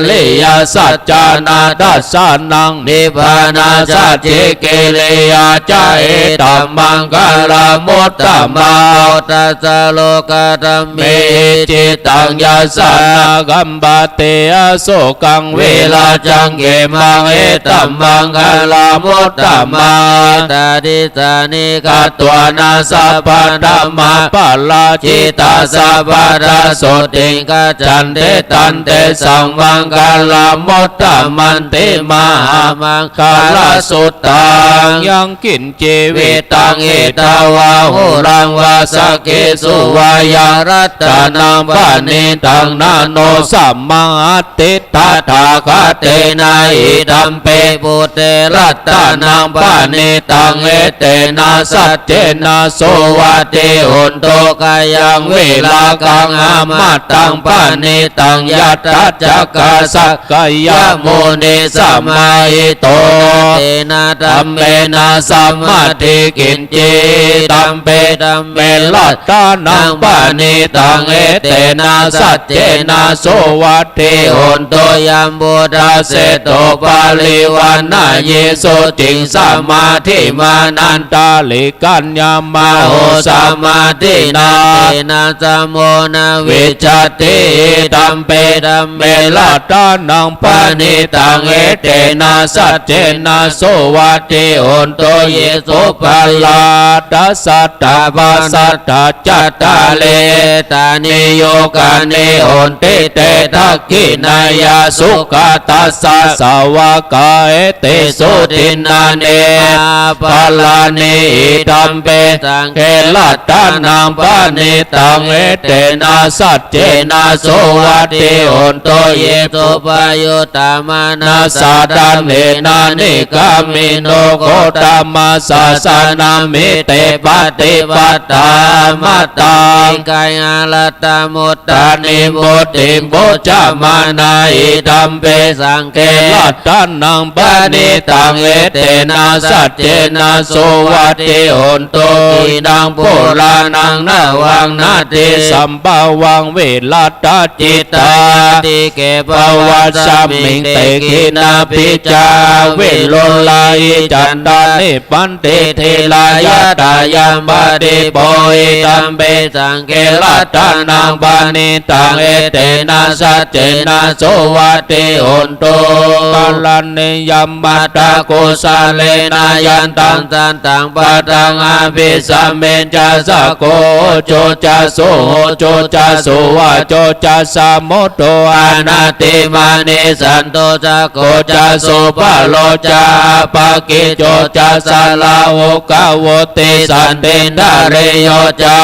ริยสัจจานาดัสสานังนิพพานาสัจจิกิริยาจาเอตัมมังกาลามุตตามังตัสสะโลกธัมเมจิตังยาสานากัมปะเตอโสกังเวลาจังเกมังเอตัมมังกาลามุตตามังตาดิสานิกาตัวนาสัพพะธัมมาปะลาจิตาสัพพะราโสติงกาจันเตตันเตสังมังกาลามุตตามันติมหามังกาลสุตตังยังกินเจวิตังเอตาวาหุรังวาสเกสุวายารัตนังปานิตังนาโนสัมมาติตาถาคเตนะอิดัมเปปุเตรัตนังปานิตังเอเตนะสัจเจนะโสวัติหุนโตกายังเวลากังอามาตังปานิตังยัตตัจจกาสักกายโมนิสัมมาหิโตเตนะธัมเมนะสัมมาทิกินจิตัมเปธัมเมลัตตานังปานิตังเอเตนะสัจเจนะโสวัติหุนโตยัมบุตาเสโตปาลิวันนาเยโสติงสัมมาทิมานันตาลิกัญญามาโหสัมมาทินาเตนะสัมโมนาวิจัตติตัมเปธัมเมลัตตานังปานิตังเอเตนะสัจเจนะโสวัติหุนโตเยโสปาลาดัสสัตตาภาสัตตาจัตตาเลตานิโยกานิหุนติเตทักขินายาสุขตัสสะสาวกาเอเตสุตินาเนปาลานิธัมเปสังเขลัตตานังปานิตังเอเตนะสัจเจนะโสวัติหุนโตเยโสปายุตตามานาสาดัมเมนานิกามิโนโกตมัสสะสานามิเตปฏิปัตตามัตตังกายาลัตตมุตตานิมุตติมุจจามานาอิธัมเปสังเขลัตตานังปานิตังเอเตนะสัจเจนะโสวัติหุนโตอิดังปุรานังนาวังนาติสัมภาวังเวลัตตาจิตตาติเกภวัสสมิงเตกินาปิจาเวโลลายจันดานิปันติเทลายตายามบดิโปอิตัมเปสังเขลัตตานังปานิตังเอเตนะสัจเจนะโสวัติหุนโตกาลันเนยัมมัตตะกุสาเลนะยันตังสันตังปะตังอภิสัมเมจะสะโกโจจะโสโจจะโสวะโจจะสะโมโตอานาติมานิสันโตจะโกจะโสปะโลจะปะกิโจจะสะลาโวกะโวติสันตินดาเรโยจะ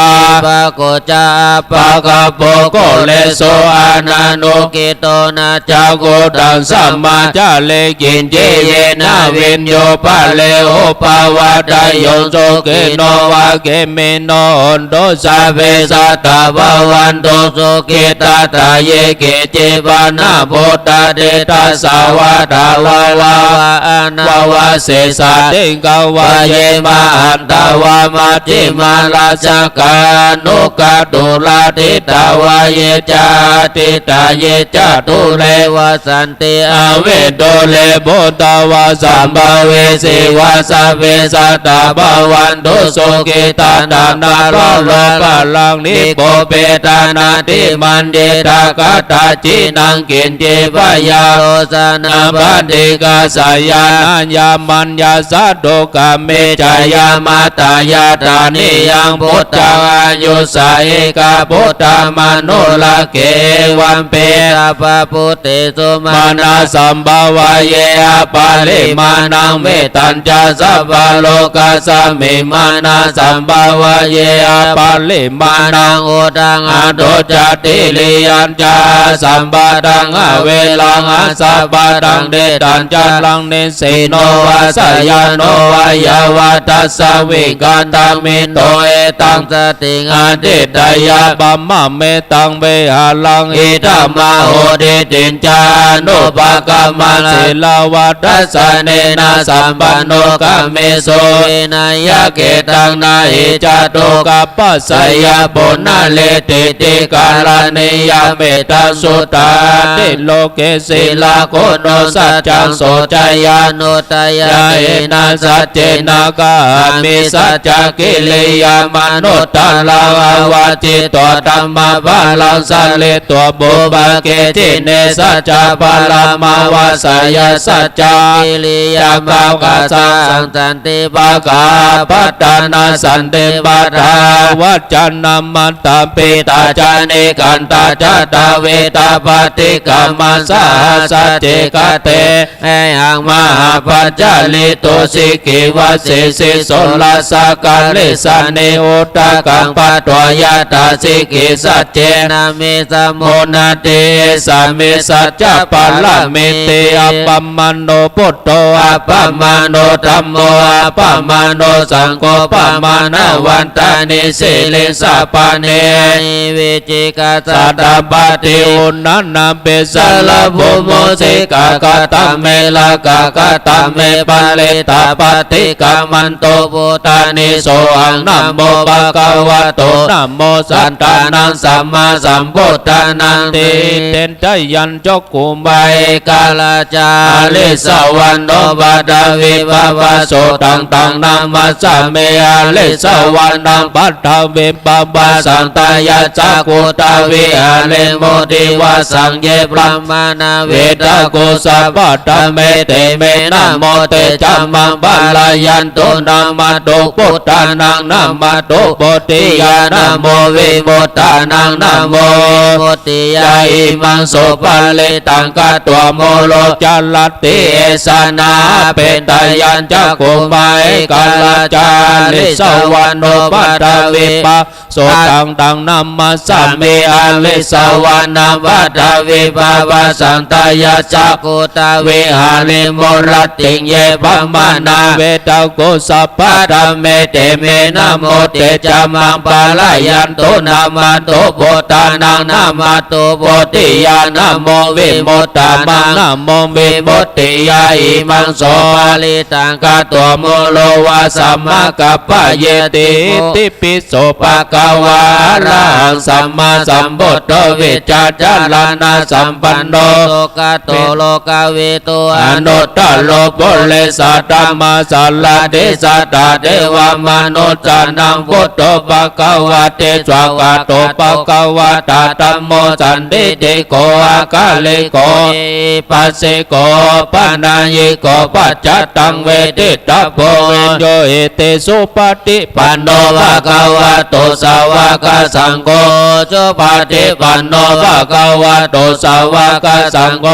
ปะโกจะปะกะโปโกเลโสอานานุกิโตนะจะโก ตังสัมมาจาเลกินเจเยนะเวนโยปะเลโอปาวาตายโยโสเกโนวาเกเมโนอนโดสาเวสัตตาภวันโตโสเกตาตาเยเกเจวานาโพตาเดตาสาวาตาวาวาวานาวาเสสาเตกาวาเยมาอันตาวามาจิมาลาสกานุกาตุลาติตาวาเยจาติตาเยจาตุเลวะสันติอเวโตเลโบตาวาสัมภเวสีวาสเวสัตตาภวันตุโสเกตานานาโลโลปะลังนิโกเปตานาติมันเดตากาตาจินังกินเจวายาโรสนาบันติกาสายานัญญามัญญาสัตโตกาเมจายามาตายาตานิยังพุทธายุสาเอกาพุทธามนุลาเกวันเปอาภาพุทธิสุมานาสัมภาวะเยอาปาลิมานังเมตัญจาสัพพะโลกาสมิมานาสัมภาวะเยอาปาลิมานังอุดังอโตจติลิยัญจาสัมปะตังอเวลังอาสัพพะตังเดตัญจาลังเนสิโนวาสยาโนวายาวาตัสสวิกันตังมิโตเอตังสติงอดิตายาปัมมะเมตังเวหาลังอิทัมมาโหติตินจานุปกรรมศิลาวัตัสสะเนนะสัมปันโนกัมเมโสเอนายะเกตังนาหิจตุกัปปัสสยาปุณะเลติติกาลเนยะเมตสุตาติโลเกศิลาโคโนสัจจังโสจายานุตยาเอนะสัจเจนะกามิสัจจกิริยามนุตตะลาวาจิตวธัมมะภาลังสัลลิตวบุปเกจิเนสัจจะภาลามาวาสยสัจจกิริยามภาสังสันติภากาปัตตานาสันติปัฏฐาวัจจันนามัตตาปิตาจานิกันตาจัตตาเวตาปฏิกรรมสาสัจเจกเตแห่งมหาปัจจลิโตสิกิวัสสิสิโสลาสกัลลิสานิอุตตะกังปัตตวยาตาสิกิสัจเจนะมิสมุนาติสามิสัจจะปัลลมิติอัปปมันโนพุทโธอัปปมันโนธัมโมอัปปมันโนสังโฆปมาณวันตานิสิลิสาปเนวิจิกาสัตตปฏิอุณนันเปสลบุโมสิกากตเมลกากตเมปะเลตาปฏิกามันโตพุทธานิโสอังนะโมภะคะวะโตนะโมสัตตานังสัมมาสัมพุทธานังติเตนใจยันจกุมใบกาลาจาลิสวันโนบาดาวิภาวะโสตังตังนามาสะเมอาลิสวันนังปัตถเวปะบาสังตายาจักขุตาวิหาเลโมติวาสังเยปรมานาเวตาโกสัพพะตเมเตเมนะโมเตจัมมังบาลายันตุนามาโตพุทธานังนามาโตโพธิญาณโมวิมุตตานังนาโมโพธิญาอิมังโสภะเลตังกะตัวโมโลจัลลติเอสนาเป็นตายันจักขุมาเอกาลาจาลิสวันโนปัตตวิปะโสตังตังนัมมัสสะเมอาลิสวันนัมปัตตวิภาวะสังตายาจักขุตาวิหาริโมรติเยปมานาเวตาโกสัพพะธรรมเมเตเมนะโมเตจัมมังปาลายันตุนามาโตโพธานังนามาโตโพธิญาณโมวิมุตตามังนะโมวิมุตติยาอิมังโสภาลิตังกะตัวโมโลวาสัมมากัปปะเยติติปิโสภะคะวะอะระหังสัมมาสัมพุทโธวิจจาลานาสัมปันโนโลกโตโลกาวิโตอนุตตโลปุเลสัตตมาสัลลาเดสัตตาเทวมนุษย์จันนังพุทโธภะคะวะเตสวากาโตภะคะวะตาธัมโมสันติติโกอาคาลิโกปัสสิโกปะนายิโกปัจจตังเวทิตาโพโยเอเตสุปฏิปันโนภะคะวะโตสาวกสังโฆสุปฏิปันโนภะคะวะโตสาวกสังโฆ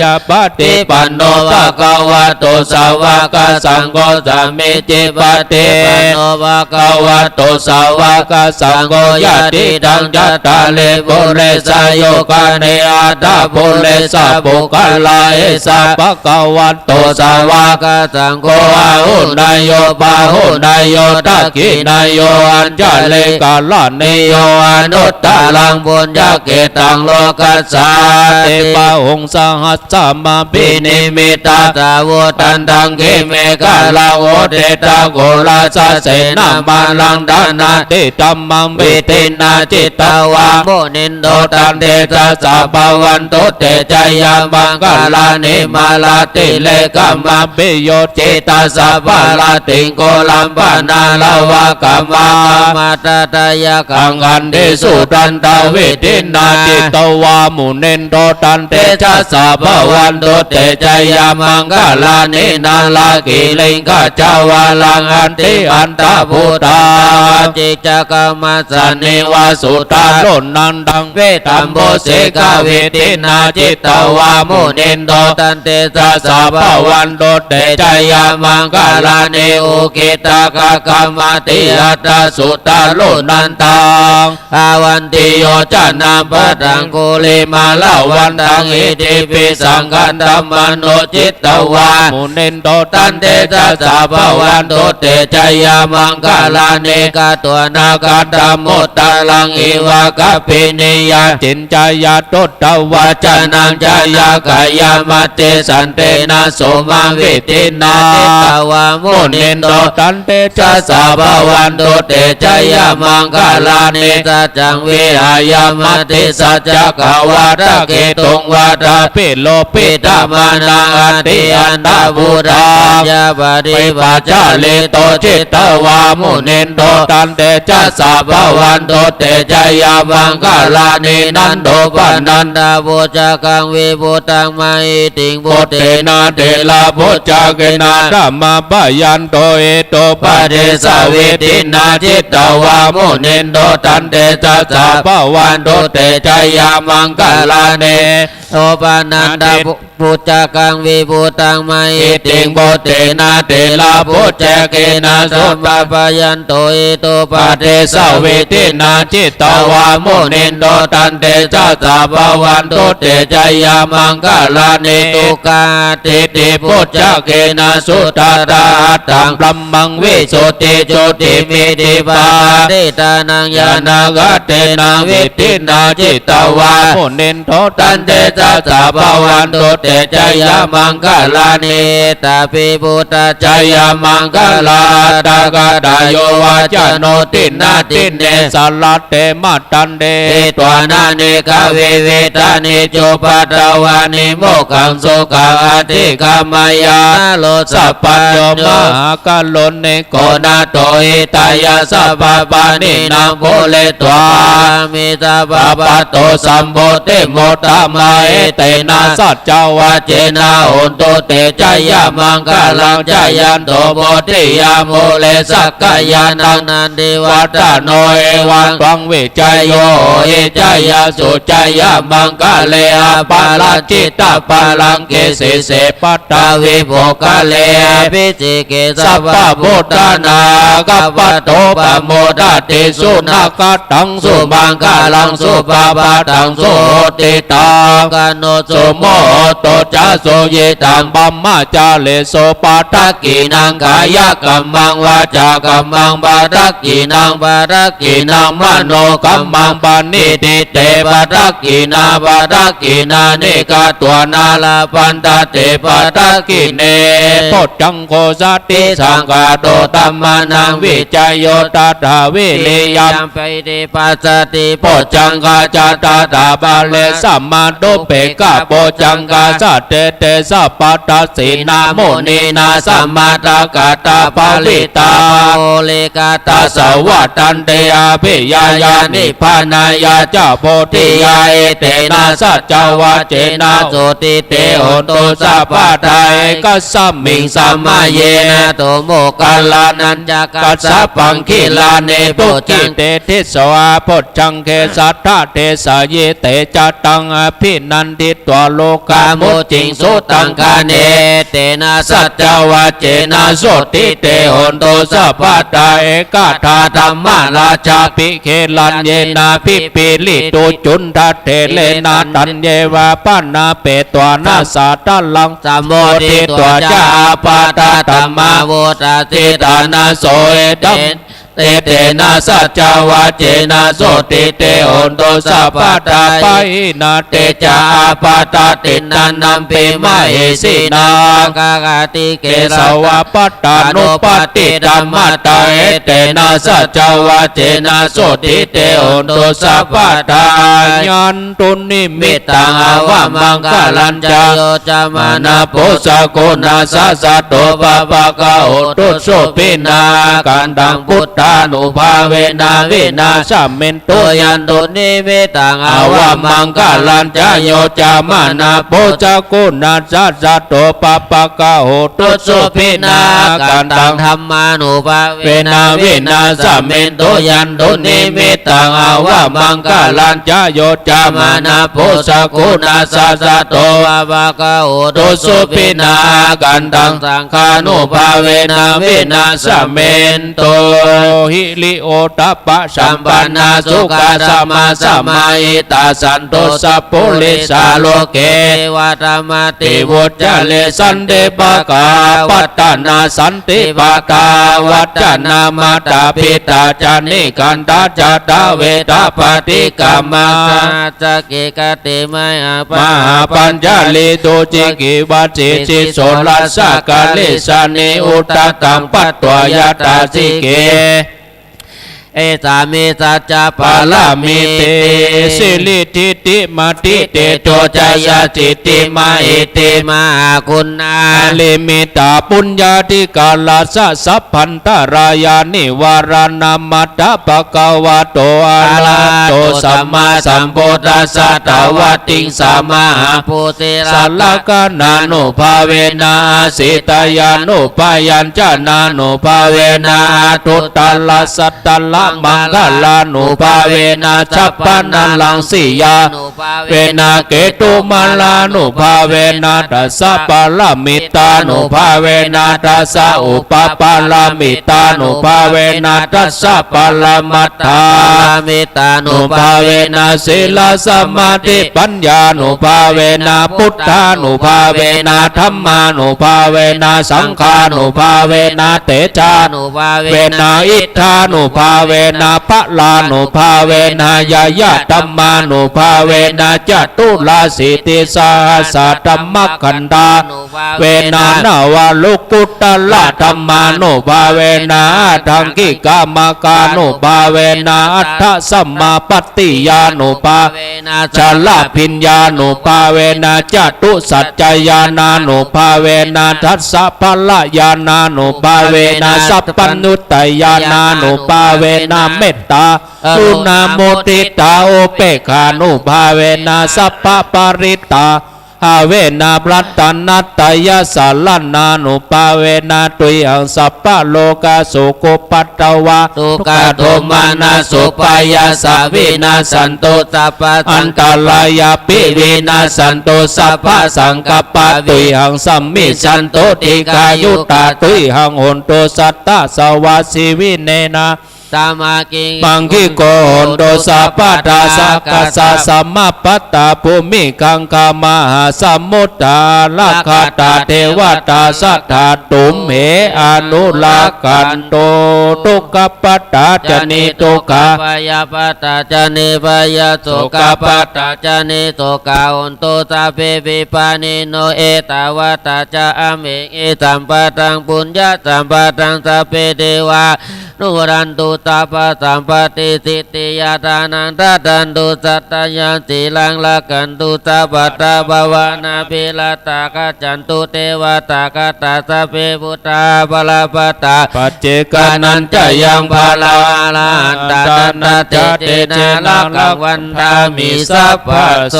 ยะปฏิปันโนภะคะวะโตสาวกสังโฆสัมมิจิปฏิปันโนภะคะวะโตสาวกสังโฆยะติดังจัตตาเลปุเรสโยกาเนอาตาปุเรส สะปุกะลาเอสะปะกวันโตสาวกสังโฆอาหุนายโยปาหุนายโยทักขินายโยอัญจเลกาลนิโยอนุตตลังบุญญาเกตังโลกัสสาเตปะองสหัสสะมาปินิมิตาตาวุตันตังเกเมกาลาโอเตตาโกลาสะเสนามาลังดานาติตัมมังวิตินาจิตตวาโมนินโดตันเตจัสสะภวันตุเตจายามังกาลานิมาลาติเลกัมมาปิโยจิตาสัพพะลาติงโกลัมปนาลาวะกัมมามาตตายะกังอันติสุตันตวิตินาจิตตวามุนินโดตันเตจัสสะภวันตุเตจายามังกาลานินาลากิลิงกะจาวาลังอันติอันตาภูตาจิจักมัสสนิวาสุตาโลนันดังเวตัมโบเสกาวิตินาจิตตวามุนินโดตันเตจัสสะภวันตุเตจายามังกาลานิอุกิตากะกรรมติอัตตสุตาโลนันตังอาวันติโยจันนาปตังกุลิมาลาวันตังอิติปิสังกันธัมมโนจิตตวามุนินโตตันเตจัสสะภวันตุเตจายามังกาลานิกาตัวนาคัตตมุตตะลังอิวะกัปปินิยาจินจายาตุตตวาจานังจายากายามัตเตสันเตนะโสมาวิตินาจิตตวามุนินโตตันเตจัสสะภวันตุเตจายามังกาลานิสัจจังวิหายามัตติสัจจกวาทะเกตุงวาทะปิโลปิตามานังอันติอันตาบูรายาปฏิปัจจาลิโตจิตตวามุนินโตตันเตจัสสะภวันตุเตจายามังกาลานินันโตปนันตาบูจากังวิบูตังมาอิติงบุเตนะเตลาบูจาเกนะธัมมาปยันโตเอโตปะเดสะเวทินาจิตตวามุนินโตตันเตจัสสะภวันตุเตจายามังกาลานิโตปนันตาบูจากังวิบูตังมาอิติงบุเตนะเตลาบูจาเกนะธัมมาปยันโตเอโตปะเดสะเวทินาจิตตวามุนินโตตันเตจัสสะภวันตุเตจายามังกาลานิตุกาติติพุทธเกนะสุตตาตังบรัมมังวิสุทธิโจติมิติปาติตานังยานากะเตนะวิตินาจิตตวามุนินโตตันเตจัสสะภวันตุเตจายามังกาลานิตาปิพุทธจายามังกาลาตากะดายโยวาจโนตินาติเนสัลลัตเตมัตตันเดตวานานิกาเวเวตานิโจปัตตวานิโมขังสุขังอธิกามายาโลสัพพัญโยมหากาลนเนโกนาโตอิตายาสัพพปานินังโพเลตวามิสัพพะโตสัมโพธิโมตตมาเอเตนะสัจจวาเจนะอุนตุเตจายามังกาลังจายันโตโพธิยาโมเลสักกายานังนันติวัตโนเอวังวังวิจัยโยเอจายาสุจายามังกาเลอาปาลจิตตาปาลังเกสิเสปัตตาวิโภกาเลปิจิเกสัพพะพุทธนากัปปะโตปะโมดาติสุนาคตังสุบังกาลังสุปาปะตังสุติตังกโนสุโมโตจะโสเยตังบัมมาจาเลโสปัตตกินังกายกัมมังวาจากัมมังปาทักกินังปาทักกินังมโนกัมมังปานิติเตปาทักกินาปาทักกินานิกาตัวนาลาปันตาเตปาทักกิเนโพจังโคสัตติสังกาโตตัมมานังวิจัยโยตัตถาวิริยัมไปติปัสสติโพจังกาจตตาบาเลสัมมาโดเปกะโพจังกาสัตเตเตสัพพัตตสีนาโมนีนาสัมมาตากาตาปาลิตาโอเลกาตาสวัตตันเตอาภิยายานิพานายาเจ้าโพธิยาเอเตนะสัจจวาเจนะโสติเตโหตุสัพพะทายกัสสัมมิงสัมมาเยนะโตโมกัลลานันจักกัสสะปังคิลาเนปุจิเตทิสวาพุทธังเคสัทธาเตสะเยเตจัตตังอภินันติตัวโลกามุจิงสุตังคาเนเตนะสัจจวาเจนะโสติเตโหตุสัพพะทายกัทธาธัมมาราชาภิเคลันเยนะภิปิลิตุจุนทัตเถเลนะตัญเยว าปันนาเปตัวนาสาตัลลังสัมโมทิตัวจาปาตาตัมมาโวตาติตานาโสเอตัมเตเตนะสัจจาวาเจนะโสติเตโอนโตสัพพะตาไปนาเตจาปาตาตินันนัมเปมาเอสินากากาติเกสวะปัตตานุปติธัมมัตตาเอเตนะสัจจาวาเจนะโสติเตโอนโตสัพพะตายันตุนิมิตตังอวะมังคลัญจโยจามานะโพสะโกนาสัสสะโตภะภะกะโหตุโสปินากันตังพุทธานุภาเวนะวินาสัมเมนโตยันตุนิมิตตังอวะมังคลัญจโยจามานะโพสะโกนาสัสสะโตภะภะกะโหตุโสปินากันตังธัมมานุภาเวนะวินาสัมเมนโตยันตุนิมิตตังอวะมังคลัญจโยจามานะโพสะโกนาสัสสะโตภะภะกะโหตุโสปินากันตังสังฆานุภาเวนะวินาสัมเมนโตหิริโอตปะสัมปันนาสุขาสัมมาสัมมาอิตาสันโตสัพพุริสาโลเกวัตมติวุจเลสันเดปกาปัตตนาสันติปกาวัจนามาตาพิตาจานิกันตาจัตตาเวตาปฏิกามาจักกิกติมหาปัญจลิตุจิกิวัจิจิโสลัสสะกาลิสานิอุตตังปัตตวยตาสิเกเอสามิสัจจปาลามิเตสิลิทิติมาติเตโตจายาจิติมาเอติมาคุณาลิมิตาปุญญาธิกาลาสะสัพพันตรายานิวารณามัตตปะกวะโตอะระโตสัมมาสัมพุทธัสสะตวะติงสัมมาปุติสัลลกนานุภาเวนะสิตายานุปายัญจนานุภาเวนะทุตตลัสสัตตละมังคลานุภาเวนะชัพพนัลลังสิยาเวนะเกตุมาลานุภาเวนะตัสสะปะละมิตานุภาเวนะตัสสะอุปปะละมิตานุภาเวนะตัสสะปะละมัตถามิตานุภาเวนะศีลสมาธิปัญญานุภาเวนะพุทธานุภาเวนะธัมมานุภาเวนะสังฆานุภาเวนะเตชานุภาเวนะอิทธานุภาเวนะพะลานุภาเวนะยายะธัมมานุภาเวนะจตุลาสิติสาสะธัมมคันธาเวนะนาวาลุกุตตะละธัมมานุภาเวนะทังกิกามากานุภาเวนะอัตถสัมมาปฏิญานุภาเวนะชลพิญญานุภาเวนะจตุสัจจญาณานุภาเวนะทัสสะพละญาณานุภาเวนะสัพพัญญุตญาณานุภาเวนะเมตตาอุณาโมติตาโอเปขานุภาเวนะสัพพะปริตาหาเวนะพรัตตนัตตยสาลนานุภาเวนะตุยังสัพพะโลกาสุโกปัตตวะทุกขโทมานะสุปายาสวินาสันโตสัพพะอันตรายาปิวินาสันโตสัพพะสังกัปปะตุยังสัมมิสันโตติกายุตตาตุยังโหนโตสัตตะสวาสิวิเนนะสามากิมังคิโกนโดสัพพะทาสักกะสะสัมมาปัตตาภูมิกังกามหาสัมมุตตาลักขตาเทวตาสัทธาตุมเหอนุลักขันโตทุกขปัตตาจนิทุกขปยาปัตตาจนิปยาสุขปัตตาจนิทุกขาอุนโตสัพเพวิปานิโนเอตาวะตาจาอเมงเอสัมปะตังปุญญาสัมปะตังสัพเพเทวานุรันตุตาปะสัมปติสิทธิยาทานันทัตันตุสัตตยันสีลังละกันตุสัพพตาภวนาภิลาตากจันตุเทวตากตาสัพเพพุทธาภลาปตาปัจเจกานันจะยังภาลาลาตานันเตเตนะลักวันทามิสัพพโส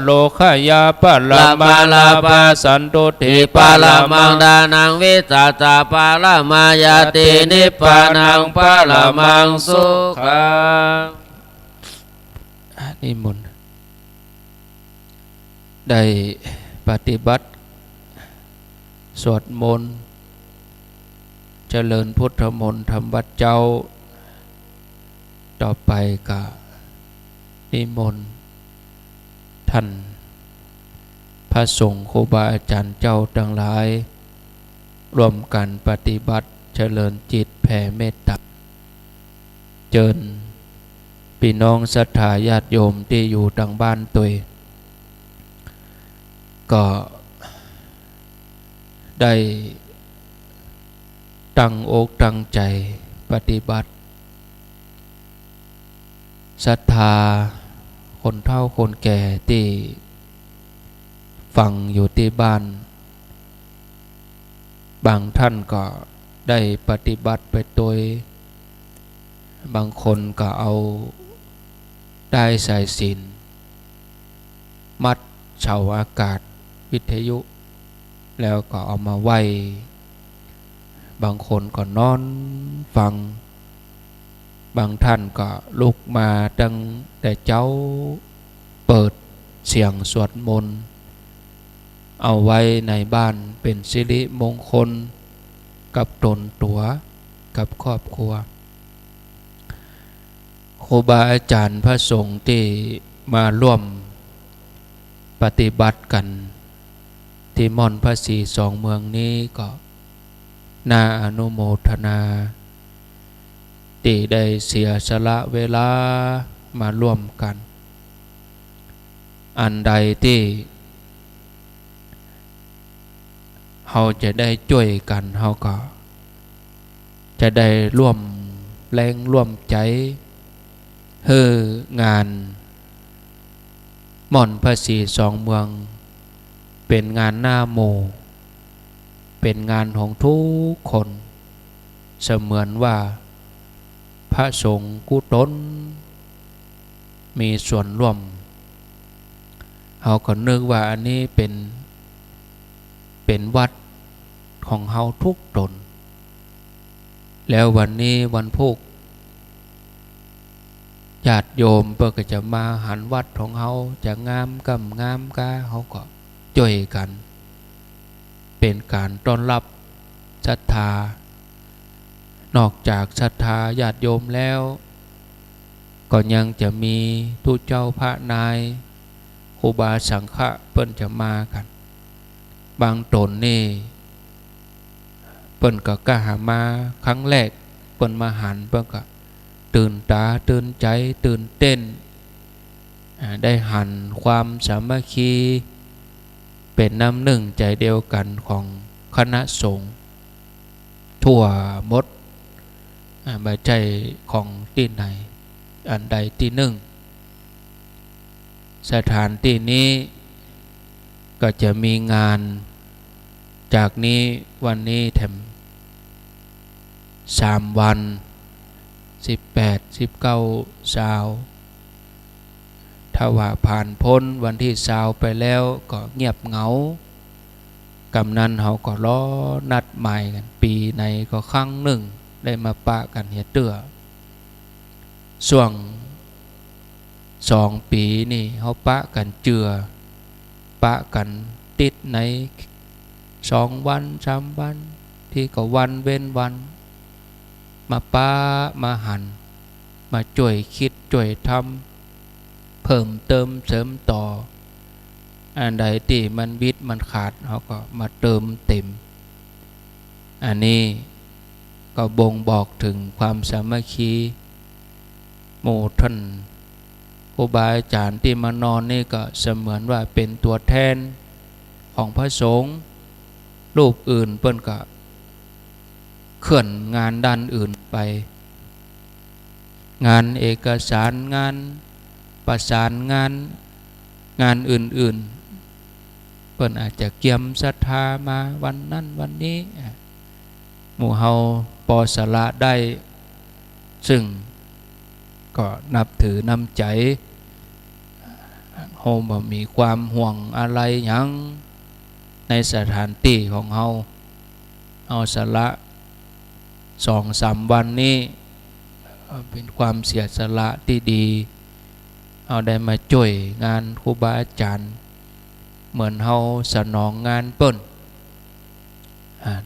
โลขยาปลามาลาภาสันตุทิปาลามังดานังวิสัสสะปาลามายาตินิพพานังปาลามังสุขังนิมนต์ได้ปฏิบัติสวดมนต์เจริญพุทธมนต์ทำวัดเจ้าต่อไปก็นิมนต์ท่าน พระสงฆ์ครูบาอาจารย์เจ้าทั้งหลายร่วมกันปฏิบัติเจริญจิตแผ่เมตตาเจิญพี่น้องศรัทธาญาติโยมที่อยู่ทางบ้านตัวก็ได้ตั้งอกตั้งใจปฏิบัติศรัทธาคนเฒ่าคนแก่ที่ฟังอยู่ที่บ้านบางท่านก็ได้ปฏิบัติไปโดยบางคนก็เอาได้สายสิญจน์มัดเฉาอากาศวิทยุแล้วก็เอามาไว้บางคนก็นอนฟังบางท่านก็ลุกมาตั้งแต่เจ้าเปิดเสียงสวดมนต์เอาไว้ในบ้านเป็นสิริมงคลกับตนตัวกับครอบครัวครูบาอาจารย์พระสงฆ์ที่มาร่วมปฏิบัติกันที่ม่อนพระศรีสองเมืองนี้ก็น่าอนุโมทนาที่ได้เสียสละเวลามาร่วมกันอันใดที่เราจะได้ช่วยกันเราก็จะได้ร่วมแรงร่วมใจเพื่องานม่อนพระศรีสองเมืองเป็นงานหน้าหมู่เป็นงานของทุกคนเสมือนว่าพระสงฆ์กุศลมีส่วนร่วมเราก็นึกว่าอันนี้เป็นวัดของเราทุกตนแล้ววันนี้วันพุธญาติโยมเพื่อก็จะมาหันวัดของเราจะงามกำงามกาเขาก็ช่วยกันเป็นการต้อนรับศรัทธานอกจากศรัทธาญาติโยมแล้วก็ยังจะมีทุเจ้าพระนายครูบาสังฆะเปิ้นจะมากันบางตนนี่เปิ้นก็กล้าหามาครั้งแรกเปิ้นมาหันเปิ้นก็ตื่นตาตื่นใจตื่นเต้นได้หันความสามัคคีเป็นน้ำหนึ่งใจเดียวกันของคณะสงฆ์ทั่วหมดไม่ใจของที่ไหนอันใดที่หนึ่งสถานที่นี้ก็จะมีงานจากนี้วันนี้แถม3 วัน18 19 20ถ้าว่าผ่านพ้นวันที่20ไปแล้วก็เงียบเหงากำนันเขาก็ล้อนัดใหม่กันปีในก็ครั้งหนึ่งได้มาปะกันเฮ็ดเตื้อช่วง2 ปีนี่เขาปะกันเจือปะกันติดใน2 วัน3 วันที่ก็วันเว้นวันมาปะมาหันมาช่วยคิดช่วยทำเพิ่มเติมเสริมต่ออันใดที่มันวิดมันขาดเขาก็มาเติมเต็มอันนี้ก็บ่งบอกถึงความสามัคคีหมู่ท่านครูบาอาจารย์ที่มานอนนี่ก็เสมือนว่าเป็นตัวแทนของพระสงฆ์รูปอื่นเปิ้นก็เคลื่อนงานด้านอื่นไปงานเอกสารงานประสานงานอื่นๆเปิ้นอาจจะเกี่ยมศรัทธามาวันนั้นวันนี้หมู่เฮาปอสละได้ซึ่งก็นับถือน้ำใจเฮาบ่มีความห่วงอะไรหยังในสถานที่ของเฮาสละ2-3 วันนี้เป็นความเสียสละที่ดีเอาได้มาช่วยงานครูบาอาจารย์เหมือนเฮาสนองงานเปิ้น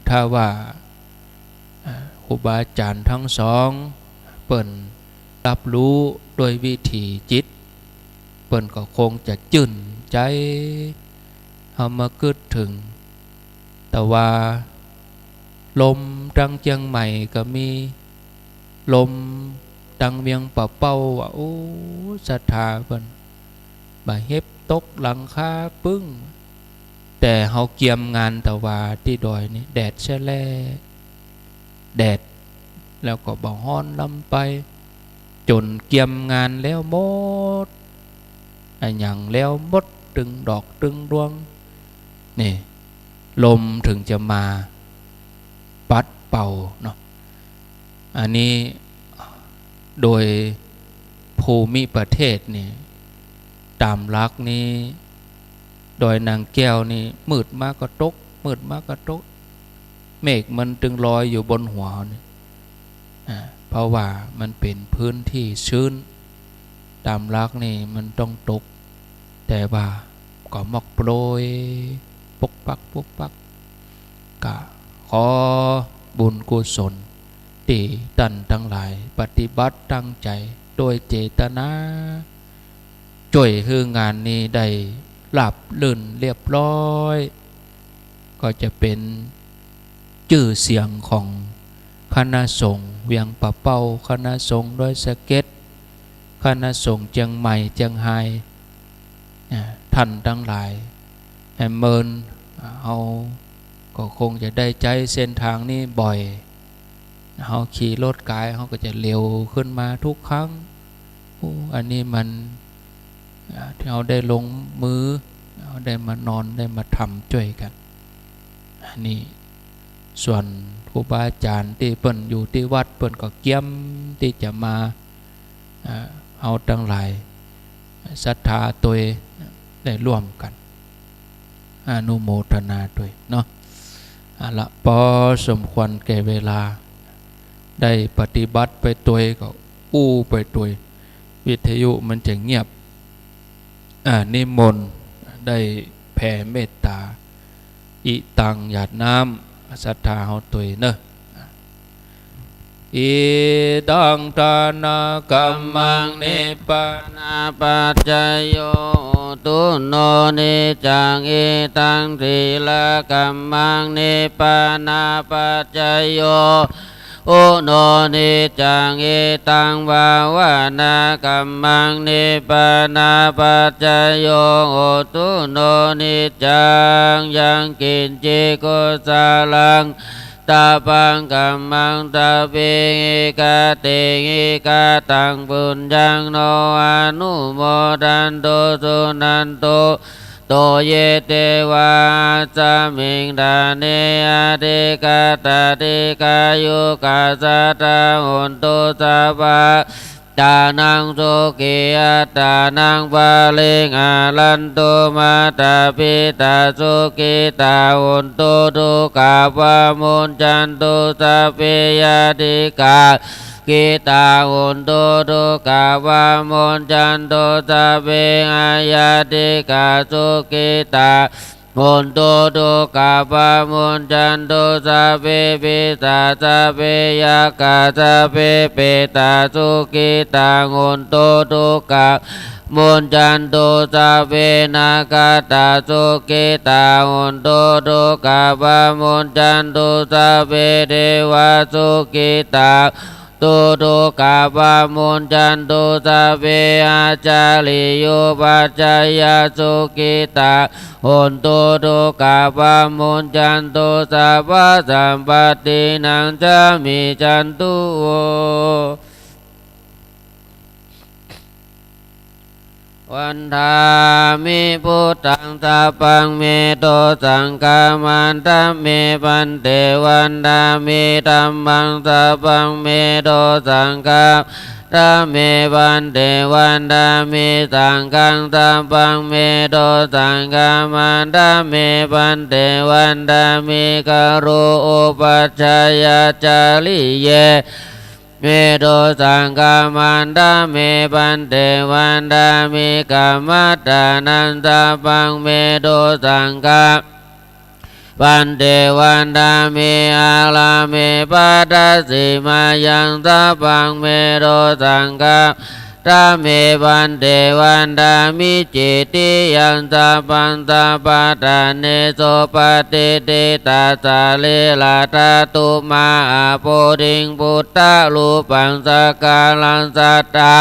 ถ้าว่าครูบาอาจารย์ทั้งสองเปิ้นรับรู้โดยวิถีจิตเปิ้นก็คงจะจื่นใจ เอามาคิดถึงแต่ว่าลมดังเชียงใหม่ก็มีลมดังเวียงป่าเป้าว่าโอ้ศรัทธาเพิ่นบ่เฮ็บตกหลังคาปึ้งแต่เฮาเกียมงานแต่ว่าที่ดอยนี่แดดแช่แลแดดแล้วก็บ่ฮ้อนลำไปจนเกียมงานแล้วหมดอันหยังแล้วหมดตึงดอกตึงดวงนี่ลมถึงจะมาปัดเป่าเนาะอันนี้โดยภูมิประเทศนี่ตามลักนี้ดอยนางแก้วนี่มืดมากก็ตกมืดมากก็ตกเมฆมันตึงลอยอยู่บนหัวนี่เพราะว่ามันเป็นพื้นที่ชื้นตามลักนี่มันต้องตกแต่ว่าก็มอกโปรยปุกปักปุกปักกะขอบุญกุศลที่ท่านทั้งหลายปฏิบัติตั้งใจโดยเจตนาช่วยให้งานนี้ได้หลับลื่นเรียบร้อยก็จะเป็นชื่อเสียงของคณะสงฆ์เวียงป่าเป้าคณะสงฆ์ดอยสะเก็ดคณะสงฆ์เชียงใหม่เชียงไฮ้ท่านทั้งหลายแห่เมินเอาก็คงจะได้ใจเส้นทางนี้บ่อยเขาขี่รถกายเขาก็จะเร็วขึ้นมาทุกครั้งอันนี้มันที่เราได้ลงมือเราได้มานอนได้มาทำช่วยกันอันนี้ส่วนครูบาอาจารย์ที่เปิ้นอยู่ที่วัดเปิ้นก็เกี่ยมที่จะมาเอาทั้งหลายศรัทธาตัวได้ร่วมกันอนุโมทนาด้วยเนาะละพอสมควรแก่เวลาได้ปฏิบัติไปตัวก็อู้ไปตัววิทยุมันจะเงียบนิมนต์ได้แผ่เมตตาอิตังหยาดน้ำศรัทธาเฮาตัวเนอะอิดังทานากัมมังนิปปานาปัจจโยตุโนนิจังอิตังทีละกัมมังนิปปานาปัจจโยโอโนนิจังอิตังภาวนากัมมังนิปปานาปัจจโยโอตุโนนิจังยังกินจิกุสาลังตาปังกัมมังตาปิกาติกาตังปุญญังโนอนุโมดันโตสุนันโตโตเยเตวาจามิงดาเนอติกาตาติกายุกาสัตตาหุนตุสัพพะตานังโสกิอัตตานังบาลิงอาลันตุมาตาปิตาสุกิตาหุนตุทุกขาวามุนจันตุสัพเพยติกากิตาหุนตุทุกขาวามุนจันตุสัพเพอายติกาสุกิตาหุนตุทุกขาวามุนจันตุสัพเพปิตาสัพเพยากาสัพเพเปตาสุกิตาหุนตุทุกขมุนจันตุสัพเพนาคาตาสุกิตาหุนตุทุกขาวามุนจันตุสัพเพเทวาสุกิตาตุทุกขาวามุนจันตุสัพเพอาจาริโยปัจจยสุกิตาหุนตุทุกขาวามุนจันตุสัพพสัมปตินังจะมิจันตุวันทามิพุทธังสัพพังเมโตสังฆามันตัมเมปันเตวันทามิธัมมังสัพพังเมโตสังฆาตัมเมปันเตวันทามิสังฆังสัพพังเมโตสังฆามันตัมเมปันเตวันทามิกรุอุปัชฌายาจาริเยเมโตสังฆามันดาเมปันเตวันดามิกัมมัตตานันตาปังเมโตสังฆาปันเตวันดามิอาลาเมปัตตสิมายังตาปังเมโตสังฆาต ตาเมวันเตวันดามิจิติยันตาปันตาปาตาเนโสปฏิติตาสาเลลาตาตุมาโพธิงพุทธลูปังสกาลังสัตตา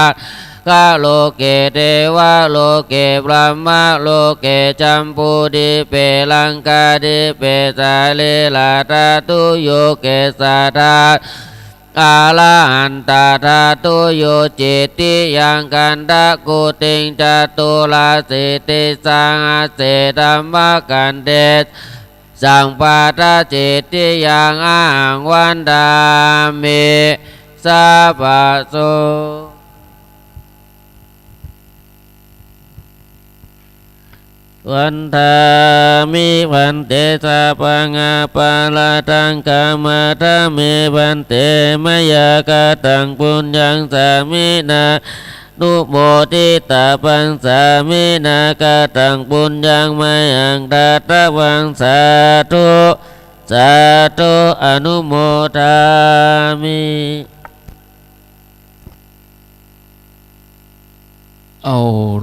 กาโลเกเทวะโลเกพระมะโลเกจัมพูดิเปลังกาดิเปสาเลลาตาตุโยเกสัตตาอาลาหันตาธาตุโยจิตติยังกันตะกุติงจตุลาสิติสังอาเสธัมมกันเดชสังปาทาจิตติยังอาหังวันดามิสัพพะโสวันทามิวันเตสะปังอาปาลาทังกามาทามิวันเตมยากาตังปุญญังสามินานุโมทิตาปังสามินากาตังปุญญังมายังตาตะวังสาธุสาธุอนุโมทามิเอา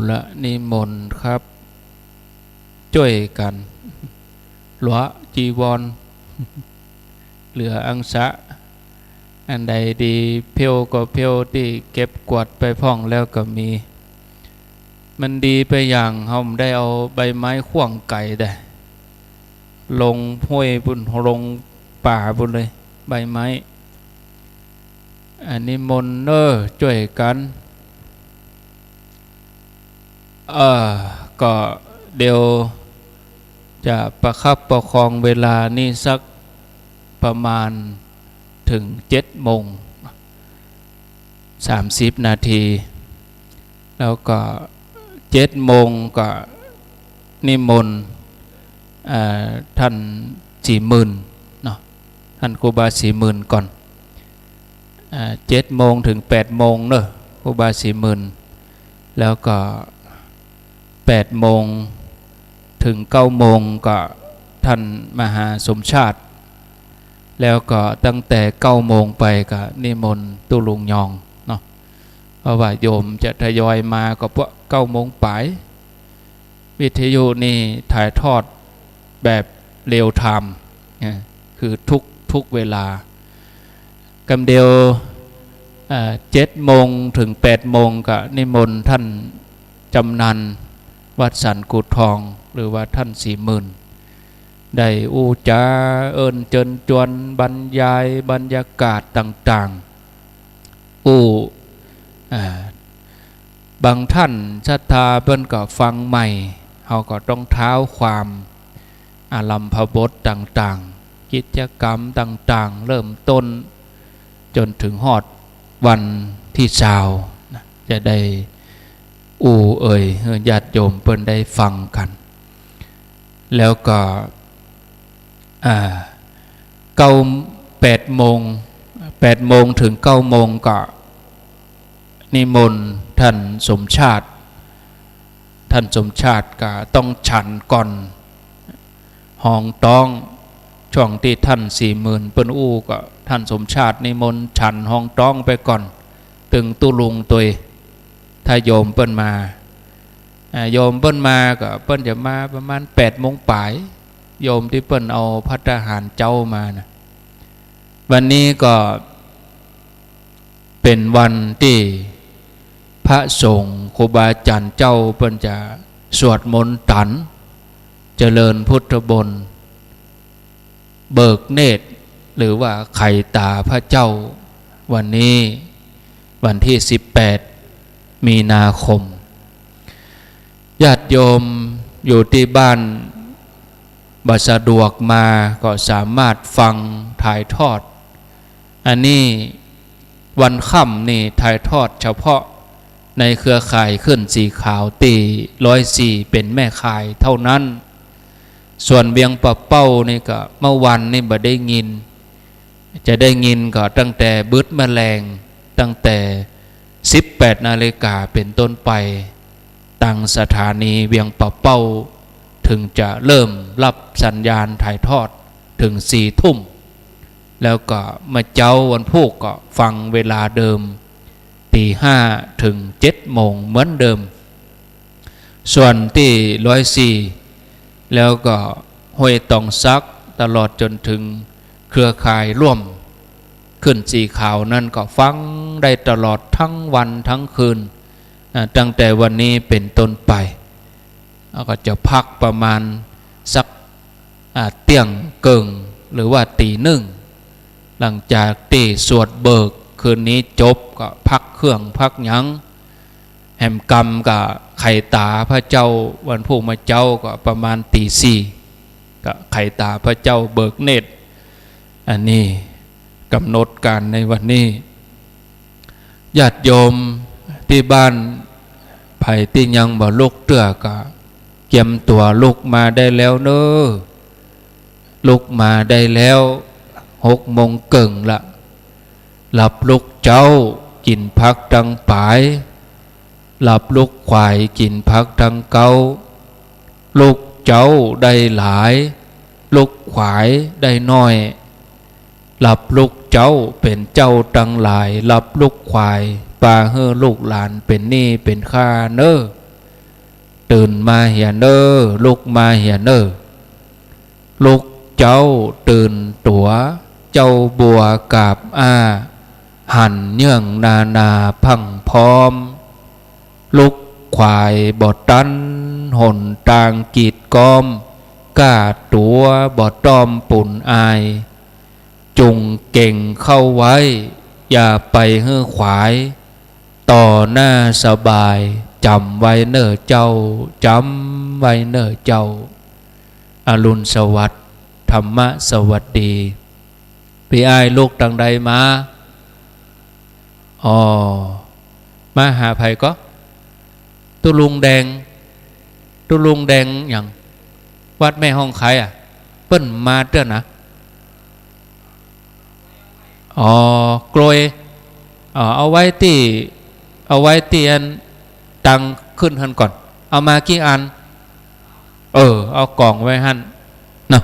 ละนิมนต์ครับช่วยกันหลวจีวรเหลืออังสะอันใดดีเพียวก็เพียวที่เก็บกวาดไปพ่องแล้วก็มีมันดีไปอย่างเฮาได้เอาใบไม้ข่วงไก่ได้ลงห้วยบุญลงป่าบุญเลยใบไม้อันนี้มนเนอช่วยกันก็เดี๋ยวจะประคับประคองเวลานี่สักประมาณถึง7:30 นาทีแล้วก็7 โมงก็นิมนต์ท่าน40,000เนาะท่านครูบา40,000ก่อน7 โมงถึง8 โมงเนอะครูบา40,000แล้วก็8 โมงถึง9 โมงก็ท่านมหาสมชาติแล้วก็ตั้งแต่9 โมงไปก็นิมนต์ตุลุงยองเนาะเพราะว่าโยมจะทยอยมาก็พวก9 โมงปลายวิทยุนี่ถ่ายทอดแบบเรียลไทม์คือทุกเวลากำเดียว7 โมงถึง8 โมงก็นิมนต์ท่านจำนันวัดสันกุดทองหรือว่าท่าน40,000ได้อูจาเอิญเจิญจวนบรรยายบรรยากาศต่างๆบางท่านศรัทธาเพิ่นก็ฟังใหม่เขาก็ต้องเท้าความอารัมภบทต่างๆกิจกรรมต่างๆเริ่มต้นจนถึงฮอดวันที่20จะได้ญาติโยมเพิ่นได้ฟังกันแล้วก็8 โมงถึง9 โมงก็นิมนต์ท่านสมชาติก็ต้องฉันก่อนห้องต้องช่วงที่ท่าน40,000เปิ้นก็ท่านสมชาตินิมนต์ฉันห้องต้องไปก่อนตึงตุลุงตัวถ้าโยมเปิ้นมาโยมเปิ้นมาก็เปิ้นจะมาประมาณ8 โมงปลายโยมที่เปิ้นเอาภัตตาหารเจ้ามานะวันนี้ก็เป็นวันที่พระสงฆ์ครูบาอาจารย์เจ้าเปิ้นจะสวดมนต์ตันเจริญพุทธบนเบิกเนตรหรือว่าไข่ตาพระเจ้าวันนี้วันที่18 มีนาคมญาติโยมอยู่ที่บ้านบัสะดวกมาก็สามารถฟังถ่ายทอดอันนี้วันค่ำนี่ถ่ายทอดเฉพาะในเครือข่ายขึ้นสีขาวตี104เป็นแม่ข่ายเท่านั้นส่วนเบียงปะเป้านี่ก็เมื่อวันนี่บ่ได้ยินจะได้ยินก็ตั้งแต่บึดแมลงตั้งแต่18 นาฬิกาเป็นต้นไปตั้งสถานีเวียงปะเป้าถึงจะเริ่มรับสัญญาณถ่ายทอดถึง4 ทุ่มแล้วก็มาเจ้าวันพุธก็ฟังเวลาเดิมตี 5 ถึง 7 โมงเหมือนเดิมส่วนที่104แล้วก็ห้วยตองซักตลอดจนถึงเครือข่ายร่วมขึ้นสีขาวนั่นก็ฟังได้ตลอดทั้งวันทั้งคืนตั้งแต่วันนี้เป็นต้นไปก็จะพักประมาณสักเที่ยงเกิงหรือว่าตี 1หลังจากที่สวดเบิกคืนนี้จบก็พักเครื่องพักหยังแหมกรรมกับไข่ตาพระเจ้าวันพรุ่งมาเจ้าก็ประมาณตี 4ก็ไข่ตาพระเจ้าเบิกเนตรอันนี้กำหนดการในวันนี้ญาติโยมที่บ้านไผ่ที่ยังบ่ลุกเตื้อก็เตรียมตัวลุกมาได้แล้วเนอะลุกมาได้แล้ว6 โมงเกิงละหลับลุกเจ้ากินพักดังปายหลับลุกควายกินพักดังเกาลุกเจ้าได้หลายลุกขวายได้น้อยหลับลุกเจ้าเป็นเจ้าตังหลายหลับลุกควายปาเฮอลูกหลานเป็นหนี้เป็นข้าเนอตื่นมาเหียเนอลุกมาเหียเนอลุกเจ้าตื่นตัวเจ้าบัวกาบหันเนื่องนาพังพร้อมลุกควายบอดตันหนตางกีดกอมกาตัวบอดต้อมปุ่นอายจุงเก่งเข้าไว้อย่าไปเฮือขวายต่อหน้าสบายจำไว้เนอเจ้าจำไว้เนอเจ้าอรุณสวัสดิ์ธรรมะสวัสดีพี่อ้ายลูกตังใดมามาหาไผก็ตุลุงแดงอย่างวัดแม่ห้องไข่เปิ้นมาเด้อนะกลอยเอาไว้ที่อันตังขึ้นหันก่อนเอามากี่อันเอากล่องไว้หันนะ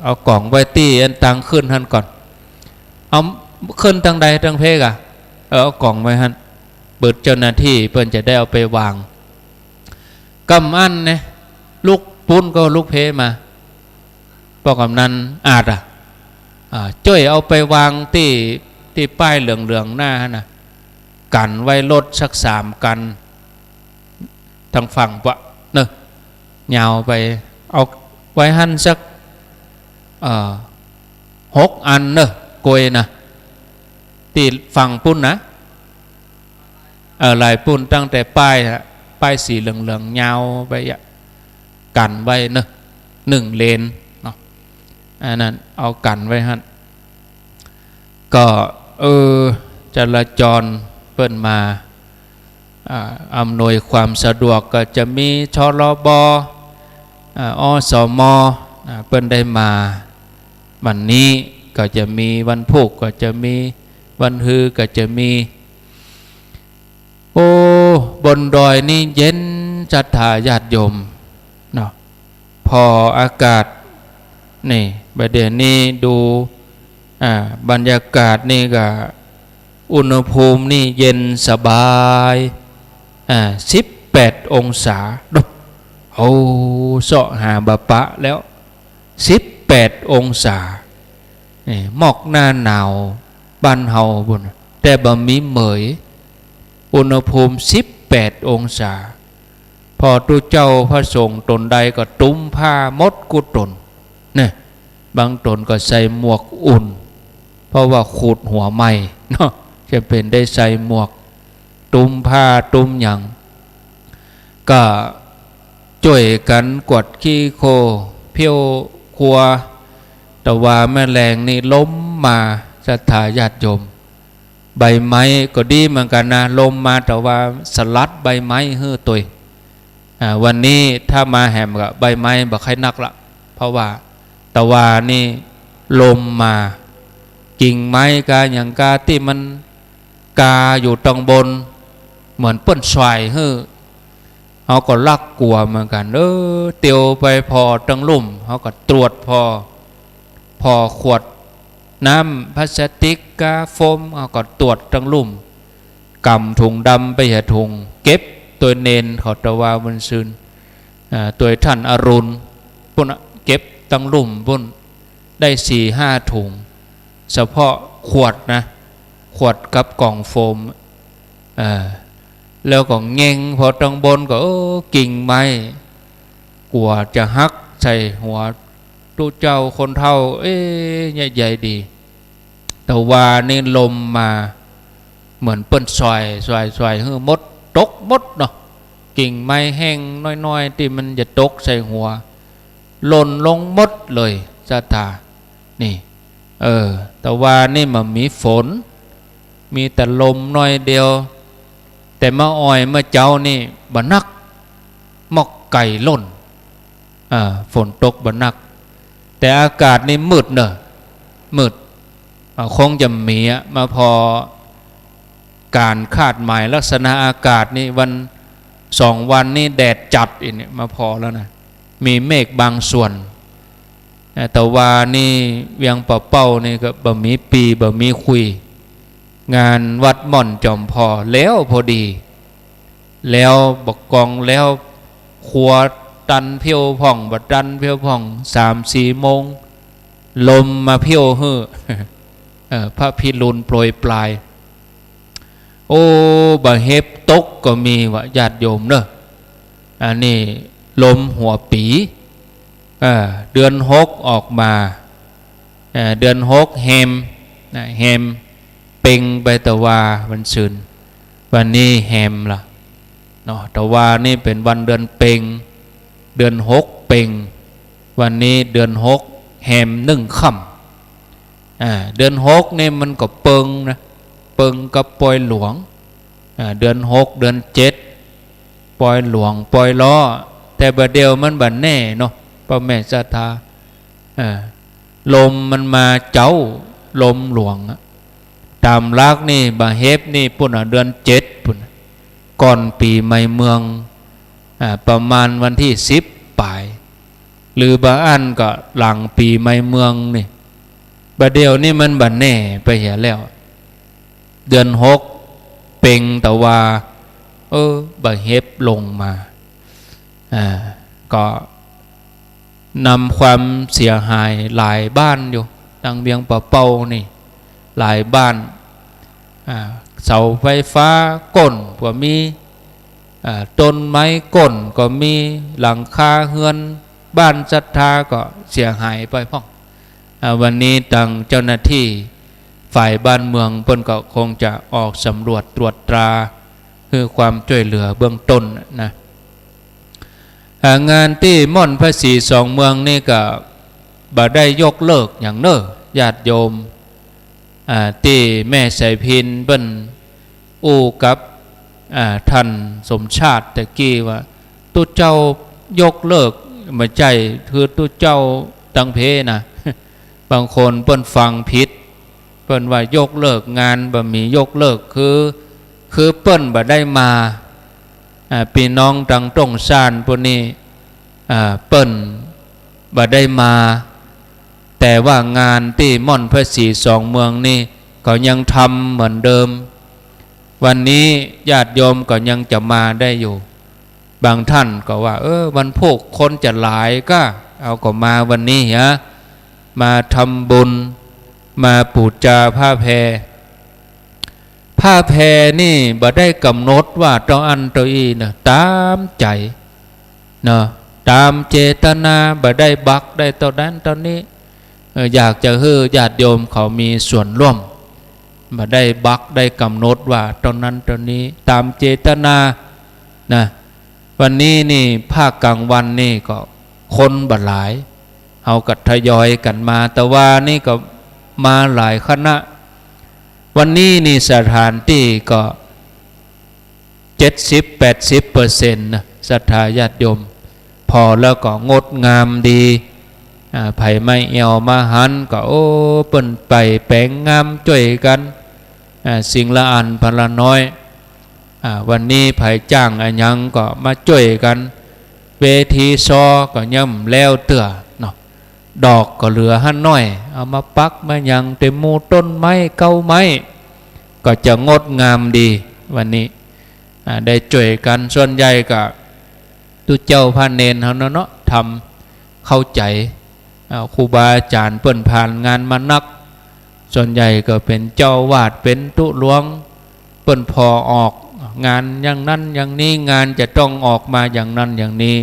เอากล่องไว้ที่อันตังขึ้นหันก่อนเอาขึ้นทางใดทางเพกเอากล่องไว้หันเปิดเจ้าหน้าที่เพิ่นจะได้เอาไปวางกำอันเนี่ยลูกปุ้นก็ลูกเพมาพอกำนันอาจจ้อยเอาไปวางที่ป้ายเหลืองๆหน้านะกันไว้รถสัก3 กันทางฝั่งปะเนอะยาวไปเอาไว้หั่นสัก6 อันเนอะกวยนะที่ฝั่งปุ้นนะลายปุ้นตั้งแต่ป้ายสีเหลืองๆยาวไปกันไว้เนอะ1 เลนเนาะอันนั้นเอากันไว้หั่นก็จราจรเปิ้นมาอำนวยความสะดวกก็จะมีชลบอสมเปิ้นได้มาวันนี้ก็จะมีวันพุธก็จะมีวันฮือก็จะมีบนดอยนี่เย็นศรัทธาญาติโยมเนาะพออากาศนี่ประเดี๋ยวนี้ดูบรรยากาศนี่ก็อุณหภูมินี่เย็นสบาย18 องศาดูเสาะหาบะปะแล้ว18 องศานี่หมอกหน้าหนาวบ้านเฮาบุญแต่บ่มีเหมยอุณหภูมิ18 องศาพอตุเจ้าพระสงฆ์ตนใดก็ตุ้มผ้ามดกุตนเนี่ยบางตนก็ใส่หมวกอุ่นเพราะว่าขูดหัวใหม่เนาะจะเป็นได้ใส่หมวกตุ้มผ้าตุ้มหยังก็ช่วยกันกวดขี้โคเพี้ยวครัวแต่ว่าแมลงนี่ล้มมาศรัทธาญาติโยมใบไม้ก็ดีเหมือนกันนะลมมาแต่ว่าสลัดใบไม้เฮือตัววันนี้ถ้ามาแหมกับใบไม้บ่ค่อยนักละเพราะว่าแต่ว่านี่ลมมากิ่งไม้กาอย่างกาที่มันกาอยู่ตรงบนเหมือนเปิ้นสวายเฮือเขาก็ลักกลัวเหมือนกันเตียวไปพอตังลุ่มเขาก็ตรวจพอขวดน้ำพลาสติกกาโฟมเขาก็ตรวจตังลุ่ม กำถุงดำไปหาถุงเก็บตัวเนนเขาตะวาวันซืนตัวท่านอรุณปุ่นเก็บตั้งลุ่มปุ่นได้4-5 ถุงเฉพาะขวดนะขวดกับกล่องโฟมแล้วก็เง่งพอตั้งบนก็กิ่งไม้กลัวจะฮักใส่หัวตู้เจ้าคนเท่าใหญ่ๆดีแต่ว่านี่ลมมาเหมือนเปิ้นซอยฮือมดตกมดเนาะกิ่งไม้แห้งน้อยๆที่มันจะตกใส่หัวหล่นลงมดเลยศรัทธานี่แต่ว่านี่มันมีฝนมีแต่ลมน้อยเดียวแต่มาอ้อยมาเจ้านี่บนักมอกไก่ล่นฝนตกบนักแต่อากาศนี่มืดเนอะมืดคงจะมีมาพอการคาดหมายลักษณะอากาศนี่วัน2 วันนี่แดดจัดอีกเนี่ยมาพอแล้วนะมีเมฆบางส่วนแต่ว่านี่เวียงป่าเป้านี่ก็บ่มีปีบ่มีคุยงานวัดม่อนจอมพอแล้วพอดีแล้วบกกองแล้วครัวตันเพียวผ่องบัดตันเพียวผ่อง3-4 โมงลมมาเพียวฮื้อพระพิรุณโปรยปลายบะเฮ็บตกก็มีวะญาติโยมเนอะอันนี้ลมหัวปีเดือน6ออกมาเดือน6แฮมแฮมเป่งไปตะวาวันซืนวันนี้แฮมล่ะเนาะตะวานี่เป็นวันเดือนเป่งเดือน6เป่งวันนี้เดือน6แฮม1 ค่ำเดือน6นี่มันก็เปิงนะเปิงกับปอยหลวงเดือน6เดือน7ปอยหลวงปอยล้อแต่บัดเดียวมันบัดแน่เนาะพ่อแม่ศรัทธาลมมันมาเจ้าลมหลวงตามลักนี่บาเฮฟนี่ปุ่นเดือน7ปุ่นก่อนปีใหม่เมืองประมาณวันที่10ปลายหรือบางอันก็หลังปีใหม่เมืองนี่บัดเดียวนี่มันบัดแน่ไปเหียแล้วเดือน6เป่งแต่ว่าบาเฮฟลงมาก็นำความเสียหายหลายบ้านอยู่ดังเบียงป่าเป้านี่หลายบ้านเสาไฟฟ้าก้นก็มีต้นไม้ก้นก็มีหลังคาเฮือนบ้านศรัทธาก็เสียหายไปพ่องวันนี้ทางเจ้าหน้าที่ฝ่ายบ้านเมืองเพิ่นก็คงจะออกสำรวจตรวจตราคือความช่วยเหลือเบื้องต้นนะงานที่ม่อนพระศรี2 เมืองนี่ก็บ่ได้ยกเลิกอย่างเน้อญาติโยมที่แม่สายพินเปิ้นกับท่านสมชาติตะกี้ว่าตู้เจ้ายกเลิกมาใจคือตู้เจ้าตังเพนะบางคนเปิ้นฟังผิดเปิ้นว่ายกเลิกงานบ่มียกเลิกคือเปิ้นบ่ได้มาพี่น้องตังตรงซานพวกนี้เปิ้นบ่ได้มาแต่ว่างานที่ม่อนพระศรี2 เมืองนี่ก็ยังทำเหมือนเดิมวันนี้ญาติโยมก็ยังจะมาได้อยู่บางท่านก็ว่าวันพวกคนจะหลายก็เอาก็มาวันนี้มาทำบุญมาปูจาผ้าแพนี่บ่ได้กำหนดว่าต้องอันตัวอีนะตามใจเนาะตามเจตนาบ่ได้บักได้ตอนนั้นตอนนี้อยากจะให้ญาติโยมเขามีส่วนร่วมบ่ได้บักได้กำหนดว่าตอนนั้นตอนนี้ตามเจตนานะวันนี้นี่ภาคกลางวันนี่ก็คนบ่หลายเอากัดทยอยกันมาแต่ว่านี่ก็มาหลายคณะวันนี้นี่สถานที่ก็70-80%นะศรัทธาญาติโยมพอแล้วก็งดงามดีไผ่ไม้เอวมาหันก็เปิ้นไปแปลงงามช่วยกันสิ่งละอันพละน้อยวันนี้ไผ่จ้างอันยังก็มาช่วยกันเวทีซอก็ย่ำแล้วเตื้อเนาะดอกก็เหลือหันน้อยเอามาปักมายังเต็มมูต้นไม้เก้าไม้ก็จะงดงามดี วันนี้ได้ช่วยกันส่วนใหญ่ก็ตุเจ้าพระเนนเขาเนาะทำเข้าใจครูบาอาจารย์เปิ้นผ่านงานมานักส่วนใหญ่ก็เป็นเจ้าวาดเป็นตุหลวงเปิ้นพอออกงานอย่างนั้นอย่างนี้งานจะต้องออกมาอย่างนั้นอย่างนี้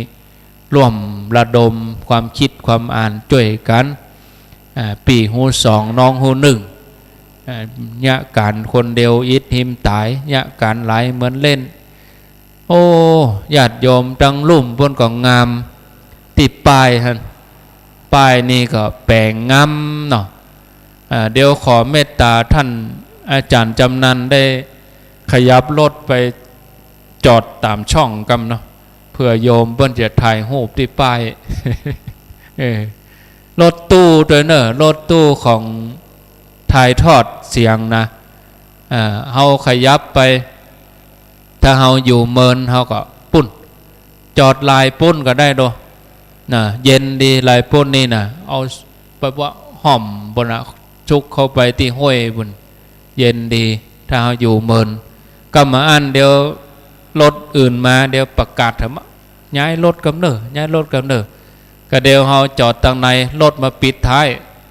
ร่วมระดมความคิดความอ่านช่วยกันปีหูสองน้องหูหนึ่งยะการคนเดียวอิดหิมตายยะการหลายเหมือนเล่นโอ้ญาติโยมตั้งลุ่มบนกองงามติดป้ายฮะป้ายนี่ก็แปลงงามเนาะเดี๋ยวขอเมตตาท่านอาจารย์จำนันได้ขยับรถไปจอดตามช่องกันเนาะเพื่อโยมเพิ่นจะถ่ายรูปที่ป้ายรถตู้ด้วยเนอะรถตู้ของถ่ายทอดเสียงนะเฮาขยับไปถ้าเฮาอยู่เมินเฮาก็ปุ่นจอดลายปุ่นก็ได้ด้วยนะเย็นดีลายปุ่นนี่นะเอาไปว่าห่อมบนชุกเข้าไปที่ห้วยบุญเย็นดีถ้าเฮาอยู่เมินก็มาอันเดี๋ยวรถอื่นมาเดี๋ยวประกาศถามย้ายรถกำเนิดย้ายรถกำเนิดก็เดี๋ยวเฮาจอดตั้งในรถมาปิดท้าย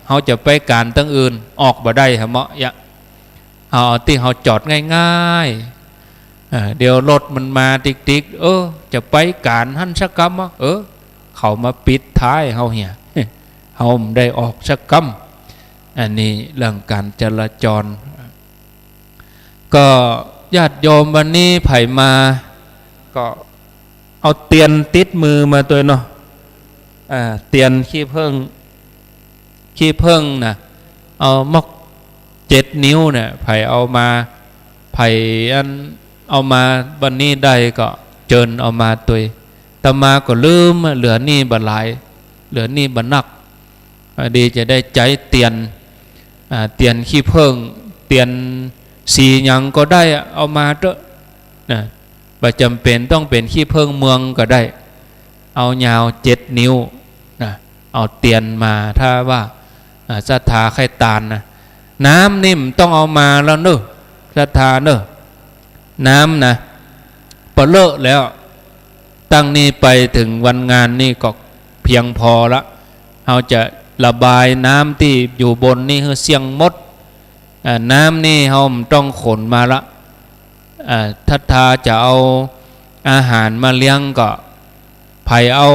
เฮาจะไปการตั้งอื่นออกมาได้ฮะเหมาะยะเอาที่เฮาจอดง่ายๆเดี๋ยวรถมันมาติ๊กๆจะไปการหันสักกรรมเขามาปิดท้ายเฮาเหี่ยเฮาได้ออกสักกรรมอันนี้เรื่องการจราจรก็ญาติโยมวันนี้ไผ่มาก็เอาเตียนติดมือมาตัวเนาะเตียนขี้เพิ่งนะเอามอก7 นิ้วเนี่ยไผ่เอามาไผ่อันเอามาวันนี้ได้ก็เจิญเอามาตัวตมาก็ลืมเหลือนี่บัดหลายเหลือนี่บัดนักดีจะได้ใจเตียนขี้เพิ่งเตียนสีหยังก็ได้เอามาเถอะนะบ่จำเป็นต้องเป็นขี้เพิ่งเมืองก็ได้เอายาว7 นิ้วนะเอาเตียนมาถ้าว่าศรัทธาไข่ตาลนะน้ำนิ่มต้องเอามาแล้วเนอะศรัทธาเนอะน้ำนะพอเลอะแล้วตั้งนี้ไปถึงวันงานนี่ก็เพียงพอละเราจะระบายน้ำที่อยู่บนนี่คือเสียงมดน้ำนี่เราต้องขนมาละทัทธาจะเอาอาหารมาเลี้ยงก็ไผ่เอา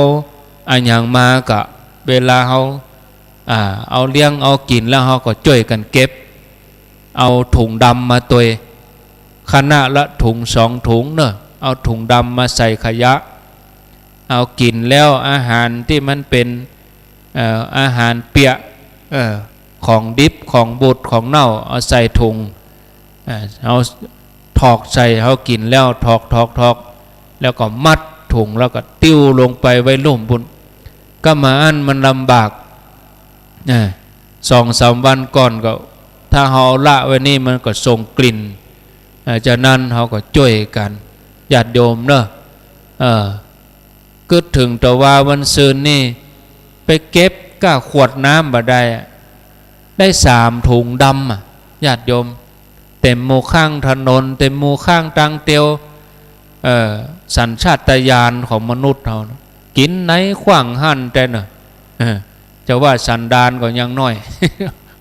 อันอย่างมาก็เวลาเขาเอาเลี้ยงเอากินแล้วเขาก็ช่วยกันเก็บเอาถุงดำมาตัวคณะละถุง2 ถุงเนอะเอาถุงดำมาใส่ขยะเอากินแล้วอาหารที่มันเป็นอาหารเปียกของดิบของบูดของเน่าเอาใส่ถุงเอาถอกใส่เขากินแล้วถอกแล้วก็มัดถุงแล้วก็ติ้วลงไปไว้ลุ่มบุญก็มาอันมันลำบาก2-3 วันก่อนก็ถ้าเขาละไว้นี่มันก็ส่งกลิ่นจากนั้นเขาก็ช่วยกันญาติโยมเนอะก็ถึงแต่ว่าวันซืนนี่ไปเก็บก้าขวดน้ำมาได้3 ถุงดำญาติโยมเต็มหมู่ข้างถนนเต็มหมู่ข้างตังเตียวสัญชาตญาณของมนุษย์เรากินไหนขว้างหั่นแต่เนอะจะว่าสันดานก็ยังน้อย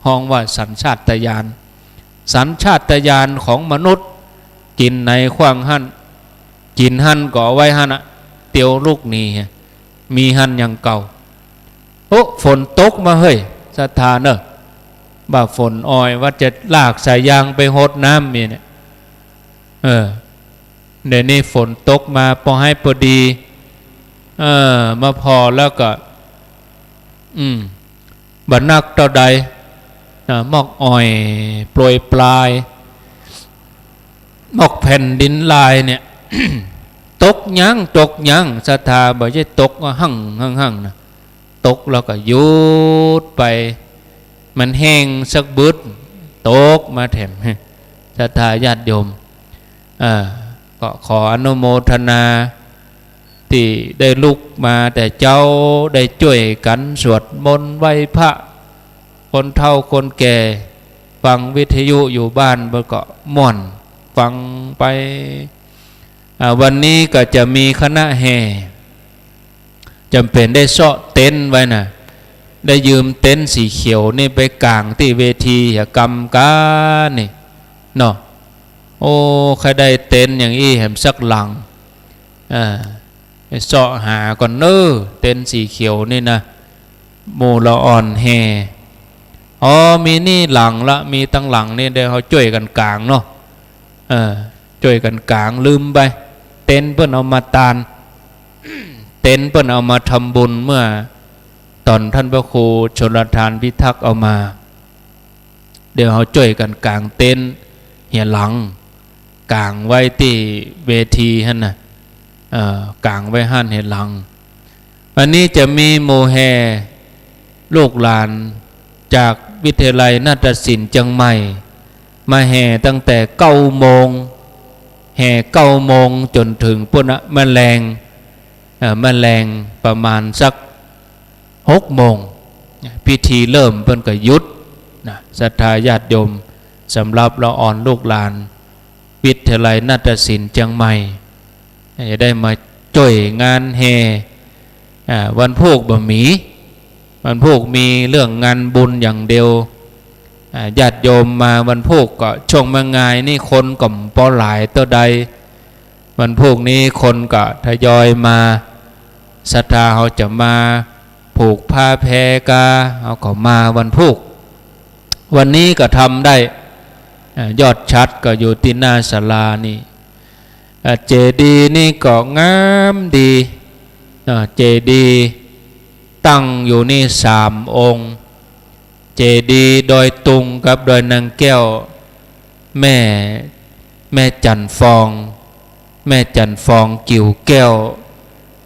ห้องว่าสัญชาตญาณของมนุษย์กินไหนขว้างหั่นกินหั่นก็เอาไว้หั่นเตียวลูกนี่มีหั่นอย่างเก่าโอ้ฝนตกมาเฮ้ยศรัทธาเนอะบ่าฝนอ้อยว่าจะลากสายยางไปหดน้ำมีเนี่ยเดี๋ยวนี้ฝนตกมาพอให้พอดีมาพอแล้วก็บัดนักเท่าใดมอกอ้อยโปรยปลายมอกแผ่นดินลายเนี่ย ตกยังศรัทธาบ่ใช่ตกหั่งนะตกแล้วก็หยุดไปมันแห้งสักบึดตกมาแถมศรัทธาญาติโยมก็ขออนุโมทนาที่ได้ลุกมาแต่เจ้าได้ช่วยกันสวดมนต์ไหว้พระคนเฒ่าคนแก่ฟังวิทยุอยู่บ้านมันก็ม่วน ฟังไปวันนี้ก็จะมีคณะแห่จำเป็นได้เสาะเต็นท์ไว้นะได้ยืมเต็นท์สีเขียวนี่ไปกางที่เวทีกรรมการนี่เนาะโอ้ใครได้เต็นท์อย่างอี้แหมสักหลังเสาะหาก่อนเนอเต็นท์สีเขียวนี่นะโมละอ่อนแห่มีนี่หลังละมีตั้งหลังนี่เดี๋ยวเขาช่วยกันกลางเนาะช่วยกันกลางลืมไปเต็นท์เพิ่นเอามาตานเต็นท์เพิ่นเอามาทำบุญเมื่อตอนท่านพระครูชลทานพิทักษ์เอามาเดี๋ยวเขาช่วยกันกลางเต็นท์เหี่ยหลังกลางไว้ที่เวทีหั่นน่ะกลางไว้หั่นเหี่ยหลังวันนี้จะมีโมแฮลูกหลานจากวิทยาลัยนาฏศิลป์เชียงใหม่มาแห่ตั้งแต่9 โมงแห่9 โมงจนถึงปุ่นแมลงประมาณสัก6 โมงพิธีเริ่มเพิ่นก็หยุดนะศรัทธาญาติโยมสำหรับละอ่อนลูกหลานวิทยาลัยนาฏศิลป์เชียงใหม่จะได้มาช่วยงานแห่วันพวกบะหมี่วันพวกมีเรื่องงานบุญอย่างเดียวญาติโยมมาวันพวกก็ช่วงมางายนี่คนก็พอหลายตัวใดวันพวกนี้คนก็ทยอยมาศรัทธาเขาจะมาผูกผ้าแพกาเขาก็มาวันพวกวันนี้ก็ทำได้ยอดชัดก็อยู่ที่หน้าศาลานี่เจดีย์นี่ก็งามดีเจดีย์ตั้งอยู่นี่3 องค์เจดีย์ดอยตุงกับดอยนางแก้วแม่จันฟองกิ่วแก้ว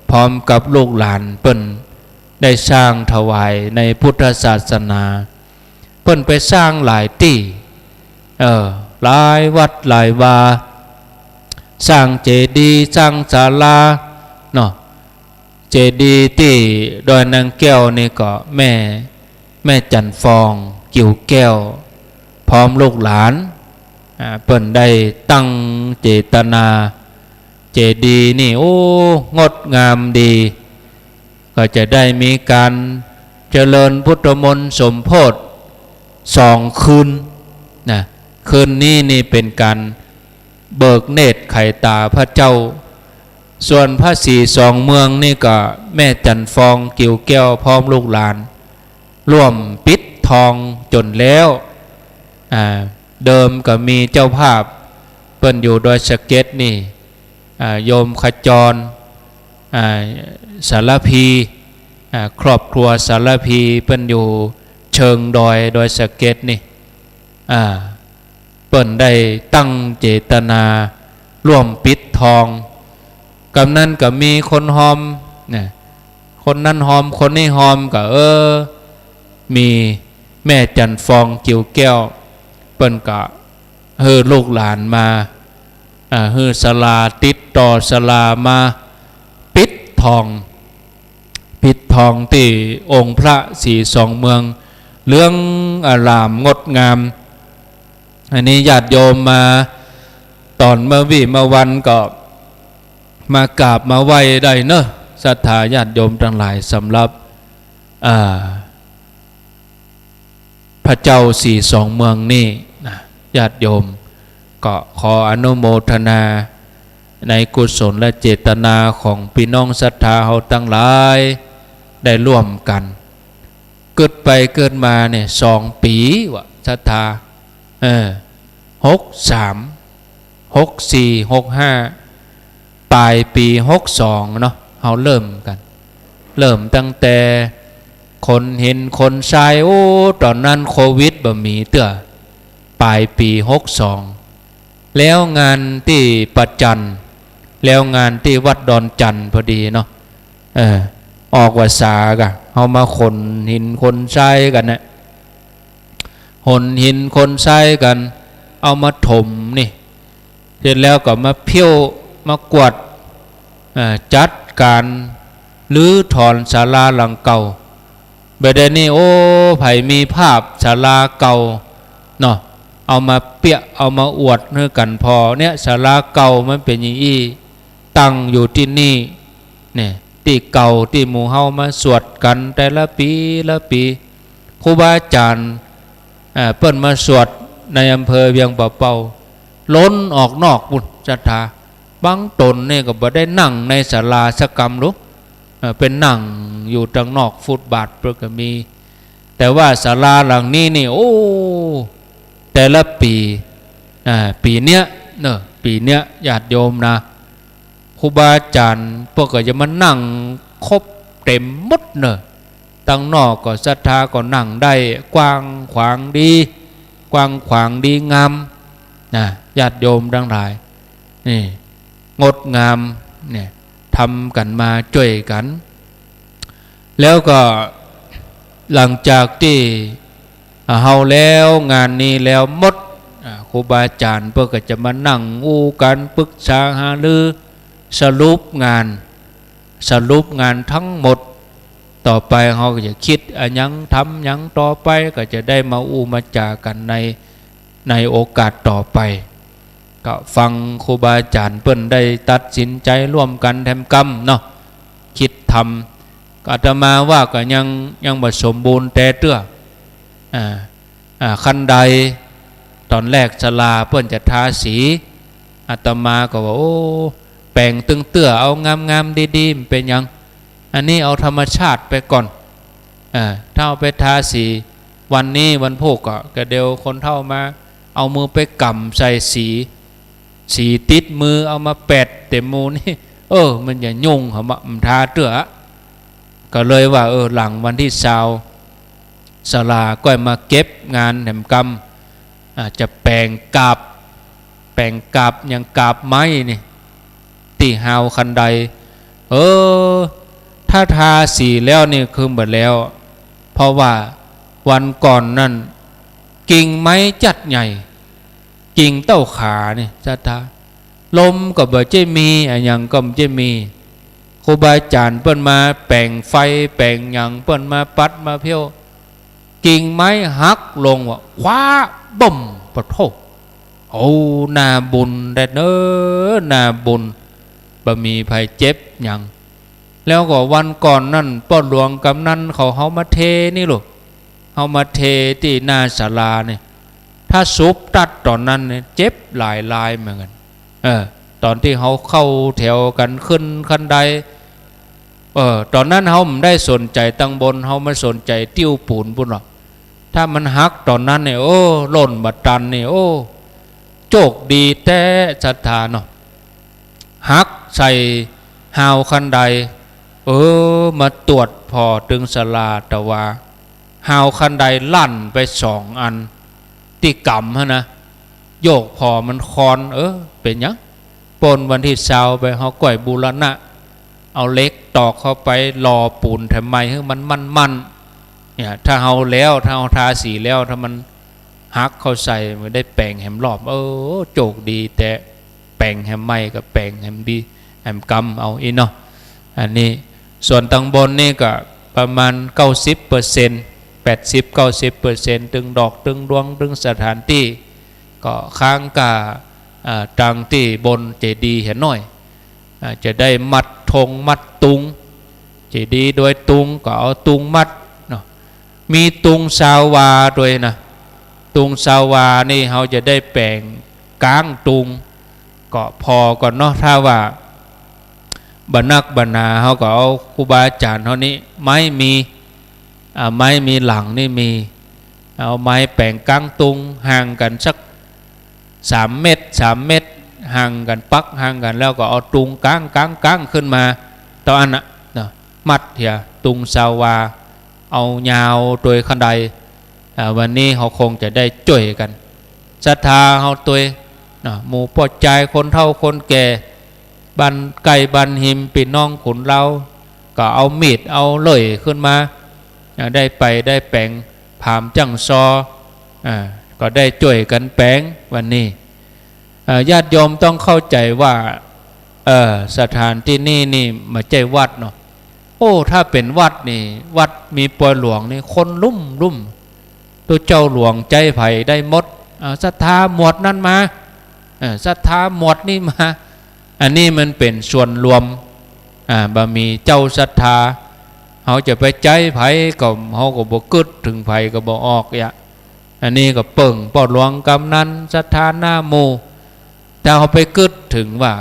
พร้อมกับลูกหลานเปิ้นได้สร้างถวายในพุทธศาสนาเปิ้นไปสร้างหลายที่หลายวัดหลายวาสร้างเจดีย์สร้างศาลาเนาะเจดีย์ที่ดอยนางแก้วนี่ก็แม่จันฟองกิ่วแก้วพร้อมลูกหลานเปิ้นได้ตั้งเจตนาเจดีย์นี่โอ้งดงามดีก็จะได้มีการเจริญพุทธมนต์สมโภช2 คืนนะคืนนี้นี่เป็นการเบิกเนตรไขตาพระเจ้าส่วนพระศรี2 เมืองนี่ก็แม่จันฟองกิ่วแก้วพร้อมลูกหลานร่วมปิดทองจนแล้วเดิมก็มีเจ้าภาพเปิ้นอยู่โดยสเก็ตนี่โยมขจรสารพีครอบครัวสารพีเปิ้นอยู่เชิงดอยโดยสเก็ตนี่เปิ้นได้ตั้งเจตนาร่วมปิดทองกำนั้นก็มีคนหอมคนนั้นหอมคนนี้หอมก็มีแม่จันฟองกิ่วแก้วเปิ้นก็ลูกหลานมาศาลาติดต่อศาลามาปิดทองที่องค์พระศรี2 เมืองเรื่องอารามงดงามอันนี้ญาติโยมมาตอนเมื่อวันก็มากราบมาไหว้ได้เนอะศรัทธาญาติโยมทั้งหลายสำหรับพระเจ้าศรี2 เมืองนี่นะญาติโยมก็ขออนุโมทนาในกุศลและเจตนาของพี่น้องศรัทธาเราทั้งหลายได้ร่วมกันเกิดไปเกิดมาเนี่ย2 ปีวะศรัทธา63 64 65ปลายปี62เนาะเราเริ่มกันเริ่มตั้งแต่คนเห็นคนชายโอ้ตอนนั้นโควิดบ่มีเตื้อปลายปี62แล้วงานที่ปัจจันแล้วงานที่วัดดอนจันทร์พอดีเนาะออกวาสากะเอามาคนหินคนชายกันนะหนหินคนชายกันเอามาถมนี่เสร็จแล้วก็มาเพี้ยวมากวาดจัดการรื้อถอนศาลาหลังเก่าเบดนี้โอ้ไผมีภาพศาลาเก่าเนาะ เอามาเปียเอามาอวดเนื้อกันพอเนี่ยศาลาเก่ามันเป็นอย่างอี้ตั้งอยู่ที่นี่เนี่ยที่เก่าที่หมู่เฮามาสวดกันแต่ละปีละปีครูบาอาจารย์เปิ้นมาสวดในอำเภอเวียงป่าเป้าล้นออกนอกบุญศรัทธาบางตนเนี่ยก็บ่ได้นั่งในศาลาสักกรรมหรอกเป็นนั่งอยู่ทางนอกฟุตบาทเพื่อก็มีแต่ว่าศาลาหลังนี้นี่โอ้แต่ละปีปีเนี้ยเนอะปีเนี้ยญาติโยมนะครูบาอาจารย์พวกก็จะมานั่งครบเต็มหมดเนอะตั้งนอกก็ศรัทธาก็นั่งได้กว้างขวางดีกว้างขวางดีงามนะญาติโยมทั้งหลายนี่งดงามเนี่ยทำกันมาช่วยกันแล้วก็หลังจากที่เฮาแล้วงานนี้แล้วหมดครูบาอาจารย์เพื่อก็จะมานั่งอู้กันปรึกษาหารือสรุปงานทั้งหมดต่อไปเขาก็จะคิดยังทำยังต่อไปก็จะได้มาอู้มาจากันในโอกาสต่อไปก็ฟังครูบาอาจารย์เปิ้นได้ตัดสินใจร่วมกันทำกรรมเนาะคิดทำอาตมาว่าก็ยังบ่สมบูรณ์แต่เตื้อขั้นใดตอนแรกศาลาเปิ้นจะทาสีอาตมาก็ว่าโอ้แปลงตึงเตื้อเอางามๆดีๆเป็นยังอันนี้เอาธรรมชาติไปก่อนถ้าเอาไปทาสีวันนี้วันพุธก็เดี๋ยวคนเฒ่ามาเอามือไปกำใส่สีติดมือเอามาแปดเต็มมือนี่มันอย่ายุ่งเหรอมันทาเตื้อก็เลยว่าหลังวันที่20ศาลาก็มาเก็บงานแหมกรรมจะแปลงกาบอย่างกาบไม้นี่ตีหาวคันใดถ้าทาสีแล้วนี่คือหมดแล้วเพราะว่าวันก่อนนั่นกิ่งไม้จัดใหญ่กิ่งเต้าขานี่จะทาลมก็บ่จะมีอย่างก็บ่จะมีครูบาอาจารย์เปิ้นมาแปลงไฟแปลงอย่างเปิ้นมาปัดมาเพี้ยวกิ่งไม้หักลงว่าคว้าบ่มปะโถนาบุญแต่เน้อนาบุญบ่มีภัยเจ็บอย่างแล้วก็วันก่อนนั่นป้อหลวงกำนันเขามาเทนี่ลูกเขามาเทที่หน้าศาลาเนี่ยถ้าซุปตัดตอนนั้นเนี่ยเจ็บหลายเหมือนกันตอนที่เขาเข้าแถวกันขึ้นคันใดตอนนั้นเขาไม่ได้สนใจตั้งบนเขาไม่สนใจติ้วปูนปุ่นหรอกถ้ามันหักตอนนั้นเนี่ยหล่นบัดตันเนี่ยโชคดีแต่ศรัทธาเนาะหักใส่หาวคันใดมาตรวจพอตึงศาลาแต่ว่าหาวคันใดลั่นไป2 อันที่กำฮะนะโยกพอมันคอนเป็นยังปนวันที่20ไปเขาก่อยบูรณะเอาเล็กตอกเข้าไปรอปูนทำไมให้มันเนี่ยถ้าเอาทาสีแล้วถ้ามันหักเข้าใส่มันได้แปลงแหมรอบโจกดีแต่แปลงแหมไม่กับแปลงแหมดีแหมกำเอาเนาะอันนี้ส่วนตังบนนี่ก็ประมาณ 90% 80-90% ตึงดอกตึงดวงตึงสถานที่ก็ค้างกาตังที่บนเจดีย์เห็นหน่อยจะได้มัดธงมัดตุงเจดีย์โดยตุงก็เอาตุงมัดเนาะมีตุงสาวาด้วยนะตุงสาวานี่เขาจะได้แปลงกลางตุงก็พอก่อนเนาะถ้าว่าบรรนักบรรณาเขาก็เอาครูบาอาจารย์เขานี้ไม้มีหลังนี่มีเอาไม้แปลงกลางตุงห่างกันสัก3 เมตรห่างกันปักห่างกันแล้วก็เอาตุงกลางขึ้นมาตอนนั้นมัดเถียตุงสาวาเอายาวโดยขันใดวันนี้เขาคงจะได้ช่วยกันศรัทธาเขาตัวหมู่ปอดใจคนเฒ่าคนแก่บันไก่บันหิมปีน้องขุนเราก็เอามีดเอาเลื่อยขึ้นมาได้ไปได้แปลงผามจังซอก็ได้ช่วยกันแปลงวันนี้ญาติโยมต้องเข้าใจว่าสถานที่นี่มาใจวัดเนาะถ้าเป็นวัดนี่วัดมีปอยหลวงนี่คนลุ่มตัวเจ้าหลวงใจไผ่ได้หมด ศรัทธาหมวดนั้นมาศรัทธาหมวดนี้มาอันนี้มันเป็นส่วนรวมบะมีเจ้าศรัทธาเขาจะไปใจไผก็เขาก็บ่กึดถึงไผก็บ่ออกอันนี้ก็เปิ่งปอดหลวงกำนันศรัทธาหน้าหมู่แต่เขาไปกึดถึงว่า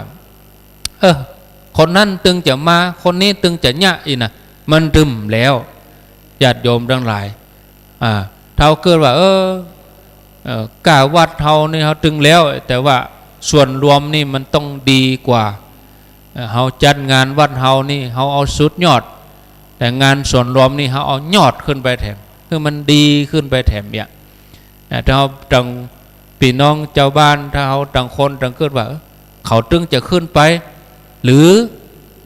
คนนั้นตึงจะมาคนนี้ตึงจะยะอีน่ะมันดึมแล้วญาติโยมทั้งหลายเท่าเกิดว่ากาวัดเท่านี่เขาตึงแล้วแต่ว่าส่วนรวมนี่มันต้องดีกว่าเขาจัดงานวัดเฮานี่เขาเอาสุดยอดแต่งานส่วนรวมนี่เขาเอายอดขึ้นไปแถมคือมันดีขึ้นไปแถมเนี่ยถ้าเขาต่างพี่น้องเจ้าบ้านถ้าเขาต่างคนต่างเกิดว่าเขาตึงจะขึ้นไปหรือ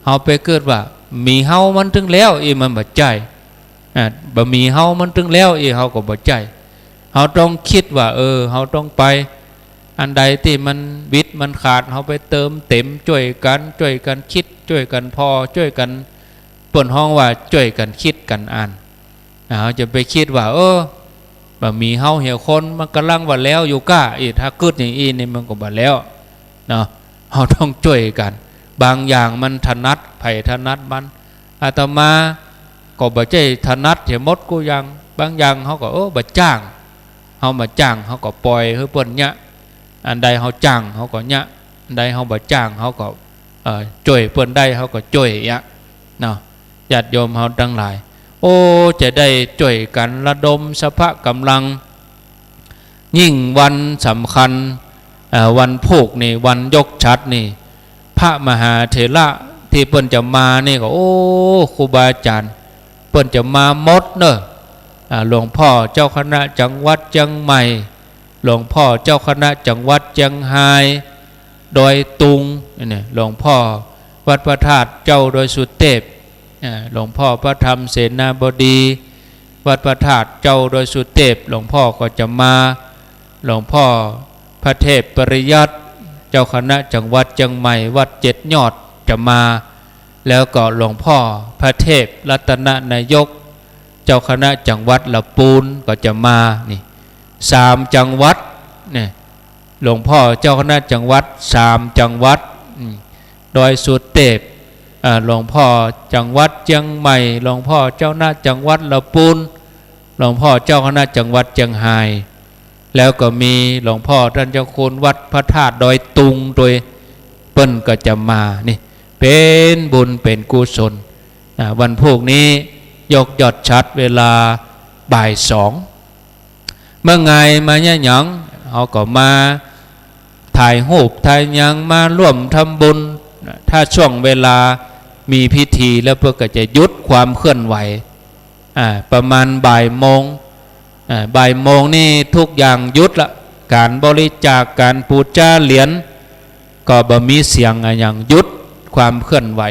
เขาไปเกิดว่ามีเฮามันตึงแล้วมันบ่ใจบะมีเฮามันตึงแล้วเขาก็บ่ใจเขาต้องคิดว่าเขาต้องไปอันใดที่มันวิตมันขาดเขาไปเติมเต็มช่วยกันคิดช่วยกันพอช่วยกันเปิดห้องว่าช่วยกันคิดกันอ่านเขาจะไปคิดว่าบะมีเฮาเหี่ยวคนมันกำลังว่าแล้วอยู่ก้าถ้าเกิดอย่างนี่มันก็บ่แล้วเนาะเขาต้องช่วยกันบางอย่างมันถนัดไผ่ถนัดมันอาตมาก็บ่ใจถนัดเหี่ยมดกูยังบางอย่างเขาก็บ่จ้างเขามาจ้างเขาก็ปล่อยให้เปิ้นเนี้ยอันใดเขาจ้างเขาก็เนี้ยอันใดเขาบ่จ้างเขาก็ช่วยเปิ้นได้เขาก็ช่วยเนาะญาติโยมเขาทั้งหลายจะได้ช่วยกันระดมสภาพกำลังยิ่งวันสำคัญวันผูกนี่วันยกชัดนี่พระมหาเถระที่เปิ้นจะมานี่ก็ครูบาอาจารย์เปิ้นจะมาหมดเนอะหลวงพ่อเจ้าคณะจังหวัดเชียงใหม่หลวงพ่อเจ้าคณะจังหวัดเชียงรายดอยตุงเนี่ยหลวงพ่อวัดพระธาตุเจ้าดอยสุเทพหลวงพ่อพระธรรมเสนาบดีวัดพระธาตุเจ้าดอยสุเทพหลวงพ่อก็จะมาหลวงพ่อพระเทพปริยัติเจ้าคณะจังหวัดเชียงใหม่วัดเจ็ดยอดจะมาแล้วก็หลวงพ่อพระเทพรัตนนายกเจ้าคณะจังหวัดละปูนก็จะมานี่3 จังหวัดเนี่ยหลวงพ่อเจ้าคณะจังหวัด3 จังหวัดดอยสุเทพหลวงพ่อจังหวัดเชียงใหม่หลวงพ่อเจ้าคณะจังหวัดละปูนหลวงพ่อเจ้าคณะจังหวัดเชียงรายแล้วก็มีหลวงพ่อท่านเจ้าคุณวัดพระธาตุดอยตุงโดยเปิ้นก็จะมานี่เป็นบุญเป็นกุศลวันพวกนี้ยกยอดชัดเวลาบ่าย 2เมื่อไงมาเนี่ยหยังเขาก็มาถ่ายรูปถ่ายยังมาร่วมทำบุญถ้าช่วงเวลามีพิธีแล้วเพื่อก็จะยุดความเคลื่อนไหวประมาณบ่ายโมงนี่ทุกอย่างยุดละการบริจาคการปูจาเหรียญก็บ่มีเสียงอย่างยุดความเคลื่อนไหว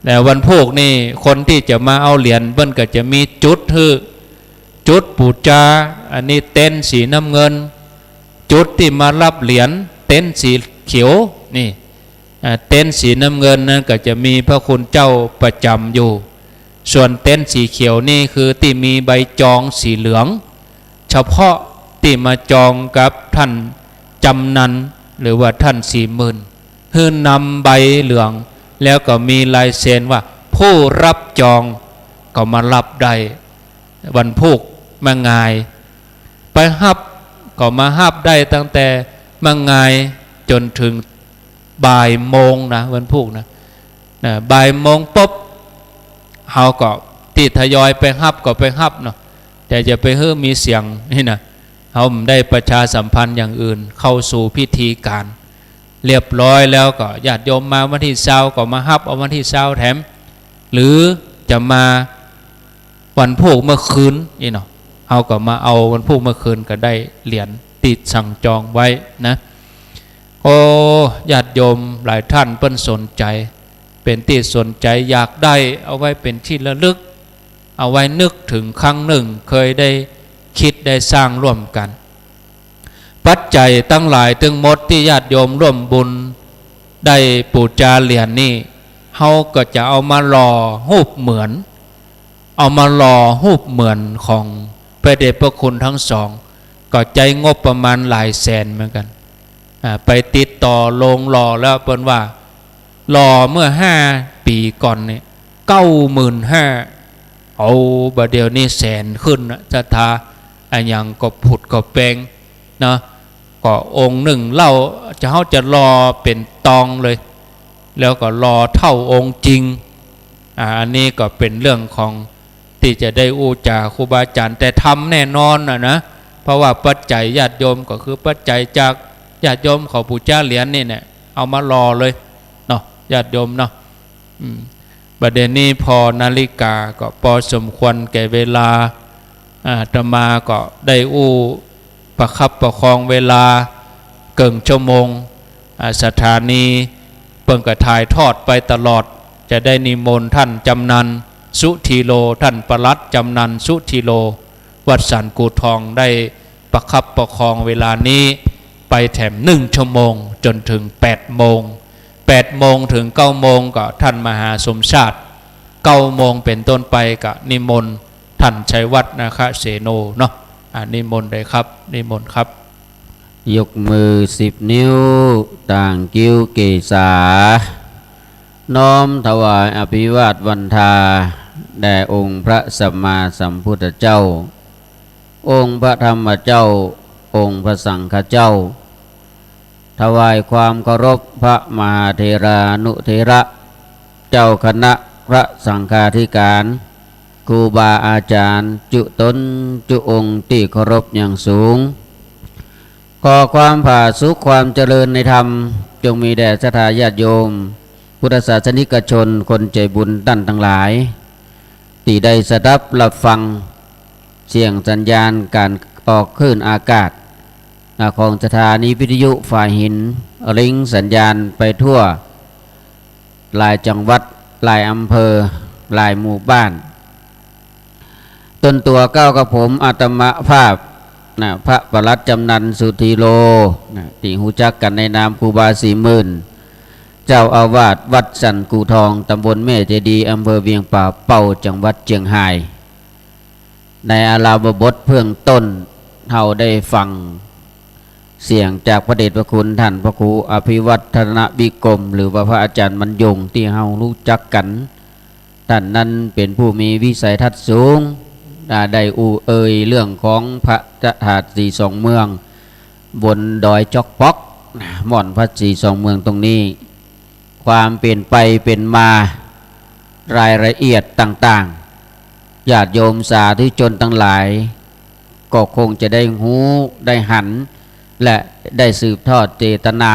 แต่วันพวกนี่คนที่จะมาเอาเหรียญเพิ่นก็จะมีจุดปูจาอันนี้เต็นสีน้ำเงินจุดที่มารับเหรียญเต็นสีเขียวนี่เต็นสีน้ำเงินนั้นก็จะมีพระคุณเจ้าประจำอยู่ส่วนเต็นสีเขียวนี่คือที่มีใบจองสีเหลืองเฉพาะที่มาจองกับท่านจำนันหรือว่าท่าน40,000คือนำใบเหลืองแล้วก็มีลายเซ็นว่าผู้รับจองก็มารับได้วันพุกมางายไปฮับก็มาฮับได้ตั้งแต่มางายจนถึงบ่ายโมงนะวันพุกนะบ่ายโมงปุ๊บเฮาก็ติดทยอยไปฮับก็ไปฮับเนาะแต่จะไปมีเสียงนี่นะเฮาได้ประชาสัมพันธ์อย่างอื่นเข้าสู่พิธีการเรียบร้อยแล้วก็ญาติโยมมาวันที่20ก็มาฮับเอาวันที่20แถมหรือจะมาวันพุกเมื่อคืนนี่เนาะเอาก็มาเอาวันพุกเมื่อคืนก็ได้เหรียญติดสั่งจองไว้นะญาติโยมหลายท่านเปิ้นสนใจเป็นที่สนใจอยากได้เอาไว้เป็นที่ระลึกเอาไว้นึกถึงครั้งหนึ่งเคยได้คิดได้สร้างร่วมกันปัจจัยตั้งหลายถึงหมดที่ญาติโยมร่วมบุญได้ปูจาเหรียญนี่เฮาก็จะเอามาหล่อรูปเหมือนของพระเดชพระคุณทั้งสอง ก็ใจงบประมาณหลายแสนเหมือนกันไปติดต่อโรงหล่อแล้วเปิ้นว่าหล่อเมื่อ5 ปีก่อนเนี่ย95,000เอาบาเดียวนี่แสนขึ้นนะศรัทธาอันยังก็ผุดก็แปลงนะก็องค์หนึ่งเล่าเขาจะรอเป็นตองเลยแล้วก็รอเท่าองค์จริงอันนี้ก็เป็นเรื่องของที่จะได้อู้จาครูบาอาจารย์แต่ทำแน่นอนนะเพราะว่าปัจจัยญาติโยมก็คือปัจจัยจากญาติโยมเขาปู่จ้าเหรียญนี่เนี่ยเอามารอเลยเนาะญาติโยมเนาะประเด็นนี้พอนาฬิกาก็พอสมควรแก่เวลาอาตมาก็ได้อู้ประคับประคองเวลาเกินชั่วโมงสถานีเปิ่งกระถ่ายทอดไปตลอดจะได้นิมนต์ท่านจำนันสุธีโลท่านปลัดจำนันสุธีโลวัดสันกูทองได้ประคับประคองเวลานี้ไปแถม1 ชั่วโมงจนถึง8 โมง8 โมงถึง9 โมงก็ท่านมหาสมชาติ9 โมงเป็นต้นไปก็นิมนต์ท่านชัยวัฒน์นะคะเสโนเนาะนิมนต์เลยครับนิมนต์ครับยกมือ10 นิ้วต่างกิ้วเกษาน้อมถวายอภิวาทวันทาแด่องค์พระสัมมาสัมพุทธเจ้าองค์พระธรรมเจ้าองค์พระสังฆเจ้าถวายความเคารพพระมหาเถรานุเถระเจ้าคณะพระสังฆาธิการครูบาอาจารย์จุตนจุองค์ที่เคารพอย่างสูงขอความผาสุขความเจริญในธรรมจงมีแด่ศรัทธาญาติโยมพุทธศาสนิกชนคนใจบุญท่านทั้งหลายที่ได้สดับรับฟังเสียงสัญญาณการออกคลื่นอากาศของสถานีวิทยุฝ่ายหินลิงสัญญาณไปทั่วหลายจังหวัดหลายอำเภอหลายหมู่บ้านต้นตัวก้าวกับผมอาตมภาพพระปลัดจำนันสุธีโลที่หูจักกันในนามครูบา40,000เจ้าอาวาสวัดสันกูทองตำบลแม่เจดีย์อำเภอเวียงป่าเป้าจังหวัดเชียงรายในอาราบทเพื่องต้นเฮาได้ฟังเสียงจากพระเดชพระคุณท่านพระครูอภิวัฒนวิกรมหรือว่าพระอาจารย์บรรยงที่เฮารู้จักกันท่านนั้นเป็นผู้มีวิสัยทัศน์สูงได้เอ่ยเรื่องของพระธาตุสีสองเมืองบนดอยจอกป๊อกหม่อนพระสีสองเมืองตรงนี้ความเป็นไปเป็นมารายละเอียดต่างๆญาติโยมสาธุชนทั้งหลายก็คงจะได้หูได้หันและได้สืบทอดเจตนา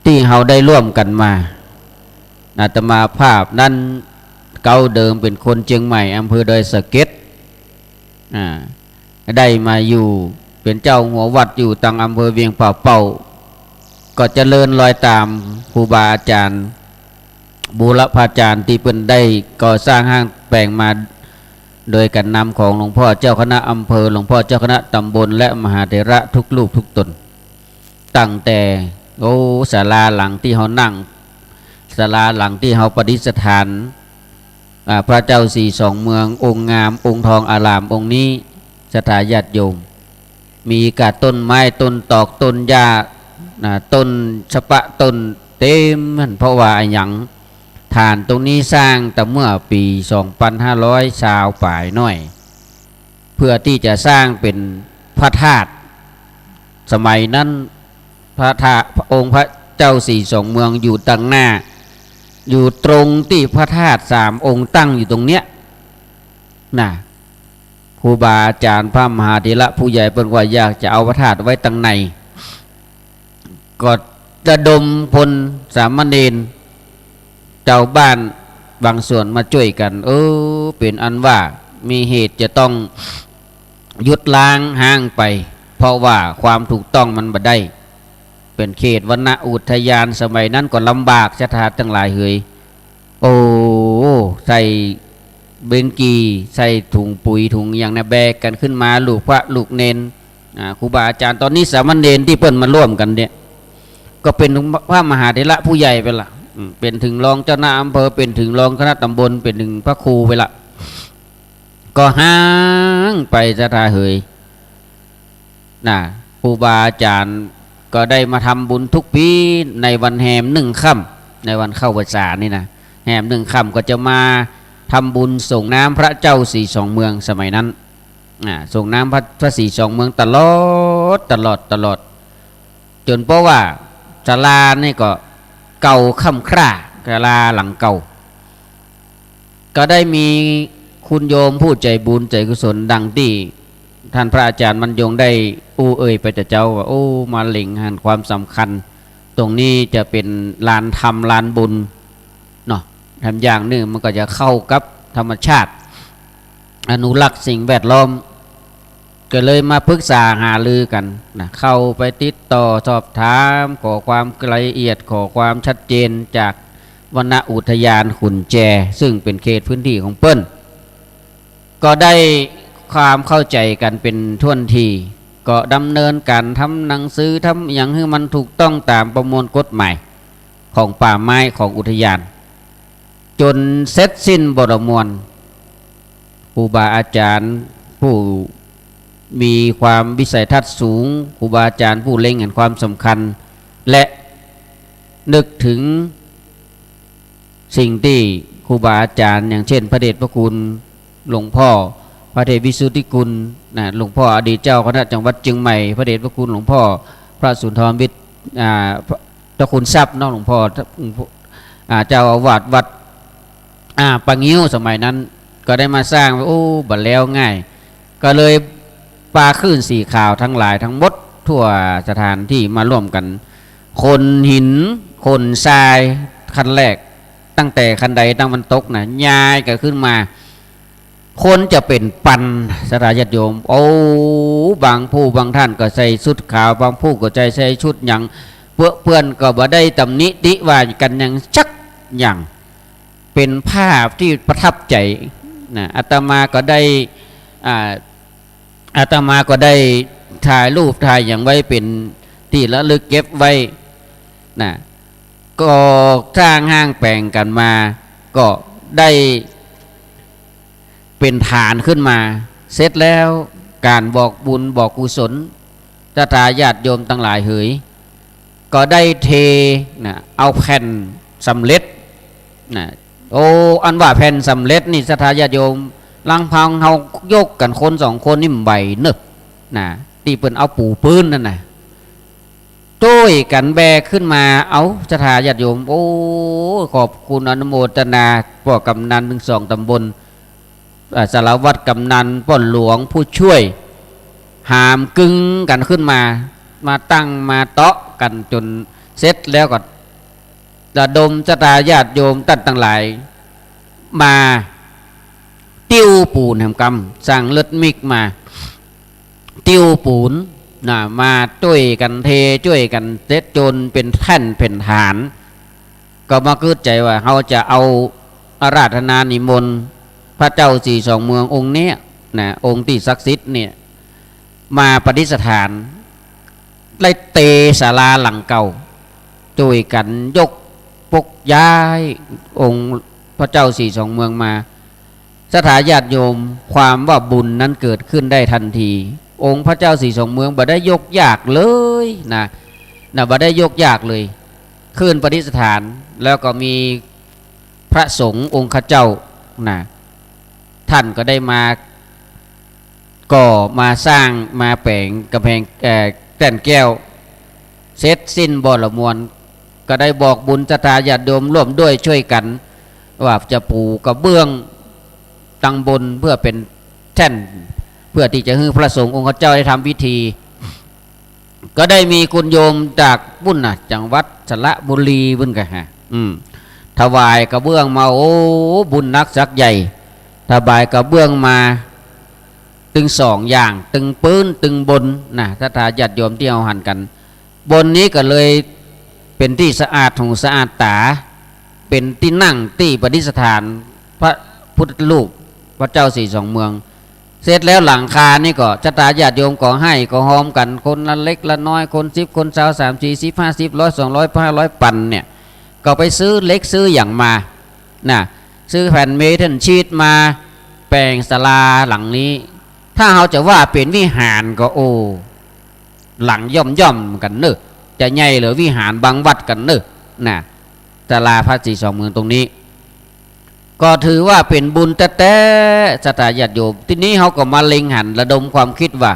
ที่เราได้ร่วมกันมาอาตมาภาพนั้นเก่าเดิมเป็นคนเชียงใหม่อำเภอดอยสะเก็ดได้มาอยู่เป็นเจ้าหัววัดอยู่ตังอำเภอเวียงป่าเป่าก็เจริญรอยตามครูบาอาจารย์บูรพาจารย์ที่เป็นได้ก่อสร้างห้างแปลงมาโดยการนำของหลวงพ่อเจ้าคณะอำเภอหลวงพ่อเจ้าคณะตำบลและมหาเถระทุกลูกทุกตนตั้งแต่ศาลาหลังที่เขานั่งศาลาหลังที่เขาประดิษฐานพระเจ้าสีสองเมืององค์งามองค์ทองอารามองค์นี้ศรัทธาญาติโยมมีกาต้นไม้ต้นตอกต้นหญ้าต้นชะปะต้นเต็มมันเพราะว่าอย่างฐานตรงนี้สร้างแต่เมื่อปี 2500 ชาวป่ายน้อยเพื่อที่จะสร้างเป็นพระธาตุสมัยนั้นพระธาตุองค์พระเจ้าสีสองเมืองอยู่ตั้งหน้าอยู่ตรงที่พระธาตุ3 องค์ตั้งอยู่ตรงเนี้ยครูบาอาจารย์พระมหาเถระผู้ใหญ่เป็นว่าอยากจะเอาพระธาตุไว้ตั้งในก็ระดมพลสามเณรเจ้าบ้านบางส่วนมาช่วยกันเป็นอันว่ามีเหตุจะต้องยุดล้างห้างไปเพราะว่าความถูกต้องมันบ่ได้เป็นเขตวรรณอุทยานสมัยนั้นก็ลำบากชะตาทั้งหลายเฮยใส่เบนกีใส่ถุงปุ๋ยถุงอย่างแบกกันขึ้นมาลูกพระลูกเนนครูบาอาจารย์ตอนนี้สามเณรที่เพิ่นมาร่วมกันเนี่ยก็เป็นพระมหาเถระผู้ใหญ่ไปละเป็นถึงรองเจ้าหน้าอำเภอเป็นถึงรองคณะตำบลเป็นถึงพระครูไปละก็ห่างไปชะตาเฮย นะครูบาอาจารย์ก็ได้มาทำบุญทุกปีในวันแหม1 ค่ำในวันเข้าพรรษานี่นะแหม1 ค่ำก็จะมาทำบุญส่งน้ำพระเจ้าสี่สองเมืองสมัยนั้นส่งน้ำพระสี่สองเมืองตลอดจนเพราะว่าศาลานี่ก็เก่าค่ำคร่าศาลาหลังเก่าก็ได้มีคุณโยมผู้ใจบุญใจกุศลดังที่ท่านพระอาจารย์มันยงได้ไปแต่เจ้าว่ามาเล็งหันความสำคัญตรงนี้จะเป็นลานธรรมลานบุญเนาะทำอย่างหนึ่งมันก็จะเข้ากับธรรมชาติอนุรักษ์สิ่งแวดล้อมก็เลยมาปรึกษาหารือกันนะเข้าไปติดต่อสอบถามขอความละเอียดขอความชัดเจนจากวนอุทยานขุนแจซึ่งเป็นเขตพื้นที่ของเปิ้นก็ได้ความเข้าใจกันเป็นท่วนทีก็ดำเนินการทำหนังสือทำอย่างให้มันถูกต้องตามประมวลกฎหมายของป่าไม้ของอุทยานจนเสร็จสิ้นบทมวลครูบาอาจารย์ผู้มีความวิสัยทัศน์สูงครูบาอาจารย์ผู้เล็งเห็นความสำคัญและนึกถึงสิ่งที่ครูบาอาจารย์อย่างเช่นพระเดชพระคุณหลวงพ่อพระเดชวิสุทธิคุณหลวงพ่ออดีตเจ้าคณะจังหวัดเชียงใหม่พระเดชพระคุณหลวงพ่อพระสุนทรวิทย์เจ้าคุณทรัพย์น้องหลวงพ่อเจ้าอาวาสวัดปะงิ้วสมัยนั้นก็ได้มาสร้างบัดแล้วง่ายก็เลยปาคลื่นสีขาวทั้งหลายทั้งหมดทั่วสถานที่มาร่วมกันคนหินคนทรายคันแรกตั้งแต่คันใดตั้งมันตกนะย้ายก็ขึ้นมาคนจะเป็นปันสถาญาติโยมบางผู้บางท่านก็ใส่ชุดขาวบางผู้ก็ใส่ชุดอย่างเพื่อนก็บ่ได้ตำหนิติว่ากันอย่างชักอย่างเป็นภาพที่ประทับใจนะอาตมาก็ได้ถ่ายรูปถ่ายอย่างไว้เป็นที่ระลึกเก็บไว้นะก็สร้างห้างแปลงกันมาก็ได้เป็นฐานขึ้นมาเสร็จแล้วการบอกบุญบอกกุศลศรัทธาญาติโยมทั้งหลายเหยก็ได้เทนะเอาแผ่นสำเร็จนะอันว่าแผ่นสำเร็จนี่ศรัทธาญาติโยมลังพังเฮายกกันคน2 คนนี่ใบเนอะนะที่เปิ้นเอาปูปืนนั่นน่ะต้วยกันแบกขึ้นมาเอาศรัทธาญาติโยมขอบคุณอนุโมทนาพ่อกำนันทั้ง2 ตำบลสารวัตรกำนันป้อนหลวงผู้ช่วยหามกึ่งกันขึ้นมาตั้งมาเตาะกันจนเสร็จแล้วก็ระดมศรัทธาญาติโยมตั้งหลายมาติ้วปูนแห่งกรรมสั่งเลือดมิกมาติ้วปูนมาช่วยกันเทช่วยกันเสร็จจนเป็นแท่นเป็นฐานก็มาคิดใจว่าเขาจะเอาอาราธนานิมนต์พระเจ้าสี่สองเมืององค์นี้องค์ที่ศักดิ์สิทธิ์เนี่ยมาประดิษฐานไล่เตศาลาหลังเก่าช่วยกันยกปกย้ายองค์พระเจ้าสี่สองเมืองมาศรัทธาญาติโยมความว่าบุญนั้นเกิดขึ้นได้ทันทีองค์พระเจ้าสี่สองเมืองบ่ได้ยกยากเลยนะบ่ได้ยกยากเลยขึ้นประดิษฐานแล้วก็มีพระสงฆ์องค์ข้าเจ้าท่านก็ได้มาก่อมาสร้างมาแปลงกำแพงแก่นแก้วเสร็จสิ้นบ่ละมวลก็ได้บอกบุญศรัทธาญาติโยมร่วมด้วยช่วยกันว่าจะปูกระเบื้องตั้งบนเพื่อเป็นแท่นเพื่อที่จะให้พระสงฆ์องค์เจ้าได้ทำพิธีก็ได้มีคุณโยมจากบุญจังหวัดสระบุรีบุญกันถวายกระเบื้องมาบุญนักสักใหญ่ถวายกระเบื้องมาตึง2 อย่างตึงปืนตึงบนศรัทธาญาติโยมที่เอาหันกันบนนี้ก็เลยเป็นที่สะอาดหูสะอาดตาเป็นที่นั่งที่ประดิษฐานพระพุทธรูปพระเจ้าสี่สองเมืองเสร็จแล้วหลังคานี่ก็ศรัทธาญาติโยมก็ให้ก็หอมกันคนละเล็กละน้อยคน10 คน20 30 40 50 100 200 500ปันเนี่ยก็ไปซื้อเล็กซื้ออย่างมาซื้อแผ่นเมทัลชีตมาแปลงศาลาหลังนี้ถ้าเราจะว่าเป็นวิหารก็ หลังย่อมกันเนอะจะใหญ่หรือวิหารบางวัดกันเนอะนะศาลาพระศรีสองเมืองตรงนี้ก็ถือว่าเป็นบุญแต่ศรัทธาญาติโยมทีนี้เขาก็มาเล็งหันระดมความคิดว่า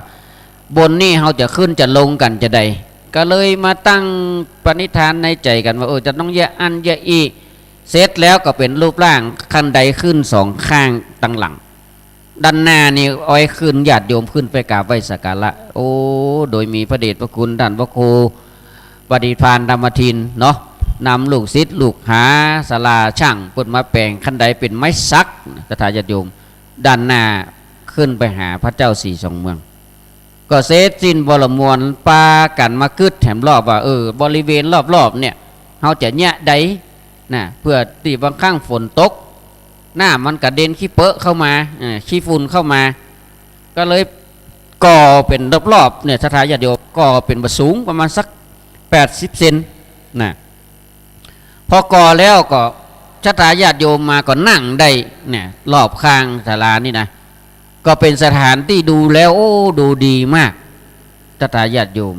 บนนี้เขาจะขึ้นจะลงกันจะใดก็เลยมาตั้งปณิธานในใจกันว่าจะต้องแยกอันแยกอีเสร็จแล้วก็เป็นรูปร่างคันใดขึ้นสองข้างตั้งหลังด้านหน้านี่อ้อยขึ้นญาติโยมขึ้นไปกราบไหว้สักการะโอ้โดยมีพระเดชพระคุณท่านพระครูปฏิภาณธรรมทินเนาะนำลูกศิษย์ลูกหาศาลาช่างเปิดมาแปลงคันใดเป็นไม้ซักศรัทธาญาติโยมด้านหน้าขึ้นไปหาพระเจ้าสี่สองเมืองก็เสร็จสิ้นบรมวลปากันมากึดแถมรอบว่าบริเวณรอบๆเนี่ยเขาจะแยะใดนะเพื่อตีบางครั้งฝนตกหน้ามันกระเด็นขี้เปอะเข้ามาขี้ฝุ่นเข้ามาก็เลยก่อเป็นรอบๆเนี่ยศรัทธาญาติโยมก่อเป็นบสูงประมาณสัก80 เซนนะพอก่อแล้วก็ศรัทธาญาติโยมมาก็นั่งได้เนี่ยรอบข้างศาลานี่นะก็เป็นสถานที่ดูแล้วโอ้ดูดีมากศรัทธาญาติโยม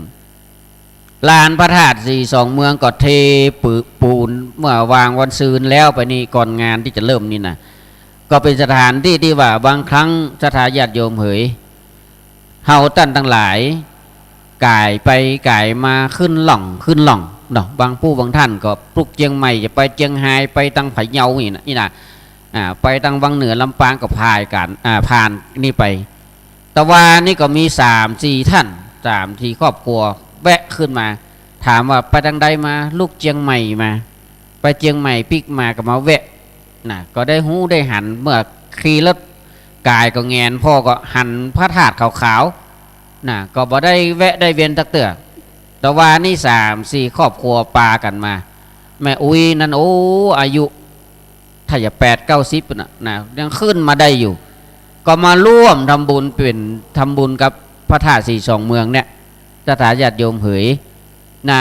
ลานพระธาตุสี่สองเมืองก็เทปูนเมื่อวางวันซืนแล้วไปนี่ก่อนงานที่จะเริ่มนี่นะก็เป็นสถานที่ที่ว่าบางครั้งศรัทธาญาติโยมเผยเฮาตั้นทั้งหลายก่ายไปก่ายมาขึ้นหล่องเนาะบางผู้บางท่านก็ปลุกเชียงใหม่จะไปเชียงรายไปตั้งไผ่เยานี่นะไปตั้งวังเหนือลำปางก็พายกันผ่านนี่ไปแต่ว่านี่ก็มี3-4 ท่าน3-4 ครอบครัวแวะขึ้นมาถามว่าไปทางใดมาลูกเชียงใหม่มาไปเชียงใหม่ปิกมาก็มาแวะนะก็ได้หูได้หันเมื่อขี่รถกายก็แงนพ่อก็หันพระธาตุขาวๆนะก็บ่ได้แวะได้เวียนตักเตือแต่ว่านี่3-4 ครอบครัวปากันมาแม่อุ้ยนั่นโอ้อายุถ้าอย่า80-90นะยังขึ้นมาได้อยู่ก็มาร่วมทำบุญเป็นทำบุญกับพระธาตุสี่สองเมืองเนี่ยศรัทธาญาติโยมเผยนะ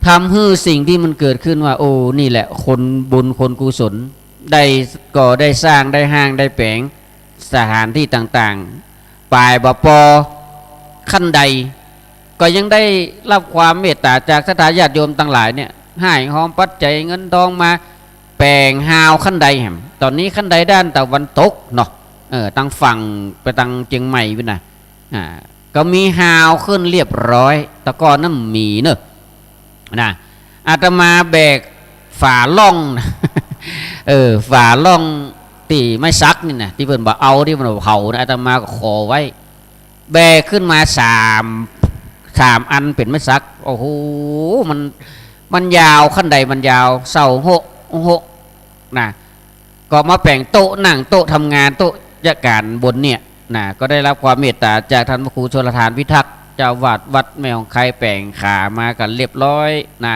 ทำให้สิ่งที่มันเกิดขึ้นว่าโอ้นี่แหละคนบุญคนกุศลได้ก่อได้สร้างได้ห้างได้แปลงสถานที่ต่างๆปลายบปอขั้นใดก็ยังได้รับความเมตตาจากศรัทธาญาติโยมทั้งหลายเนี่ยให้หอมปัจจัยเงินทองมาแปลงฮาวขั้นใดแหมตอนนี้ขั้นใดด้านตะวันตกเนาะตั้งฝั่งไปตั้งเชียงใหม่ไปนะก็มีฮาวขึ้นเรียบร้อยตะกอนน้ำมีเนอะนะอาตมาแบกฝาล่องฝาล่องที่ไม่ซักนี่นะที่เพิ่นบอกเอาที่มันเผานะอาตมาก็ขอไว้แบกขึ้นมา3 อันเป็นไม่ซักโอ้โหมันยาวขั้นใดมันยาวเสาหกนะก็มาแปลงโต๊ะนั่งโต๊ะทำงานโต๊ะราชการบนเนี่ยนะก็ได้รับความเมตตาจากท่านพระครูชลทานพิทักษ์เจ้าวาดวัดแม่ของใครแปลงขามากันเรียบร้อยนะ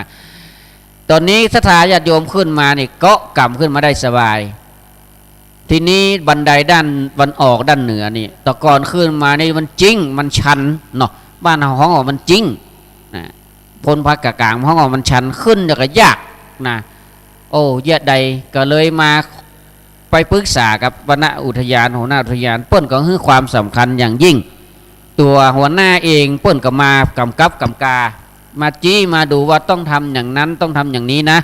ตอนนี้ศรัทธาญาติโยมขึ้นมานี่ก็กำขึ้นมาได้สบายทีนี้บันไดด้านวันออกด้านเหนือนี่ตะกอนขึ้นมานี่มันจริงมันชันเนาะบ้านห้องออกมันจริงนะพลพักกลางห้องออกมันชันขึ้นจะก็ยากนะโอ้ยะใดก็เลยมาไปปรึกษากับวรรณอุทยานหัวหน้าอุทยานเปิ้นก็ให้ความสำคัญอย่างยิ่งตัวหัวหน้าเองเปิ้นก็มากำกับกำกามาจี้มาดูว่าต้องทำอย่างนั้นต้องทำอย่างนี้นะ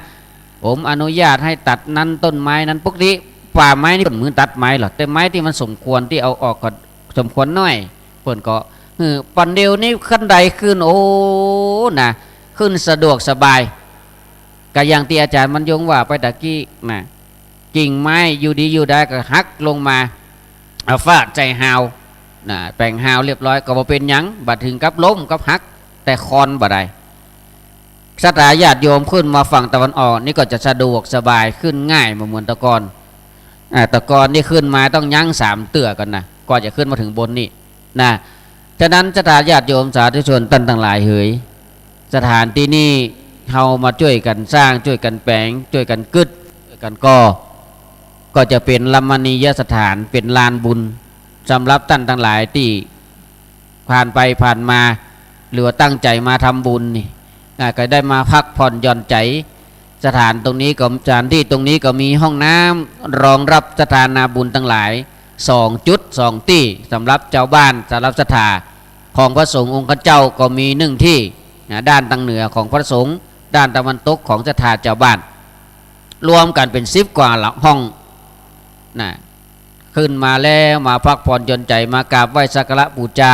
ผมอนุญาตให้ตัดนั้นต้นไม้นั้นพวกนี้ป่าไม้นี่เปิ้นมือตัดไม้หรอแต่ไม้ที่มันสมควรที่เอาออกก็สมควรน้อยเปิ้นก็ปันเดียวนี่ขั้นใดขึ้นโอ้นะขึ้นสะดวกสบายก็อย่างที่อาจารย์มันยงว่าไปตะกี้นะกิ่งไม้อยู่ดีอยู่ได้ก็หักลงมาเอาฟาดใจหาวนะแปลงหาวเรียบร้อยก็บ่เป็นหยังบัดถึงกับล้มกับหักแต่คอนบ่ได้ศรัทธาญาติโยมขึ้นมาฝั่งตะวันออกนี่ก็จะสะดวกสบายขึ้นง่ายเหมือนตะกอนตะกอนนี่ขึ้นมาต้องยั้ง3 เตื้อกันนะก่อนจะขึ้นมาถึงบนนี่นะฉะนั้นศรัทธาญาติโยมสาธุชนท่านทั้งหลายเฮยสถานที่นี่เฮามาช่วยกันสร้างช่วยกันแปลงช่วยกันกึดช่วยกันก็จะเป็นลัมมณียสถานเป็นลานบุญสำหรับท่านทั้งหลายที่ผ่านไปผ่านมาหรือว่าตั้งใจมาทำบุญนี่ก็ได้มาพักผ่อนหย่อนใจสถานตรงนี้ก็สถานที่ตรงนี้ก็มีห้องน้ำรองรับสถานาบุญทั้งหลาย2 จุด 2 ที่สำหรับเจ้าบ้านสำหรับศรัทธา ของพระสงฆ์องค์เจ้าก็มีหนึ่งที่ด้านทางเหนือของพระสงฆ์ด้านตะวันตกของศรัทธาเจ้าบ้านรวมกันเป็น10 กว่าห้องนะขึ้นมาแล้วมาพักผ่อนหย่อนใจมากราบไหว้สักการะบูชา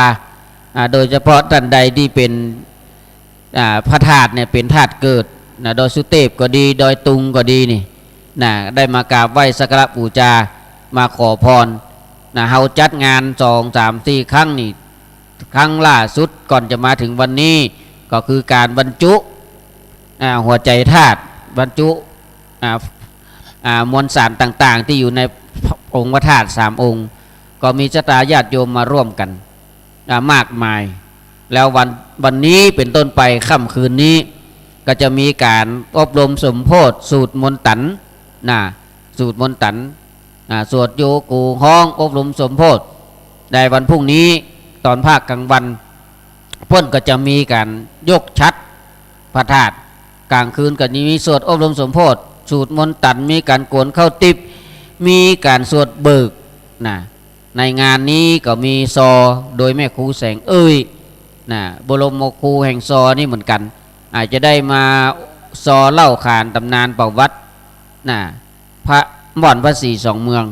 โดยเฉพาะท่านใดที่เป็นพระธาตุเนี่ยเป็นธาตุเกิดนะดอยสุเทพก็ดีดอยตุงก็ดีนี่นะได้มากราบไหว้สักการะบูชามาขอพรนะเฮาจัดงาน2, 3, 4 ครั้งนี่ครั้งล่าสุดก่อนจะมาถึงวันนี้ก็คือการบรรจุหัวใจธาตุบรรจุมวลสารต่างๆที่อยู่ในองค์พระธาตุ3 องค์ก็มีศรัทธาญาติโยมมาร่วมกันมากมายแล้ววันนี้เป็นต้นไปค่ำคืนนี้ก็จะมีการอบรมสมโภชสูตรมนต์ตันสูตรมนต์ตันสวดโยกูห้องอบรมสมโภชในวันพรุ่งนี้ตอนภาคกลางวันพ้นก็จะมีการยกชัดพระธาตุกลางคืนก็มีสวดอบรมสมโภชสูตรมนต์ตันมีการโกนเข้าติบมีการสวดเบิกในงานนี้ก็มีซอโดยแม่ครูแสงบรมครูแห่งซอนี่เหมือนกันอาจจะได้มาซอเล่าขานตำนานประวัติพระบ่อนพระศรีสองเมือง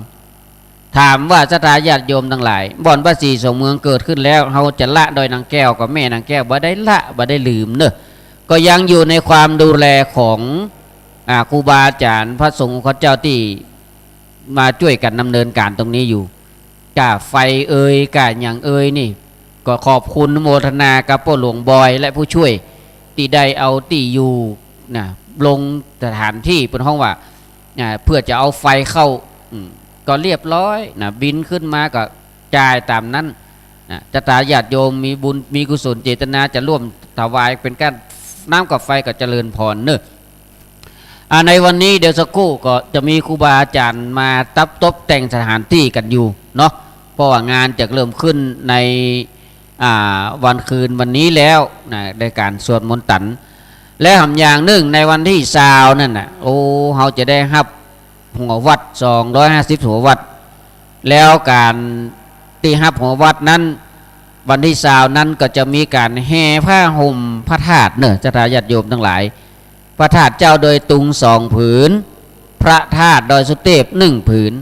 ถามว่าศรัทธาญาติโยมทั้งหลายบ่อนพระศรีสองเมืองเกิดขึ้นแล้วเราจะละโดยนางแก้วกับแม่นางแก้วบ่ได้ละบ่ได้ลืมเนอะก็ยังอยู่ในความดูแลของครูบาอาจารย์พระสงฆ์ข้าเจ้าที่มาช่วยกันดำเนินการตรงนี้อยู่กะไฟกะอย่างนี่ก็ขอบคุณโมทนากับพ่อหลวงบอยและผู้ช่วยที่ได้เอาที่อยู่ลงสถานที่เป็นห้องว่าเพื่อจะเอาไฟเข้าก็เรียบร้อยบินขึ้นมาก็จ่ายตามนั้นศรัทธาญาติโยมมีบุญมีกุศลเจตนาจะร่วมถวายเป็นการน้ำกับไฟก็เจริญพรเนอะในวันนี้เดี๋ยวสักครู่ก็จะมีครูบาอาจารย์มาตบแต่งสถานที่กันอยู่เนาะเพราะว่างานจะเริ่มขึ้นในวันคืนวันนี้แล้วในการสวดมนต์ตันและหำอย่างหนึ่งในวันที่20นั่นเราจะได้รับหัววัด250หัววัดแล้วการตีรับหัววัดนั้นวันที่20นั้นก็จะมีการแห่ผ้าห่มพระธาตุเนอะศรัทธาญาติโยมทั้งหลายพระธาตุเจ้าโดยตุง2 ผืนพระธาตุดอยสุเทพ1 ผืน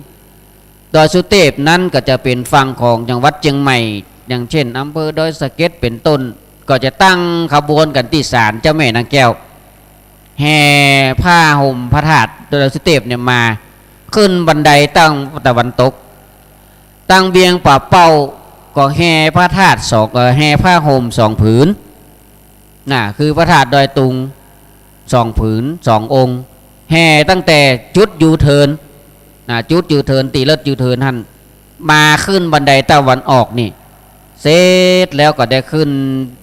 ดอยสุเทพนั้นก็จะเป็นฝั่งของจังหวัดเชียงใหม่อย่างเช่นอำเภอดอยสะเก็ดเป็นต้นก็จะตั้งขบวนกันที่ศาลเจ้าแม่นางแก้วแห่ผ้าห่มพระธาตุดอยสุเทพเนี่ยมาขึ้นบันไดตั้งตะวันตกตั้งเบียงป่าเป้าก็แห่พระธาตุแห่ผ้าห่ม2 ผืนคือพระธาตุดอยตุง2 ผืน2 องค์แห่ตั้งแต่จุดยูเทิร์นจุดยูเทิร์นตีเลิศยูเทิร์นท่านมาขึ้นบันไดตะวันออกนี่เสร็จแล้วก็ได้ขึ้น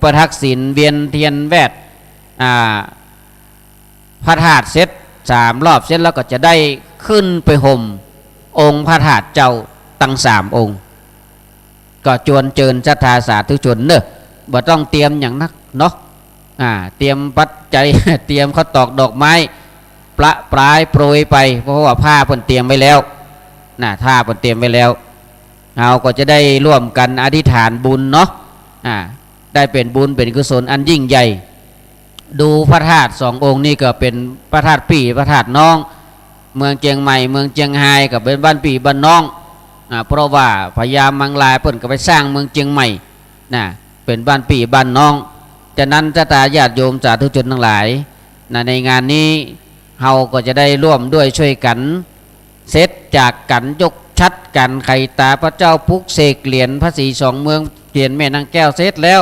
ประทักษิณเวียนเทียนแวดพระธาตุเสร็จ3 รอบเสร็จแล้วก็จะได้ขึ้นไปห่มองค์พระธาตุเจ้าตั้ง3 องค์ก็จวนเจิญศรัทธาสาธุชนเนอะบ่ต้องเตรียมอย่างนักเนาะเตรียมปัจจัย เตรียมข้าวตอกดอกไม้ประปรายโปรยไปเพราะว่าผ้าเพิ่นเตรียมไว้แล้วผ้าเพิ่นเตรียมไว้แล้วเราก็จะได้ร่วมกันอธิษฐานบุญเนาะได้เป็นบุญเป็นกุศลอันยิ่งใหญ่ดูพระธาตุ2 องค์นี่ก็เป็นพระธาตุปี่พระธาตุน้องเมืองเชียงใหม่เมืองเชียงไฮ้กับเป็นบ้านปี่บ้านน้องเพราะว่าพญามังลายเพิ่นก็ไปสร้างเมืองเชียงใหม่เป็นบ้านปี่บ้านน้องจากนั้นศรัทธาญาติโยมสาธุชนทั้งหลายในงานนี้เราก็จะได้ร่วมด้วยช่วยกันเซตจากกันยกชัดกันไข่ตาพระเจ้าพุกเสกเหรียญพระศรี2 เมืองเหรียญแม่นางแก้วเซตแล้ว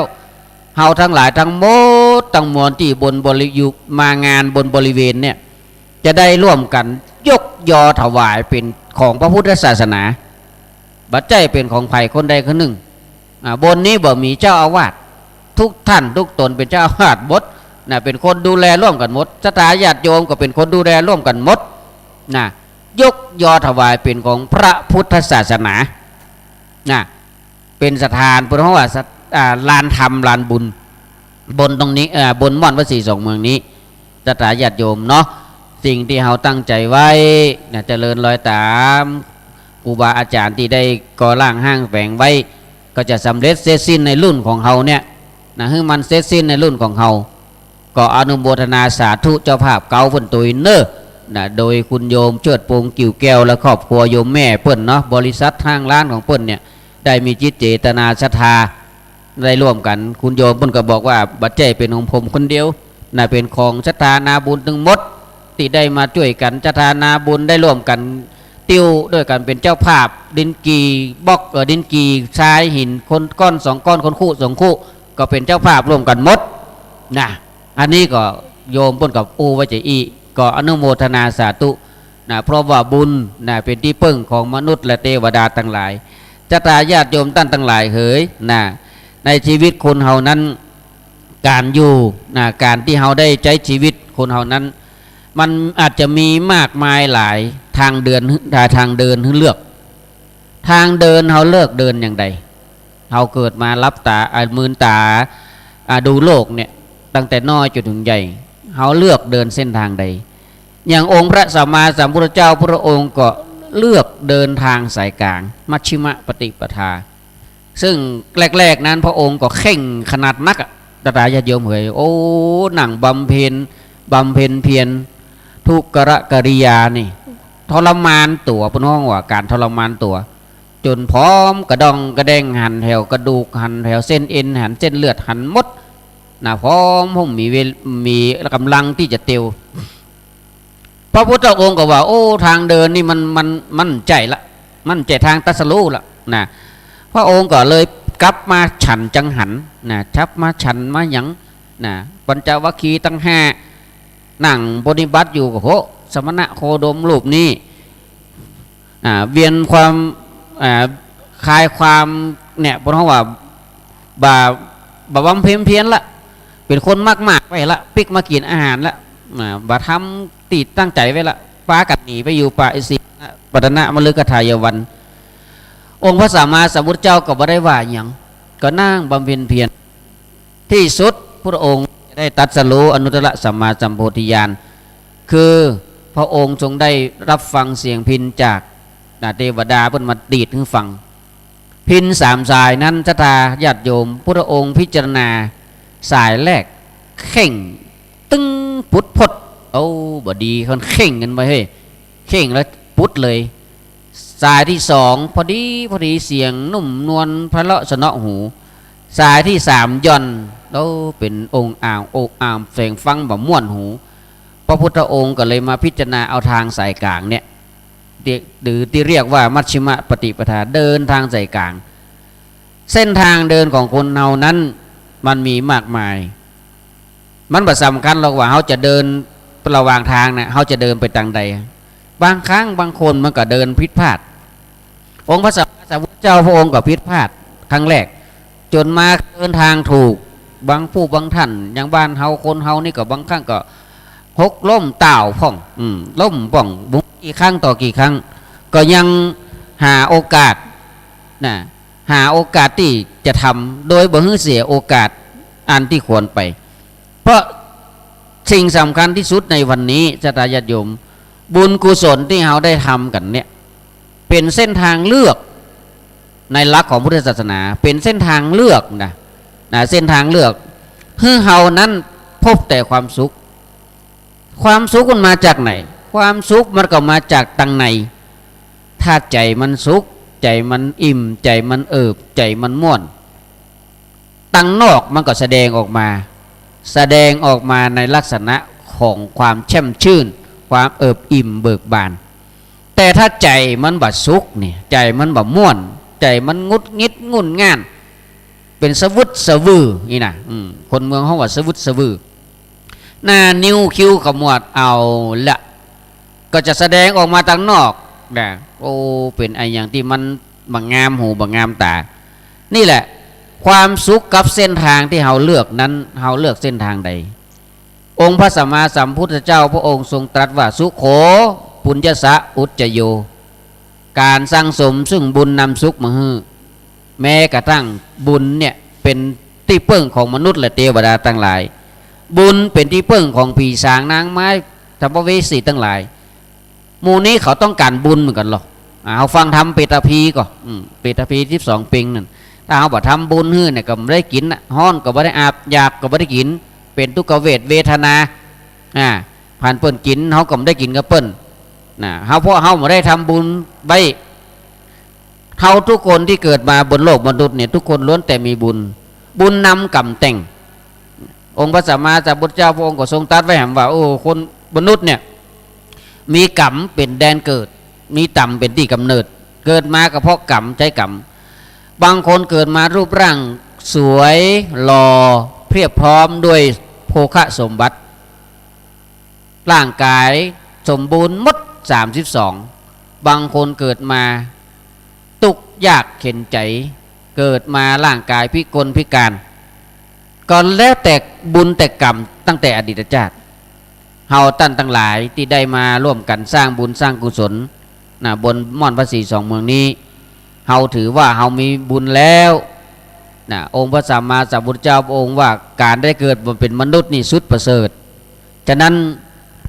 เฮาทั้งหลายทั้งหมดทั้งมวลที่บนบริยุมางานบนบริเวณเนี่ยจะได้ร่วมกันยกยอถวายเป็นของพระพุทธศาสนาบัดใจเป็นของไผ่คนใดคนหนึ่งบนนี้บ่มีเจ้าอาวาสทุกท่านทุกตนเป็นเจ้าอาวาสหมดเป็นคนดูแลร่วมกันหมดศรัทธาญาติโยมก็เป็นคนดูแลร่วมกันหมดยกยอถวายเป็นของพระพุทธศาสนาเป็นสถานเพราะว่าลานธรรมลานบุญบนตรงนี้บนม่อนพระศรี2 เมืองนี้ศรัทธาญาติโยมเนาะสิ่งที่เราตั้งใจไว้เจริญรอยตามครูบาอาจารย์ที่ได้ก่อร่างห้างแฝงไว้ ก็จะสำเร็จเสร็จสิ้นในรุ่นของเฮาเนี่ยนะให้มันเสร็จสิ้นในรุ่นของเฮาก็อนุโมทนาสาธุเจ้าภาพเก่าเพิ่นตุยเนอนะโดยคุณโยมเชิดพงษ์กิ่วแก้วและครอบครัวโยมแม่เพิ่นเนาะบริษัททางร้านของเพิ่นเนี่ยได้มีจิตเจตนาศรัทธาได้ร่วมกันคุณโยมเพิ่นก็บอกว่าบัดเจเป็นของผมคนเดียวน่ะเป็นของศรัทธานาบุญทั้งหมดที่ได้มาช่วยกันศรัทธานาบุญได้ร่วมกันติวด้วยกันเป็นเจ้าภาพดินกีบล็อกดินกีทรายหินคนก้อนสองก้อนคนคู่สองคู่ก็เป็นเจ้าภาพร่วมกันหมดนะอันนี้ก็โยมเพิ่นกับอูไว้ใจอีก็อนุโมทนาสาธุนะเพราะว่าบุญนะเป็นที่พึ่งของมนุษย์และเทวดาทั้งหลายศรัทธาญาติโยมท่านทั้งหลายเอ๋ยนะในชีวิตคนเฮานั้นการอยู่นะการที่เฮาได้ใช้ชีวิตคนเฮานั้นมันอาจจะมีมากมายหลายทางเดินเลือกทางเดินเฮาเลือกเดินอย่างใดเฮาเกิดมารับตามืนตาดูโลกเนี่ยตั้งแต่น้อยจนถึงใหญ่เฮาเลือกเดินเส้นทางใดอย่างองค์พระสัมมาสัมพุทธเจ้าพระองค์ก็เลือกเดินทางสายกลางมัชฌิมปฏิปทาซึ่งแรกๆนั้นพระองค์ก็เข่งขนาดนักตถาญาติโยมเอ๋ยโอ้หนังบำเพ็ญเพียรทุกขกริยานี่ทรมานตัวพน้องว่าการทรมานตัวจนพร้อมกระดองกระแดงหันแถวกระดูกหันแถวเส้นเอ็นหันเส้นเลือดหันมดนะพร้อมผมมีกำลังที่จะเตียวพระพุทธองค์ก็ว่าโอ้ทางเดินนี่มันใจละมันใจทางตัสรู้ละนะพระองค์ก็เลยกลับมาฉันจังหันนะชับมาฉันมาหยังนะปัญจวัคคีย์ตั้งห้านั่งปฏิบัติอยู่กับโหสมณะโคดมรูปนี้เวียนความคลายความเนี่ยเพราะว่าบำเพ็ญเพียรละเป็นคนมากๆไปละปิกมากินอาหารละบาทำติดตั้งใจไว้ละฟ้ากัดหนีไปอยู่ป่าอิสิปัตนะมฤคทายวันองค์พระสัมมาสัมพุทธเจ้าก็บ่ได้ว่าอย่างก็นั่งบำเพ็ญเพียรที่สุดพระองค์ได้ตรัสรู้อนุตตรสัมมาสัมโพธิญาณคือพระองค์ทรงได้รับฟังเสียงพิณจากเทวดาเพิ่นมาดีดให้ฟังพิณสามสายนั้นศรัทธาญาติโยมพระองค์พิจารณาสายแรกเข่งตึ้งพุทธพดเอาบดีคนเข่งกันไปเฮ้ยเข่งแล้วพุทธเลยสายที่สองพอดีเสียงนุ่มนวลพระเลาะสนอหูสายที่สามย่อนแล้วเป็นองค์อ่างแฝงฟังแบบม่วนหูพระพุทธองค์ก็เลยมาพิจารณาเอาทางสายกลางเนี่ยหรือที่เรียกว่ามัชฌิมปฏิปทาเดินทางสายกลางเส้นทางเดินของคนเฮานั้นมันมีมากมายมันบ่สำคัญหรอกว่าเขาจะเดินระหว่างทางเนี่ยเขาจะเดินไปทางใดบางครั้งบางคนมันก็เดินผิดพลาดองค์พระสัมมาสัมพุทธเจ้าพระองค์ก็ผิดพลาดครั้งแรกจนมาเดินทางถูกบางผู้บางท่านอย่างบ้านเฮาคนเฮานี่ก็บางครั้งก็หกล้มเต่าพ่องล้มป่องบุกกี่ครั้งต่อกี่ครั้งก็ยังหาโอกาสนะหาโอกาสที่จะทำโดยบ่ให้เสียโอกาสอันที่ควรไปเพราะสิ่งสำคัญที่สุดในวันนี้ศรัทธาญาติโยมบุญกุศลที่เราได้ทำกันเนี่ยเป็นเส้นทางเลือกในหลักของพุทธศาสนาเป็นเส้นทางเลือกนะเส้นทางเลือกเพื่อเรานั้นพบแต่ความสุขมันมาจากไหนความสุขมันก็มาจากตังในถ้าใจมันสุขใจมันอิ่มใจมันเอิบใจมันม่วนตังนอกมันก็แสดงออกมาในลักษณะของความแช่มชื่นความเอิบอิ่มเบิกบานแต่ถ้าใจมันบ่สุขเนี่ยใจมันบ่ม่วนใจมันงุดงิดงุ่นง่านเป็นสวุดสวือนี่นะคนเมืองเขาว่าสวุดสวือหน้านิ้วคิ้วขมวดเอาละก็จะแสดงออกมาทางนอกนะโอ้เป็นไออย่างที่มันบางงามหูบางงามตานี่แหละความสุขกับเส้นทางที่เราเลือกนั้นเราเลือกเส้นทางใดองค์พระสัมมาสัมพุทธเจ้าพระองค์ทรงตรัสว่าสุโขปุญญสะอุจจโยการสร้างสมซึ่งบุญนำสุขมาให้แม้กระทั่งบุญเนี่ยเป็นที่พึ่งของมนุษย์และเทวดาทั้งหลายบุญเป็นที่พึ่งของผีสางนางไม้สัมภเวสีทั้งหลายหมู่นี้เขาต้องการบุญเหมือนกันหรอกเอาฟังทำเปตพีก็เปตพี12 ปิงนั่น ถ้าเฮาบ่ทำบุญฮื้อเนี่ยก็บ่ได้กินฮ้อนก็บ่ได้อาบอยากก็บ่ได้กินเป็นทุกขเวทนาผ่านเปิ้นกินเฮาก็บ่ได้กินกับเปิ้นเฮาเพราะเฮาบ่ได้ทำบุญไว้เฮาทุกคนที่เกิดมาบนโลกมนุษย์เนี่ยทุกคนล้วนแต่มีบุญนำกรรมแต่งองค์พระสัมมาสัมพุทธเจ้าพระองค์ก็ทรงตรัสไว้แห่งว่าโอ้คนมนุษย์เนี่ยมีกรรมเป็นแดนเกิดมีต่ำเป็นที่กำเนิดเกิดมาก็เพราะกรรมใจกรรมบางคนเกิดมารูปร่างสวยหล่อเพียบพร้อมด้วยโภคสมบัติร่างกายสมบูรณ์หมด32บางคนเกิดมาทุกข์ยากเข็ญใจเกิดมาร่างกายพิกลพิการก็แล้วแต่บุญแต่กรรมตั้งแต่อดีตชาติเฮาท่านทั้งหลายที่ได้มาร่วมกันสร้างบุญสร้างกุศลบนม่อนพระศรีสองเมืองนี้เฮาถือว่าเฮามีบุญแล้วองค์พระสัมมาสัมพุทธเจ้าพระองค์ว่าการได้เกิดมาเป็นมนุษย์นี่สุดประเสริฐฉะนั้น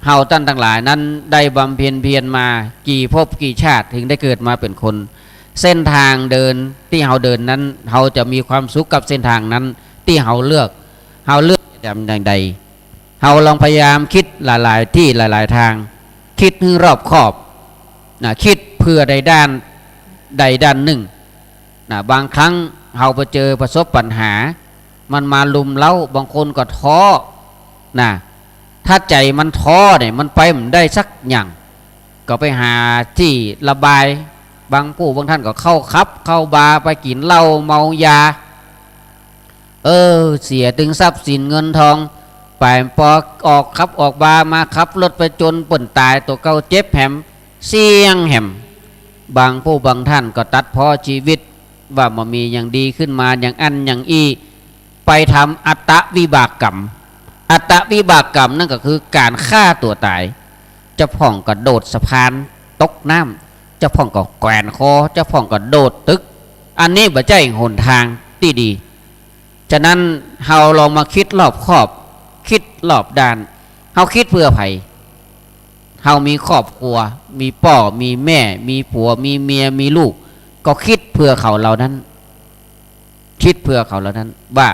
เฮาท่านทั้งหลายนั้นได้บำเพ็ญเพียรมากี่ภพกี่ชาติถึงได้เกิดมาเป็นคนเส้นทางเดินที่เฮาเดินนั้นเฮาจะมีความสุขกับเส้นทางนั้นที่เฮาเลือกอย่างใดเฮาลองพยายามคิดหลายๆที่หลายๆทางคิดให้รอบคอบคิดเพื่อใดด้านหนึ่งบางครั้งเฮาไปเจอประสบปัญหามันมาลุมเล้าบางคนก็ท้อถ้าใจมันท้อเนี่ยมันไปมันได้สักอย่างก็ไปหาที่ระบายบางท่านก็เข้าบาร์ไปกินเหล้าเมายาเสียถึงทรัพย์สินเงินทองไปพอออกบาร์มาขับรถไปจนป่นตายตัวเก่าเจ็บแหมเสี่ยงแหมบางท่านก็ตัดพ้อชีวิตว่ามันมีอย่างดีขึ้นมาอย่างอันอย่างอีไปทำอัตตวิบากกรรมนั่นก็คือการฆ่าตัวตายเจ้าพ่องก็โดดสะพานตกน้ำเจ้าพ่องก็แกว่งคอเจ้าพ่องก็โดดตึกอันนี้บ่ใช่หนทางที่ดีฉะนั้นเฮาลองมาคิดรอบคอบคิดรอบด้านเฮาคิดเพื่อไผเฮามีครอบครัวมีพ่อมีแม่มีผัวมีเมียมีลูกก็คิดเพื่อเขาเหล่านั้นว่า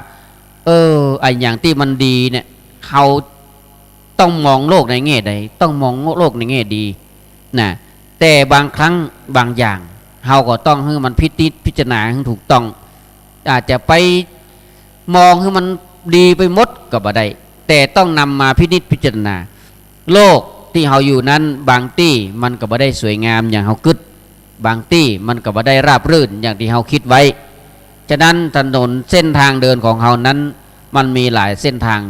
ไอ้อย่างที่มันดีเนี่ยเฮาต้องมองโลกในแง่ใดต้องมองโลกในแง่ดีแต่บางครั้งบางอย่างเฮาก็ต้องให้มันพิจารณาให้ถูกต้องอาจจะไปมองให้มันดีไปหมดก็บ่ได้แต่ต้องนำมาพิจารณาโลกที่เฮาอยู่นั้นบางที่มันก็บ่ได้สวยงามอย่างเฮาคิดบางที่มันก็บ่ได้ราบรื่นอย่างที่เฮาคิดไว้ฉะนั้นถนนเส้นทางเดินของเฮานั้นมันมีหลายเส้นทาง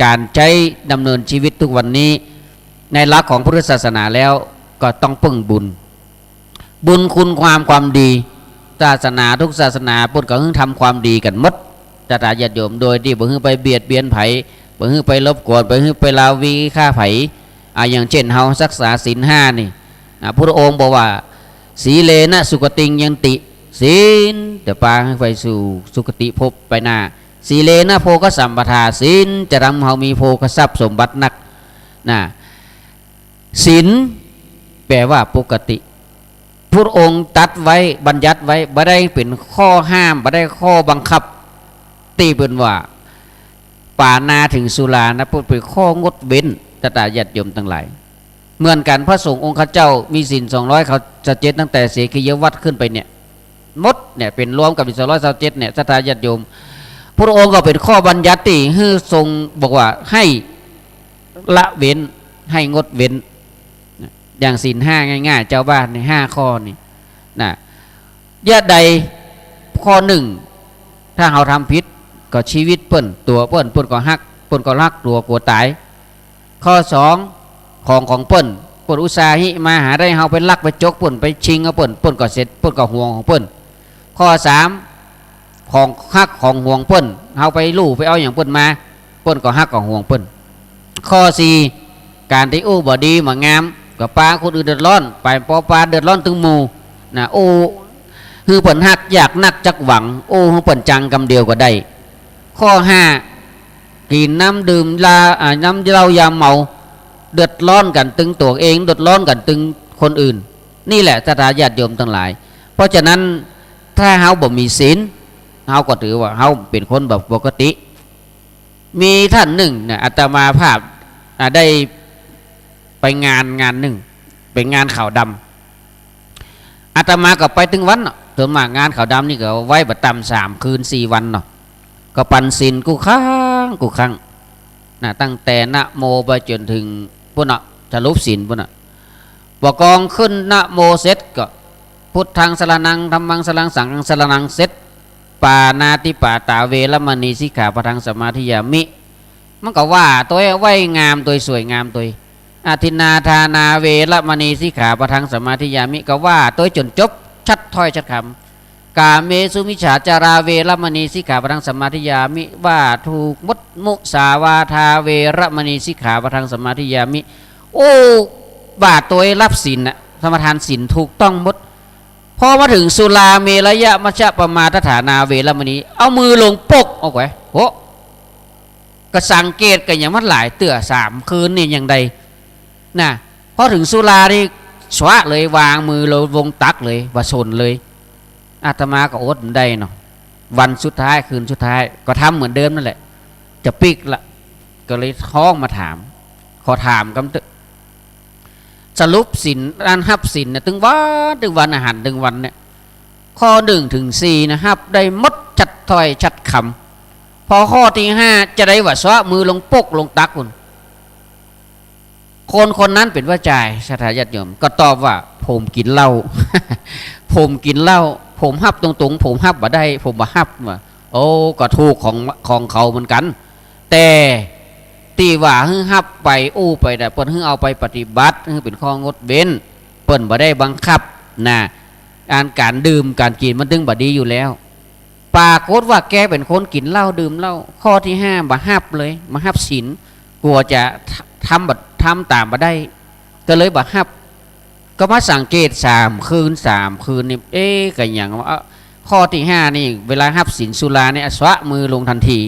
การใช้ดำเนินชีวิตทุกวันนี้ในหลักของพุทธศาสนาแล้วก็ต้องพึ่งบุญคุณความดีศาสนาทุกศาสนาพุทธก็ทำความดีกันหมดญาติโยมโดยที่บ่ฮื้อไปเบียดเบียนไผบ่ฮื้อไปรบกวนบ่ฮื้อไปลาวีฆ่าไผอย่างเช่นเฮารักษาศีล5นี่พระองค์บอกว่าสีเลนะสุคติงยันติศีลจะพาให้ไปสู่สุคติภพไปหน้าสีเลนะโภคสัมปทาศีลจะทำเฮามีโภคทรัพย์สมบัตินักศีลแปลว่าปกติพระองค์ตัดไว้บัญญัติไว้บ่ได้เป็นข้อห้ามบ่ได้ข้อบังคับตีเป็นว่าปานาถึงสุรานะพูดเป็นข้องดเว้นญาติโยมทั้งหลายเหมือนกันพระสงฆ์องค์ข้าเจ้ามีศีล200เขาจะเจ็ดตั้งแต่เสขียวัตรขึ้นไปเนี่ยมดเนี่ยเป็นรวมกับ227เนี่ยญาติโยมพระองค์ก็เป็นข้อบัญญัติให้ทรงบอกว่าให้ละเว้นให้งดเว้นอย่างศีล5ง่ายๆเจ้าบ้านใน5ข้อนี่ญาติใดข้อ1ถ้าเราทำผิดก็ชีวิตเปิ้นตัวเปิ้นก็ฮักเปิ้นก็รักตัวกลัวตายข้อ2ของเปิ้นอุตสาหิมาหาได้เฮาไปลักไปจกเปิ้นไปชิงเอาเปิ้นก็เสร็จเปิ้นก็ห่วงของเปิ้นข้อ3ของฮักของห่วงเปิ้นเฮาไปลู่ไปเอาอย่างเปิ้นมาเปิ้นก็ฮักก็ห่วงเปิ้นข้อ4การที่บ่ดีมางามก็ปาคนอื่นเดือดร้อนไปปาเดือดร้อนถึงหมู่ฮือเปิ้นฮักอยากนักจักหวังฮือเปิ้นจังกำเดียวก็ได้ข้อ5กินน้ำดื่มน้ำเหล้ายาเมาเดือดร้อนกันตึงตัวเองเดือดร้อนกันตึงคนอื่นนี่แหละญาติโยมทั้งหลายเพราะฉะนั้นถ้าเฮาบ่มีศีล เฮาก็ถือว่าเฮาเป็นคนแบบปกติมีท่านหนึ่งเนี่ยอาตมาภาพได้ไปงานหนึ่งเป็นงานขาวดำอาตมาก็ไปถึงวันเนาะส่วนมากงานขาวดำนี่ก็ไว้ประจำ3 คืน 4 วันเนาะก็ปันศีลกูครั้งนะตั้งแต่นะโมไปจนถึงพวกเนาะจะรูปศีลพวกเนาะบอกกองขึ้นนะโมเสร็จก็พุทธังสรณังธัมมังสรณังสังฆังสรณังเสร็จปานาติปาตาเวรมณีสิกขาปะทังสมาธิยามิมันก็ว่าตัวไว้งามตัวสวยงามตัวอาทินาทานาเวรมณีสิกขาปะทังสมาธิยามิก็ว่าตัวจนจบชัดถ้อยชัดคำกาเมสุมิจฉาจาราเวรมณีสิกขาปะทังสมาธิยามิว่าถูกมุตมุสาวาทาเวรมณีสิกขาปะทังสมาธิยามิโอ้บาตัวรับศีลนะสมทานศีลถูกต้องหมดพอมาถึงสุราเมรยะมัชฌะปมาทฐานาเวรมณีเอามือลงปกเอาไว้โหก็สังเกตกันอย่างมันหลายเตื่อ3 คืนนี่อย่างใดนะพอถึงสุรานี่สวะเลยวางมือลงวงตักเลยว่าชนเลยอาตมาก็อดได้เนาะวันสุดท้ายคืนสุดท้ายก็ทำเหมือนเดิมนั่นแหละจะปิกละก็เลยท้องมาถามขอถามกันสรุปศีลอันฮับศีลเนี่ยถึงวันอาหารถึงวันเนี่ยข้อ1 ถึง 4นะครับได้มดชัดถ้อยชัดคำพอข้อที่5จะได้ว่าสวะมือลงปกลงตักคนนั้นเป็นว่าจ่ายสถาญาติโยมก็ตอบว่าผมกินเหล้า ผมกินเหล้าผมฮับตรงๆผมฮับบ่ได้ผมบ่ฮับว่าโอ้ก็ถูกของเขาเหมือนกันแต่ตีว่าฮึ่งฮับไปอู้ไปแต่เปิ้นฮึ่งเอาไปปฏิบัติฮึ่งเป็นข้องดเว้นเปิ้นบ่ได้บังคับนะการดื่มการกินมันตึงบ่ดีอยู่แล้วปรากฏว่าแกเป็นคนกินเหล้าดื่มเหล้าข้อที่5บ่ฮับเลยมาฮับศีลกลัวจะทำตามบ่ได้ก็เลยบ่ฮับก็มาสังเกต3 คืนนี่ก็อย่างว่าข้อที่5นี่เวลาฮับศีลสุราเนี่ยสวะมือลงทันที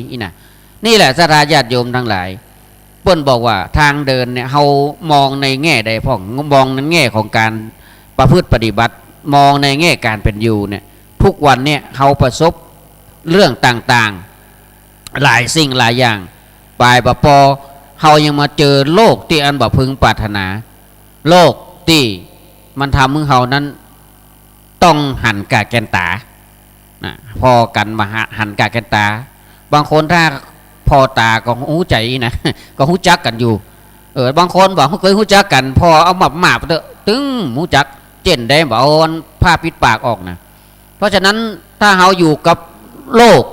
นี่แหละศรัทธาญาติโยมทั้งหลายเปิ้นบอกว่าทางเดินเนี่ยเฮามองในแง่ใดพ่องมองในแง่ของการประพฤติปฏิบัติมองในแง่การเป็นอยู่เนี่ยทุกวันเนี่ยเฮาประสบเรื่องต่างๆหลายสิ่งหลายอย่างปลายปอเฮายังมาเจอโลกที่อันบ่พึงปรารถนาโลกที่มันทำให้เฮานั้นต้องหันกะแกนตาพอกันมาหันกะแกนตาบางคนถ้าพอตาก็หูใจนะก็หูจักกันอยู่บางคนบอกเขาเคยหูจักกันพอเอาหมาเถอะตึ้งหูจักเจนได้บอกเอาผ้าปิดปากออกนะเพราะฉะนั้นถ้าเราอยู่กับโลก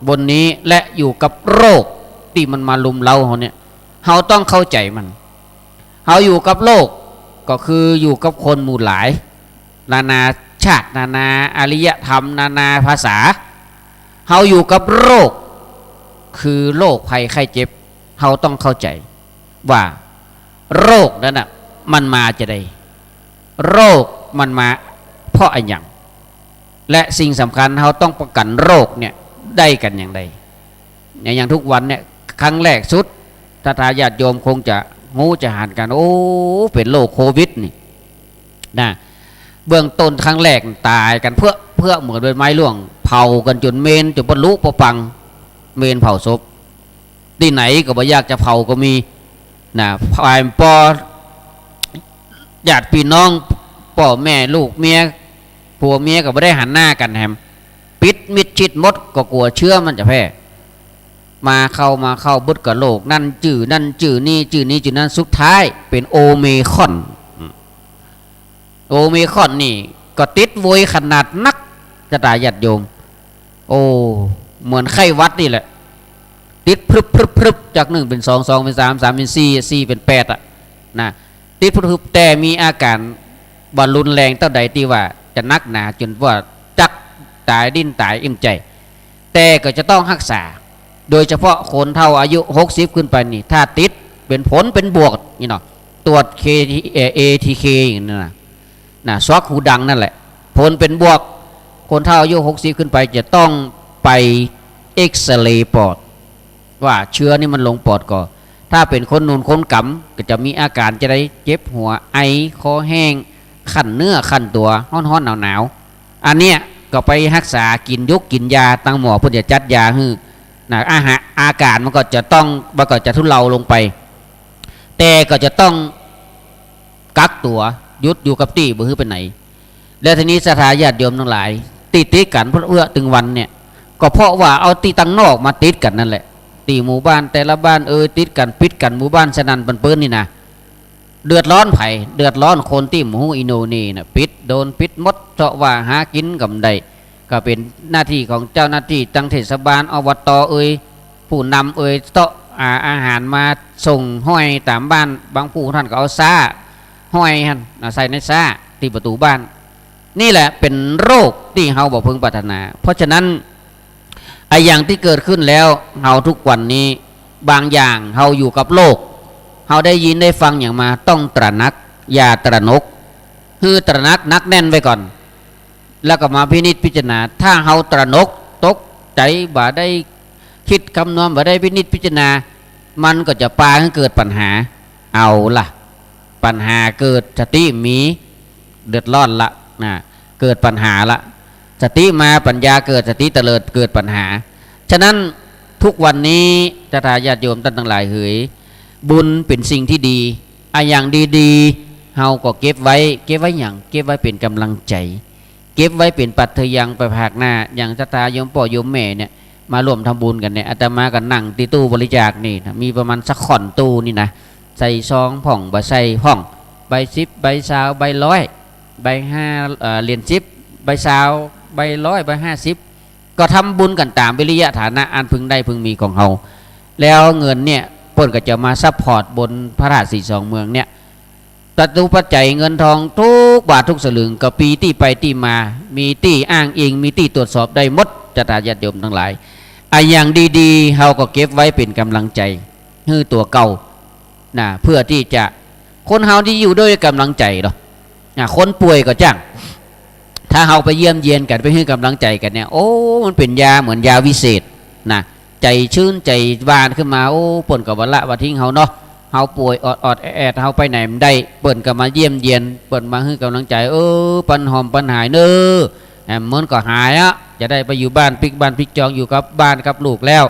บนนี้และอยู่กับโรคที่มันมาลุมเราเนี่ยเราต้องเข้าใจมันเราอยู่กับโลกก็คืออยู่กับคนหมู่หลายนานาชาตินานาอารยธรรมนานาภาษาเราอยู่กับโรคคือโรคภัยไข้เจ็บเราต้องเข้าใจว่าโรคนั้นน่ะมันมาจะได้โรคมันมาเพราะอะไรอย่างและสิ่งสำคัญเราต้องป้องกันโรคเนี่ยได้กันอย่างไรอย่างทุกวันเนี่ยครั้งแรกสุดถ้าญาติโยมคงจะงูจะหันกันโอ้เป็นโรคโควิดนี่นะเบื้องต้นครั้งแรกตายกันเพื่อเหมือนด้วยไม้ล่วงเผากันจนเมนจนบรรลุปปังเมนเผาศพที่ไหนก็บ่อยากจะเผาก็มีนะฝ่ายปอญาติพี่น้องพ่อแม่ลูกเมียผัวเมียก็ไม่ได้หันหน้ากันแฮมปิดมิดชิดมดก็กลัวเชื้อมันจะแพร่มาเข้าบึดกับโลกนั่นจื่อนี่จื่อนั่นสุดท้ายเป็นโอเมคอนนี่ก็ติดโวยขนาดนักจะตายญาติโยมโอ้เหมือนไข้วัดนี่แหละติดพรึบจาก1เป็น2 2เป็น3 3เป็น4 4เป็น8อ่ะนะติดพรึบแต่มีอาการบรรลุนแรงเท่าใดที่ว่าจะนักหนาจนว่าจักตายดิ้นตายอิ่มใจแต่ก็จะต้องรักษาโดยเฉพาะคนเท่าอายุ60ขึ้นไปนี่ถ้าติดเป็นผลเป็นบวกนี่เนาะตรวจ ATK อย่างนั้นนะซอกหูดังนั่นแหละผลเป็นบวกคนเท่าอายุ60ขึ้นไปจะต้องไปเอ็กซเรย์ปอดว่าเชื้อนี่มันลงปอดก่อนถ้าเป็นคนนูนคนกำก็จะมีอาการจะได้เจ็บหัวไอคอแห้งขันเนื้อขันตัวห้อนหนาวอันเนี้ย ก็ไปรักษากินยุกกินยาตั้งหมอเพื่อจะจัดยาให้นะอาการมันก็จะทุเลาลงไปแต่ก็จะต้องกักตัวยุดอยู่กับที่บ่ฮื้อไปไหนแล้วทีนี้สถาญาติโยมทั้งหลายติดกันเพื่อถึงวันเนี่ยก็เพราะว่าเอาตีตั้งนอกมาติดกันนั่นแหละตีหมู่บ้านแต่ละบ้านติดกันปิดกันหมู่บ้านสนั่นปันเปิ้นนี่นะเดือดร้อนไผ่เดือดร้อนคนที่หมู่อิโนนี่นะโดนปิดมดเพราะว่าหากินกับใดก็เป็นหน้าที่ของเจ้าหน้าที่ตั้งเทศบาลอบตผู้นำโต๊ะอาหารมาส่งห้อยตามบ้านบางผู้ท่านก็เอาซ่าห้อยท่านใส่ในซ่าที่ประตูบ้านนี่แหละเป็นโรคที่เฮาบ่พึงปรารถนาเพราะฉะนั้นไอ้อย่างที่เกิดขึ้นแล้วเฮาทุกวันนี้บางอย่างเฮาอยู่กับโลกเฮาได้ยินได้ฟังอย่างมาต้องตระหนักอย่าตระหนกคือตระหนักนักแน่นไว้ก่อนแล้วก็มาพินิจพิจารณาถ้าเฮาตระหนกตกใจบ่ได้คิดคำนวณบ่ได้พินิจพิจารณามันก็จะพาให้เกิดปัญหาเอาล่ะปัญหาเกิดสติมีเดือดร้อนละนะเกิดปัญหาละสติมาปัญญาเกิดสติเตลิดเกิดปัญหาฉะนั้นทุกวันนี้จะทายาทโยมท่านทั้งหลายเฮ้ยบุญเป็นสิ่งที่ดีอย่างดีๆเฮาก็เก็บไว้อย่างเก็บไว้เป็นกำลังใจเก็บไว้เป็นปัจจัยยังไปภาคหน้าอย่างจะทายโยมพ่อโยมแม่เนี่ยมาร่วมทำบุญกันเนี่ยอาตมากันนั่งที่ตู้บริจาคนี่นะมีประมาณสักข่อนตู้นี่นะใส่ซองผ่องใบใส่ผ่องใบ10ใบ20ใบ100ใบ5เหรียญ10ใบ20ใบ100ใบ50ก็ทำบุญกันตามวิริยะฐานะอันพึงได้พึงมีของเฮาแล้วเงินเนี่ยเพิ่นก็จะมาซัพพอร์ตบนพระราชสีสองเมืองเนี่ยตัตุปัจจัยเงินทองทุกบาททุกสลึงก็ปีที่ไปที่มามีที่อ้างอิงมีที่ตรวจสอบได้หมดจะตาญาติโยมทั้งหลายอย่างดีๆเฮาก็เก็บไว้เป็นกำลังใจให้ตัวเก่านะเพื่อที่จะคนเฮาที่อยู่ด้วยกำลังใจเนาะคนป่วยก็จ้างถ้าเฮาไปเยี่ยมเยียนกันไปให้กำลังใจกันเนี่ยโอ้มันเป็นยาเหมือนยาวิเศษนะใจชื้นใจบานขึ้นมาโอ้เปิ่นกับวันละวันทิ้งเฮาเนาะเฮาป่วยอดแอดเฮาไปไหนไม่ได้เปิ่นก็มาเยี่ยมเยียนเปิ่นมาให้กำลังใจปันหอมปันหายเน้อเหมือนก็หายจะได้ไปอยู่บ้านพลิกจองอยู่กับบ้านกับลูกแล้ว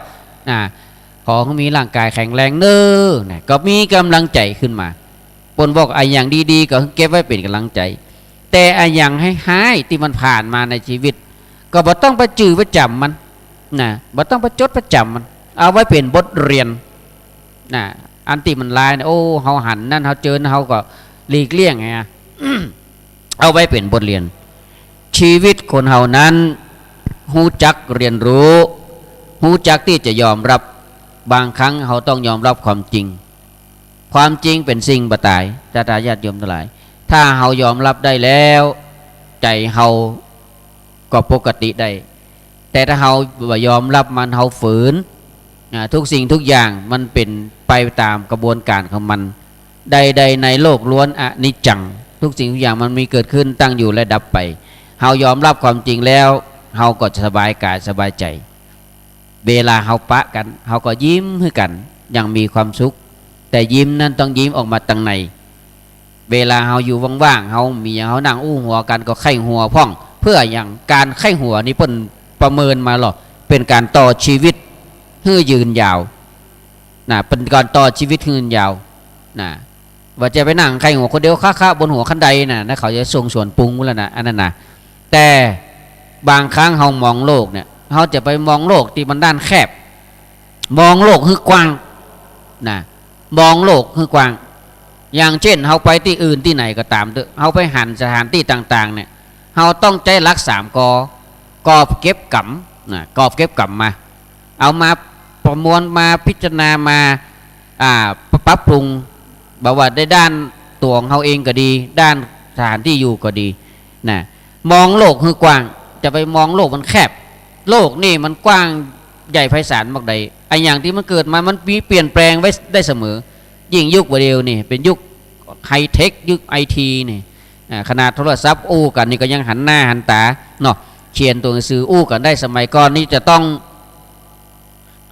นะขอให้มีร่างกายแข็งแรงเน้อนะก็มีกำลังใจขึ้นมาปนบอกอย่างดีๆก็เก็บไว้เป็นกำลังใจแต่อย่างให้หายที่มันผ่านมาในชีวิตก็บ่ต้องไปจื้อไปจำมันนะบ่ต้องไปจดไปจำมันเอาไว้เป็นบทเรียนนะอันที่มันลายนะเฮาหันนั่นเฮาเจอเฮาก็หลีกเลี่ยงไง เอาไว้เป็นบทเรียนชีวิตคนเฮานั้นฮู้จักเรียนรู้ฮู้จักที่จะยอมรับบางครั้งเฮาต้องยอมรับความจริงเป็นสิ่งบ่ตายจะตาญาติโยมทั้งหลายถ้าเฮายอมรับได้แล้วใจเฮาก็ปกติได้แต่ถ้าเฮาบ่ยอมรับมันเฮาฝืนทุกสิ่งทุกอย่างมันเป็นไปตามกระบวนการของมันใดๆในโลกล้วนอนิจจังทุกสิ่งทุกอย่างมันมีเกิดขึ้นตั้งอยู่และดับไปเฮายอมรับความจริงแล้วเฮาก็สบายกายสบายใจเวลาเฮาปะกันเฮาก็ยิ้มให้กันอย่างมีความสุขแต่ยิ้มนั้นต้องยิ้มออกมาตั้งในเวลาเฮาอยู่ว่างๆเฮามีเฮานั่งอู้หัวกันก็ไข้หัวพ่องเพื่ออย่างการไข้หัวนี่เพิ่นประเมินมาหรอเป็นการต่อชีวิตให้ยืนยาวนะเป็นการต่อชีวิตยืนยาวนะว่าจะไปนั่งไข้หัวคนเดียวค้าบนหัวคันใดนะเขาจะส่งส่วนปรุงแล้วนะอันนั้นนะแต่บางครั้งเฮามองโลกเนี่ยเฮาจะไปมองโลกที่มันด้านแคบมองโลกให้กว้างนะมองโลกให้กว้างอย่างเช่นเฮาไปที่อื่นที่ไหนก็ตามเถอะเฮาไปหันสถานที่ต่างๆเนี่ยเฮาต้องใจรัก3 กอบเก็บกำนะกอบเก็บกำมาเอามาประมวลมาพิจารณามาปรับปรุงบอกว่าได้ด้านตัวของเฮาเองก็ดีด้านสถานที่อยู่ก็ดีนะมองโลกคือกว้างจะไปมองโลกมันแคบโลกนี่มันกว้างใหญ่ไพศาลมากใดไอ้อย่างที่มันเกิดมามันเปลี่ยนแปลงไว้ได้เสมอยิ่งยุคเดียวนี่เป็นยุคไฮเทคยุคไอทีนี่ขนาดโทรศัพท์อู้กันนี่ก็ยังหันหน้าหันตาเนาะเขียนตัวหนังสืออู้กันได้สมัยก่อนนี่จะต้อง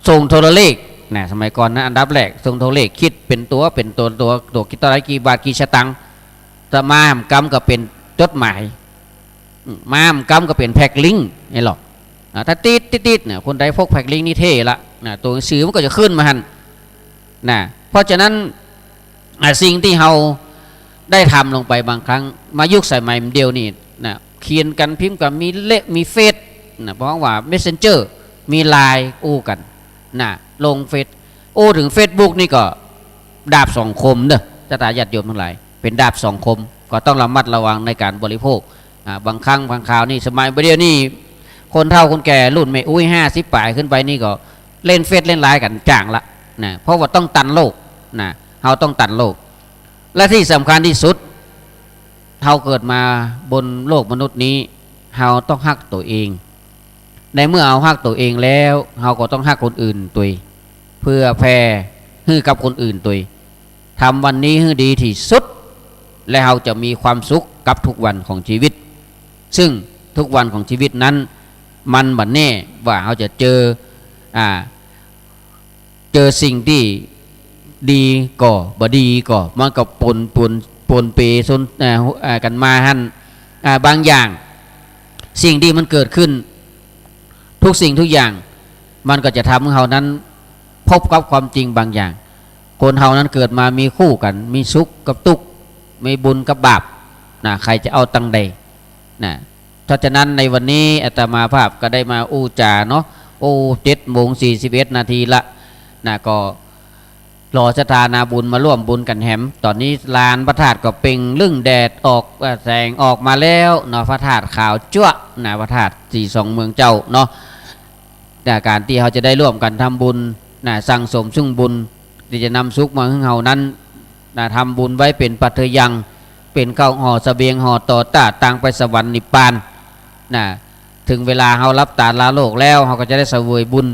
ส่งโทรเลขนะสมัยก่อนนะอันดับแรกส่งโทรเลขคิดเป็นตัวคิดต่อไรกี่บาทกี่สตังค์แต่มาหำกำก็เป็นจดหมาย ม้ามกำก็เป็นแพ็กลิงไอ้หรอกถ้าติดเนี่ยคนใดพกแพ็กลิงนี่เท่ละนะตัวหนังสือมันก็จะขึ้นมาหันนะเพราะฉะนั้นสิ่งที่เราได้ทำลงไปบางครั้งมายุคสมัยเดียวนี่นะเขียนกันพิมพ์กันมีเฟซนะเพราะว่า Messenger มีไลน์อู้กันนะลงเฟซถึง Facebook นี่ก็ดาบสองคมเด้อจะตาญาติโยมทั้งหลายเป็นดาบสองคมก็ต้องระมัดระวังในการบริโภคบางครั้งบางคราวนี่สมัยเดียวนี่คนเฒ่าคนแก่รุ่นไม่50 ป่ายขึ้นไปนี่ก็เล่นเฟซเล่นไลน์กันจ่างละนะเพราะว่าต้องตันโลกนะเราต้องตันโลกและที่สำคัญที่สุดเราเกิดมาบนโลกมนุษย์นี้เราต้องฮักตัวเองในเมื่อเอาฮักตัวเองแล้วเราก็ต้องฮักคนอื่นตัวเพื่อแผ่ให้กับคนอื่นตัวทำวันนี้ให้ดีที่สุดและเราจะมีความสุขกับทุกวันของชีวิตซึ่งทุกวันของชีวิตนั้นมันบัดแน่ว่าเราจะเจอสิ่งที่ดีก็บ่ดีก็มันก็ปนเปซนกันมาหันบางอย่างสิ่งที่มันเกิดขึ้นทุกสิ่งทุกอย่างมันก็จะทำให้เรานั้นพบกับความจริงบางอย่างคนเรานั้นเกิดมามีคู่กันมีสุขกับทุกข์มีบุญกับบาปนะใครจะเอาตั้งใดนะเพราะฉะนั้นในวันนี้อาตมาภาพก็ได้มาอู้จาเนาะ7:41 นาทีละนะก็รอสถานาบุญมาร่วมบุญกันแหมตอนนี้ลานพระธาตุก็เป่งลึ่งแดดออกแสงออกมาแล้วเนาะพระธาตุขาวจั่วนะพระธาตุ42 เมืองเจ้าเนาะการที่เขาจะได้ร่วมกันทำบุญนะสั่งสมซึ่งบุญที่จะนำสุขมาให้เรานั้นนะทำบุญไว้เป็นปัจเทยังเป็นข้าวห่อเสบียงห่อต่อตาตังไปสวรรค์นิพพานนะถึงเวลาเขารับตาลาโลกแล้วเขาก็จะได้เสวยบุญ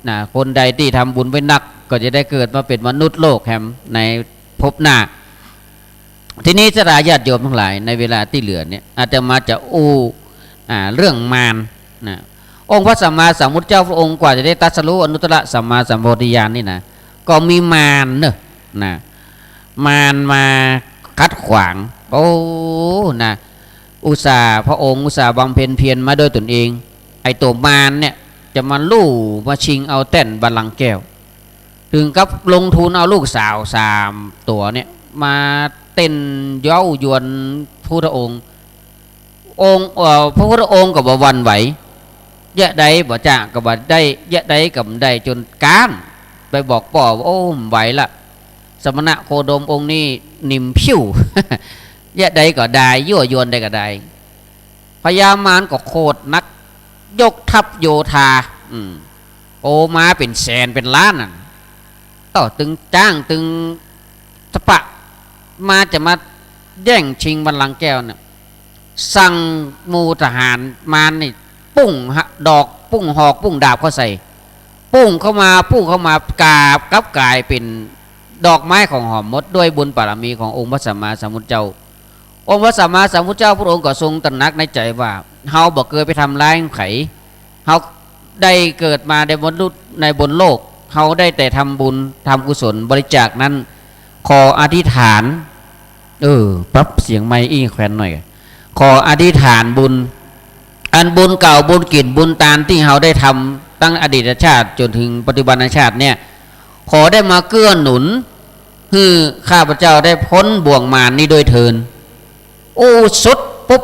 นะคนใดที่ทำบุญไว้นักก็จะได้เกิดมาเป็นมนุษย์โลกแห่งในภพหน้าทีนี้สลาญาติโยมทั้งหลายในเวลาที่เหลือเนี่ยอาจจะมาจะเรื่องมารนะองค์พระสัมมาสัมพุทธเจ้าพระองค์กว่าจะได้ตรัสรู้อนุตตรสัมมาสัมโพธิญาณนี่นะก็มีมารเนอะนะมารมาคัดขวางนะอุตส่าห์พระองค์อุตส่าห์บำเพ็ญเพียรมาโดยตนเองไอ้ตัวมารเนี่ยจะมาลู่มาชิงเอาแท่นบัลลังก์แก้วถึงกับลงทุนเอาลูกสาว3 ตัวเนี่ยมาเต้นเย้ายวนพระพุทธองค์พระพุทธองค์กับวันไหวยะใดบ่จ้ากับบ่ได้ยะใดกับได้จนการไปบอกป่อว่าไหวละสมณะโคดมองค์นี้นิ่มผิวยะใดก็ได้ยั่วยวนได้ก็ได้พญามารก็โคตรนักยกทัพโยธามาเป็นแสนเป็นล้านน่ะต่อตึงจ้างตึงสปะมาจะมาแย่งชิงบัลลังก์แก้วเนี่ยสั่งมูทหารมานี่ปุ้งดอกปุ้งหอกปุ้งดาบเขาใส่ปุ้งเข้ามากราบกับกายเป็นดอกไม้ของหอมมดด้วยบุญบารมีขององค์พระสัมมาสัมพุทธเจ้าองค์พระสัมมาสัมพุทธเจ้าพระองค์ก็ทรงตระหนักในใจว่าเฮาบ่เคยไปทำร้ายไผเฮาได้เกิดมาในบนโลกเฮาได้แต่ทำบุญทำกุศลบริจาคนั้นขออธิษฐานปรับเสียงไมค์แขวนหน่อยขออธิษฐานบุญอันบุญเก่าบุญกิจบุญตานที่เฮาได้ทำตั้งอดีตชาติจนถึงปัจจุบันชาติเนี่ยขอได้มาเกื้อหนุนให้ข้าพเจ้าได้พ้นบ่วงมารนี้โดยเทินสุดปุ๊บ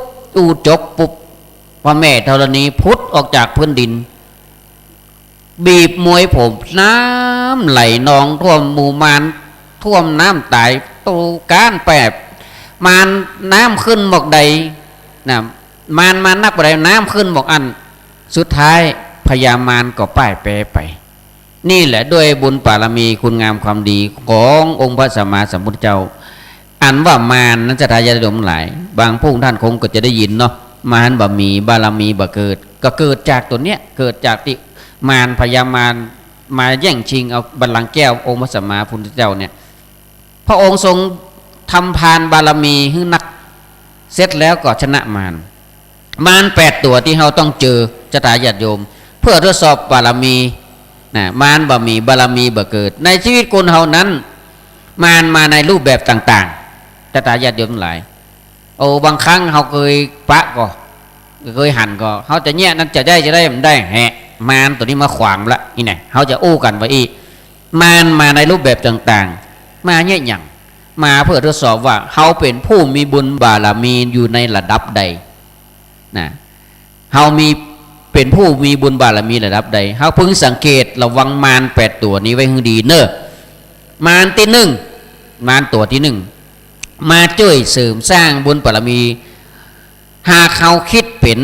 จบปุ๊บพระแม่ธรณีพุทธออกจากพื้นดินบีบมวยผมน้ำไหลนองท่วมหมู่มารท่วมน้ำตายตูการแปบมารน้ำขึ้นบอกใดนะมารมานักอะไรน้ำขึ้นบอกอันสุดท้ายพญามารก็ป้ายแปรไปนี่แหละด้วยบุญบารมีคุณงามความดีขององค์พระสัมมาสัมพุทธเจ้าอันว่ามารนั้นจะทายาทดมหลายบางพวกท่านคงก็จะได้ยินเนาะมารบ่มีบารมีบ่เกิดก็เกิดจากตัวเนี้ยเกิดจากที่มารพญามารมาแย่งชิงเอาบัลลังก์แก้วองค์พระสัมมาสัมพุทธเจ้าเนี่ยพระองค์ทรงทำพานบารมีให้นักเสร็จแล้วก็ชนะมาร8 ตัวที่เราต้องเจอจะตายญาติโยมเพื่อทดสอบบารมีนะมารบ่มีบารมีบ่เกิดในชีวิตคนเฮานั้นมารมาในรูปแบบต่างๆจะตายญาติโยมหลายบางครั้งเราเคยปะก็ เคยหันก็เขาจะเนี่ยนั้นจะได้มันได้แหะมารตัวนี้มาขวางละนี่ไงเขาจะอู้กันไว้อีกมารมาในรูปแบบต่างๆมาเนี่ยอย่างมาเพื่อทดสอบว่าเขาเป็นผู้มีบุญบารมีอยู่ในระดับใดนะเขามีเป็นผู้มีบุญบารมีระดับใดเขาพึงสังเกตระวังมาร8ตัวนี้ไว้ให้ดีเนอะมารที่1มารตัวที่1มาช่วยเสริมสร้างบุญบารมีหากเขาคิดเป็น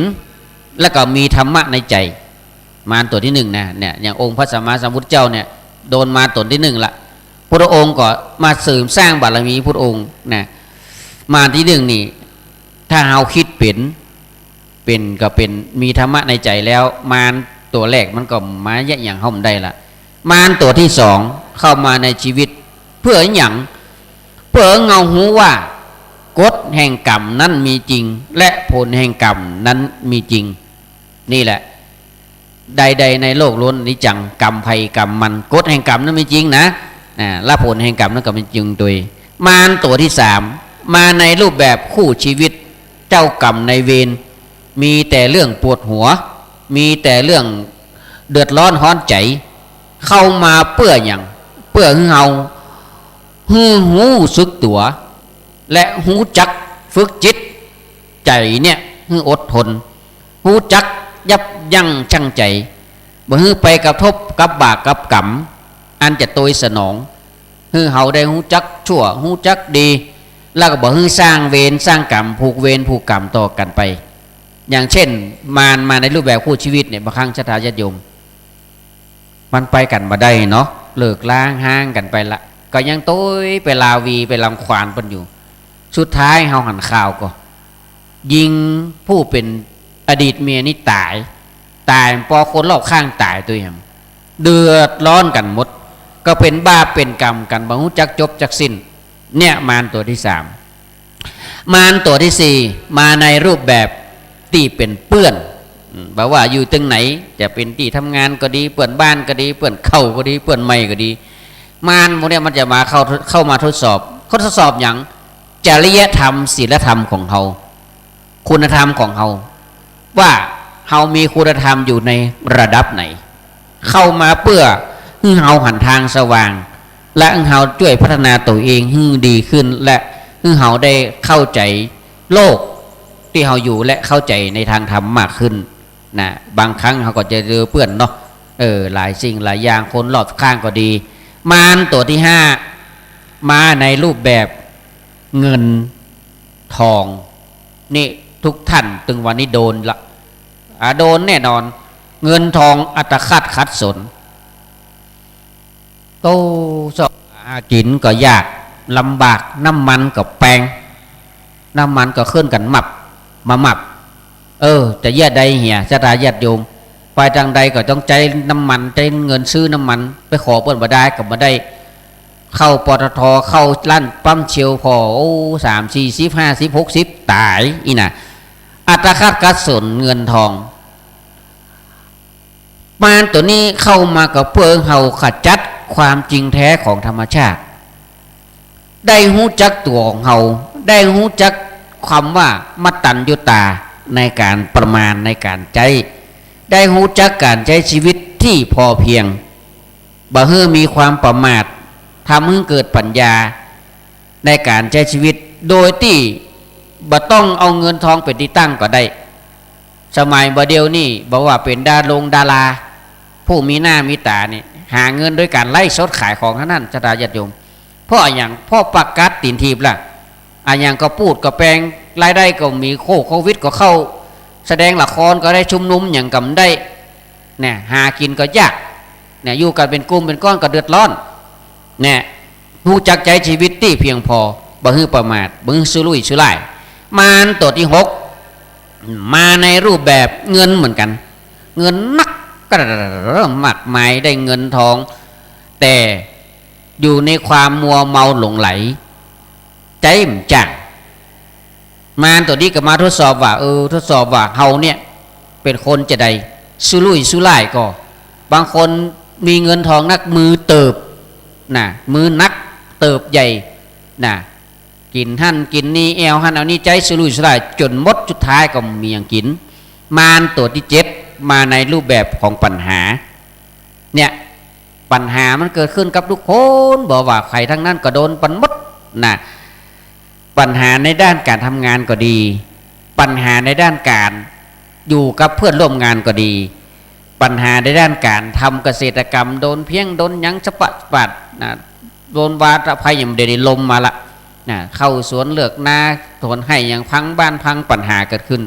แล้วก็มีธรรมะในใจมารตัวที่1นะเนี่ยอย่างองค์พระสัมมาสัมพุทธเจ้าเนี่ยโดนมารตัวที่1ละพระองค์ก็มาเสริมสร้างบารมีพระองค์นะมารที่1นี่ถ้าเขาคิดเป็นก็เป็นมีธรรมะในใจแล้วมารตัวแรกมันก็มาแยกอย่างเขาได้ละมารตัวที่2เข้ามาในชีวิตเพื่ออย่างเพื่อเงาหูว่ากฎแห่งกรรมนั้นมีจริงและผลแห่งกรรมนั้นมีจริงนี่แหละใดๆในโลกล้วนนิจังกรรมภัยกรรมมันกฎแห่งกรรมนั้นมีจริงนะและผลแห่งกรรมนั้นก็เป็นจริงโดยมารตัวที่3มาในรูปแบบคู่ชีวิตเจ้ากรรมในเวรมีแต่เรื่องปวดหัวมีแต่เรื่องเดือดร้อนฮ้อนใจเข้ามาเพื่ออย่างเพื่อให้เราหูสึกตัวและหูจักฝึกจิตใจเนี่ยให้อดทนหูจักยับยั้งชั่งใจบ่ให้ไปกระทบกับบาปกับกรรมอันจะโดยสนองให้เราได้หูจักชั่วหูจักดีแล้วก็บ่ให้สร้างเวรสร้างกรรมผูกเวรผูกกรรมต่อกันไปอย่างเช่นมาในรูปแบบคู่ชีวิตเนี่ยบางครั้งชะตาญาติโยมมันไปกันมาได้เนาะเลิกล้างห้างกันไปละก็ยังโต้ยไปลาวีไปลำควานกันอยู่สุดท้ายเฮาหันข่าวก็ยิงผู้เป็นอดีตเมียนี่ตายพอคนรอบข้างตายตัวเองเดือดร้อนกันหมดก็เป็นบาปเป็นกรรมกันบ่ฮู้จักจบจักสิ้นเนี่ยมารตัวที่3มารตัวที่4มาในรูปแบบที่เป็นเปื้อนบอกว่าอยู่ตรงไหนจะเป็นที่ทำงานก็ดีเปื้อนบ้านก็ดีเปื้อนเข้าก็ดีเปื้อนไม่ก็ดีมารพวกนี้มันจะมาเข้ามาทดสอบอย่างจริยธรรมศีลธรรมของเขาคุณธรรมของเขาว่าเขามีคุณธรรมอยู่ในระดับไหนเข้ามาเพื่อให้เขาหันทางสว่างและให้เขาช่วยพัฒนาตัวเองให้ดีขึ้นและให้เขาได้เข้าใจโลกที่เขาอยู่และเข้าใจในทางธรรมมากขึ้นนะบางครั้งเขาก็จะเจอเปื้อนเนาะหลายสิ่งหลายอย่างคนรอบข้างก็ดีมารตัวที่5มาในรูปแบบเงินทองนี่ทุกท่านตึงวันนี้โดนละโดนแน่นอนเงินทองอัตคัดขัดสนโตสอบกินก็ยากลำบากน้ำมันก็แพงน้ำมันก็ขึ้นกันมับจะแยกใดเหี่ยชะตาญาติโยมไปทางใดก็ต้องใจน้ำมันใจเงินซื้อน้ำมันไปขอเปิ้นบ่ได้ก็บ่ได้เข้าปตทเข้าร้านปั๊มเชียวพอ3 40 50 60ตายอีน่ะอัตคัดขัดสนเงินทองมารตัวนี้เข้ามากับเพื่อเฮาขจัดความจริงแท้ของธรรมชาติได้รู้จักตัวของเฮาได้รู้จักความว่ามัตตัญญูตาในการประมาณในการใจได้รู้จักการใช้ชีวิตที่พอเพียงบ่ให้มีความประมาททำให้เกิดปัญญาในการใช้ชีวิตโดยที่บ่ต้องเอาเงินทองเป็นที่ตั้งก็ได้สมัยบ่เดียวนี่บอกว่าเป็นดาราผู้มีหน้ามีตานี่หาเงินด้วยการไล่สดขายของเท่านั้นชะตาญาติโยมเพราะอย่างพ่อประกาศตีนทีบล่ะอย่างก็พูดก็แปลงรายได้ก็มีโควิดก็เข้าแสดงละครก็ได้ชุมนุมอย่างกำได้เนี่ยหากินก็ยากเนี่ยอยู่กันเป็นกลุ่มเป็นก้อนก็เดือดร้อนเนี่ยรู้จักใจชีวิตที่เพียงพอบ่ฮื้อประมาทบ่ฮื้อสุรุ่ยสุร่ายมารตัวที่6มาในรูปแบบเงินเหมือนกันเงินนักก็มากมายได้เงินทองแต่อยู่ในความมัวเมาหลงไหลใจมันจังมารตัวนี้ก็มาทดสอบว่าทดสอบว่าเฮาเนี่ยเป็นคนจะใดสุรุ่ยสุร่ายก็บางคนมีเงินทองนักมือเติบนะมือนักเติบใหญ่นะกินหั่นกินนี่แอวหั่นเอานี่ใจสุรุ่ยสุร่ายจนหมดสุดท้ายก็มีอย่างกิน มารตัวที่7มาในรูปแบบของปัญหาเนี่ยปัญหามันเกิดขึ้นกับทุกคนบอกว่าใครทั้งนั้นก็โดนปันมดนะปัญหาในด้านการทำงานก็ดีปัญหาในด้านการอยู่กับเพื่อนร่วมงานก็ดีปัญหาในด้านการทำเกษตรกรรมโดนเพียงโดนยังสะปัดนะโดนวาตภัยอย่างเดนลมมาละนะเข้าสวนเลือกนาถนให้อย่างพังบ้านพังปัญหาเกิดขึ้น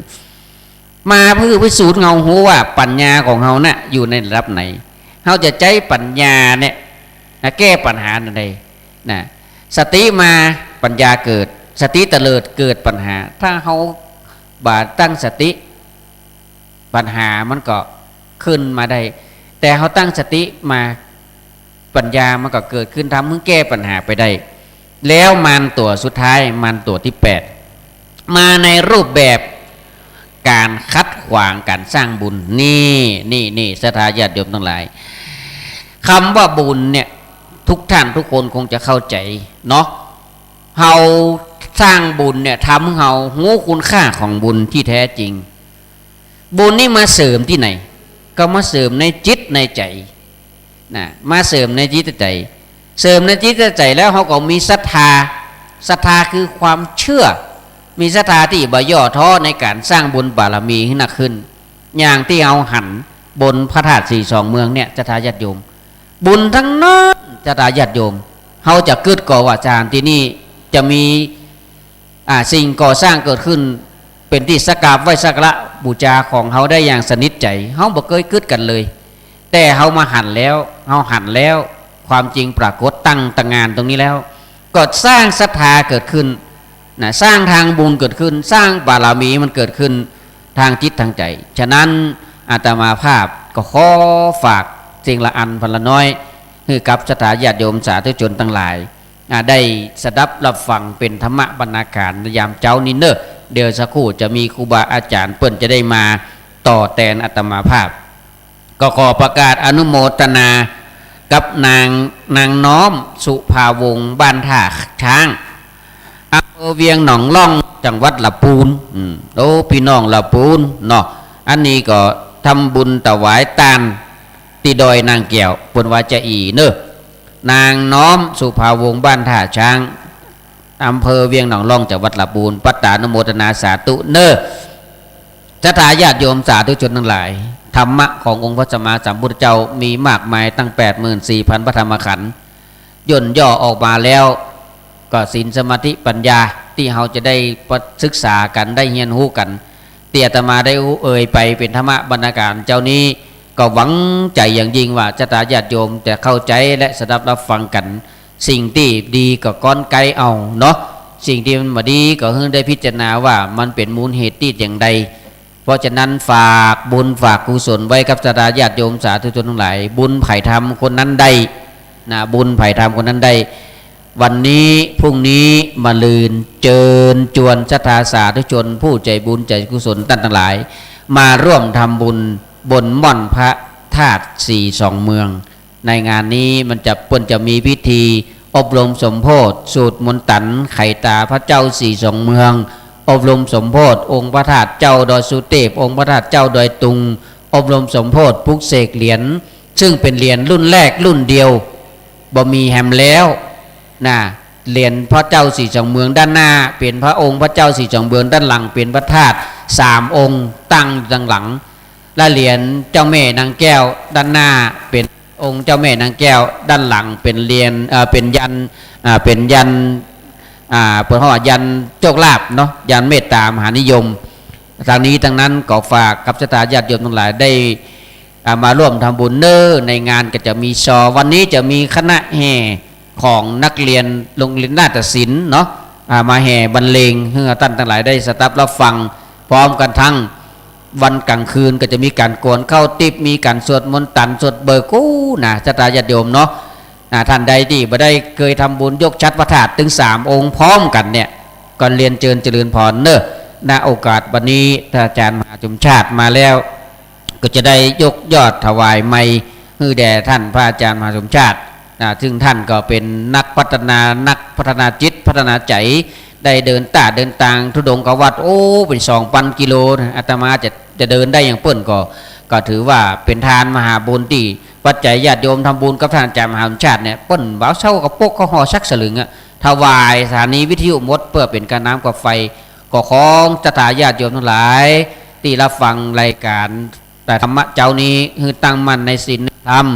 มาเพื่อพิสูจน์เงาหูว่าปัญญาของเราเนี่ยอยู่ในระดับไหนเราจะใช้ปัญญาเนี่ยแก้ปัญหาใดนะสติมาปัญญาเกิดสติเตลิดเกิดปัญหาถ้าเราบาตั้งสติปัญหามันก็ขึ้นมาได้แต่เขาตั้งสติมาปัญญามันก็เกิดขึ้นทำให้แก้ปัญหาไปได้แล้วมันตัวสุดท้ายมันตัวที่8มาในรูปแบบการคัดขวางการสร้างบุญนี่ศรัทธาญาติโยมทั้งหลายคำว่าบุญเนี่ยทุกท่านทุกคนคงจะเข้าใจเนาะเฮาสร้างบุญเนี่ยทำให้เฮารู้คุณค่าของบุญที่แท้จริงบุญนี่มาเสริมที่ไหนก็มาเสริมในจิตในใจนะมาเสริมในจิตใจเสริมในจิตใจแล้วเขาก็มีศรัทธาคือความเชื่อมีศรัทธาที่บ่ย่อท้อในการสร้างบุญบารมีให้หนักขึ้นอย่างที่เอาหันบนพระธาตุ42เมืองเนี่ยศรัทธาญาติโยมบุญทั้งนั้นศรัทธาญาติโยมเขาจะเกิดก่อว่าจารย์ที่นี่จะมีสิ่งก่อสร้างเกิดขึ้นเป็นที่สักการะไหว้สักการะบูชาของเขาได้อย่างสนิทใจเขาบ่เคยคิดกันเลยแต่เขามาหันแล้วความจริงปรากฏตั้งงานตรงนี้แล้วก็สร้างศรัทธาเกิดขึ้นนะสร้างทางบุญเกิดขึ้นสร้างบารมีมันเกิดขึ้นทางจิตทางใจฉะนั้นอาตมาภาพก็ขอฝากสิ่งละอันพันละน้อยให้กับศรัทธาญาติโยมสาธุชนทั้งหลายได้สดับรับฟังเป็นธรรมะบรรณาการในยามเจ้านี้เนอะเดี๋ยวสักครู่จะมีครูบาอาจารย์เปิ้นจะได้มาต่อแทนอาตมาภาพก็ขอประกาศอนุโมทนากับนางน้อมสุภาวงศ์บ้านท่าช้างอำเภอเวียงหนองล่องจังหวัดลำพูนโอ้พี่น้องลำพูนเนาะอันนี้ก็ทำบุญถวายตาลตีดอยนางแก้วปนวาจะอีเนอะนางน้อมสุภาวงศ์บ้านท่าช้างอำเภอเวียงหนองล่องจังหวัดลำพูนปัตตานุโมทนาสาธุเนอะศรัทธาญาติโยมสาธุชนทั้งหลายธรรมะขององค์พระสัมมาสัมพุทธเจ้ามีมากมายตั้ง 84,000 พระธรรมขันธ์ย่นย่อออกมาแล้วก็ศีลสมาธิปัญญาที่เราจะได้ศึกษากันได้เรียนรู้กันเตี่ยตมาได้เอ่ยไปเป็นธรรมะบรรณาการเจ้านี้ก็หวังใจอย่างยิ่งว่าศรัทธาญาติโยมจะเข้าใจและสดับรับฟังกันสิ่งที่ดีก็ก้อนไกลเอาเนาะสิ่งที่มันไม่ดีก็เพิ่งได้พิจารณาว่ามันเป็นมูลเหตุที่อย่างใดเพราะฉะนั้นฝากบุญฝากกุศลไว้กับศรัทธาญาติโยมสาธุชนทั้งหลายบุญไผ่ธรรมคนนั้นได้นะบุญไผ่ธรรมคนนั้นได้วันนี้พรุ่งนี้มะรืนเจิญจวนศรัทธาสาธุชนผู้ใจบุญใจกุศลท่านทั้งหลายมาร่วมทำบุญบนม่อนพระธาตุ42เมืองในงานนี้มันจะมีพิธีอบรมสมโภชสูตรมนตันไข่ตาพระเจ้า42เมืองอบรมสมโภชองค์พระธาตุเจ้าดอยสุเทพองค์พระธาตุเจ้าดอยตุงอบรมสมโภชปลุกเสกเหรียญซึ่งเป็นเหรียญรุ่นแรกรุ่นเดียวบ่มีแฮมแล้วนะเหรียญพระเจ้า42เมืองด้านหน้าเป็นพระองค์พระเจ้า42เมืองด้านหลังเป็นพระธาตุ3องค์ตั้งด้านหลังและเหรียญเจ้าแม่นางแก้วด้านหน้าเป็นองค์เจ้าแม่นางแก้วด้านหลังเป็นเหรียญเป็นยันเปิดห้อยันโชคลาภเนาะยันเมตตามหานิยมทางนี้ทางนั้นก็ฝากกับศรัทธาญาติโยมทั้งหลายได้มาร่วมทำบุญเนอในงานก็จะมีวันนี้จะมีคณะแห่ของนักเรียนโรงเรียนนาฏศิลป์เนาะมาแห่บรรเลงเพื่อท่านทั้งหลายได้สดับรับฟังพร้อมกันทั้งวันกลางคืนก็จะมีการกวนเข้าติบมีการสวดมนต์ตันสวดเบิกกู้นะศรัทธาญาติโยมเนาะท่านใดที่ไม่ได้เคยทำบุญยกชัดพระธาตุถึง3องค์พร้อมกันเนี่ยก่อนเรียนเจริญพรเนอะณโอกาสวันนี้ท่านอาจารย์มหาจุมชาติมาแล้วก็จะได้ยกยอดถวายไม้ให้แด่ท่านพระอาจารย์มหาจุมชาติซึ่งท่านก็เป็นนักพัฒนาจิตพัฒนาใจได้เดินต่างธุดงค์กวัดโอ้เป็น2,000 กิโลอาตมาจะ จะเดินได้อย่างเปิ้นก็ถือว่าเป็นทานมหาบุญที่ปัจจัยญาติโยมทำบุญกับท่านอาจารย์มหาบุญชาติเนี่ยเปิ้นบ่าวเช่ากับปกก็ห่อชักสลึงอะถวายสถานีวิทยุมดเพื่อเป็นการน้ำกับไฟก็ของศรัทธาญาติโยมทั้งหลายที่รับฟังรายการแต่ธรรมะเจ้านี้คือตั้งมั่นในศีลธรรม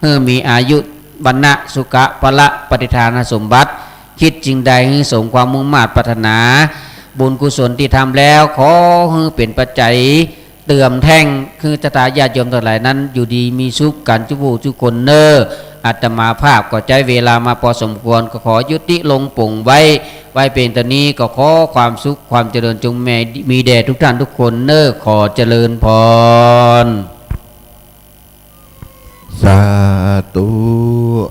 คือมีอายุวรรณะสุขะพละปฏิทานสมบัติคิดจริงใดให้สมความมุ่งมา่ปรารถนาบุญกุศลที่ทำแล้วขอให้เป็นปัจจัยเติมแท่งคือศรัทธาญาติโยมทั้งหลายนั้นอยู่ดีมีสุขกันทุกคนเนออาตมาภาพก็ใช้เวลามาพอสมควรก็ขอยุติลงปุ่งไว้เป็นตอนนี้ก็ขอความสุขความเจริญจงมีแด่ทุกท่านทุกคนเนอขอเจริญพรสาธุ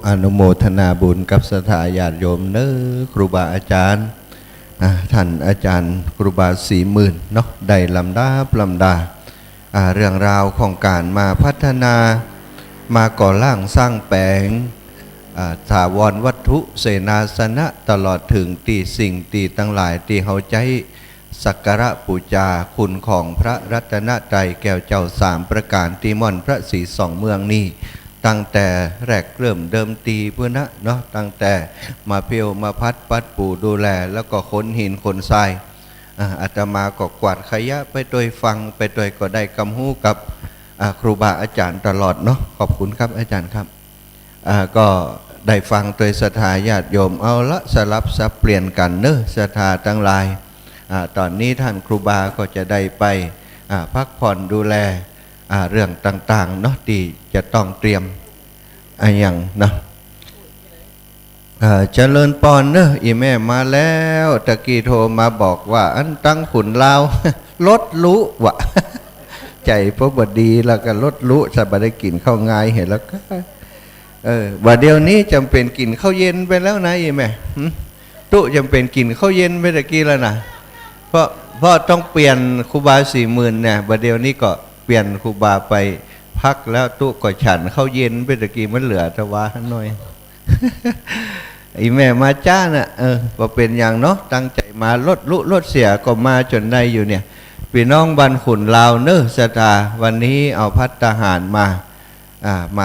อนุโมทนาบุญกับศรัทธาญาติโยมเนอครูบาอาจารย์ท่านอาจารย์ครูบา40,000เนาะได้ลำดาเรื่องราวของการมาพัฒนามาก่อร่างสร้างแปลงถาวรวัตถุเสนาสนะตลอดถึงตีสิ่งตีทั้งหลายที่เขาใจสักการะบูชาคุณของพระรัตนตรัยแก้วเจ้า3ประการที่ม่อนพระศรีสองเมืองนี้ตั้งแต่แรกเริ่มเดิมตีเพื่อนะเนาะตั้งแต่มาเพียวมาพัดปัดปูดูแลแล้วก็ขนหินขนทรายอาตมาก็กวาดขยะไปโดยฟังไปโดยก็ได้กำหู้กับครูบาอาจารย์ตลอดเนาะขอบคุณครับอาจารย์ครับก็ได้ฟังโดยศรัทธาญาติโยมเอาละสลับสับเปลี่ยนกันเนอะศรัทธาทั้งหลายตอนนี้ท่านครูบาก็จะได้ไปพักผ่อนดูแลเรื่องต่างๆเนาะที่จะต้องเตรียมอย่างเนาะเจริญปอนเนอะอีแม่มาแล้วตะกี้โทรมาบอกว่าอันตั้งขุนลาวลดรู้วะใจพระบดีแล้วก็ลดรู้สบายได้กินข้าวง่ายเห็นแล้วก็ว่าเดี๋ยวนี้จำเป็นกินข้าวเย็นไปแล้วนะอีแม่ตุจำเป็นกินข้าวเย็นไปตะกี้แล้วนะเพราะต้องเปลี่ยนครูบา40,000เนี่ยว่าเดี๋ยวนี้ก็เปลี่ยนครูบาไปพักแล้วตุก็ฉันข้าวเย็นไปตะกี้มันเหลือตะวาหน่อยอีแม่มาจ้าน่ะว่าเป็นอย่างเนาะตั้งใจมาลดเสียก็มาจนได้อยู่เนี่ยพี่น้องบ้านขุนลาวเนอะศรัทธาวันนี้เอาภัตตาหารม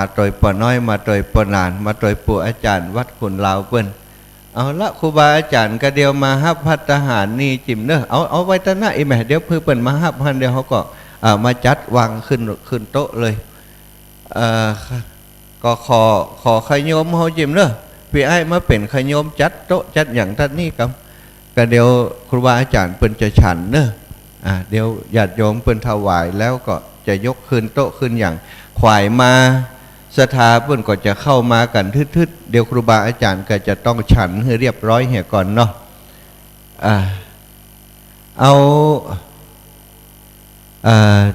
าโดยปอน้อยมาโดยปอนานมาโดยปู่อาจารย์วัดขุนลาวเปิ้นเอาละครูบาอาจารย์ก็เดียวมาฮับภัตตาหารนี่จิมเนอะเอาไว้ตั้งหน้าอีแม่เดี๋ยวเพื่อเปิ้นมาฮับพันเดียวเขาก็มาจัดวางขึ้นโต๊ะเลยก็ขอขยมเขาจิมเนอะพี่ไอ้มาเป็นขยมจัดโต๊ะจัดอย่างท่านนี่ครับก็เดี๋ยวครูบาอาจารย์เปิ้นจะฉันเนอะเดี๋ยวญาติโยมเปิ้นถวายแล้วก็จะยกขึ้นโต๊ะขึ้นอย่างขวายมาศรัทธาเปิ้นก็จะเข้ามากันทึดๆเดี๋ยวครูบาอาจารย์ก็จะต้องฉันให้เรียบร้อยเหี่ยก่อนเนาะ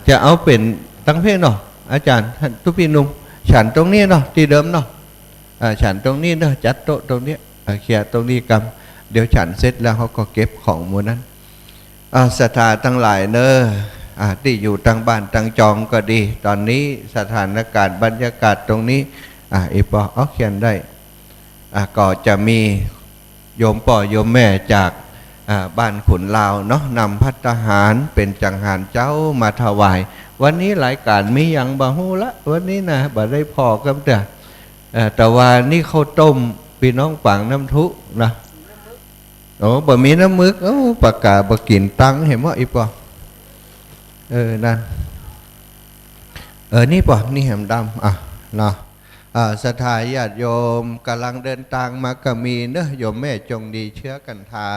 จะเอาเป็นตั้งเพลงเนาะอาจารย์ทุกพี่นุ่มฉันตรงนี้เนาะที่เดิมเนาะฉันตรงนี้เนาะจัดโต๊ะตรงนี้เคลียร์ตรงนี้กำเดี๋ยวฉันเสร็จแล้วเขาก็เก็บของหมู่นั้นศรัทธาทั้งหลายเนอะที่อยู่ตั้งบ้านตั้งจองก็ดีตอนนี้สถานการณ์บรรยากาศตรงนี้อีปอเขียนได้ก็จะมีโยมป่อโยมแม่จากบ้านขุนลาวเนาะนำภัตตาหารเป็นจังหารเจ้ามาถวายวันนี้หลายการมีอย่างบะฮูละวันนี้นะบ่ได้พอกันแต่ว่านี่ข้าวต้มพี่น้องปังน้ำทุนะบะมีน้ำมึกปากกาบะกินตังเห็นว่าอีปอนั่นนี่ปอนี่แหมดำเนาะศรัทธาญาติโยมกำลังเดินทางมาก็มีเนอะโยมแม่จงดีเชื้อกันทา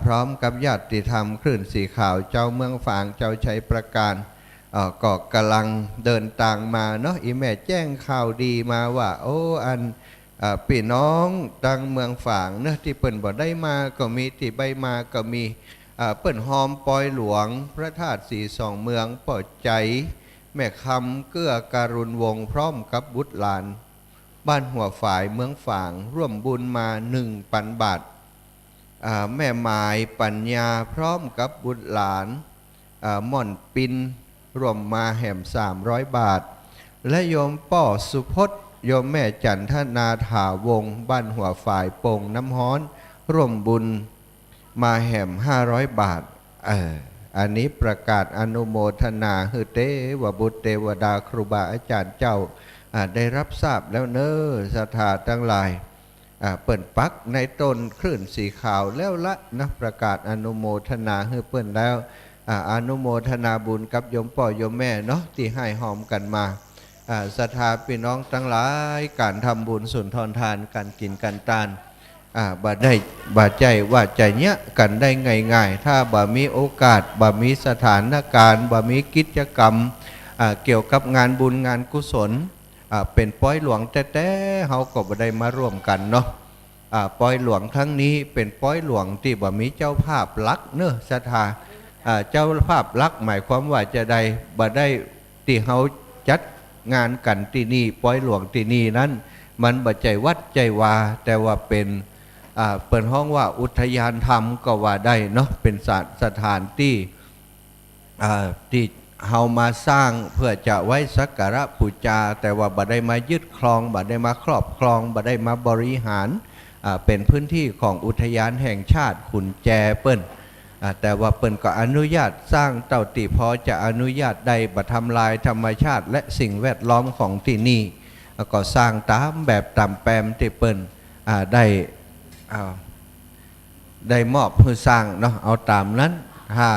พร้อมกับญาติธรรมคลื่นสีขาวเจ้าเมืองฝางเจ้าชัยประการก็กำลังเดินทางมาเนาะอีแม่แจ้งข่าวดีมาว่าพี่น้องตังเมืองฝางเนอะที่เปิ่นบ่ได้มาก็มีที่ใบมาก็มีเปิ่นหอมปอยหลวงพระธาตุสีสองเมืองปอดใจแม่คำเกื้อการุณวงพร้อมกับบุตรหลานบ้านหัวฝ่ายเมืองฝางร่วมบุญมา1,000 บาทแม่หมายปัญญาพร้อมกับบุตรหลานม่อนปินรวมมาแห่ม300 บาทและโยมป่อสุพจน์โยมแม่จันทนาถาวงบ้านหัวฝ่ายโป่งน้ำฮ้อนร่วมบุญมาแห่ม500 บาท อันนี้ประกาศอนุโมทนาฮือเตวบุตรเทวดาครูบาอาจารย์เจ้าได้รับทราบแล้วเนอศรัทธาทั้งหลายเปิ่นปักในต้นคลื่นสีขาวแล้วละนะประกาศอนุโมทนาฮือเปิ่นแล้วอนุโมทนาบุญกับโยมพ่อโยมแม่เนาะที่ให้หอมกันมาศรัทธาพี่น้องทั้งหลายการทำบุญสุนทรทานการกินกันทานบ่ได้บ่ใจว่าใจเนี้ยกันได้ง่ายๆถ้าบ่มีโอกาสบ่มีสถานการณ์บ่มีกิจกรรมเกี่ยวกับงานบุญงานกุศลเป็นป้อยหลวงแต่เฮาก็บ่ได้มาร่วมกันเนาะป้อยหลวงครั้งนี้เป็นป้อยหลวงที่บ่มีเจ้าภาพหลักเนอะศรัทธาเจ้าภาพหลักหมายความว่าจะได้บ่ได้ที่เฮาจัดงานกันที่นี่ป้อยหลวงที่นี่นั้นมันบ่ใจวัดใจวาแต่ว่าเป็นเปิดห้องว่าอุทยานธรรมก็ว่าได้เนาะเป็นสถานที่เฮามาสร้างเพื่อจะไว้สักการะบูชาแต่ว่าบ่ได้มายึดครองบ่ได้มาครอบครองบ่ได้มาบริหารเป็นพื้นที่ของอุทยานแห่งชาติขุนแจเปิ้นแต่ว่าเปิ้นก็อนุญาตสร้างเต่าติพอจะอนุญาตได้บ่ทำลายธรรมชาติและสิ่งแวดล้อมของที่นี่ก็สร้างตามแบบตามแปมที่เปิ้นได้มอบให้สร้างเนาะเอาตามนั้นถ้า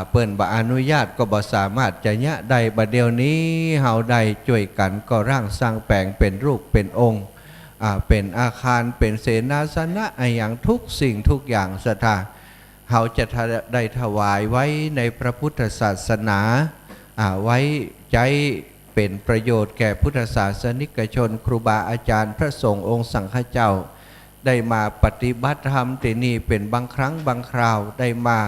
เปิ้นบ่อนุญาตก็บ่สามารถจะยะได้บัดเดี๋ยวนี้เฮาได้ช่วยกันก็ร่างสร้างแปลงเป็นรูปเป็นองค์เป็นอาคารเป็นเสนาสนะอย่างทุกสิ่งทุกอย่างศรัทธาเฮาจะได้ถวายไว้ในพระพุทธศาสนาไว้ใจเป็นประโยชน์แก่พุทธศาสนิกชนครูบาอาจารย์พระสงฆ์องค์สังฆเจ้าได้มาปฏิบัติธรรมที่นี่เป็นบางครั้งบางคราวได้มา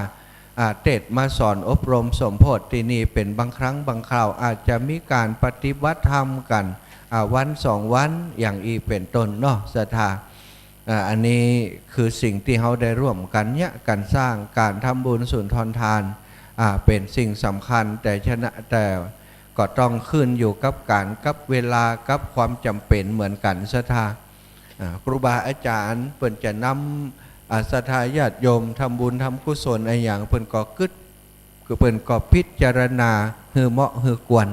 เทศมาสอนอบรมสมโพธิที่นี่เป็นบางครั้งบางคราวอาจจะมีการปฏิบัติธรรมกันวันสองวันอย่างอีเป็นต้นเนาะศรัทธาอันนี้คือสิ่งที่เขาได้ร่วมกันเนี่ยการสร้างการทำบุญสุนทรทานเป็นสิ่งสำคัญแต่ก็ต้องขึ้นอยู่กับการกับเวลากับความจำเป็นเหมือนกันศรัทธาครูบาอาจารย์เพิ่นจะนำศรัทธาญาติโยมทำบุญทำกุศลอะไรอย่างเพิ่นก็กึศคือเพิ่นก็พิจารณาฮือเหมาะฮือกวน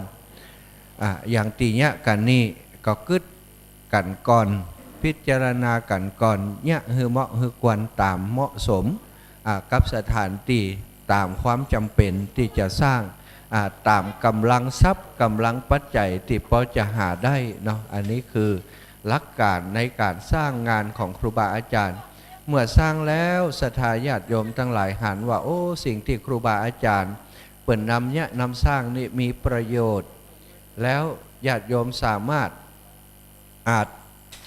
อย่างตีเนี้ยกันนี่ก็กึศกันก่อนพิจารณากันก่อนเนี้ยฮือเหมาะฮือกวนตามเหมาะสมกับสถานที่ตามความจำเป็นที่จะสร้างตามกำลังทรัพย์กำลังปัจจัยที่พอจะหาได้เนาะอันนี้คือหลักการในการสร้างงานของครูบาอาจารย์เมื่อสร้างแล้วศรัทธาญาติโยมทั้งหลายหันว่าโอ้สิ่งที่ครูบาอาจารย์เปิ่นนำสร้างนี่มีประโยชน์แล้วญาติโยมสามารถอาจ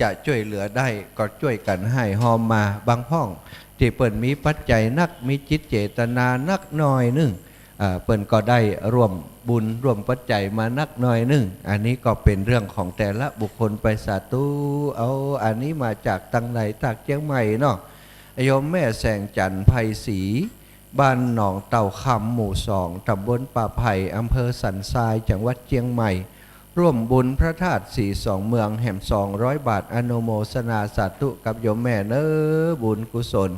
จะช่วยเหลือได้ก็ช่วยกันให้หอมมาบางห้องที่เปิ่นมีปัจจัยนักมีจิตเจตนานักหน่อยนึงเปิ่นก็ได้ร่วมบุญร่วมปัจจัยมานักหน่อยนึงอันนี้ก็เป็นเรื่องของแต่ละบุคคลไปสาธุเอาอันนี้มาจากตังไหนจากเชียงใหม่เนาะโยมแม่แสงจันทร์ไพศรีบ้านหนองเต่าคำหมู่2ตำบลป่าไผ่อำเภอสันทรายจังหวัดเชียงใหม่ร่วมบุญพระธาตุ42เมืองแห่ม200 บาทอนุโมทนาสาธุกับโยมแม่เน้อบุญกุศล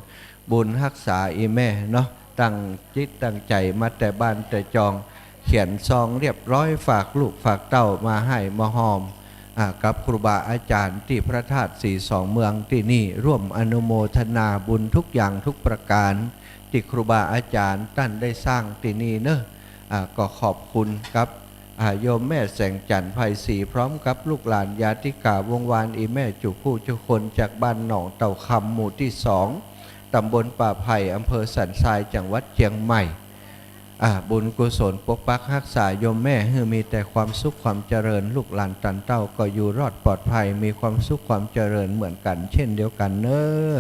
บุญรักษาอีแม่เนาะตั้งจิตตั้งใจมาแต่บ้านแต่จองเขียนซองเรียบร้อยฝากลูกฝากเต้ามาให้มาหอมกับครูบาอาจารย์ที่พระธาตุ42เมืองที่นี่ร่วมอนุโมทนาบุญทุกอย่างทุกประการที่ครูบาอาจารย์ท่านได้สร้างที่นี่เนอะก็ขอบคุณครับโยมแม่แสงจันทร์ไพศรีพร้อมกับลูกหลานญาติกาวงวานอีแม่จุคู่จุคนจากบ้านหนองเต่าคำหมู่ที่2ตำบลป่าไผ่อำเภอสันทรายจังหวัดเชียงใหม่บุญกุศลปกปักรักษาโยมแม่ให้มีแต่ความสุขความเจริญลูกหลานตันเต้าก็อยู่รอดปลอดภัยมีความสุขความเจริญเหมือนกันเช่นเดียวกันเนอะ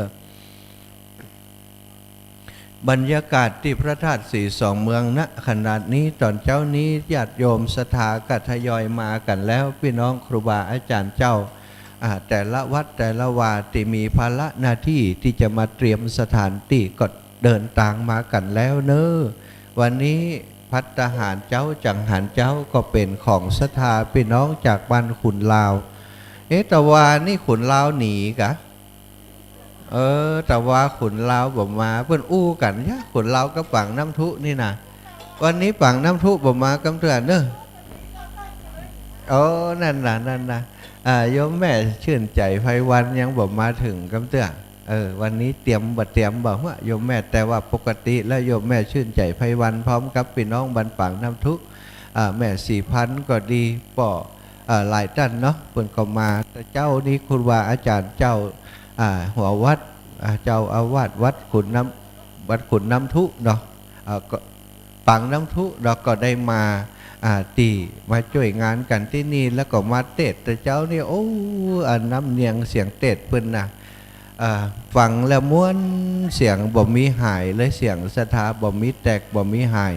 บรรยากาศที่พระธาตุ42เมืองณขณะนี้ตอนเจ้านี้ญาติโยมศรัทธาก็ทยอยมากันแล้วพี่น้องครูบาอาจารย์เจ้าแต่ละวัดแต่ละวาที่มีภาระหน้าที่ที่จะมาเตรียมสถานที่ก็เดินทางมากันแล้วเนอะวันนี้ภัตตาหารเจ้าจังหันเจ้าก็เป็นของศรัทธาพี่น้องจากบ้านขุนลาวแต่ว่านี่ขุนลาวหนีกะแต่ว่าขุนลาวบอกมาเพื่อนอู้กันเนี่ยขุนลาวกับฝั่งน้ำทุนี่นะ วันนี้ปังน้ำทุบ่มากำเตือนเนอะโอ้นั่นนะโยมแม่ชื่นใจไพวันยังบ่มาถึงกำเตือนวันนี้เตรียมบอกว่าโยมแม่แต่ว่าปกติแล้วโยมแม่ชื่นใจไพวันพร้อมกับพี่น้องบันปังน้ำทุกแม่4,000ก็ดีป่อหลายท่านเนาะเพิ่นก็มาแต่เจ้านี้คุณว่าอาจารย์เจ้าหัววัดเจ้าอาวาสวัดขุนน้ำทุเนาะปังน้ำทุเราก็ได้มาตีมาช่วยงานกันที่นี่แล้วก็มาเตะแต่เจ้านี่โอ้น้ำเนียงเสียงเตะเพิ่นนะฟังแล้วม้วนเสียงบ่มีหายเลยเสียงสถาบ่มีแตกบ่มีหาย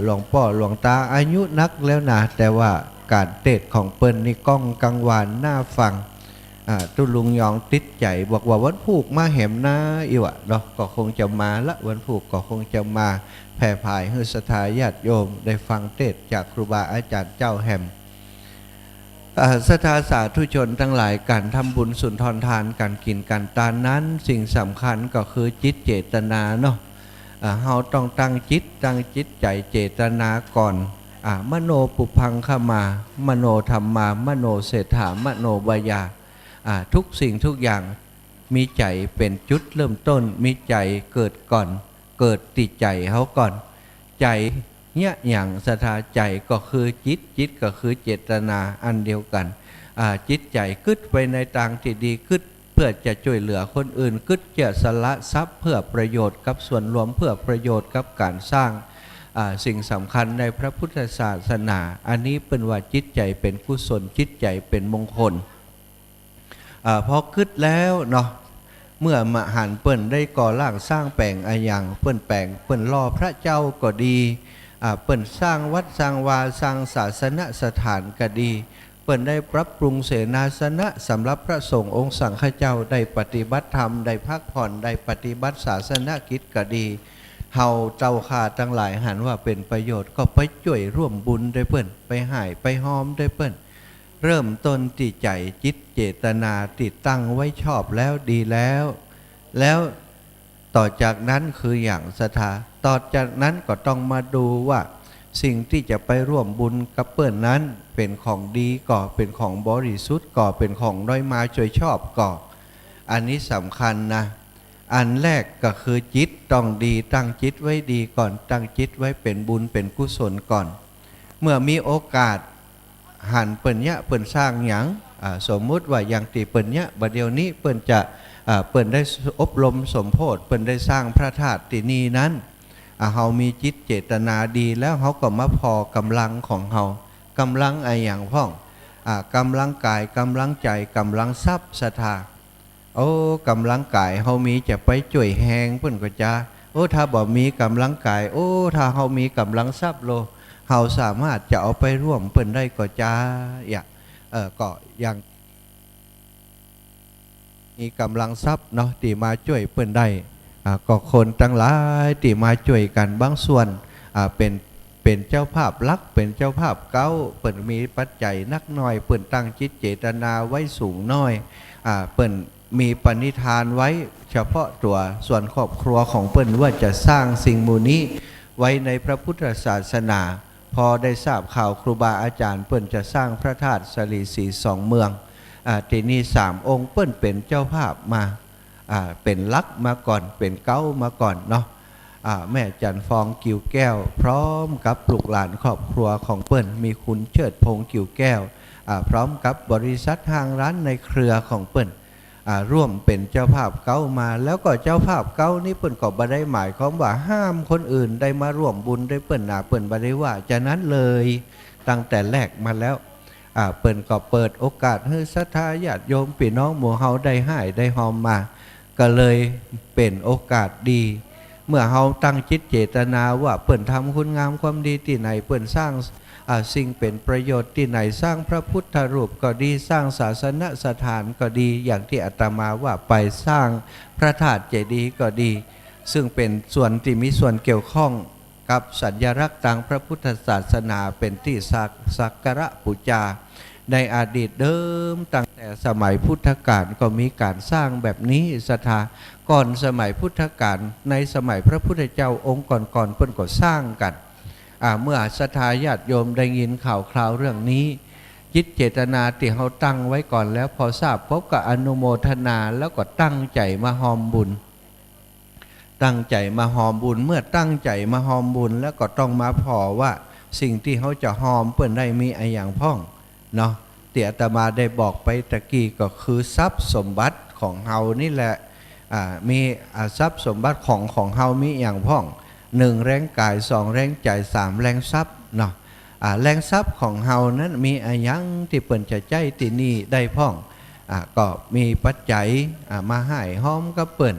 หลวงพ่อหลวงตาอายุนักแล้วนะแต่ว่าการเตะของเปิ้นนี่ก้องกังวานหน้าฟังตุลุงยองติดใจบอกว่าวันผูกมาแหมหน้าอีวะเนาะก็คงจะมาละวันผูกก็คงจะมาแผ่ภายให้ศรัทธาญาติโยมได้ฟังเทศจากครูบาอาจารย์เจ้าแหมศรัทธาสาธุชนทั้งหลายการทำบุญสุนทรทานการกินการทานนั้นสิ่งสำคัญก็คือจิตเจตนาเนาะเฮาต้องตั้งจิตใจเจตนาก่อนมโนปุพังขมามโนธรรมามโนเศรษฐามโนวายาทุกสิ่งทุกอย่างมีใจเป็นจุดเริ่มต้นมีใจเกิดก่อนเกิดติดใจเขาก่อนใจเนี่ยอย่างศรัทธาใจก็คือจิตก็คือเจตนาอันเดียวกันจิตใจกึศไปในทางที่ดีกึศเพื่อจะช่วยเหลือคนอื่นกึศจะสละทรัพย์เพื่อประโยชน์กับส่วนรวมเพื่อประโยชน์กับการสร้างสิ่งสำคัญในพระพุทธศาสนาอันนี้เป็นว่าจิตใจเป็นกุศลจิตใจเป็นมงคลพอคิดแล้วเนาะเมื่อมหันเปิ้นได้ก่อร่างสร้างแปลงอย่างเปิ้นแปลงเปิ้นรอพระเจ้าก็ดีเปิ้นสร้างวัดสร้างวาสร้างศาสนสถานก็ดีเปิ้นได้ปรับปรุงเสนาสนะสำหรับพระสงฆ์องค์สังฆเจ้าได้ปฏิบัติธรรมได้พักผ่อนได้ปฏิบัติศาสนกิจก็ดีเฮาเจ้าข้าทั้งหลายหันว่าเป็นประโยชน์ก็ไปช่วยร่วมบุญได้เปิ้นไปหายไปหอมได้เปิ้นเริ่มต้นที่ใจจิตเจตนาติดตั้งไว้ชอบแล้วดีแล้วต่อจากนั้นคืออย่างศรัทธาต่อจากนั้นก็ต้องมาดูว่าสิ่งที่จะไปร่วมบุญกับเปิ้นนั้นเป็นของดีก่อเป็นของบริสุทธิ์ก่อเป็นของน้อยมาช่วยชอบก่ออันนี้สำคัญนะอันแรกก็คือจิตต้องดีตั้งจิตไว้ดีก่อนตั้งจิตไว้เป็นบุญเป็นกุศลก่อนเมื่อมีโอกาสหันเปิ้นเนี่ยเปิ้นสร้างหยังสมมุติว่าอย่างที่เปิ้นเนี่ยบัดเดี๋ยวนี้เปิ้นจะเปิ้นได้อบรมสมโพธิเปิ้นได้สร้างพระธาตุที่นี่นั้นเฮามีจิตเจตนาดีแล้วเฮาก็มาพอกำลังของเฮากำลังอย่างพ่องกำลังกายกำลังใจกำลังทรัพย์ศรัทธาโอ้กำลังกายเฮามีจะไปจ่วยแหงเปิ้นก็จะโอ้ถ้าบ่มีกำลังกายโอ้ถ้าเฮามีกำลังทรัพย์โลเฮาสามารถจะเอาไปร่วมเปิ้นได้ก็จะก็อย่างมีกำลังทรัพย์เนาะที่มาช่วยเปิ้นได้ก็คนทั้งหลายที่มาช่วยกันบางส่วนเป็นเจ้าภาพลักเป็นเจ้าภาพเก้าเปิ้นมีปัจจัยนักน้อยเปิ้นตั้งจิตเจตนาไว้สูงน้อยเปิ้นมีปณิธานไว้เฉพาะตัวส่วนครอบครัวของเปิ้นว่าจะสร้างสิ่งมูนี้ไว้ในพระพุทธศาสนาพอได้ทราบข่าวครูบาอาจารย์เปิ้นจะสร้างพระธาตุสลีสี2 เมืองที่นี่3 องค์เปิ้นเป็นเจ้าภาพมาเป็นลักมาก่อนเป็นเก้ามาก่อนเนาะแม่จันฟองกิ่วแก้วพร้อมกับปลูกหลานครอบครัวของเปิ้นมีคุณเชิดพงษ์กิ่วแก้วพร้อมกับบริษัทห้างร้านในเครือของเปิ้นร่วมเป็นเจ้าภาพเก้ามาแล้วก็เจ้าภาพเก้านี้เปิ้นก็บ่ได้หมายความว่าห้ามคนอื่นได้มาร่วมบุญได้เปิ้นเปิ้นบ่ได้ว่าจะนั้นเลยตั้งแต่แรกมาแล้วเปิ้นก็เปิดโอกาสให้ศรัทธาญาติโยมพี่น้องหมู่เฮาได้หายได้หอมมาก็เลยเป็นโอกาสดีเมื่อเฮาตั้งจิตเจตนาว่าเปิ้นทำคุณงามความดีที่ไหนเปิ้นสร้างสิ่งเป็นประโยชน์ที่ไหนสร้างพระพุทธรูปก็ดีสร้างศาสนสถานก็ดีอย่างที่อาตมาว่าไปสร้างพระธาตุเจดีย์ก็ดีซึ่งเป็นส่วนที่มีส่วนเกี่ยวข้องกับสัญลักษณ์ทางพระพุทธศาสนาเป็นที่สักการะบูชาในอดีตเดิมตั้งแต่สมัยพุทธกาลก็มีการสร้างแบบนี้ศรัทธาก่อนสมัยพุทธกาลในสมัยพระพุทธเจ้าองค์ก่อนๆเพิ่นก็สร้างกัน เมื่อศรัทธาญาติโยมได้ยินข่าวคราวเรื่องนี้จิตเจตนาที่เขาตั้งไว้ก่อนแล้วพอทราบพบกับอนุโมทนาแล้วก็ตั้งใจมาหอมบุญตั้งใจมาหอมบุญเมื่อตั้งใจมาหอมบุญแล้วก็ต้องมาพอว่าสิ่งที่เขาจะหอมเพื่อนได้มีอะไรอย่างพ่องเนาะที่อาตมาได้บอกไปตะกี้ก็คือทรัพย์สมบัติของเฮานี่แหละมีทรัพย์สมบัติของเฮามีอย่างพ่อง1แรงกาย2แรงใจ3แรงทรัพย์เนาะแรงทรัพย์ของเฮานั้นมีอะไรอย่างที่เปิ่นจะใจที่นี่ได้พ่องก็มีปัจจัยมาให้หอมก็เปิ่น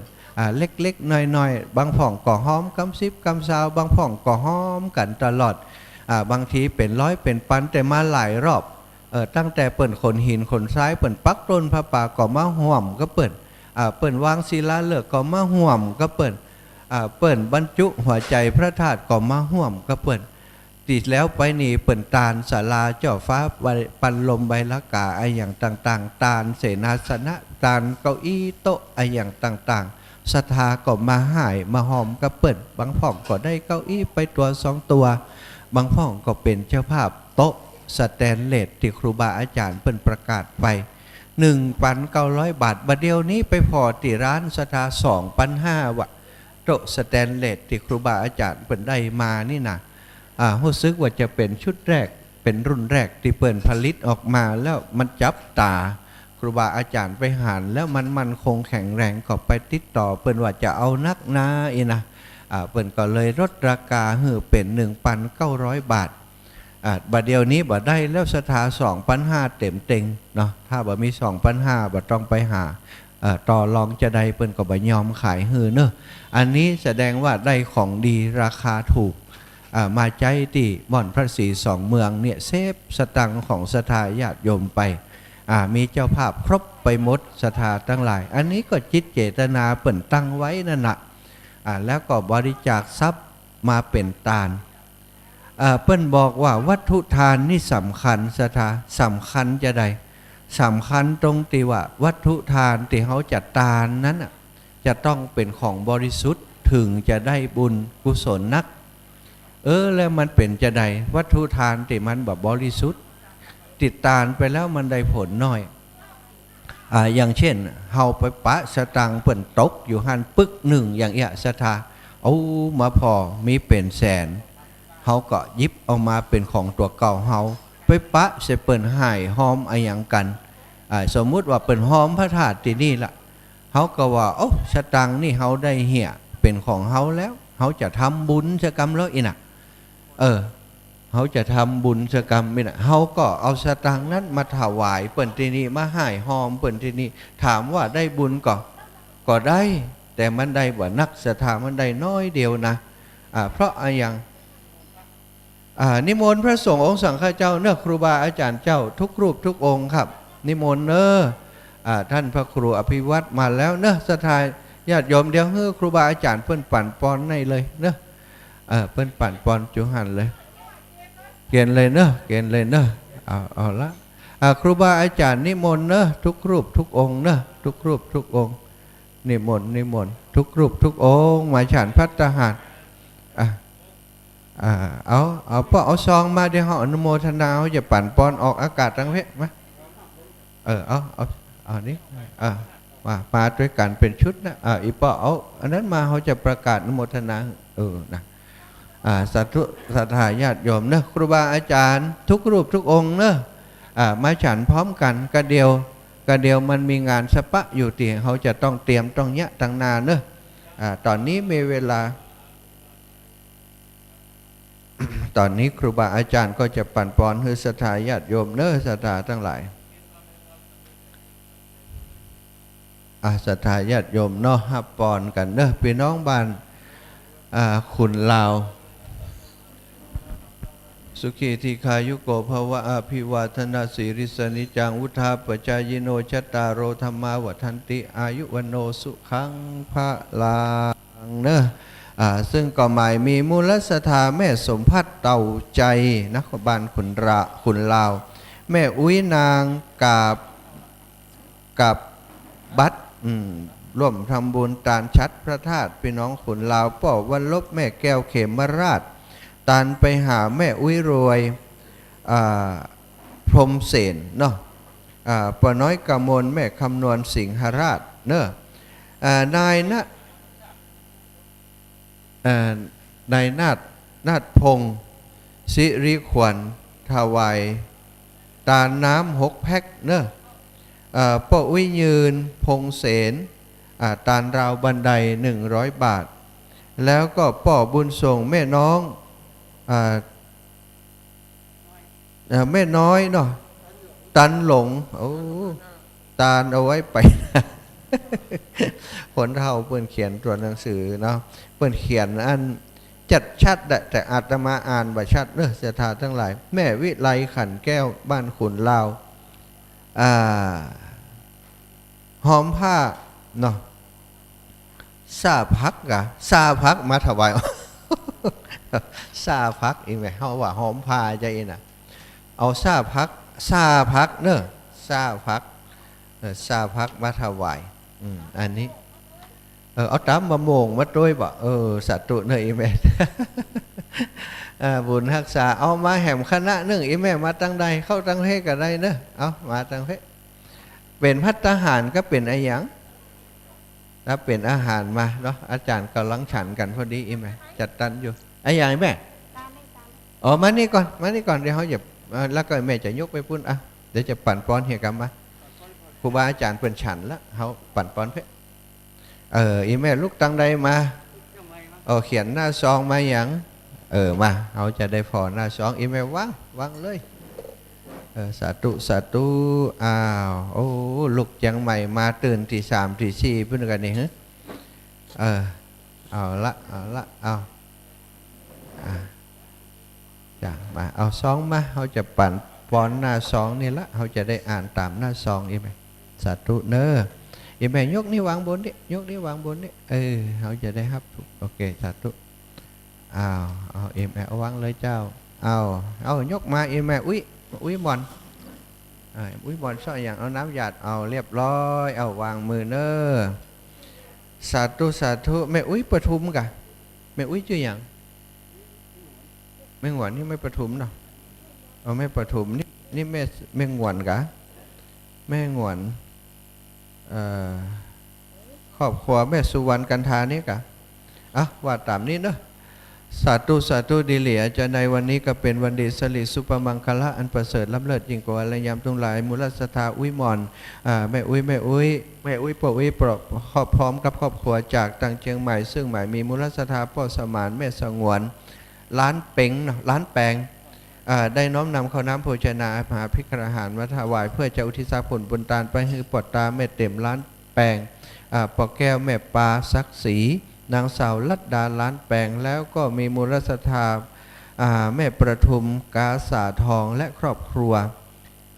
เล็กๆน้อยๆบางพ่องก็หอมกำซิบกำซาวบางพ่องก็หอมกันตลอดบางทีเป็นร้อยเป็นพันแต่มาหลายรอบตั้งแต่เปิ่นขนหินขนทรายเปิ่นปักต้นพระป่าก็มาห่วมก็เปิ่นเปิ่นวางศิลาฤกษ์ก็มาห่วมก็เปิ่นเปิ่นบรรจุหัวใจพระธาตุก็มาห่วมก็เปิ่นติดแล้วไปนี่เปิ่นตาลศาลาเจ้าฟ้าปันลมใบละกาไออย่างต่างๆตาลเสนาสนะตาลเก้าอี้โต๊ะไออย่างต่างๆศรัทธาก็มาหายมาหอมก็เปิ่นบางพ่องก็ได้เก้าอี้ไปตัว2ตัวบางพ่องก็เป็นเจ้าภาพโต๊ะสแตนเลสที่ครูบาอาจารย์เปิ่นประกาศไป 1,900 บาทบัดเดียวนี้ไปพอที่ร้านศรัทธา 2,500 วะโต๊ะสแตนเลสที่ครูบาอาจารย์เปิ่นได้มานี่นะรู้สึกว่าจะเป็นชุดแรกเป็นรุ่นแรกที่เปิ่นผลิตออกมาแล้วมันจับตาครูบาอาจารย์ไปหานแล้วมันคงแข็งแรงก็ไปติดต่อเปิ่นว่าจะเอานักนาอีนะเปิ่นก็เลยลดราคาให้เป็น 1,900 บาทบัดเดียวนี้บัดได้แล้วศรัทธา 2,500 เต็มเต็งเนาะถ้าบัดมี 2,500 บัดต้องไปหาต่อรองจะได้เปิ่นก็บ่ยอมขายฮือเนอะอันนี้แสดงว่าได้ของดีราคาถูกมาใจที่บ่อนพระศรีสองเมืองเนี่ยเซฟสตังของศรัทธาญาติโยมไปมีเจ้าภาพครบไปหมดศรัทธาทั้งหลายอันนี้ก็จิตเจตนาเปิ่นตั้งไว้นั่นแหละแล้วก็บริจาคทรัพย์มาเป็นทานเปิ้นบอกว่าวัตถุทานนี่สำคัญศรัทธาสำคัญจะใดสำคัญตรงที่ว่าวัตถุทานที่เขาจัดทานนั้นจะต้องเป็นของบริสุทธิ์ถึงจะได้บุญกุศลนักแล้วมันเป็นจะใดวัตถุทานที่มันแบบบริสุทธิ์ติดทานไปแล้วมันได้ผลน้อยอย่างเช่นเฮาไปปะสตังเปิ่นตกอยู่หันปึกหนึ่งอย่างเงี้ยศรัทธาเอามาพอมีเป็นแสนเฮาก็ยิบเอามาเป็นของตัวเก่าเฮาไปปะเสเปิ่นหายหอมอะไรอย่างกันสมมุติว่าเปิ่นหอมพระธาตุที่นี่ละเฮาก็ว่าโอ้สตังนี่เฮาได้เหี้ยเป็นของเฮาแล้วเฮาจะทำบุญสกรรมแล้วอีน่ะเขาจะทำบุญสกรรมไม่นะเขาก็เอาสตางค์นั้นมาถวายเปิ่นที่นี่มาให้หอมเปิ่นที่นี่ถามว่าได้บุญก็ได้แต่มันได้บ่นักศรัทธามันได้น้อยเดียวนะเพราะอะไรอย่างนิมนต์พระสงฆ์องค์สังฆเจ้าเนอะครูบาอาจารย์เจ้าทุกรูปทุกองค์ครับนิมนต์เนอะท่านพระครูอภิวัตรมาแล้วเนอะศรัทธาญาติโยมเดี๋ยวให้ครูบาอาจารย์เพิ่นปั่นปอนในเลยเนอะเพิ่นปั่นปอนจุหันเลยเกณฑ์เลยเนอะเกณฑ์เลยเนอะเอาละครูบาอาจารย์นิมนต์เนอะทุกรูปทุกองค์เนอะทุกรูปทุกองค์นิมนต์ทุกรูปทุกองค์มาฉันภัตตาหารเอาพอเอาซองมาเดี๋ยวเขาอนุโมทนาเขาจะปั่นปอนออกอากาศทั้งเพศไหมเอานี่มาด้วยกันเป็นชุดนะอีปอเอาอันนั้นมาเขาจะประกาศอนุโมทนานะสาธุศรัทธาญาติโยมเนอะครูบาอาจารย์ทุกรูปทุกองค์เนอะมาฉันพร้อมกันกระเดียวมันมีงานสปะอยู่ที่เขาจะต้องเตรียมต้องเนี้ยตั้งนานเนอะตอนนี้มีเวลา ตอนนี้ครูบาอาจารย์ก็จะปั่นปอนให้ศรัทธาญาติโยมเนอะศรัทธาทั้งหลายศรัทธาญาติโยมเนาะฮับปอนกันเนอะพี่น้องบ้านขุนลาวสุขีทีคายุโกภวะอภิวาทนาสีริสนิจังวุธาปจายโนชตตาโรธรรมาวัฏันติอายุวโนสุขังพระลางเนอะซึ่งก็หมายมีมูลศรัทธาแม่สมพัฒน์เต่าใจนักบ้านขุนลาวแม่อุ้ยนางกับบัดร่วมทำบุญตานชัดพระธาตุพี่น้องขุนลาวป่อวันลบแม่แก้วเขมราช ตันไปหาแม่อุ้ยรวยพรหมเสนเนาะป้าน้อยกมลแม่คำนวณสิงหราชเนอะนายนาฏพงศ์สิริขวัญถวายตาน้ำ6 แพ็คเนอะป้าอุ้ยยืนพงเสนตาลราวบันได100 บาทแล้วก็ป้อบุญส่งแม่น้องแม่น้อยเนาะตันหลงโอ้ตาลเอาไว้ไป ผลเท่าเปิ้นเขียนตัวหนังสือเนาะเปิ้นเขียนอันจัดชัดแต่อาตมาอ่านบ่ชัดเนอะศรัทธาทั้งหลายแม่วิไลขันแก้วบ้านขุนลาวหอมผ้าเนาะซาพักกะซาพักมาถวาย ซาพักอีกไหมเขาว่าหอมผ้าใจน่ะเอาซาพักเนอะซาพักมาถวายอันนี้เอาตามมะม่วงมาด้วยบ่สัตว์ตุเนยอีแม่บุญรักษาเอามาแหมคณะหนึ่งอีแม่มาตั้งใดเข้าตั้งเพกันได้เนอะเอามาตั้งเพเป็นภัตตาหารก็เป็นอะไรอย่างถ้าเป็นอาหารมาเนาะอาจารย์กำลังฉันกันพอดีอีแม่จัดตันอยู่อะไรอย่างแม่มานี่ก่อนเดี๋ยวเขาหยิบแล้วก็แม่จะยกไปพุ่นเดี๋ยวจะปั่นป้อนเฮียกันมาครูบาอาจารย์เป็นฉันแล้วเขาปั่นป้อนเพอีแม่ลูกตั้งใดมาเขียนหน้าซองมาอย่างมาเขาจะได้พอหน้าซองอีแม่วางเลยสาธุอ้าวโอ้ลูกจังใหม่มาตื่นที่3ที่4เพื่อนกันนี่ฮะเอาละจ้ะมาเอาซองมาเขาจะปั่นป้อนหน้าซองนี่ละเขาจะได้อ่านตามหน้าซองอีแม่สาธุเนอะอีแม่ยกนี่วางบนนี่เขาจะได้ครับโอเคสาธุเอาอีแม่เอาวางเลยเจ้าเอายกมาอีแม่อุ้ยบอลซ่อยอย่างเอาน้ำหยาดเอาเรียบร้อยเอาวางมือเนอะสาธุแม่อุ้ยปทุมกะแม่อุ้ยชื่ออย่างแม่หวนนี่ไม่ปทุมเนาะแม่ปทุมนี่แม่หวนกะแม่หวนครอบครัวแม่สุวรรณกันธานี่กะว่าตามนี้เนอะสาธุดีเหลียจะในวันนี้ก็เป็นวันดีสลิสุปมังคละอันประเสริฐล้ำเลิศยิ่งกว่าอะไรยามตรงหลายมูลศรัทธาอุ้ยมอนแม่อุ้ยป้าอุ้ยพร้อมกับครอบครัวจากต่างเชียงใหม่ซึ่งหมายมีมูลศรัทธาพ่อสมานแม่สงวนล้านแปงได้น้อมนำข้าวน้ำโภชนาอาหารพิกอาหารมาถวายเพื่อจะอุทิศผลบุญทานไปให้ปอดตาแม่เต็มล้านแปงปอแก้วแม่ปลาศักดิ์ศรีนางสาวลัดดาล้านแปงแล้วก็มีมูลศรัทธาแม่ประทุมกาสาทองและครอบครัว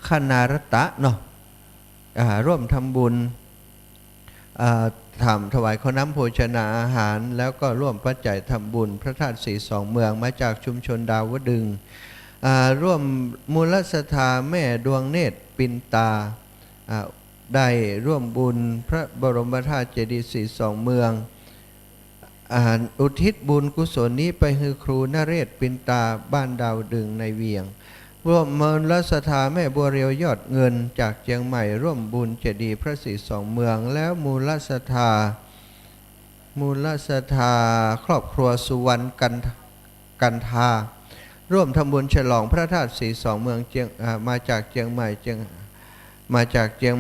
คณารตะเนาะร่วมทำบุญถวายข้าวน้ำโภชนาอาหารแล้วก็ร่วมปัจจัยทำบุญพระธาตุสีสองเมืองมาจากชุมชนดาวดึงร่วมมูลศรัทธาแม่ดวงเนตรปินตาได้ร่วมบุญพระบรมธาตุเจดีย์สีสองเมืองอุทิศบุญกุศลนี้ไปให้ครูนเรศปินตาบ้านดาวดึงในเวียงร่วมมูลศรัทธาแม่บัวเรียวยอดเงินจากเชียงใหม่ร่วมบุญเจดีย์พระศรีสองเมืองแล้วมูลศรัทธาครอบครัวสุวรรณกันธาร่วมทำบุญฉลองพระธาตุศรีสองเมืองมาจากเชียงใ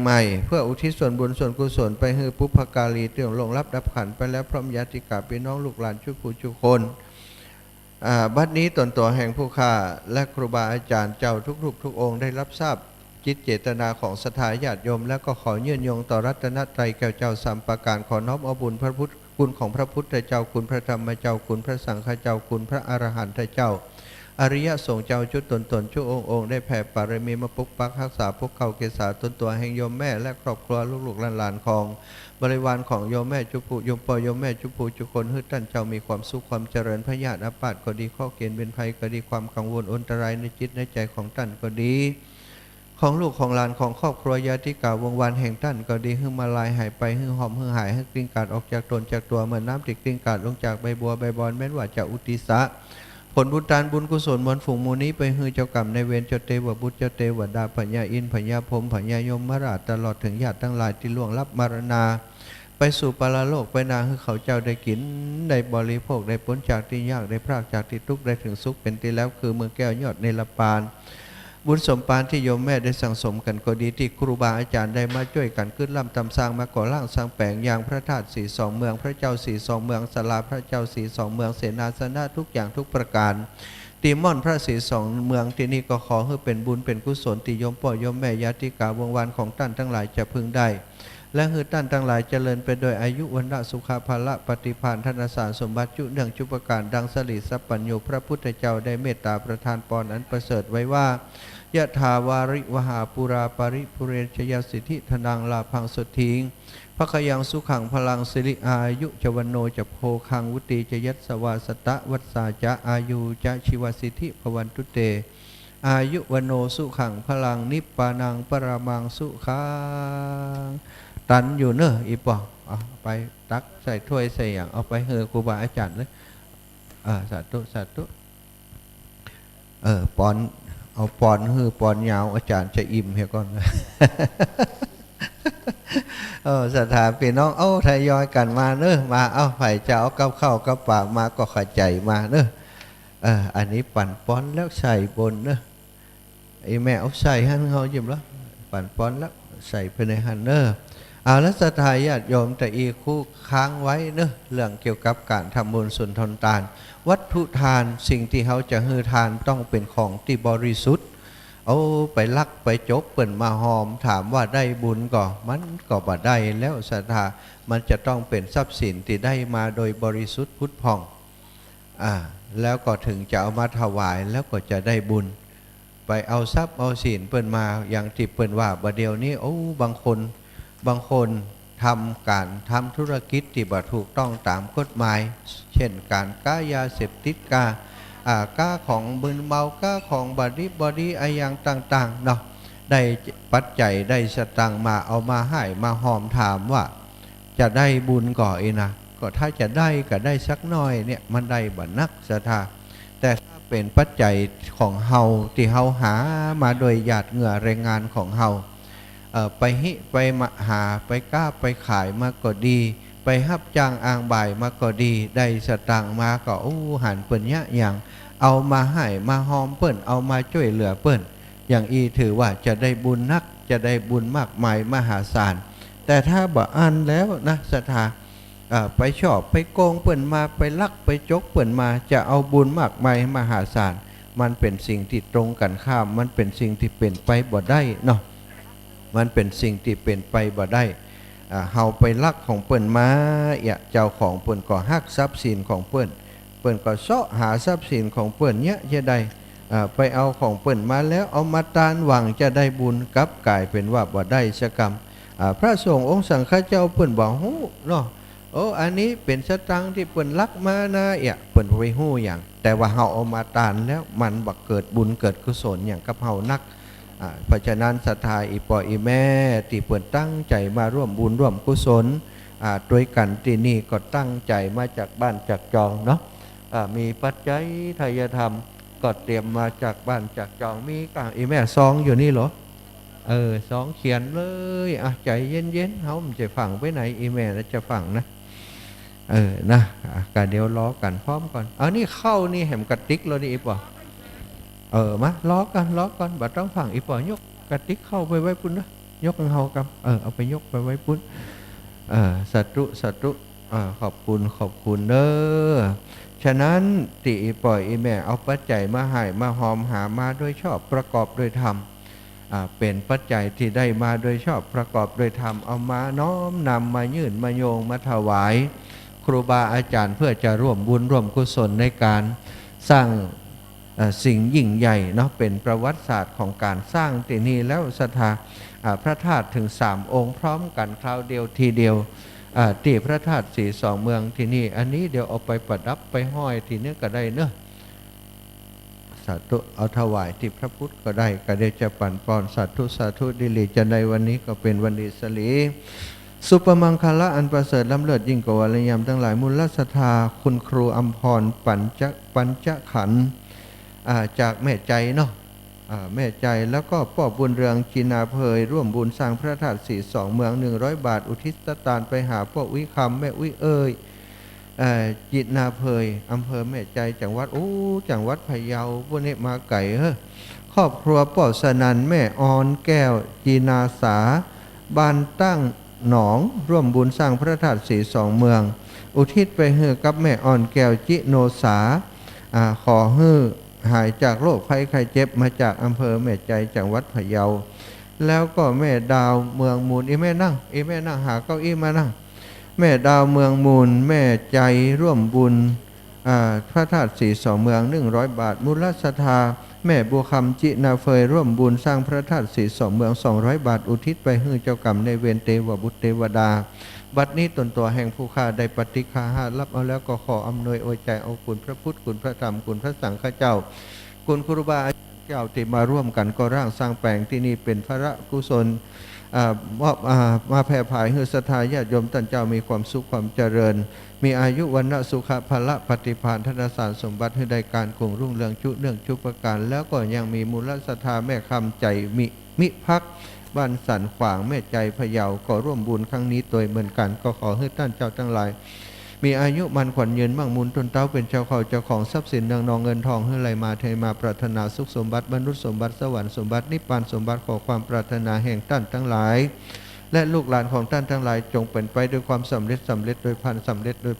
หม่เพื่ออุทิศส่วนบุญส่วนกุศลไปให้ปุพการีที่ลงรับดับขันไปแล้วพร้อมญาติกาพี่น้องลูกหลานชุกผู้ชุกคนบัดนี้ตนตัวแห่งผู้ข้าและครูบาอาจารย์เจ้าทุกรูปทุกองค์ได้รับทราบจิตเจตนาของศรัทธาญาติโยมและก็ขอยื่นยงต่อรัตนตรัยแก่เจ้าสามประการขอน้อมเอาบุญพระพุทธคุณของพระพุทธเจ้าคุณพระธรรมเจ้าคุณพระสังฆเจ้าคุณพระอรหันตเจ้าอริยสงฆ์เจ้าชุดตนชุดองค์ได้แผ่ปารมีมาปุกปักรักษาพวกเขาเกษาตนตัวแห่งโยมแม่และครอบครัวลูกหลานของบริวารของโยมแม่จุปุโยมปอโยมแม่จุปุจุคนให้ท่านเจ้ามีความสุขความเจริญพยาธิอาพาธก็ดีข้อเกณฑ์เป็นภัยก็ดีความกังวลอันตรายในจิตในใจของท่านก็ดีของลูกของหลานของครอบครัวญาติกาวงวานแห่งท่านก็ดีให้มาลายหายไปให้หอมให้หายให้กลิ้งกาดออกจากตนจากตัวเหมือนน้ำติดกลิ้งกาดลงจากใบบัวใบบอนแม้นว่าจะอุติสะผ ผลบุญทานบุญกุศลมวลฝูงมูนี้ไปฮือเจ้ากรรมในเวรเจ้าเทวบุตรเจ้าเทวดาพญาอินทร์พญาพรหมพญายมมราชตลอดถึงญาติทั้งหลายที่ล่วงลับมรณาไปสู่ปรโลกไปนาคือเขาเจ้าได้กินได้บริโภคได้พ้นจากที่ยากได้พรากจากที่ทุกข์ได้ถึงสุขเป็นที่แล้วคือเมืองแก้วยอดเนรปานบุญสมปานที่โยมแม่ได้สั่งสมกันก็ดีที่ครูบาอาจารย์ได้มาช่วยกันขึ้นล่ำตำสร้างมาก่อร่างสร้างแปลงอย่างพระธาตุสีสองเมืองพระเจ้าสีสองเมืองศาลาพระเจ้าสีสองเมืองเสนาสนะทุกอย่างทุกประการตีม่อนพระศรีสองเมืองที่นี่ก็ขอให้เป็นบุญเป็นกุศลที่โยมพ่อโยมแม่ญาติกาวงวานของท่านทั้งหลายจะพึงได้และให้ท่านทั้งหลายเจริญไปโดยอายุวันละสุขภาละปฏิภาณธนสารสมบัติจุเนื่องจุปการดังสลิสัพปัญโยพระพุทธเจ้าได้เมตตาประทานพรอันประเสริฐไว้ว่ายะถาวาริวหาปุราปริปุเรชยสิทธิธนังลาพังสุทิงพระขยังสุขังพลังสิริอายุจวันโนจะโพคังวุติจยัสสวาสตะวัสสาจะอายุจะชีวสิทธิภวันตุเตอายุวันโนสุขังพลังนิพพานังปรามังสุขังตันอยู่เนอะอีปอเอาไปตักใส่ถ้วยใส่อย่างเอาไปเฮอครูบาอาจารย์เลยสาธุสาธุปอนเอาปอนฮือปอนยาวอาจารย์จะอิ่มเฮียก่อนสถานพี่น้องทยอยกันมาเนอะมาไผ่จะเอากับข้าวกับปากมาก็ขใจมาเนอะอันนี้ปั่นป้อนแล้วใส่บนเนอะไอ้แม่เอาใส่ให้เขาจิ้มแล้วปั่นป้อนแล้วใส่ไปในฮันเนอร์แล้วสถาญาติโยมแต่อีคู่ค้างไว้เนอะเรื่องเกี่ยวกับการทำบุญสุนทรทานวัตถุทานสิ่งที่เขาจะฮือทานต้องเป็นของที่บริสุทธิ์เอาไปลักไปจกเปิ่นมาหอมถามว่าได้บุญก่อมันก็บ่ได้แล้วศรัทธามันจะต้องเป็นทรัพย์สินที่ได้มาโดยบริสุทธิ์พุทธพองแล้วก็ถึงจะเอามาถวายแล้วก็จะได้บุญไปเอาทรัพย์เอาสินเปิ่นมาอย่างที่เปิ่นว่าบ่เดียวนี้บางคนทำการทำธุรกิจที่บ่ถูกต้องตามกฎหมายเช่นการค้ายาเสพติดก้าของบึนเมาก้าของบอดี้อย่างต่างๆเนาะได้ปัจจัยได้สตังมาเอามาให้มาหอมถามว่าจะได้บุญก่อนะก็ถ้าจะได้ก็ได้สักน้อยเนี่ยมันได้บ่นักศรัทธาแต่ถ้าเป็นปัจจัยของเฮาที่เฮาหามาโดยหยาดเหงื่อแรงงานของเฮาไปมาหาไปก้าไปขายมาก็ดีไปฮับจ้างอ่างบ่ายมาก็ดีได้สตังมาก็หันเปิ้นอย่างเอามาให้มาหอมเปิ้นเอามาช่วยเหลือเปิ้นอย่างอีถือว่าจะได้บุญนักจะได้บุญมากมายมหาศาลแต่ถ้าบ่อันแล้วนะศรัทธาไปชอบไปโกงเปิ้นมาไปลักไปจกเปิ้นมาจะเอาบุญมากมายมหาศาลมันเป็นสิ่งที่ตรงกันข้ามมันเป็นสิ่งที่เป็นไปบ่ได้เนาะมันเป็นสิ่งที่เป็นไปบ่ได้เฮาไปลักของเปิ้นมาเจ้าของเปิ้นก็ฮักทรัพย์สินของเปิ้นก็เสาะหาทรัพย์สินของเปิ้นเนี่ยจะได้ไปเอาของเปิ้นมาแล้วเอามาทานหวังจะได้บุญกลับกลายเป็นว่าบ่ได้สกรรมพระสงฆ์องค์สังฆเจ้าเปิ้นบอกฮู้เนาะอันนี้เป็นสตังค์ที่เปิ้นลักมานะเปิ้นไปฮู้อย่างแต่ว่าเฮาเอามาทานแล้วมันบ่เกิดบุญเกิดกุศลอย่างกับเฮานักเพราะฉะนั้นศรัทธาอีปออีแม่ที่เปิ้นตั้งใจมาร่วมบุญร่วมกุศลด้วยกันที่นี่ก็ตั้งใจมาจากบ้านจากจองเนาะมีปัจจัยทายธรรมก็เตรียมมาจากบ้านจากจองมีกางอีแม่ซองอยู่นี่เหรอซองเขียนเลยใจเย็นๆเขาจะฝังไปไหนอีแม่จะฝังนะนะกันเดี๋ยวล้อกันพร้อมก่อนนี่เข้านี่แหมกระติกเราดิอีปอมาล้อกันบัดต้องฝังอีปอยกกระติกเข้าไปไว้ปุ้นนะยกเฮากับเอาไปยกไปไว้ปุ้นสัตุขอบคุณเด้อฉะนั้นติอีปอยอีแม่เอาปัจจัยมาให้มาหอมหามาโดยชอบประกอบโดยธรรมเป็นปัจจัยที่ได้มาโดยชอบประกอบโดยธรรมเอามาน้อมนำมายื่นมาโยงมาถวายครูบาอาจารย์เพื่อจะร่วมบุญร่วมกุศลในการสร้างสิ่งยิ่งใหญ่เนาะเป็นประวัติศาสตร์ของการสร้างที่นี่แล้วศรัทธาพระธาตุถึง3องค์พร้อมกันคราวเดียวทีเดียวที่พระธาตุสีสองเมืองที่นี่อันนี้เดี๋ยวเอาไปประดับไปห้อยที่นี้ก็ได้เนอะสาธุเอาถวายที่พระพุทธก็ได้ก็เดี๋ยวจะปั่นปอนสาธุดิลีจะในวันนี้ก็เป็นวันดีสลี สุปมังคละอันประเสริฐล้ำเลิศยิ่งกว่าวรยามทั้งหลายมูลศรัทธาคุณครูอัมพรปัญจขันธ์จากแม่ใจเนาะแม่ใจแล้วก็พ่อบุญเรืองจีนาเพยร่วมบุญสร้างพระธาตุ42เมือง100 บาทอุทิศตานไปหาพ่อวิคำแม่วิเอ้ยจิตนาเพยอำเภอแม่ใจจังหวัดจังหวัดพะเยาพวกนี้มาไก่ครอบครัวป่อสนันแม่ออนแก้วจีนาสาบ้านตั้งหนองร่วมบุญสร้างพระธาตุ42เมืองอุทิศไปเฮือกับแม่อ่อนแก้วจิโนสาขอฮือหายจากโรคภัยไข้เจ็บมาจากอำเภอแม่ใจจังหวัดพะเยาแล้วก็แม่ดาวเมืองมูลแม่นั่งหาเก้าอี้มานั่งแม่ดาวเมืองมูลแม่ใจร่วมบุญพระธาตุ42เมือง100 บาทมูลศรัทธาแม่บัวคำจินาเฟยร่วมบุญสร้างพระธาตุ42เมือง200 บาทอุทิศไปให้เจ้ากรรมในเวรเทวบุตรเทวดาบัดนี้ตนตัวแห่งผู้ฆ่าได้ปฏิฆาหารับเอาแล้วก็ขออำนวยอวยใจเอาคุณพระพุทธคุณพระธรรมคุณพระสังฆเจ้าคุณครูบาอาจารย์เจ้าที่มาร่วมกันก็ร่างสร้างแปลงที่นี่เป็นพระกุศลมอบมาแผ่ภายให้ศรัทธาญาติโยมท่านเจ้ามีความสุขความเจริญมีอายุวันนะสุขภละปฏิภาณธนสารสมบัติให้ได้การคงรุ่งเรืองชุเนื่องชุประการแล้วก็ยังมีมูลศรัทธาแม่คำใจมิพักบ้านสันขวางแม่ใจพะเยาก็ร่วมบุญครั้งนี้โดยเหมือนกันก็ขอให้ท่านเจ้าทั้งหลายมีอายุมันขวัญยืนมั่งมูลตนเต้าเป็นเจ้าเขาเจ้าของทรัพย์สินเนืองนองเงินทองให้ไหลมาเทมาปรารถนาสุขสมบัติมนุษย์สมบัติสวรรค์สมบัตินิพพานสมบัติขอความปรารถนาแห่งท่านทั้งหลายและลูกหลานของท่านทั้งหลายจงเป็นไปด้วยความสำเร็จโดยพันสำเร็จโดย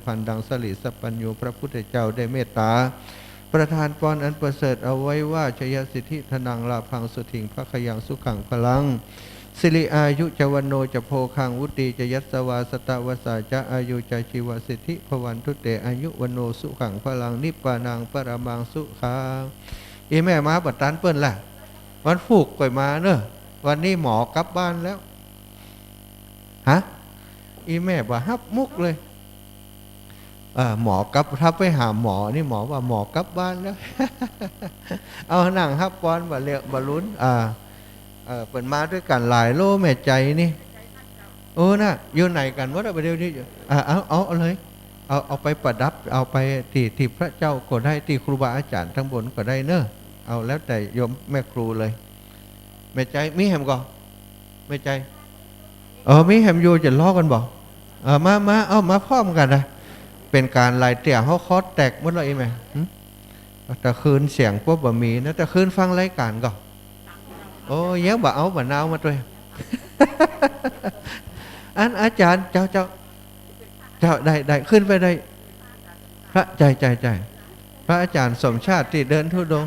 พันดังสลิสัพปัญญูพระพุทธเจ้าได้เมตตาประทานพรอันประเสริฐเอาไว้ว่าชยสิทธิธนังลาพังสุถิงพระขยังสุขังพลังสิริอายุจวันโนจะโพคังวุติจะยัสสวาสตวสาจะอายุใจชีวสิทธิภวันทุเตอายุวันโนสุขังพลังนิปปานังปรมังสุขังแม่มาบัดตันเปิ้นล่ะวันฟูกก่อยมาเนอะวันนี้หมอกลับบ้านแล้วแม่บ่ฮับมุกเลยหมอกลับถ้าไปหาหมอนี่หมอว่าหมอกลับบ้านแล้ว เอาหนังฮับปอนบ่เลี้ยบ่ลุ้นเปิดมาด้วยกันหลายโลแม่ใจนี่น่ะอยู่ไหนกันวะเดี๋ยวนี้เอาเลยเอาไปประดับเอาไปที่พระเจ้าก็ได้ที่ครูบาอาจารย์ทั้งบนก็ได้เนอะเอาแล้วแต่โยมแม่ครูเลยแม่ใจมีแหมก่อแม่ใจมีแหมโยจะล้อกันบอกมาเอามาพร้อมกันนะเป็นการลายเตี่ยเขาคอแตกหมดเลยไหมแต่คืนเสียงพวกบะมีนะแต่คืนฟังรายการก่อนเยอะบ่เอาบ่นาวมาด้วย อันอาจารย์เจ้าได้ขึ้นไปได้พระใจพระอาจารย์สมชาติที่เดินทุดง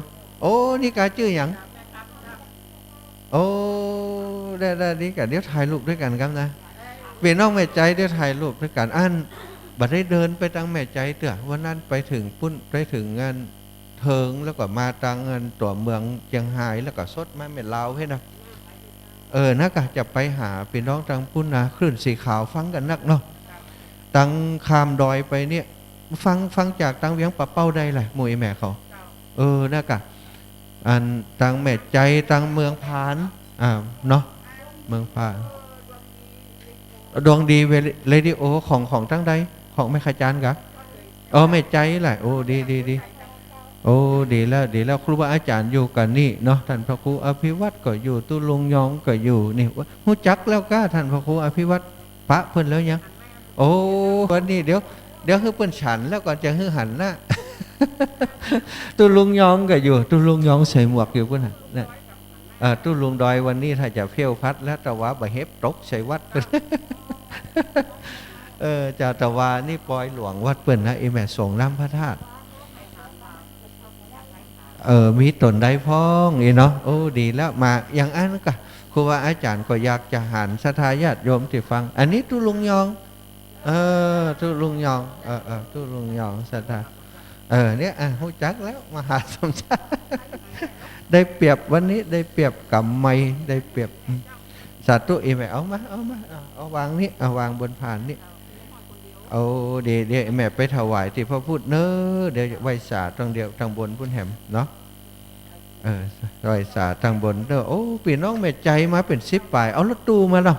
นี่กาชื่ออย่างได้นี่กันเดี๋ยวถ่ายรูปด้วยกันครับนะเวียนน้องแม่ใจเดี๋ยวถ่ายรูปด้วยกันอันบัดได้เดินไปทางแม่ใจเถอะวันนั้นไปถึงปุ้นไปถึงงานเทิงแล้วก็มาทางเงินตัวเมืองเชียงรายแล้วก็สดมาเม็ดลาวให้นะนักจะไปหาพี่น้องทางปุ้นนะคลื่นสีขาวฟังกันนักเนาะตังคามดอยไปเนี่ยฟังจากตังเวียงปะเป้าได้เลยมวยแม่เขานักอันตังแม่ใจตังเมืองพานเนาะเมืองพานดวงดีเรดิโอของทั้งใดของแม่ขจานกะแม่ใจแหละดีดีแล้วครูบาอาจารย์อยู่กันนี่เนาะท่านพระครูอภิวัตก็อยู่ตุลุงยองก็อยู่นี่หูจักแล้วก้าท่านพระครูอภิวัตพระเพิ่นแล้วยังวันนี้เดี๋ยวคือเพิ่นฉันแล้วก่อนจะคือหันหน้า ตุลุงยองก็อยู่ตุลุงยองใส่หมวกอยู่เพิ่นน่ะตุลุงดอยวันนี้ถ้าจะเพี้ยวพัดแล้วตะวาบะเฮ็บตกใส่วัดเพิ่น จ่าตะวานี่ปอยหลวงวัดเปิ้นนะแม่ส่งน้ำพระธาตุมีตนได้พ้องเนาะดีแล้วมาอย่างอันก็ครูบาอาจารย์ก็อยากจะหันศรัทธาญาติโยมที่ฟังอันนี้ตุลุงยองตุลุงยองตุลุงยองศรัทธาเนี่ยหูจักแล้วมหาสมชาติ ได้เปรียบวันนี้ได้เปรียบกำไมได้เปรียบสาธุแม่เอาวางนี่เอาวางบนผ่านนี่เดี๋ยวแม่ไปถวายที่พระพุทธเนอะเดี๋ยวไหว้สาทางเดียวทางบนพุ่นแหมเนาะไหว้สาทางบนเด้อพี่น้องแม่ใจมาเป็น10 ปลายเอารถตู้มาเนาะ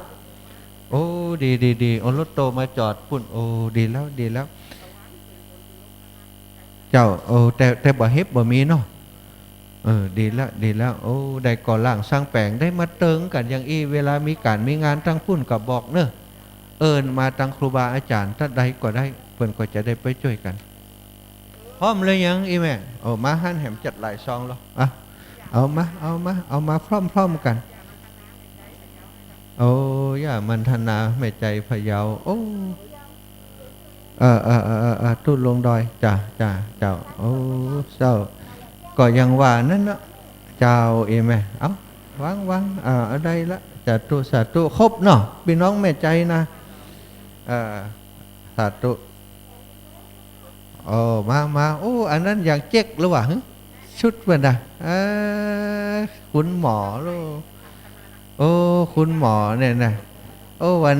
โอ้ดีโอ้รถโตมาจอดพุ่นโอ้ดีแล้วเจ้าโอ้แต่บ่เฮ็บบ่มีเนาะดีแล้วโอ้ได้ก่อล่างสร้างแปลงได้มาเติงกันอย่างเวลามีการมีงานตั้งพุ่นกับบอกเนอะเอิญมาตั้งครูบาอาจารย์ถ้าใดก็ได้เพิ่นก็จะได้ไปช่วยกันพร้อมเลยยังแม่มาหั่นแหมจัดหลายซองแล้วอ่ะเอามาพร้อมกันโอ้ย่ามันธนาแม่ใจพะเยาโอ้ตุ้นลงดอยจ้าเจ้าโอ้เจ้าก็ยังว่านั่นนะเจ้าแม่เอาวางได้ละสาธุครบเนาะพี่น้องแม่ใจนะสาธุมาโอ้อันนั้นอย่างเจ๊กหรือวะชุดมันนะคุณหมอลูกโอ้คุณหมอเนี่ยนะโอ้วัน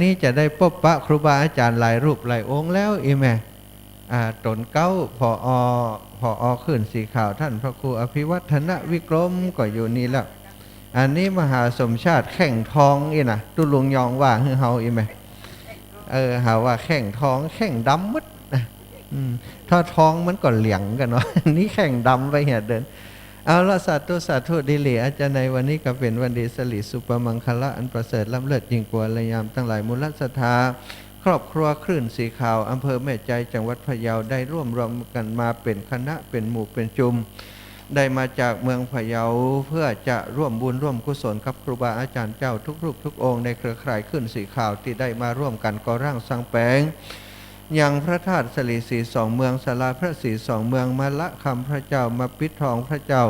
นี้จะได้พบปะครูบาอาจารย์หลายรูปหลายองค์แล้วแม่ตนเก้าพอขึ้นสีขาวท่านพระครูอภิวัฒนวิกรมก็อยู่นี่แล้วอันนี้มหาสมชาติแข่งทองนะตุลุงยองว่าคือเฮาแม่หาว่าแข่งทองแข่งดำมัดถ้าทองมันก็เหลียงกันเนาะนี่แข่งดำไปเหี้ยเดินเอาละสาธุดีเหลีอาจารย์ในวันนี้ก็เป็นวันดีสลิสุปมังคละอันประเสริฐล้ำเลิศยิ่งกว่าระยามตั้งหลายมูลศรัทธาครอบครัวคลื่นสีขาวอำเภอแม่ใจจังหวัดพะเยาได้ร่วมกันมาเป็นคณะเป็นหมู่เป็นจุมได้มาจากเมืองพะเยาเพื่อจะร่วมบุญร่วมกุศลกับครูบาอาจารย์เจ้าทุกรูปทุกองค์ในเครือข่ายคลื่นสีขาวที่ได้มาร่วมกันก่อร่างสร้างแปลงยังพระธาตุสลีสีสองเมืองศาลาพระสีสองเมืองมาละคำพระเจ้ามาปิดทองพระเจ้า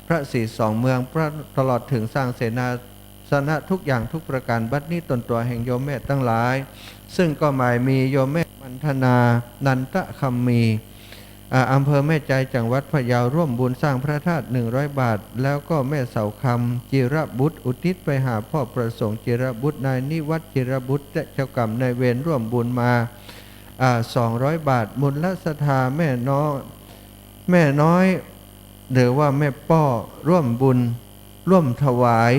พระสีสองเมืองตลอดถึงสร้างเสนาสนะทุกอย่างทุกประการบัดนี้ตนตัวแห่งโยมแม่ตั้งหลายซึ่งก็หมายมีโยมแม่มันธนานันทคำมีอำเภอแม่ใจจังหวัดพะเยาร่วมบุญสร้างพระธาตุ100 บาทแล้วก็แม่เสาคำจิรบุตรอุทิศไปหาพ่อประสงค์จิรบุตรนายนิวัฒน์จิรบุตรและเจ้ากรรมนายเวรร่วมบุญมา200 บาทมูลศรัทธาแม่น้อยหรือว่าแม่ป้อร่วมบุญร่วมถวาย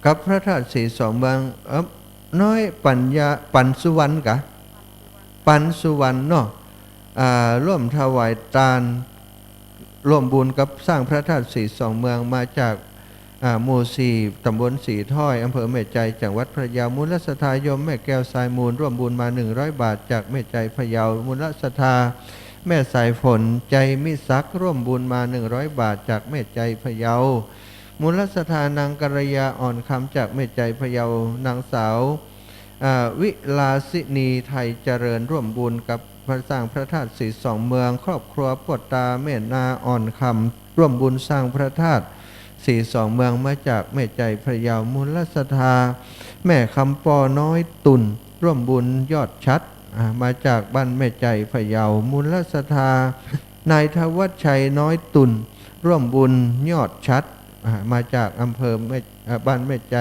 กับพระธาตุสีสองเมืองน้อยปัญสุวรรณกะปัญสุวรรณเนาะร่วมถวายทานร่วมบุญกับสร้างพระธาตุสีสองเมืองมาจากหมู่ 4ตำบลสีถ้อยอำเภอแม่ใจจังหวัดพะเยามูลศรัทธาโยมแม่แก้วสายมูลร่วมบุญมา100 บาทจากแม่ใจพะเยามูลศรัทธาแม่สายฝนใจมิสักร่วมบุญมา100 บาทจากแม่ใจพะเยามูลศรัทธานางกัลยาอ่อนคำจากแม่ใจพะเยานางสาววิลาสินีไทยเจริญร่วมบุญกับพระสร้างพระธาตุสีสองเมืองครอบครัวปวดตาแม่นาอ่อนคำร่วมบุญสร้างพระธาตุสีสองเมืองมาจากแม่ใจพะเยามูลศรัทธาแม่คำปอน้อยตุนร่วมบุญยอดชัดมาจากบ้านแม่ใจพะเยามูลศรัทธานายทวัชชัยน้อยตุนร่วมบุญยอดชัดมาจากอำเภอบ้านแม่ใจ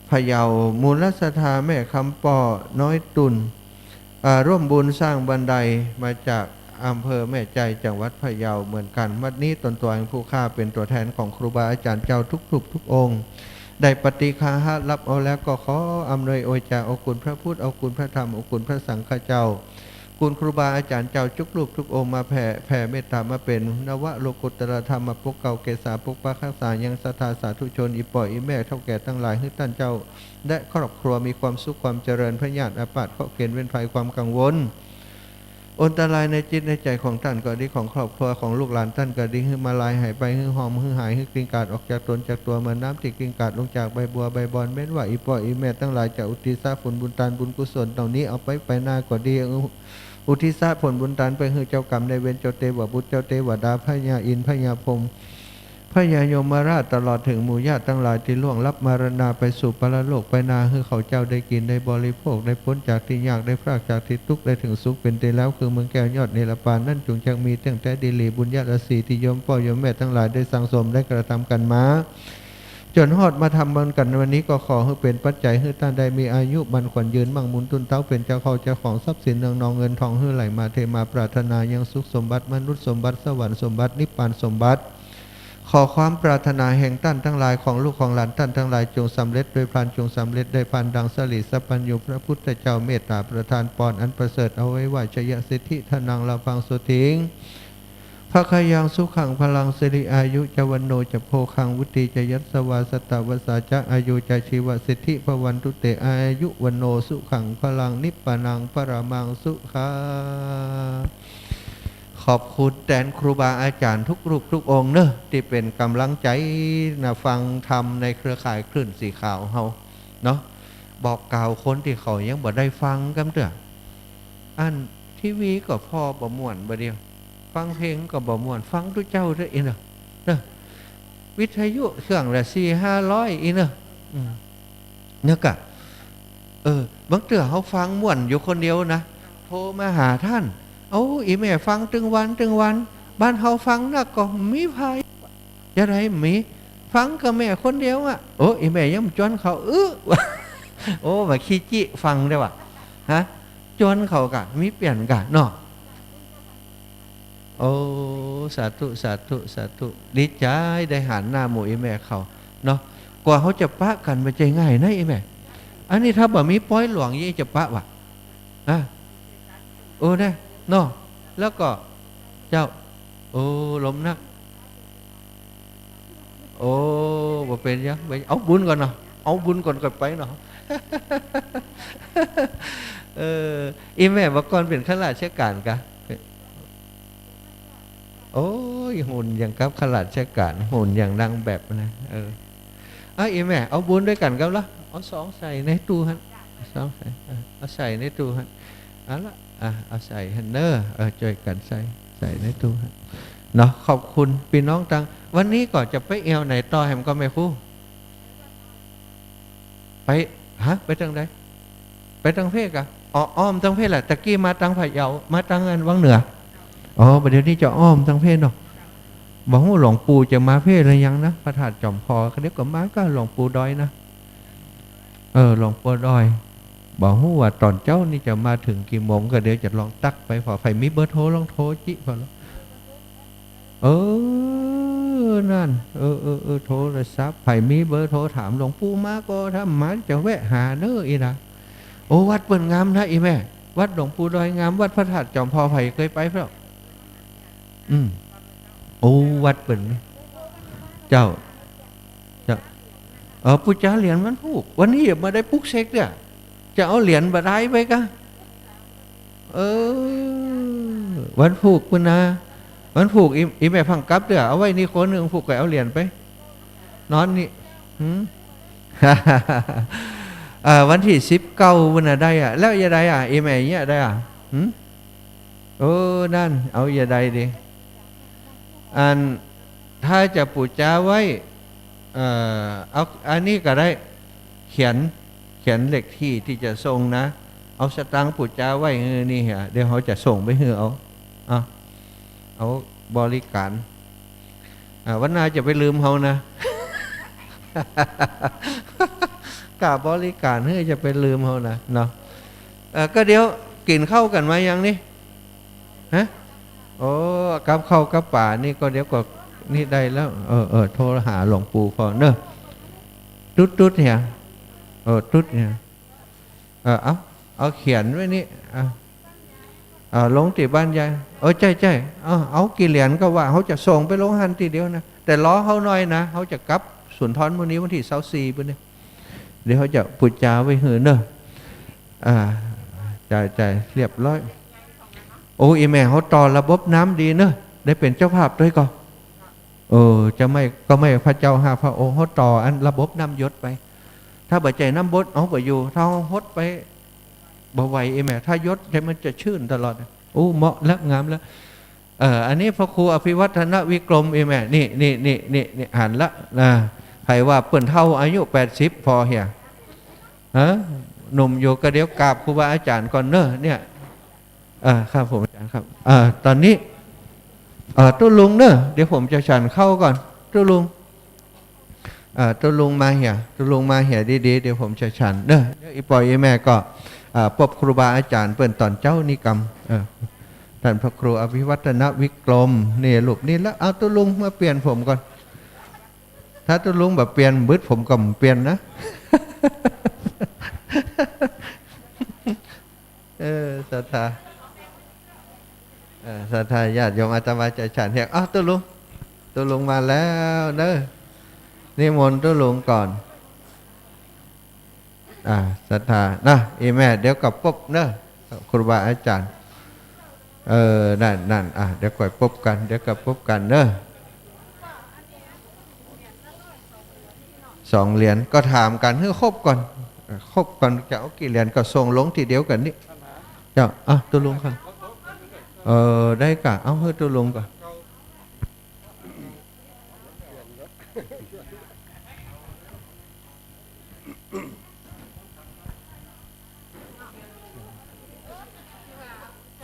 พะเยามูลศรัทธาแม่คำปอน้อยตุนร่วมบุญสร้างบันไดมาจากอำเภอแม่ใจจังหวัดพะเยาเหมือนกันวันนี้ตนตัวแห่งผู้ข้าเป็นตัวแทนของครูบาอาจารย์เจ้าทุกรูปทุกองค์ได้ปฏิฆาหะรับเอาแล้วก็ขออำนวยอวยจาเอาคุณพระพุทธเอาคุณพระธรรมเอาคุณพระสังฆเจ้าคุณครูบาอาจารย์เจ้าทุกรูปทุกองค์มาแผ่เมตตามาเป็นนวโลกุตตรธรรมมาปกเก่าเกษาปกปักรักษายังศรัทธาสาธุชนอีปล่อยอีแม่เท่าแก่ทั้งหลายให้ท่านเจ้าและครอบครัวมีความสุขความเจริญพระญาติอาปาติข้อเกณฑ์เว้นภัยความกังวลอันตรายในจิตในใจของท่านก็ดีของครอบครัวของลูกหลานท่านก็ดีให้มาลายหายไปให้หอมให้หายให้กลิ่นกาดออกจากตนจากตัวเหมือนน้ำที่กลิ่นกาดลงจากใบบัวใบบอนเม้นว่าอีปล่อยอีแม่ทั้งหลายจะอุทิศผลบุญทานบุญกุศลเหล่านี้เอาไปหน้าก็ดีอุทิศผลบุญทานไปให้เจ้ากรรมในเวรเจ้าเทวบุตรเจ้าเทวดาพญาอินทร์พญาพรหมพญายมราชตลอดถึงหมู่ญาติทั้งหลายที่ล่วงลับมรณาไปสู่ปรโลกไปนาให้เขาเจ้าได้กินได้บริโภคได้พ้นจากที่ยากได้พรากจากที่ทุกข์ได้ถึงสุขเป็นไปแล้วคือเมืองแก้วยอดเนรปานนั่นจงจักมีตั้งแต่ดีลีบุญญาติสีที่โยมพ่อโยมแม่ทั้งหลายได้สังสมได้กระทำกันมาจนฮอดมาทำบุญกันวันนี้ก็ขอให้เป็นปัจจัยให้ท่านได้มีอายุมันขวัญยืนมั่งมุนตุนเต้าเป็นเจ้าเขาเจ้าของทรัพย์สินเนืองนองเงินทองให้ไหลมาเทมาปรารถนายังสุขสมบัติมนุษย์สมบัติสวรรค์สมบัตินิพพานสมบัติ ขอความปรารถนาแห่งท่านทั้งหลายของลูกของหลานท่านทั้งหลายจงสำเร็จโดยพลันจงสำเร็จโดยพลันดังสลิสัพพัญญูพระพุทธเจ้าเมตตาประทานปอนอันประเสริฐเอาไว้ว่าชยสิทธิทนังลาพังสุทิงพระขยังสุขังพลังสิริอายุจวันโนจะโพคังวุติจะยัสสวาสตวสาจะอายุจะชีวสิทธิภวันตุเตอายุวันโนสุขังพลังนิพพานังปรามังสุขาขอบคุณแทนครูบาอาจารย์ทุกรูปทุกองค์เนอะที่เป็นกำลังใจนะฟังธรรมในเครือข่ายคลื่นสีขาวเฮาเนาะบอกกล่าวคนที่เขายังบ่ได้ฟังกันเถอะอันทีวีก็พอบ่ม่วนบ่เดียวฟังเพลงก็บ่ม่วนฟังทุกเจ้าเด้ออีเนอะเนอะวิทยุเครื่องละ400-500อีเนอะเนี่ยกะบางเถื่อเขาฟังม่วนอยู่คนเดียวนะโทรมาหาท่านเอาอีแม่ฟังตึงวันบ้านเฮาฟังน่ะก็มีภัยจะได้มีฟังกับแม่คนเดียวอ่ะโอ้อีแม่ยังจวนเขาโอ้มาขี้จิฟังได้ว่ะฮะจวนเขากะมีเปลี่ยนกะเนาะโอ้สาธุสาธุสาธุดีใจได้หันหน้าหมู่อีแม่เขาเนาะกว่าเขาจะปะกันไปใจง่ายนะอีแม่อันนี้ถ้าบ่มีป้อยหลวงยี่จะปะว่ะโอ้ได้เนาะแล้วก็เจ้าโอ้ลมนักโอ้บ่เป็นยังไปเอาบุญก่อนเนาะเอาบุญก่อนก่อนไปเนาะอีแม่บอกก่อนเป็นข้าราชการกะโอ้ยหุ่นอย่างกับข้าราชการหุ่นอย่างนางแบบนะอีแม่เอาบุญด้วยกันกันละเอา2ใส่ในตู้ฮะ2ใส่เอาใส่ในตู้ฮะเอาละเอาใส่ฮันเนอร์ช่วยกันใส่ในตู้เนาะขอบคุณพี่น้องตังวันนี้ก็จะไปเอวไหนต่อแหมก็ไม่คู่ไปไปทางใดไปทางเพศกะอ้อมทางเพศแหละตะกี้มาทางพะเยามาทางอันวังเหนือเดี๋ยวนี้จะอ้อมทางเพศเนาะบอกว่าหลวงปู่จะมาเพศอะไรยังนะพระธาตุจอมพอเขาเรียกว่ามาก็หลวงปู่ดอยนะหลวงปู่ดอยบอกว่าตอนเจ้านี่จะมาถึงกี่โมงก็เดี๋ยวจะลองตักไปพอไฟมีเบอร์โทรลองโทรจิพอแล้วนั่นโทรศัพท์ไฟมีเบอร์โทรถามหลวงปู่มาก็ถ้ามาจะแวะหาเนออีนะโอ้วัดเปิ่นงามนะอีแม่วัดหลวงปู่ดอยงามวัดพระธาตุจอมพอไฟเคยไปเปล่าโอ้วัดเปิ่นเจ้าปู่จ้าเหรียญมันพูกวันนี้มาได้ปุ๊กเซ็กเนี่ยจะเอาเหรียญบาได้ไปกะวันผูกคุณนะวันผูกอีแม่พังกับเด้อเอาไว้นี่คนหนึ่งผูกก็เอาเหรียญไปนอนนี่วันที่19วันได้อ่ะแล้วยาใดอ่ะอีแม่เนี้ยได้อ่ะนั่นเอายาใดดิอันถ้าจะปู่จ้าไว้เอาอันนี้ก็ได้เขียนเลขที่จะส่งนะเอาสตางค์ปู่จ้าไว้นี่ฮะเดี๋ยวเขาจะส่งไปให้เอาบริการวันหน้าจะไปลืมเขานะกาบริการเฮ้ยจะไปลืมเขานะเนาะก็เดี๋ยวกินข้าวกันมายังนี่ฮะกับข้าวกับป่านี่ก็เดี๋ยวก็นี่ได้แล้วโทรหาหลวงปู่พอเนอะตุ๊ดเนี่ยตุ๊ดเนี่ยเอาเขียนไว้นี่ลงที่บ้านยายใช่เอากี่เหรียญก็ว่าเขาจะส่งไปลงหันทีเดียวนะแต่ล้อเขาหน่อยนะเขาจะกลับสุนทรวันนี้วันที่24ปุ่นเนี่ยเดี๋ยวเขาจะปุจจาไว้หือเนอะใจเรียบร้อยโอ้อีแม่เขาต่อระบบน้ำดีเนอะได้เป็นเจ้าภาพด้วยก็จะไม่พระเจ้า5 พระองค์เขาต่ออันระบบน้ำยศไปถ้าบ่ใจน้ำบดเอาไปอยู่ถ้าฮดไปบ่ไหวแม่ถ้ายศใจมันจะชื่นตลอดเหมาะแล้วงามแล้วอันนี้พระครูอภิวัฒนวิกรมแม่นี่หันละนะใครว่าเปิ่นเท่าอายุ80พอเหี่ยหนุ่มอยู่ก็เดี๋ยวกราบครูบาอาจารย์ก่อนเนอะเนี่ยครับผมอาจารย์ครับตอนนี้ตุ้ลุงเนอะเดี๋ยวผมจะฉันเข้าก่อนตุ้ลุงมาเหี่ยดีๆเดี๋ยวผมจะฉันเนอะอีปอยแม่ก็พบครูบาอาจารย์เปิ่นตอนเจ้านิกรรมท่านพระครูอภิวัฒนวิกรมเนี่ยลูกนี่แล้วเอาตุ้ลุงมาเปลี่ยนผมก่อน ถ้าตุลุงแบบเปลี่ยนบึดผมก็เปลี่ยนนะศรัทธาศรัทธาญาติโยมอาตมาจะฉันเฮียตุลุงมาแล้วเด้อนิมนต์ตุลุงก่อนศรัทธานะอีแม่เดี๋ยวกับปุ๊บเนอะครูบาอาจารย์นั่นเดี๋ยวก่อยปุ๊บกันเดี๋ยวกับปุ๊บกันเนอะ2 เหรียญก็ถามกันให้ครบก่อนจะเอากี่เหรียญก็ส่งลงทีเดียวกันนี่เจ้าตุลุงค่ะได้กะเอาให้ตุลุงก่อน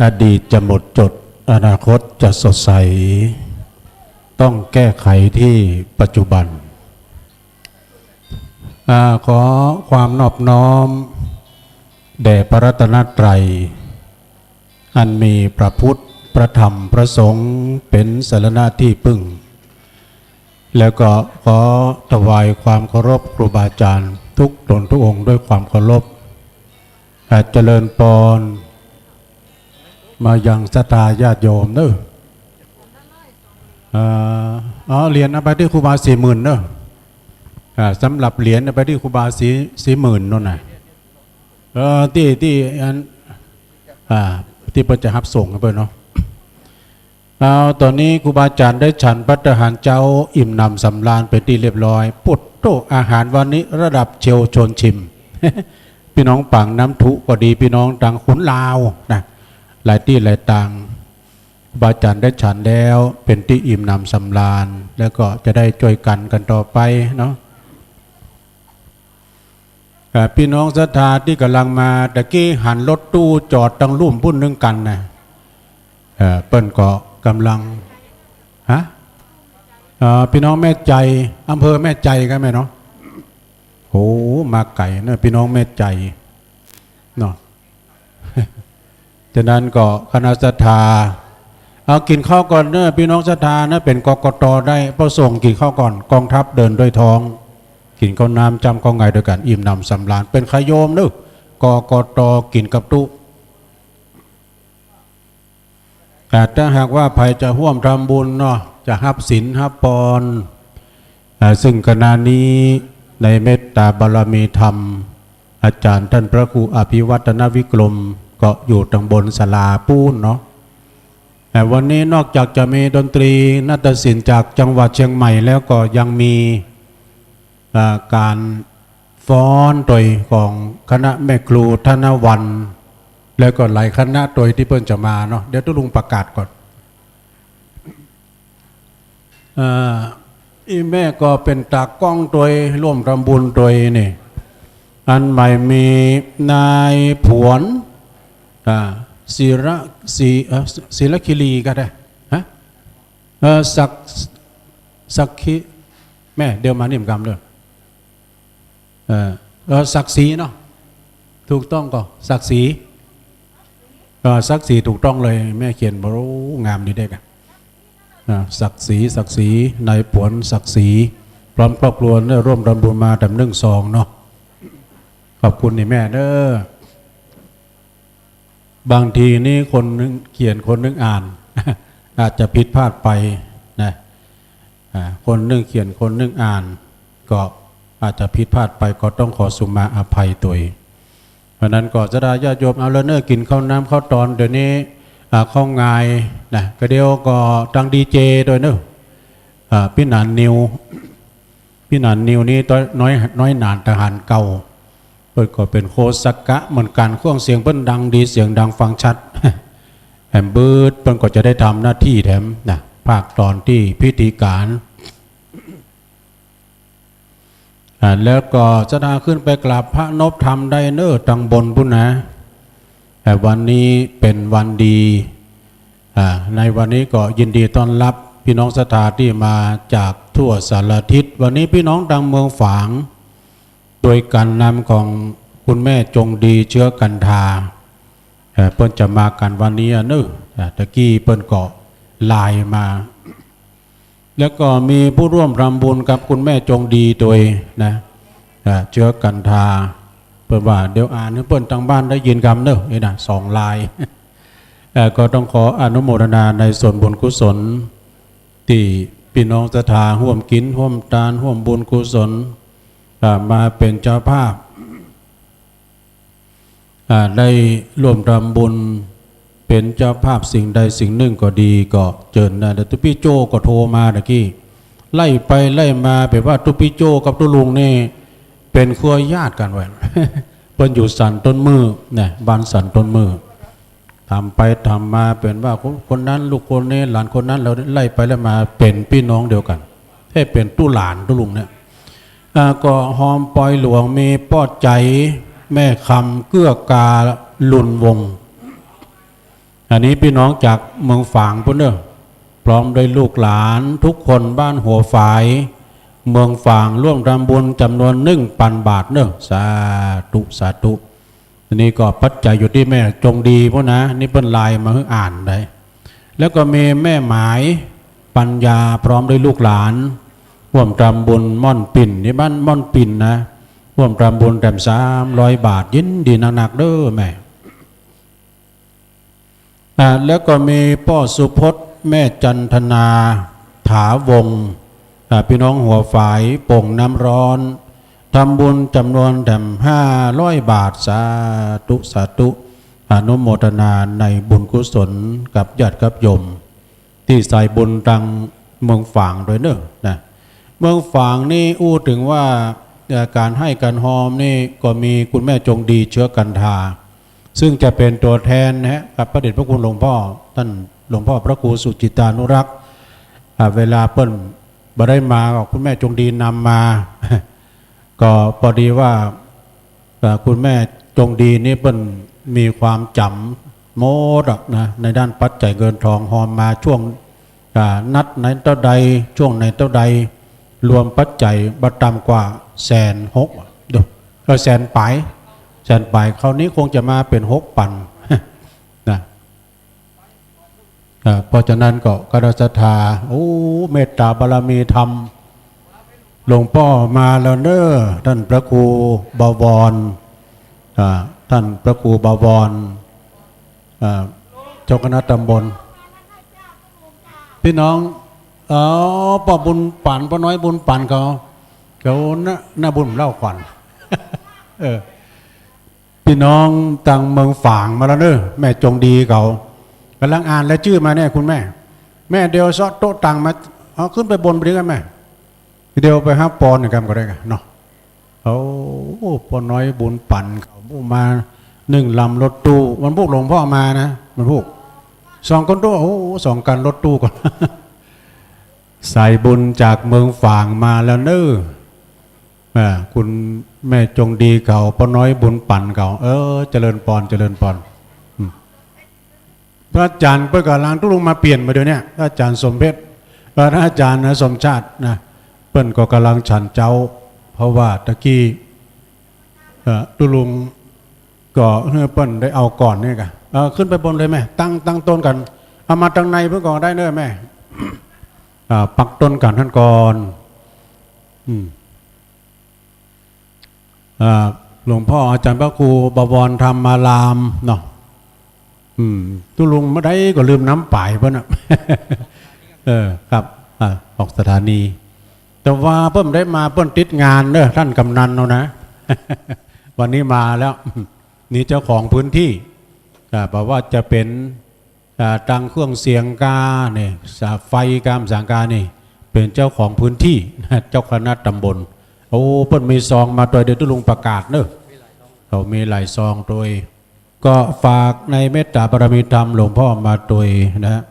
อดีตจะหมดจดอนาคตจะสดใสต้องแก้ไขที่ปัจจุบันขอความนอบน้อมแด่พระรัตนตรัยอันมีพระพุทธพระธรรมพระสงฆ์เป็นสรณะที่พึ่งแล้วก็ขอถวายความเคารพครูบาอาจารย์ทุกตนทุกองค์ด้วยความเคารพเจริญพรมายังศรัทธาญาติโยมเนอะเหรียญเอาไปที่ครูบา40,000เนอะสำหรับเหรียญเอาไปที่ครูบา40,000นั่นน่ะที่อันที่ประจะรับส่งกันไปเนาะตอนนี้ครูบาอาจารย์ได้ฉันภัตตาหารเจ้าอิ่มหนำสำราญเป็นที่เรียบร้อยปุดโตอาหารวันนี้ระดับเชลชนชิม พี่น้องปังน้ำถุก็ดีพี่น้องต่างขุนลาวนะหลายที่หลายต่างครูบาอาจารย์ได้ฉันแล้วเป็นที่อิ่มหนำสำราญแล้วก็จะได้ช่วยกันต่อไปเนาะพี่น้องศรัทธาที่กำลังมาตะกี้หันรถตู้จอดตั้งรุ่มพุ่นนึงกันนะเปิ้นก็กำลังพี่น้องแม่ใจอำเภอแม่ใจกันไหมเนาะโหมาไก่นะพี่น้องแม่ใจเนาะฉะนั้นก็คณะศรัทธาเอากินข้าวก่อนเนอะพี่น้องศรัทธานะเป็นกกตได้พระสงฆ์กินข้าวก่อนกองทัพเดินด้วยท้องกินข้าวน้ำจำข้าวไงด้วยกันอิ่มหนำสำราญเป็นขโยมเนอะกกตกินกับตุแต่ถ้าหากว่าภัยจะห่วมทำบุญเนาะจะฮับศีลฮับพรซึ่งขณะนี้ในเมตตาบารมีธรรมอาจารย์ท่านพระครูอภิวัตนวิกรมก็อยู่ตรงบนศาลาปูนเนาะแต่วันนี้นอกจากจะมีดนตรีนาฏศิลป์จากจังหวัดเชียงใหม่แล้วก็ยังมีการฟ้อนโดยของคณะแม่ครูธนวันแล้วก็หลายคณะโดยที่เพิ่นจะมาเนาะเดี๋ยวตุลุงประกาศก่อนอีแม่ก็เป็นตากล้องโดยร่วมทำบุญโดยนี่อันใหม่มีนายผวนศิลคิรีก็ได้สักขีแม่เดี๋ยวมานิ่มกรรมเลยศักดิ์ศรีเนาะถูกต้องก็ศักดิ์ศรีศักดิ์ศรีถูกต้องเลยแม่เขียนบรูงามดีเด็กศักดิ์ศรีนายผวนศักดิ์ศรีพร้อมครอบครัวได้ร่วมรำบุญมาแต่1-2เนาะขอบคุณนี่แม่เด้อบางทีนี่คนนึงเขียนคนนึงอ่าน อาจจะผิดพลาดไปนะคนนึงเขียนคนนึงอ่านก็อาจจะผิดพลาดไปก็ต้องขอสุมาอภัยตัวเองเพราะนั้นก็จะได้ญาติโยมเอาแล้วเนอะกินข้าวน้ำข้าวตอนเดี๋ยวนี้ข้าวงายนะก็เดียวก็ตั้งดีเจโดยเนอะพี่หนานนิวนี่น้อยหนานทหารเก่าเปิดก็เป็นโคสักกะเหมือนกันเครื่องเสียงเปิ้นดังดีเสียงดังฟังชัดแหมบืดเปิ้นก็จะได้ทำหน้าที่แถมนะภาคตอนที่พิธีการแล้วก็จะได้ขึ้นไปกราบพระนพธรรมได้เนอตังบนพุ่นนะแต่วันนี้เป็นวันดีในวันนี้ก็ยินดีต้อนรับพี่น้องศรัทธาที่มาจากทั่วสารทิศวันนี้พี่น้องดังเมืองฝางโดยการนำของคุณแม่จงดีเชื้อกันทาเปิ้นจะมากันวันนี้เนอะตะกี้เปิ้นก็ไลน์มา แล้วก็มีผู้ร่วมรำบุญกับคุณแม่จงดีตัวนะเชื้อกันทาเปิดว่าเดี๋ยวอ่านให้เปิ้นทางบ้านได้ยินคำเนอะนี่นะ2 ลาย ก็ต้องขออนุโมทนาในส่วนบุญกุศลที่พี่น้องศรัทธาร่วมกินร่วมทานร่วมบุญกุศลมาเป็นเจ้าภาพได้ร่วมรำบุญเป็นเจ้าภาพสิ่งใดสิ่งหนึ่งก็ดีก็เจิญนะแต่ตุพี่โจก็โทรมาตะกี้ไล่ไปไล่มาแบบว่าตุพี่โจกับตุลุงนี่เป็นครัวญาติกันไว้ เปิ้นอยู่สันต้นมือเนี่ยบ้านสันต้นมือทำไปทำมาเป็นว่าคนนั้นลูกคนนี้หลานคนนั้นเราไล่ไปไล่มาเป็นพี่น้องเดียวกันให้เป็นตู้หลานตุลุงเนี่ยก็หอมปอยหลวงมีป้อใจแม่คำเกื้อกาลุนวงอันนี้พี่น้องจากเมืองฝางพุ่นเนอะพร้อมด้วยลูกหลานทุกคนบ้านหัวฝายเมืองฝางร่วมรำบุญจำนวน1,000 บาทเนอะสาธุสาธุอันนี้ก็ปัจจัยอยู่ที่แม่จงดีพวกนะนี่เป็นลายมาให้อ่านได้แล้วก็มีแม่หมายปัญญาพร้อมด้วยลูกหลานร่วมรำบุญม่อนปิ่นนี่บ้านม่อนปิ่นนะร่วมรำบุญแต้ม300 บาทยินดีหนักๆเด้อแม่แล้วก็มีพ่อสุพจน์แม่จันทนาถาวงพี่น้องหัวฝายโป่งน้ำร้อนทำบุญจำนวนแถม500 บาทสาธุสาธุอนุโมทนาในบุญกุศลกับญาติกับโยมที่ใส่บุญตังเมืองฝางโดยเนอะนะเมืองฝางนี่อู้ถึงว่าการให้การหอมนี่ก็มีคุณแม่จงดีเชื้อกันทาซึ่งจะเป็นตัวแทนนะกับพระเดชพระคุณหลวงพ่อท่านหลวงพ่อพระครูสุจิตานุรักษ์เวลาเปิ้ลบ่ได้มาคุณแม่จงดีนำมา ก็พอดีว่าคุณแม่จงดีนี่เปิ้ลมีความจำโมดนะในด้านปัจจัยเงินทองหอมมาช่วงนัดไหนเท่าใดช่วงไหนเท่าใดรวมปัจจัยบัตรต่ำกว่า160,000ดู100,000 ปลายคราวนี้คงจะมาเป็น6,000 นะเพราะฉะนั้นก็กระศรัทธาโอ้เมตตาบารมีธรรมหลวงพ่อมาแล้วเนอะท่านพระครูบวรท่านพระครูบวรเจ้าคณะตำบลพี่น้องป้าบุญปั่นป้าน้อยบุญปั่นเขาหน้าบุญเล่าขวัญ พี่น้องต่างเมืองฝางมาแล้วเนอะแม่จงดีเขากำลังอ่านและชื่อมาเนี่ยคุณแม่เดียวซอโต๊ะตังมาเอาขึ้นไปบนไปด้วยกันแม่เดียวไป5 ปอนด์กันก็ได้กันเนาะป้าน้อยบุญปั่นเขามา1 ลำรถตู้มันพวกหลวงพ่อมานะมันพวก2 คนตู้2 กันรถตู้ก่อน ใส่บุญจากเมืองฝางมาแล้วเนอะคุณแม่จงดีเขาป้าน้อยบุญปั่นเขาเจริญพรเจริญพรพระอาจารย์เพื่อกำลังทุกลงมาเปลี่ยนมาเดี๋ยวนี้พระอาจารย์สมเพชรพระอาจารย์สมชาตินะเปิ้นก็กำลังฉันเจ้าเพราะว่าตะกี้ตุลุงก็เปิ้นได้เอาก่อนนี่กันขึ้นไปบนเลยแม่ตั้งต้นกันเอามาตั้งในเพื่อก่อนได้เนอะแม่ ปักต้นกันท่านก่อนหลวงพ่ออาจารย์พระครูบวรธรรมารามเนาะตุลุงเมื่อใดก็ลืมน้ำป่ายเพิ่นครับออกสถานีแต่ว่าเพิ่มได้มาเพิ่นติดงานเด้อท่านกำนันเนาะนะ วันนี้มาแล้วนี่เจ้าของพื้นที่บอกว่าจะเป็นตังเครื่องเสียงกาเนี่ยไฟกามสังกานี่เป็นเจ้าของพื้นที่เจ้าคณะตำบลเพิ่นมีซองมาโดยเดี๋ยวตุลุงประกาศเนอะเขามีหลายซองโดยก็ฝากในเมตตาบารมีธรรมหลวงพ่อมาโดยนะ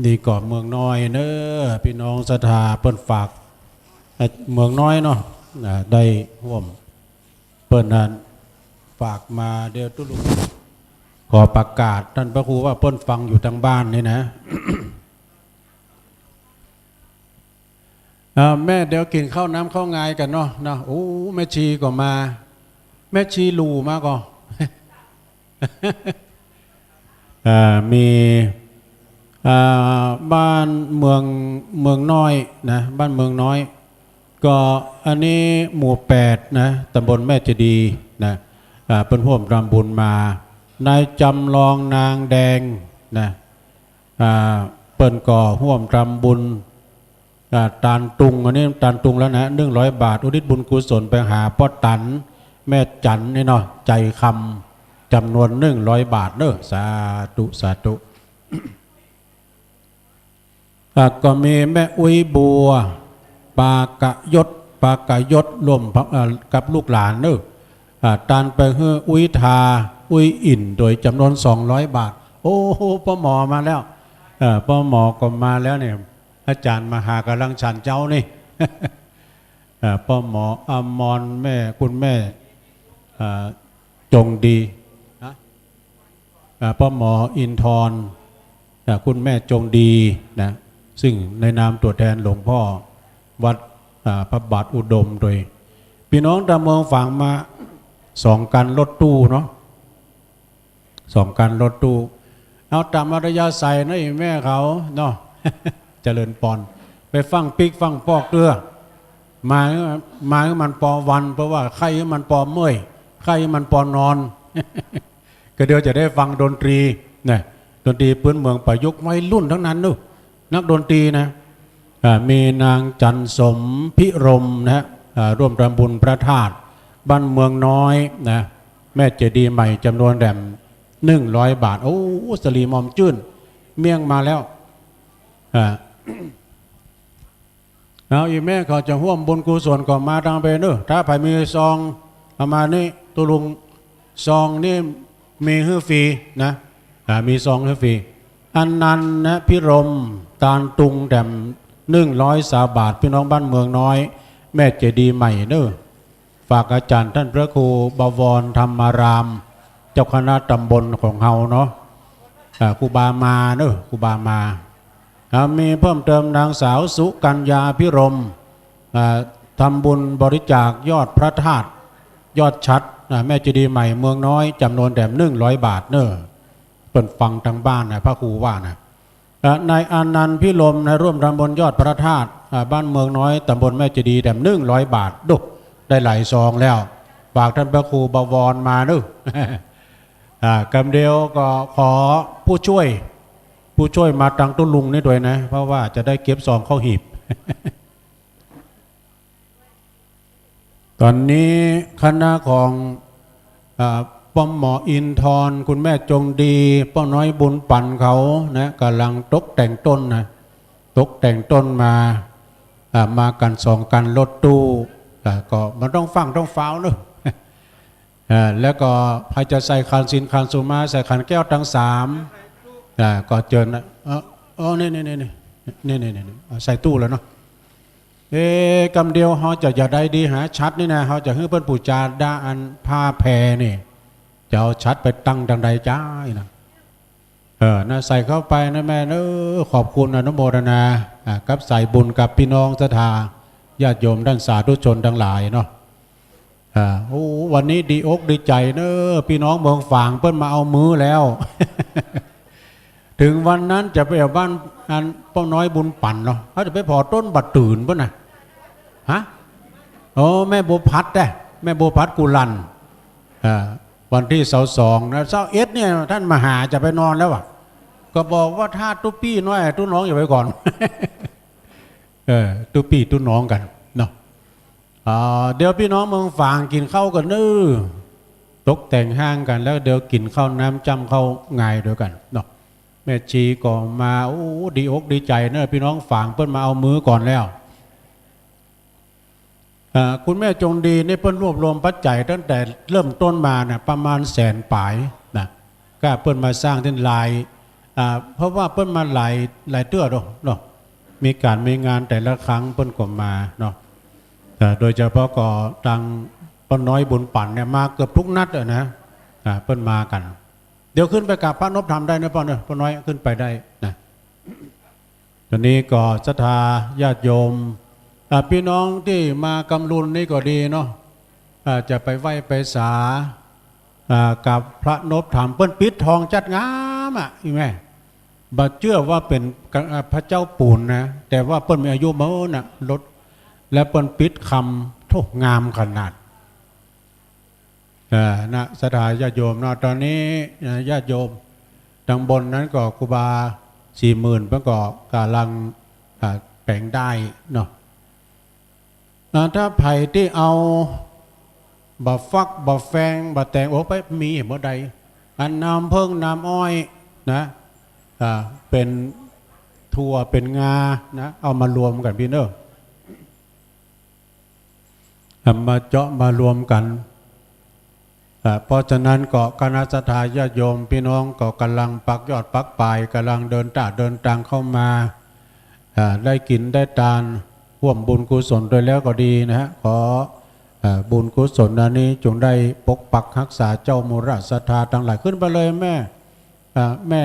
นี่ก่อนเมืองน้อยเนอะพี่น้องศรัทธาเพิ่นฝากเมืองน้อยเนาะได้ร่วมเพิ่นนั้นฝากมาเดี๋ยวตุลุงขอประกาศท่านพระครูว่าเพิ่นฟังอยู่ทางบ้านนี่นะ แม่เดี๋ยวกินข้าวน้ำข้าวงายกันเนาะแม่ชีก็มาแม่ชีลูมาก็ มี บ้านเมืองน้อยนะบ้านเมืองน้อยก็อันนี้หมู่8นะตำบลแม่เจดีย์นะเป็นร่วมรำบุญมานายจำลองนางแดงนะเปิ้นก่อร่วมรำบุญตานตุงอันนี้ตานตุงแล้วนะ100 บาทอุทิศบุญกุศลไปหาพ่อตันแม่จันนี่เนาะใจคำจำนวน100 บาทเนอะสาธุสาธุก็มีแม่อุ้ยบัวปากะยศรวมกับลูกหลานเนอะตานไปเฮืออุ้ยทาอุ้ยอิ่นโดยจำนวน200 บาทโอ้โหพ่อหมอมาแล้วพ่อหมอก็มาแล้วเนี่ยอาจารย์มหากำลังฉันเจ้านี่พ่อหมออมรแม่คุณแม่จงดีพ่อหมออินทรคุณแม่จงดีนะซึ่งในนามตัวแทนหลวงพ่อวัดพระบาทอุดมโดยพี่น้องตะเมืองฝั่งมา2 กันรถตู้เนาะ2 กันรถตู้เอาตามอารยาใส่นะแม่เขาเนาะเจริญปอนไปฟังปิกฟังปอกเกลือมามันปอวันเพราะว่าใครมันปอเมื่อยใครมันปอนอน ก็เดี๋ยวจะได้ฟังดนตรีนะดนตรีพื้นเมืองประยุกต์วัยรุ่นทั้งนั้นนู่นักดนตรีนะมีนางจันสมพิรมนะร่วมรำบุญพระธาตุบ้านเมืองน้อยนะแม่เจดีย์ใหม่จำนวนแด่ม100 บาทโอ้สลีมอมจื้นเมี่ยงมาแล้วเอาอีแม่เขาจะห่วมบุญกุศลก่อนมาทางไปเนอะถ้าใครมีซองประมาณนี้ตุลุงซองนี่มีให้ฟรีนะมีซองให้ฟรีอันนั้นนะพิรมตาลตุงแด่ม100 บาทพี่น้องบ้านเมืองน้อยแม่เจดีย์ใหม่เนอะฝากอาจารย์ท่านพระครูบวรธรรมารามเจ้าคณะตำบลของเฮาเนาะครูบามาเนอะครูบามามีเพิ่มเติมนางสาวสุกัญญาพิรมทำบุญบริจาคยอดพระธาตุยอดชัดแม่เจดีย์ใหม่เมืองน้อยจำนวนแด่ม100 บาทเนอะเปิดฟังทางบ้านนะพระครูว่านะนายอานันต์พิรมร่วมทำบุญยอดพระธาตุบ้านเมืองน้อยตำบลแม่เจดีย์แด่ม100 บาทดุได้หลายซองแล้วฝากท่านพระครูบวรมาเนอะกำเดียวก็ขอผู้ช่วยมาตังตุลุงนี่ด้วยนะเพราะว่าจะได้เก็บซองเข้าหีบ ตอนนี้คณะของป้อมหมออินทรคุณแม่จงดีป้าน้อยบุญปั่นเขานะกำลังตกแต่งต้นนะตกแต่งต้นมากัน2 กันรถตู้ก็มันต้องฟังต้องฟ้าวเนอะแล้วก็พายจะใส่คันสินคันสุมาใส่คันแก้วทั้ง3ก็เจอนะนี่ใส่ตู้แล้วเนาะกำเดียวเขาจะอย่าได้ดีหาชัดนี่นะเขาจะให้เพื่อนปู่จาดาอันผ้าแพรนี่จะเอาชัดไปตั้งดังใดจ้านะนะใส่เข้าไปนะแม่ขอบคุณอนุโมทนากับใส่บุญกับพี่น้องศรัทธาญาติโยมด้านสาธุชนทั้งหลายเนาะโอ้วันนี้ดีอกดีใจเนอะพี่น้องเมืองฝางเพิ่นมาเอามือแล้ว ถึงวันนั้นจะไปเอาบ้านอันป้าน้อยบุญปั่นเนาะเขาจะไปพอต้นบัดตื่นป่ะนะฮะโอ้แม่บัวพัดแม่บัวพัดกุลันวันที่22นะ21เนี่ยท่านมาหาจะไปนอนแล้วก็บอกว่าถ้าตุ๊ปี้น้อยตุ๊น้องอย่าไปก่อน ตุ๊ปี้ตุ๊น้องกันเนาะเดี๋ยวพี่น้องเมืองฝางกินข้าวกันตกแต่งห้างกันแล้วเดี๋ยวกินข้าวน้ำจำข้าวง่ายด้วยกันเนาะแม่ชีก็มาโอ้ดีอกดีใจเนอะพี่น้องฝางเพิ่นมาเอามือก่อนแล้วคุณแม่จงดีนี่เพิ่นรวบรวมปัจจัยตั้งแต่เริ่มต้นมานะประมาณ100,000 ปลายนะก็เพิ่นมาสร้างที่ลายเพราะว่าเพิ่นมาหลายเตื้อเนาะมีการมีงานแต่ละครั้งเพิ่นก็มาเนาะโดยเฉพาะก็ตังป้าน้อยบุญปั่นเนี่ยมาเกือบทุกนัดนะเพิ่นมากันเดี๋ยวขึ้นไปกับพระนพธรรมได้นะป้าน้อยขึ้นไปได้นะตอนนี้ก็ศรัทธาญาติโยมพี่น้องที่มากำลุนนี่ก็ดีเนาะจะไปไหว้ไปสากับพระนพธรรมเปิ้นปิดทองจัดงามอีแม่ บ่เชื่อว่าเป็นพระเจ้าปูนนะแต่ว่าเปิ้นมีอายุมาน่ะลดและเปิ้นปิดคำทุกงามขนาดนะสถานญาติโยมเนาะตอนนี้ญาติโยมดังบนนั้นก็ครูบา40,000เพิ่นก็กำลังแปลงได้เนาะถ้าไผ่ที่เอาบะฟักบะแฟงบะแตงโอ้ไปมีเมื่อใดอันน้ำเพิ่งน้ำอ้อยนะเป็นถั่วเป็นงานะเอามารวมกันพี่เนอะมาเจาะมารวมกันเพราะฉะนั้นก็คณะสัตยาติโยมพี่น้องก็กำลังปักยอดปักปลายกำลังเดินทางเข้ามาได้กินได้ทานร่วมบุญกุศลโดยแล้วก็ดีนะฮะขอบุญกุศลอันนี้จงได้ปกปักรักษาเจ้ามูราศรัทธาทั้งหลายขึ้นไปเลยแม่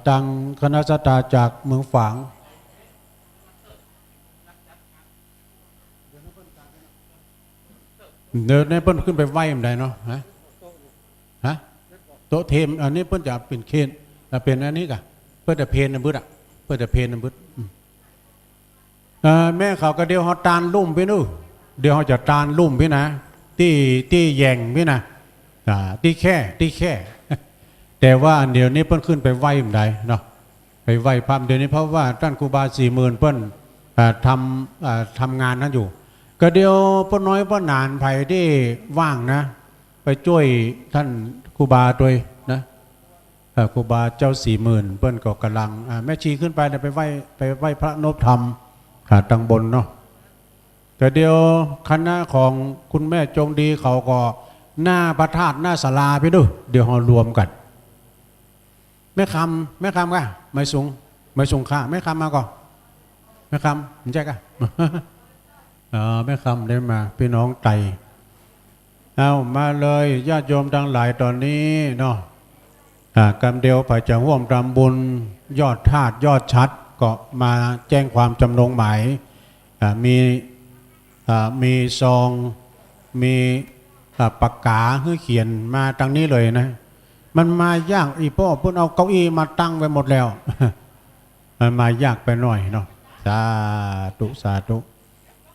ตังคณะสัตยาจากเมืองฝางเดินในเพิ่นขึ้นไปไหว้มันได้เนาะฮะโต๊ะเทมอันนี้เพิ่นจะเป็นเคนเป็นอันนี้กะเพิ่นจะเพนน้ำบึดเพิ่นจะเพนน้ำบึดแม่เขาก็เดี๋ยวเขาตานลุ่มพี่นู่เดี๋ยวเขาจะตานลุ่มพี่นะที่แยงพี่นะที่แค่แต่ว่าอันเดียวนี้เพิ่นขึ้นไปไหว้มันได้เนาะไปไหว้พระเดี๋ยวนี้เพราะว่าท่านครูบา40,000เพิ่นทำงานนั้นอยู่ก็เดียวป้าน้อยป้านานไผ่ที่ว่างนะไปช่วยท่านครูบาด้วยนะครูบาเจ้า40,000เปิ้นก็กำลังแม่ชีขึ้นไปไปไหว้พระนพธรรมตังบนเนาะแต่เดียวคณะของคุณแม่จงดีเขาก็หน้าพระธาตุหน้าศาลาไปดูเดี๋ยวเรารวมกันแม่คำก่ะไม่สูงค่าแม่คำมาก่อนแม่คำมันใช่ก่ะแม่คำได้มาพี่น้องไตเอามาเลยญาติโยมทั้งหลายตอนนี้เนาะกำเดียวไปจะร่วมทำบุญยอดธาตุยอดชัดก็มาแจ้งความจำนงหมายมีซองมีปากกาให้เขียนมาทางนี้เลยนะมันมายากอีพ่อเพิ่นเอาเก้าอี้มาตั้งไว้หมดแล้วมันมายากไปหน่อยเนาะสาธุ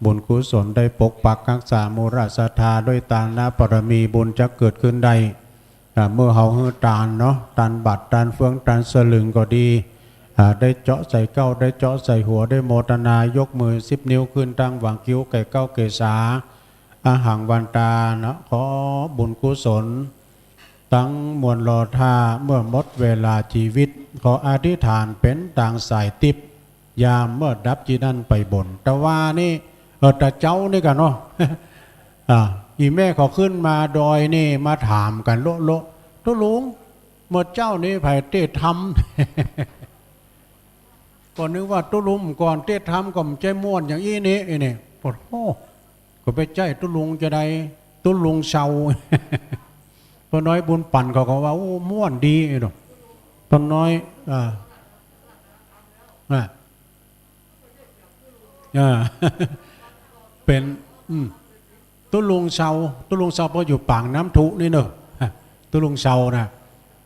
บุญกุศลได้ปกปักรักษามูราศรัทธาด้วยตานะปรมีบุญจะเกิดขึ้นได้เมื่อเฮาฮือตานเนาะตานบัตรตานเฟืองตานสลึงก็ดีได้เจาะใส่เก้าได้เจาะใส่หัวได้โมทนายกมือ10 นิ้วขึ้นตั้งหวังคิ้วไก่เก้าเกษาอาหังวันตานะขอบุญกุศลตั้งมวลรอท่าเมื่อหมดเวลาชีวิตขออธิษฐานเป็นต่างสายติบยามเมื่อดับจีนั่นไปบนแต่ว่านี่แต่เจ้านี่กันเนาะอีแม่เขาขึ้นมาดอยนี่มาถามกันโลตุลุงเมื่อเจ้านี่ไผ่เตะทำก่อนนึกว่าตุลุงก่อนเตะทำก็ใจม่วนอย่างอี้นี่นี่ปวดโอ้ก็ไปใจตุลุงจะได้ตุลุงเชาพอน้อยบุญปั่นเขาว่าโอ้ม่วนดีเนาะตอนน้อยเป็นตุลุงเชาพออยู่ปางน้ำทุนี่เนอะตุลุงเชานะ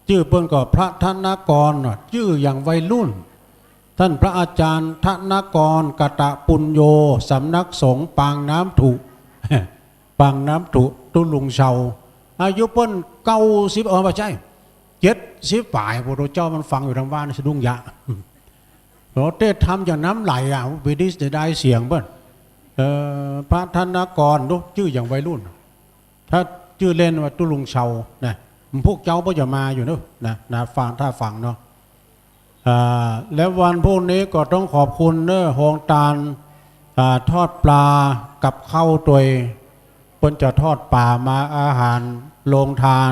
ชื่อเปิ้นก็พระธนกรชื่ออย่างวัยรุ่นท่านพระอาจารย์ธนกรกตะปุญโยสำนักสงฆ์ปางน้ำทุตุลุงเชาอายุเปิ้น90ไม่ใช่70 ป่ายพระพุทธเจ้ามันฟังอยู่ทางบ้านสะดุ้งยะเราเต้ทำอย่างน้ำไหลวิดิสได้เสียงเปิ้นพระธนกรดูชื่ออย่างวัยรุ่นถ้าชื่อเล่นว่าตุลุงเชานะพวกเจ้าก็จะมาอยู่เนอะนะฟังถ้าฟังเนาะแล้ววันพวกนี้ก็ต้องขอบคุณเนอะโฮงตาลทอดปลากับข้าวตัวเปิ้นจะทอดปลามาอาหารโรงทาน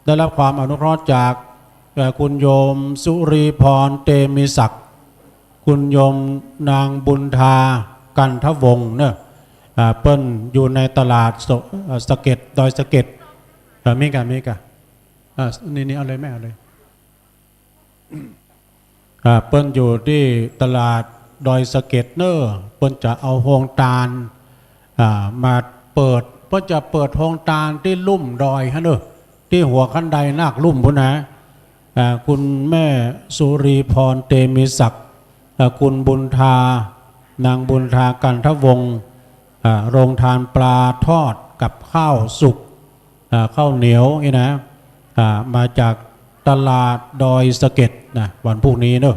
ได้รับความอนุเคราะห์จากคุณโยมสุรีพรเตมีศักดิ์คุณโยมนางบุญทากันทวงศ์เนอะเปิ้นอยู่ในตลาดสะเก็ดดอยสะเก็ดมีกันนี่เอาเลยแม่เอาเลยเปิ้นอยู่ที่ตลาดดอยสะเก็ดเนอะเปิ้นจะเอาโฮงตาลมาเปิดเปิ้นจะเปิดโฮงตาลที่ลุ่มดอยฮะเนอะที่หัวขั้นใดนาคลุ่มพุ่นนะ คุณแม่สุรีพรเตมีศักดิ์คุณบุญทานางบุญทากันทวงศ์โรงทานปลาทอดกับข้าวสุกข้าวเหนียวนี่นะมาจากตลาดดอยสะเก็ดนะวันพรุ่งนี้เนอะ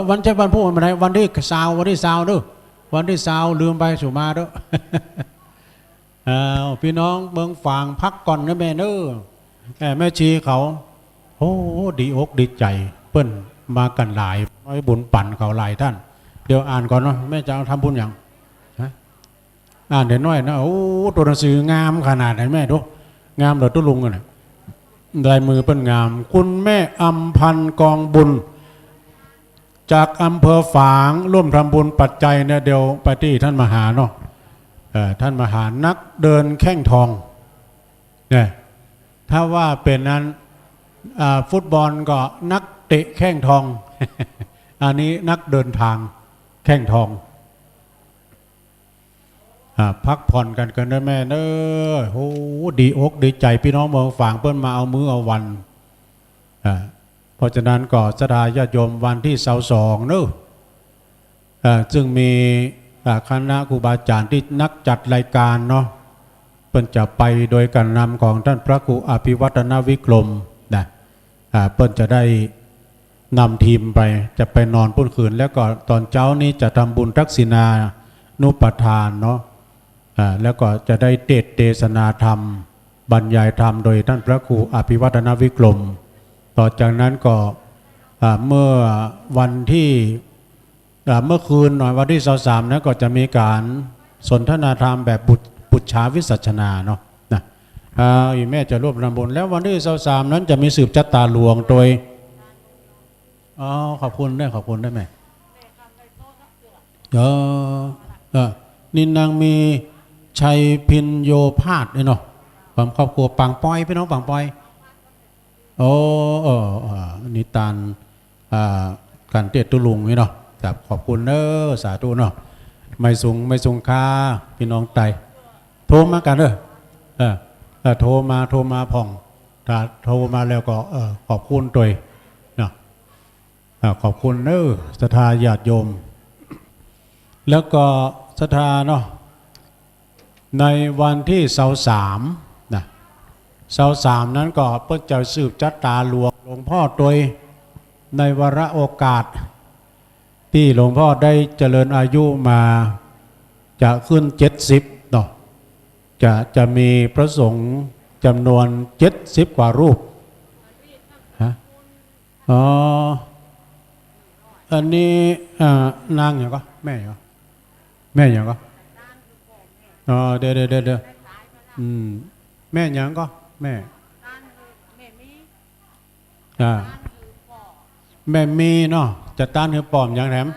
วันใช่วันพรุ่งวันไหนวันที่ซาววันที่ซาวเนอะวันที่ซาวลืมไปสุมาเนอะ พี่น้องเมืองฝางพักก่อนนะแม่เนอะแม่ชีเขาโอ้ดีอกดีใจเปิ้นมากันหลายน้อยบุญปั่นเขาหลายท่านเดี๋ยวอ่านก่อนเนาะแม่จะเอาทำบุญอย่างอ่านเดี๋ยวน้อยนะโอ้ตัวหนังสืองามขนาดไหนแม่ดูงามเดี๋ยวตุ้ลุงกันนะลายมือเป็นงามคุณแม่อำพันธ์กองบุญจากอำเภอฝางร่วมทำบุญปัจจัยเนี่ยเดี๋ยวไปที่ท่านมหาเนาะท่านมหานักเดินแข้งทองเนี่ยถ้าว่าเป็นนั้นฟุตบอลก็นักเตะแข้งทอง อันนี้นักเดินทางแข้งทองพักผ่อนกันนะแม่เนอะโอ้ดีอกดีใจพี่น้องเมืองฝางเพิ่นมาเอามือเอาวันเพราะฉะนั้นก็ศรัทธาญาติโยมวันที่22เนอะซึ่งมีคณะครูบาอาจารย์ที่นักจัดรายการเนาะเพิ่นจะไปโดยการนำของท่านพระครูอภิวัฒนวิกรมนะเพิ่นจะได้นำทีมไปจะไปนอนพุ่นคืนแล้วก็ตอนเช้านี้จะทำบุญทักษิณานุปทานเนาะแล้วก็จะได้เทศนาธรรมบรรยายธรรมโดยท่านพระครูอภิวัฒนวิกรมต่อจากนั้นก็เมื่อวันที่เมื่อคืนหน่อยวันที่23นั้นก็จะมีการสนทนาธรรมแบบบุตรชาวิสัชนาเนาะนะอีแม่จะรวบรวมบุญแล้ววันที่23นั้นจะมีสืบจัตตาหลวงโดยขอบคุณได้ไหมนี่นางมีชัยพินโยภาสเนาะความครอบครัวปังปอยพี่น้องปังปอยนิตานการเตตุลุงนี่เนาะขอบคุณเนอะสาธุเนาะไม่สูงค่าพี่น้องไตโทรมากันโทรมาผ่องถ้าโทรมาแล้วก็ขอบคุณตัวเนาะขอบคุณเนอะศรัทธาญาติโยมแล้วก็ศรัทธาเนาะในวันที่23นะ23นั้นก็เพิ่งจะสืบจัตตาหลวงหลวงพ่อตัวในวาระโอกาสที่หลวงพ่อได้เจริญอายุมาจะขึ้น70เนาะจะมีพระสงฆ์จำนวน70กว่ารูปอันนี้นางอย่างก็แม่อย่างก็เดี๋ยวแม่อย่างก็แม่แม่มีเนาะจะต้านหือปอมอย่างแถม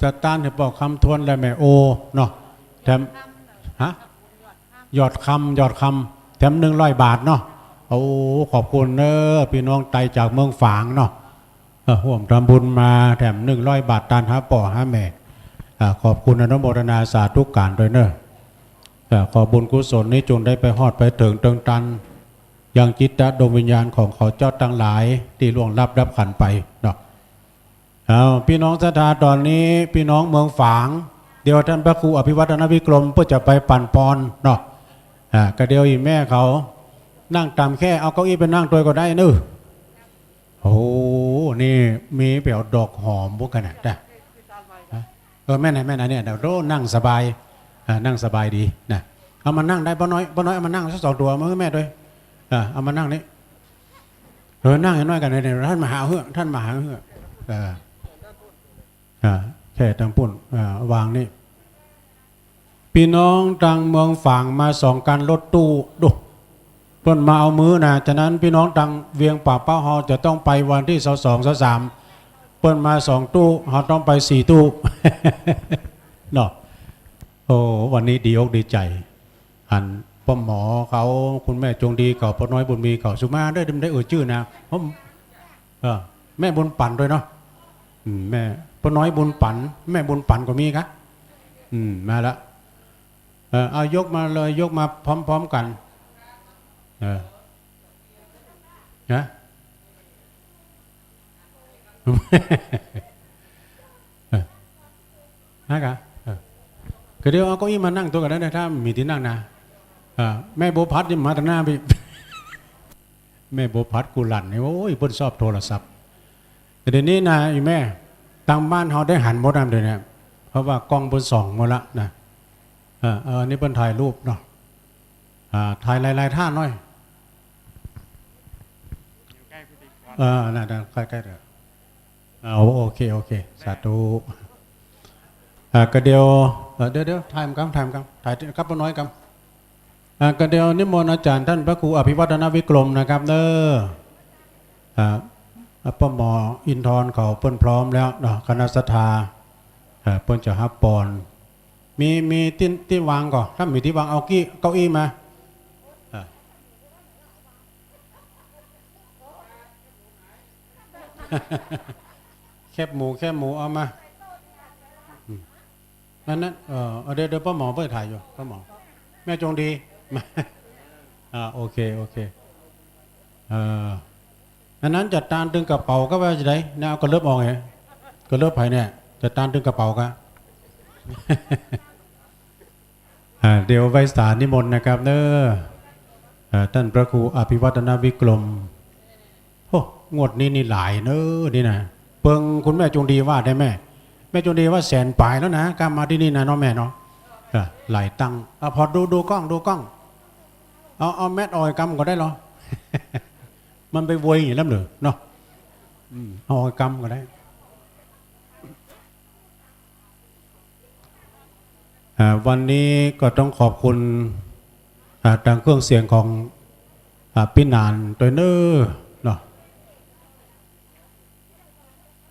จะต้านหือปอมคำทวนและแม่โอเนาะแถมยอดคำแถม100 บาทเนาะโอ้ขอบคุณเนอะพี่น้องไตจากเมืองฝางเนาะห่วงทำบุญมาแถม100 บาทตานหาป่อหาแม่ขอบคุณอนุโมทนาสาธุการด้วยเนอะขอบุญกุศลนี้จงได้ไปฮอดไปถึงเติงตันยังจิตตะดวงวิญญาณของเขาเจ้าทั้งหลายที่ล่วงลับขันไปเนาะพี่น้องศรัทธาตอนนี้พี่น้องเมืองฝางเดี๋ยวท่านพระครูอภิวัฒนวิกรมเพื่อจะไปปั่นปอนเนาะกระเดียวอีแม่เขานั่งตามแค่เอาเก้าอี้ไปนั่งตัวก็ได้เนอะโอ้นี่มีเปี่ยวดอกหอมพวกขนาดนะแม่ไหนเนี่ยเดี๋ยวนั่งสบายดีนะเอามานั่งได้ป้าน้อยเอามานั่งสัก2 ตัวมาให้แม่ด้วยเอามานั่งนี่นั่งให้น้อยกันเลยท่านมหาเฮือแค่ตั้งปุ่นวางนี่พี่น้องต่างเมืองฝางมา2 การรถตู้ดูเพิ่นมาเอามือนะฉะนั้นพี่น้องต่างเวียงป่าป้าฮอจะต้องไปวันที่22 23เปิ้นมา2 ตู้เราต้องไป4 ตู้ เนาะโอ้วันนี้ดีอกดีใจอันป้อมหมอเขาคุณแม่จงดีเขาพ่อน้อยบุญมีเขาสุมาได้ชื่อนะผมแม่บุญปั่นด้วยเนาะแม่พ่อน้อยบุญปั่นแม่บุญปั่นก็มีครับมาละเอายกมาเลยยกมาพร้อมๆกัน นะนะครับก็เดี๋ยวเอาเก้าอี้มานั่งตัวกันได้ถ้ามีที่นั่งนะแม่โบพัดยังมาตั้งหน้าพี่ แม่โบพัดกุหลันเนี่ยโอ้ยเพิ่นชอบโทรศัพท์แต่เดี๋ยวนี้นะอีแม่ทางบ้านเขาได้หันหมดแล้วเดี๋ยวนี้เพราะว่ากล้องเพิ่นส่องหมดละนะนี่เพิ่นถ่ายรูปเนาะถ่ายลายท่าหน่อยน่าจะใกล้ๆเดี๋ยวโอเคสาธุก็เดี๋ยวถ่ายมั้งถ่ายกับป้าน้อยกันก็เดี๋ยวนิมนต์อาจารย์ท่านพระครูอภิวัฒนวิกรมนะครับเด้อป้าหมออินทร์เขาเพิ่นพร้อมแล้วเนาะคณะศรัทธาเพิ่นจะฮับปอนมีที่วางก่อนถ้ามีที่วางเอาเก้าอี้มาแคบหมูเอามานั่นเดี๋ยวป้าหมอเพิ่งถ่ายอยู่ป้าหมอแม่จงดีโอเคอันนั้นจัดตานตึงกระเป๋าก็ว่าจะได้เนี่ยเอากระเลิบออกไงกระเลิบไผ่เนี่ยจัดตานตึงกระเป๋าก็เดี๋ยวไว้สารนิมนต์นะครับเด้อท่านพระครูอภิวัฒนวิกรมโอ้งวดนี้นี่หลายเนอะนี่นะเปิงคุณแม่จงดีว่าได้แม่จงดีว่าแสนปลายแล้วนะกลับมาที่นี่นะน้องแม่เนาะหลายตังพอดูกล้องเอาแมทออยกำก็ได้หรอ มันไปวนอย่างนั้นหรือเนาะเอาออยกำก็ได้วันนี้ก็ต้องขอบคุณทางเครื่องเสียงของพี่นานตัวเนอเนาะ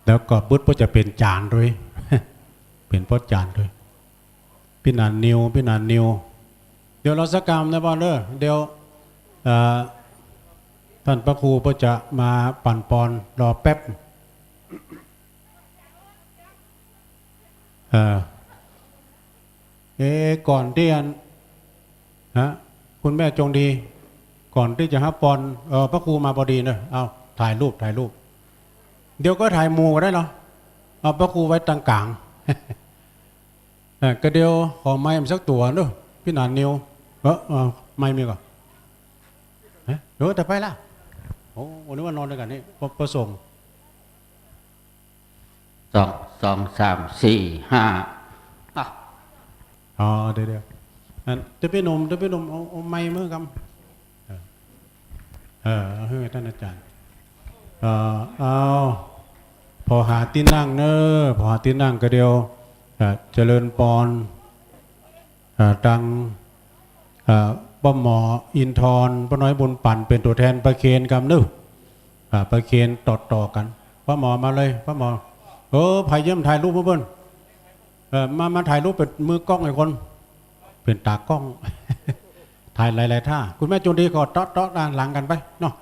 แล้วก็บุตรก็จะเป็นจานด้วย เป็นพ่อจานด้วยพี่นานนิวเดี๋ยวเราสักกรรมนะบอลเด้อเดี๋ยวท่านพระครูก็จะมาปั่นปอนรอแป๊บก่อนที่คุณแม่จงดีก่อนที่จะฮับปอนพระครูมาพอดีเนอะเอาถ่ายรูปเดี๋ยวก็ถ่ายหมู่ก็ได้เหรอเอาพระครูไว้ตรงกลางก็เดี๋ยวขอไม้สักตัวเนอะพี่นานนิวไม่มีก่อนเดี๋ยวแต่ไปละโอ้วันนี้ว่านอนด้วยกันนี่ประสงค์2 3 4 5เดี๋ยวจะพี่หนุ่มเอาไม้มือกำให้ท่านอาจารย์พอหาที่นั่งเนอะพอหาที่นั่งก็เดียวเจริญปอนตังป้าหมออินทร์ป้าน้อยบุญปั่นเป็นตัวแทนประเคนกำนึกประเคนต่อกันป้าหมอมาเลยป้าหมอพายเยี่ยมถ่ายรูปเพื่อนมาถ่ายรูปเป็นมือกล้องไอ้คนเป็นตากล้อง ถ่ายหลายท่าคุณแม่จุนดีก็ต๊อด้านหลังกันไปเนาะ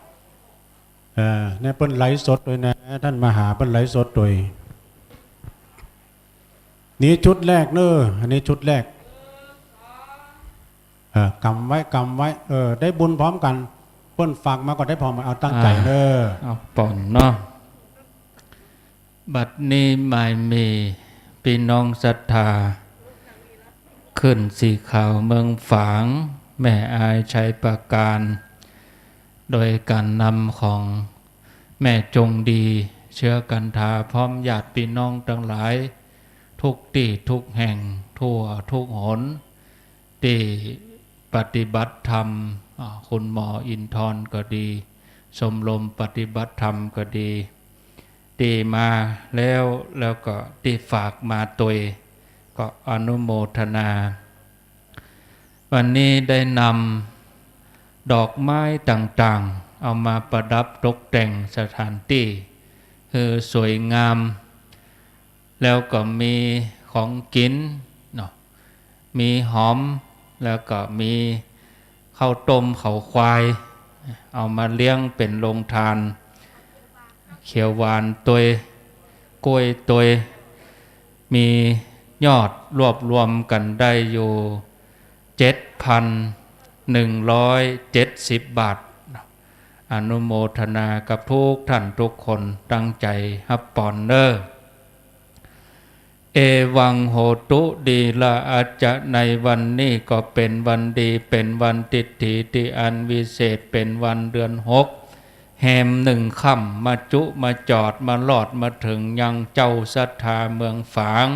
เนี่ยเป็นไหลสดด้วยนะท่านมหาเป็นไหลสดด้วยนี่ชุดแรกเนอะอันนี้ชุดแรกกำไว้ได้บุญพร้อมกันเพิ่นฝากมาก็ได้พร้อมเอาตั้งใจเนอะเอาป่อนเนาะบัดนี้หมายมีพี่น้องศรัทธาขึ้นสีขาวเมืองฝางแม่อายชัยประการโดยการนำของแม่จงดีเชื้อกันทาพร้อมญาติพี่น้องทั้งหลายทุกที่ทุกแห่งทั่วทุกหนที่ปฏิบัติธรรมคุณหมออินทร์ก็ดีชมรมปฏิบัติธรรมก็ดีที่มาแล้วก็ที่ฝากมาตัวก็อนุโมทนาวันนี้ได้นำดอกไม้ต่างๆเอามาประดับตกแต่งสถานที่คือสวยงามแล้วก็มีของกินเนาะมีหอมแล้วก็มีข้าวต้มข้าวควายเอามาเลี้ยงเป็นโรงทานเขียวหวานตัวกล้วยตัวมียอดรวบรวมกันได้อยู่ 7,170 บาท อนุโมทนากับทุกท่านทุกคนตั้งใจฮับปอนเนอร์เอวังโหตุดีละอาจจะในวันนี้ก็เป็นวันดีเป็นวันติถิติอันวิเศษเป็นวันเดือน6แหม1 ค่ำมาจุมาจอดมาลอดมาถึงยังเจ้าศรัทธาเมืองฝาง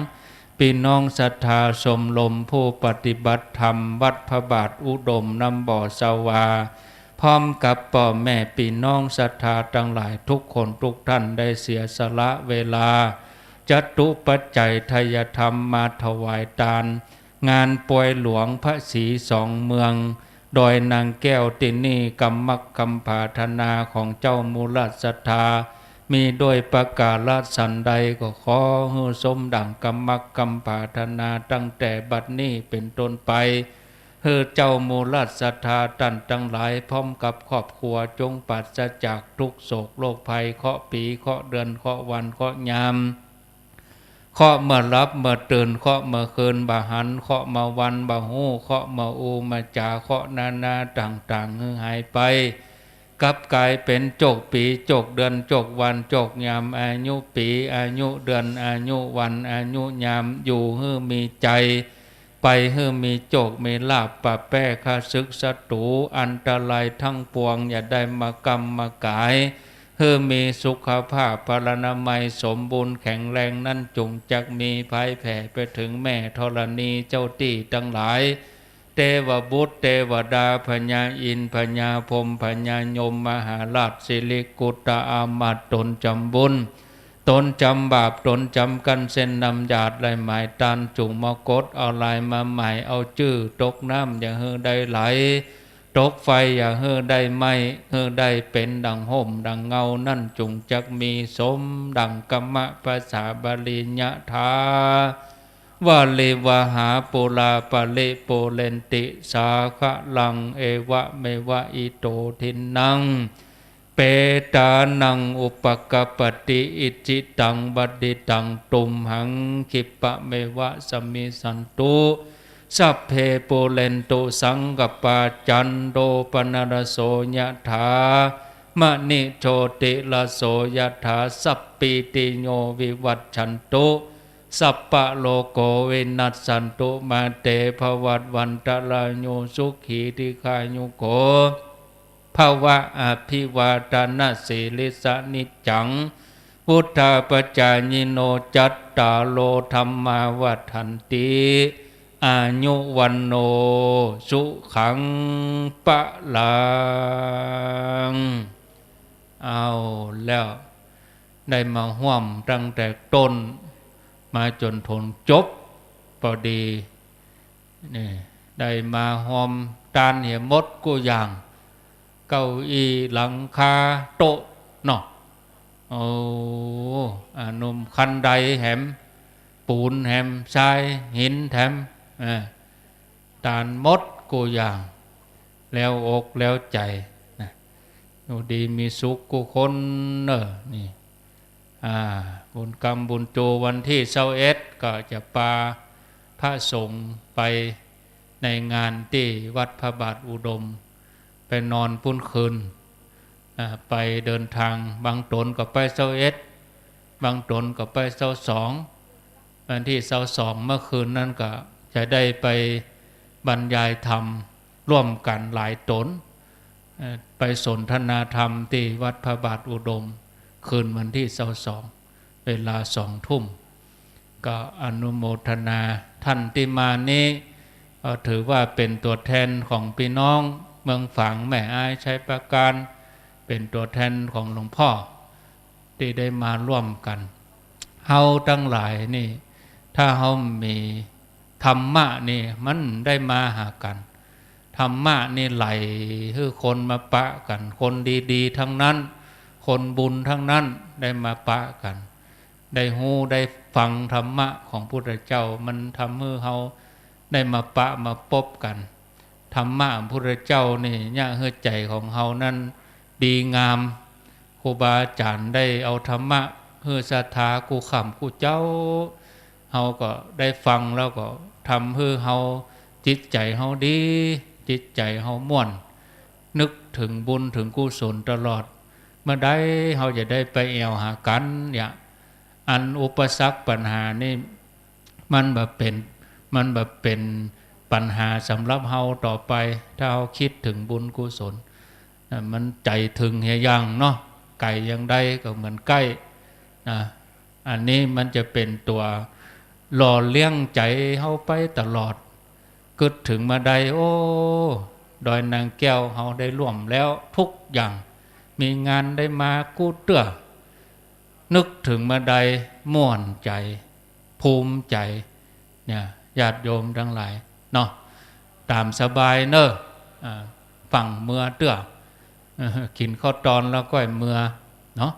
พี่น้องศรัทธาชมลมผู้ปฏิบัติธรรมวัดพระบาทอุดมน้ำบ่อสวาพร้อมกับพ่อแม่พี่น้องศรัทธาทั้งหลายทุกคนทุกท่านได้เสียสละเวลาจตุปัจจัยทายธรรมมาถวายทานงานป่วยหลวงพระศรี2 เมืองโดยนางแก้วตินีกรรมกำปาธนาของเจ้ามูลศรัทธามีโดยประกาศสันใดก็ขอให้สมดังกรรมกำปาธนาตั้งแต่บัดนี้เป็นต้นไปเฮือเจ้ามูลศรัทธาท่านทั้งหลายพร้อมกับครอบครัวจงปราศจากทุกโศกโรคภัยเคราะห์ปีเคราะห์เดือนเคราะห์วันเคราะห์ยามเคาะมารับมาตื่นเคาะมาคืนบาหันเคาะมาวันบาหูเคาะมาอูมาจาเคาะนาต่างๆหายไปกลับกลายเป็นโจกปีโจกเดือนโจกวันโจกยามอายุปีอายุเดือนอายุวันอายุยามอยู่ให้มีใจไปให้มีโจกมีลาภปะแป้ข้าศึกศัตรูอันตรายทั้งปวงอย่าได้มากรรมมากายเพื่อมีสุขภาพพลานามัยสมบูรณ์แข็งแรงนั่นจงจักมีภัยแผ่ไปถึงแม่ธรณีเจ้าตี้ทั้งหลายเทวบุตรเทวดาพญาอินทร์พญาพรหมพญายมมหาราชสิริกุตอามาตย์ตนจำบุญตนจำบาปตนจำกันเส้นนำหยาดลายหมายตานจุงมากดเอาลายมาหมายเอาชื่อตกน้ำอย่าเฮือได้ไหลตกไฟอย่าเฮือได้ไหมเฮือได้เป็นดังห่มดังเงานั่นจงจักมีสมดังกัมมะภาษาบาลีญะทาวาเลวะหาปุลาปะเลโปเลนติสาคะลังเอวะเมวะอิโตทินังเปตานังอุปกปติอิจิตังบัดดิตังตุมหังคิปะเมวะสมิสันตุสัพเพปุเรนตุสังกปาจันโดปนรโสยถามณิโชติลโสยถาสัพปิติโยวิวัชชันตุสัพพะโลโกวินัสสันตุมาเตภวัตวันตรายโยสุขีติคายุโกภวะอภิวาทนาสิลิสนิจังพุทธปจายิโนจัตตาโลธัมมาวัฏันติอายุวันโนสุขังปะลังเอาแล้วได้มาห่วมตั้งแต่ต้นมาจนทนจบพอดีนี่ได้มาหอมตานเหี่ยมดกูอย่างเก้าอี้หลังคาโต๊ะเนาะโอ้นมคันไดแหมปูนแหมทรายหินแถมตานมดกูอย่างแล้วอกแล้วใจนะอยู่ดีมีสุขกูคนเนอะนี่บุญกรรมบุญโจวันที่21ก็จะพาพระสงฆ์ไปในงานที่วัดพระบาทอุดมไปนอนปุ้นคืนไปเดินทางบางตนก็ไป21บางตนก็ไป22วันที่22เมื่อคืนนั้นก็จะได้ไปบรรยายธรรมร่วมกันหลายตนไปสนทนาธรรมที่วัดพระบาทอุดมคืนวันที่22เวลา20 ทุ่มก็อนุโมทนาท่านที่มานี้ถือว่าเป็นตัวแทนของพี่น้องเมืองฝางแม่อายชัยประการเป็นตัวแทนของหลวงพ่อที่ได้มาร่วมกันเฮาทั้งหลายนี่ถ้าเฮามีธรรมะนี่มันได้มาหากันธรรมะนี่ไหลคือคนมาปะกันคนดีๆทั้งนั้นคนบุญทั้งนั้นได้มาปะกันได้ฮู้ได้ฟังธรรมะของพุทธเจ้ามันทำให้เฮาได้มาปะมาพบกันธรรมะของพุทธเจ้านี่ย่าเฮือใจของเฮานั้นดีงามครูบาอาจารย์ได้เอาธรรมะเฮือศรัทธากูขำกูเจ้าเฮาก็ได้ฟังแล้วก็ทำให้เฮาจิตใจเฮาดีจิตใจเฮาม่วน นึกถึงบุญถึงกุศลตลอดเมื่อใดเราจะได้ไปแอวหากันเนี่ยอันอุปสรรคปัญหานี่มันแบบเป็นปัญหาสำหรับเราต่อไปถ้าเราคิดถึงบุญกุศลมันใจถึงเฮียยังเนาะไก่ยังได้ก็เหมือนใกล้อันนี้มันจะเป็นตัวหล่อเลี้ยงใจเราไปตลอดกึดถึงมาใดโอ้ดอยนางแก้วเราได้ร่วมแล้วทุกอย่างมีงานได้มากู้เตื้อนึกถึงมาใดม่วนใจภูมิใจเนี่ยญาติโยมทั้งหลายเนาะตามสบายเนอะฝั่งเมื่อเตื้อกินข้าวตอนแล้วก็เมื่อเนาะ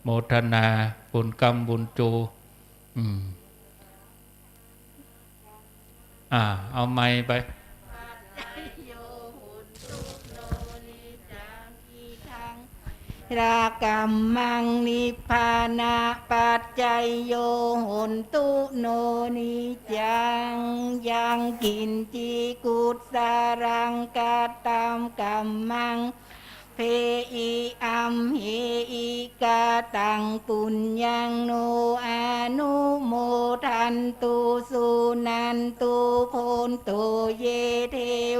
โมทนาบุญกรรมบุญจูเอาไม้ไปรากรรมังนิพพานาปัจจัยโยโหนตุโนนิจังยังกินจิกุตสารังกาตามกัมมังเพอิอัมเหอิกาตังปุญญังโนอนุโมทันตุสุนันตุโพนโตเยเท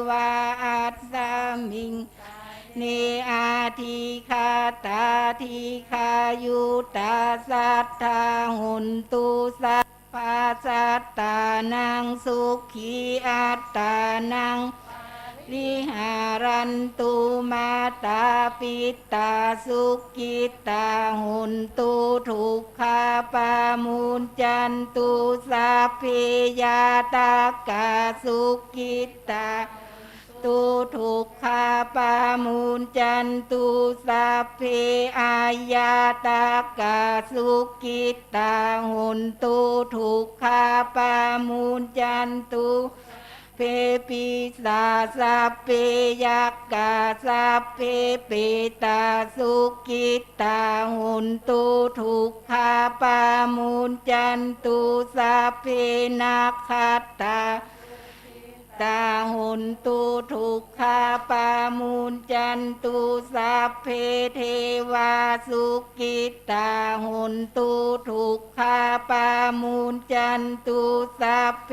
วาอัสสามิงเนอาทิคาตาทิคายุตาสัทธาหุนตุสัพพะสัตตานังสุขีอัตตานังวิหารันตุมาตาปิตาสุกิตาหุนตุทุกขาปามุญจันตุสัพเพยาตากาสุกิตาตุทุกขาปามุญจันตุสัพเพอายาตากาสุกิตาหุนตุทุกขาปามุญจันตุเพปิสาสัพเพยักกาสัพเพเปตาสุกิตาหุนตุทุกขาปามุญจันตุสัพเพนักขัตตาตาหุนตุทุกขาปามุญจันตุสัพเพเทวาสุกิตาหุนตุทุกขาปามุญจันตุสัพเพ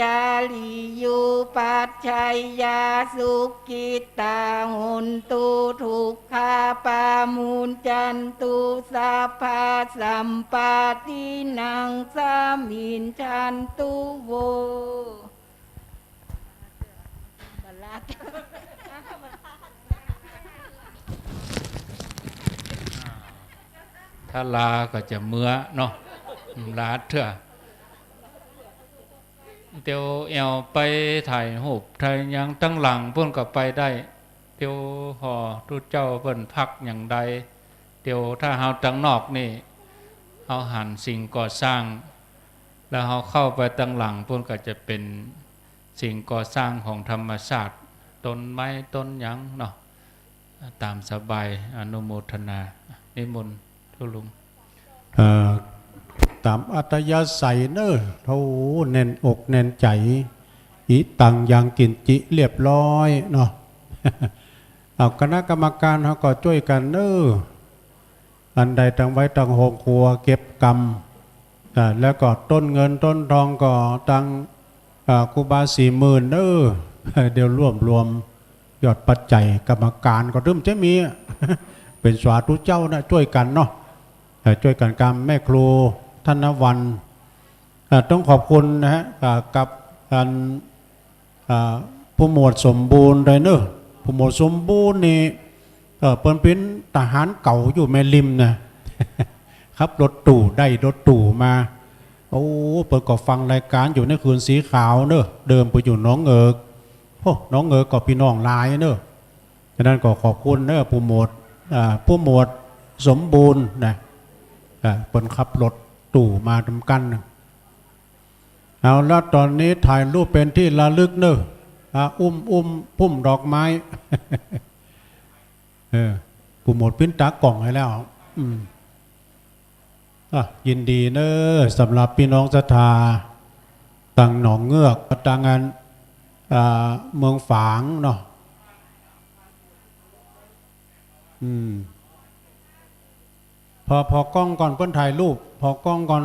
จาริยุปัจฉัยยาสุกิตาหุนตุทุกขาปามุญจันตุสัพพะสัมปตินังสามินจันตุโวถ้าลาก็จะเมื่อเนาะลาเถอะเดี๋ยวแอวไปถ่ายรูปถ่ายยังตั้งหลังเพิ่นก็ไปได้เดี๋ยวห่อทุเจ้าเพิ่นพักอย่างใดเดี๋ยวถ้าเฮาตั้งนอกนี่เฮาหันสิ่งก่อสร้างแล้วเฮาเข้าไปตั้งหลังเพิ่นก็จะเป็นสิ่งก่อสร้างของธรรมชาติต้นไม้ต้นหยังเนาะตามสบายอนุโมทนานิมนต์ทุลุงตามอัตยาศัยเนอะเท่าแน่นอกแน่นใจอิตังยังกินจิเรียบร้อยเนาะ เอาคณะกรรมการเขาก็ช่วยกันเนอะอันใดตั้งไว้ตั้งโฮงครัวเก็บกรรมแล้วก็ต้นเงินต้นทองก็ตั้งครูบา40,000เนอะเดี๋ยวรวมยอดปัจจัยกรรมการก็เริ่มจะมี เป็นสาธุเจ้านะช่วยกันเนาะช่วยกันกรรมแม่ครูธนวันต้องขอบคุณนะฮะกับผู้หมวดสมบูรณ์เลยเนอะผู้หมวดสมบูรณ์นี่เป็นทหารเก่าอยู่แม่ริมนะ ครับรถตู่ได้รถตู่มาโอ้เปิดก็ฟังรายการอยู่ในคืนสีขาวเนอะเดิมไปอยู่น้องเอิกน้องเอิกก็พี่น้องลายเนอะฉะนั้นก็ขอบคุณเนอะผู้หมวดสมบูรณ์นะเปิดขับรถตู่มาทำกันเอาแล้วตอนนี้ถ่ายรูปเป็นที่ระลึกเนอะพุ่มดอกไม้ ผู้หมวดปิ้นตากล่องให้แล้วยินดีเนอะสำหรับพี่น้องศรัทธาต่างหนองเงือกต่างงาน เมืองฝางเนาะพอกล้องก่อนเพิ่นถ่ายรูปพอกล้องก่อน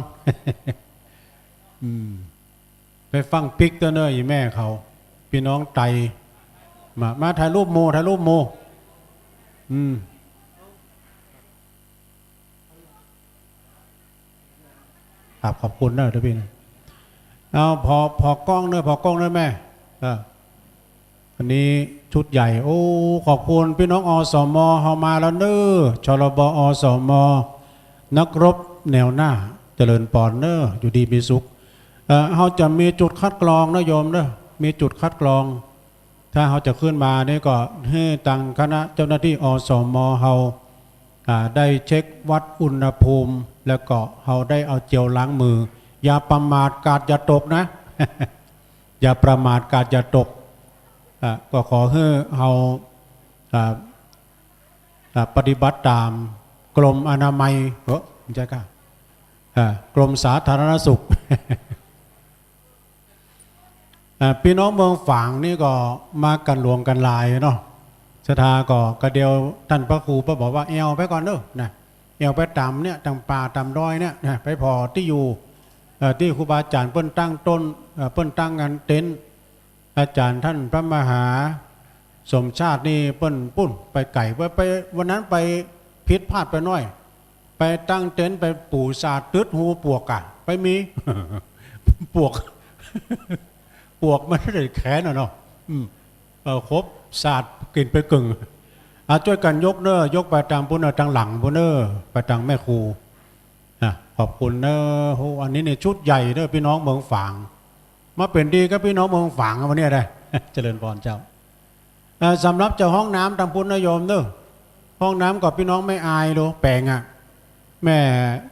ไปฟังปิกเตอร์เนอร์อีแม่เขาพี่น้องไตมาถ่ายรูปโมครับขอบคุณนะทุกพี่นะเอาพอกล้องเนอะพอกล้องเนอะแม่อันนี้ชุดใหญ่โอ้ขอบคุณพี่น้องอสมเฮามาแล้วเนอะชลบอสมนักรบแนวหน้าเจริญปอนเนอะอยู่ดีมีสุขเขาจะมีจุดคัดกรองนะโยมเนอะมีจุดคัดกรองถ้าเขาจะขึ้นมานี่ก็ให้ตังคณะเจ้าหน้าที่อสมเขาได้เช็ควัดอุณหภูมิแล้วก็เขาได้เอาเจลล้างมืออย่าประมาทกาดอย่าตกนะ อย่าประมาทกาดอย่าตกก็ขอให้เราปฏิบัติตามกรมอนามัยใช่ค่ะกรมสาธารณสุข พี่น้องเมืองฝางนี่ก็มากันหลวงกันลายเนาะศรัทธาก็กระเดียวท่านพระครูพระบอกว่าเอวไปก่อนเด้อนะเอวไปตามเนี่ยตามป่าตามดอยเนี่ยนะไปพอที่อยู่ที่ครูบาอาจารย์เปิ้นตั้งต้นเปิ้นตั้งงานเต็นท์อาจารย์ท่านพระมหาสมชาตินี่เปิ้นปุ้นไปไก่ไปวันนั้นไปพิษพลาดไปน้อยไปตั้งเต็นท์ไปปู่ศาสตร์ตึดหูปวกกะไปมี ปวก ปวกมันได้แขนเนาะครบศาสตร์กินไปกึ่งช่วยกันยกเนอยกไปทางพุ่นทางหลังพุ่นเนอไปทางแม่ครูขอบคุณเนอโหอันนี้เนี่ยชุดใหญ่เนอพี่น้องเมืองฝางมาเป็นดีก็พี่น้องเมืองฝางวันนี้ได้ เจริญพรเจ้าสำหรับเจ้าห้องน้ำทางพุ่นนโยมเนอห้องน้ำกับพี่น้องไม่อายดูแปลงแม่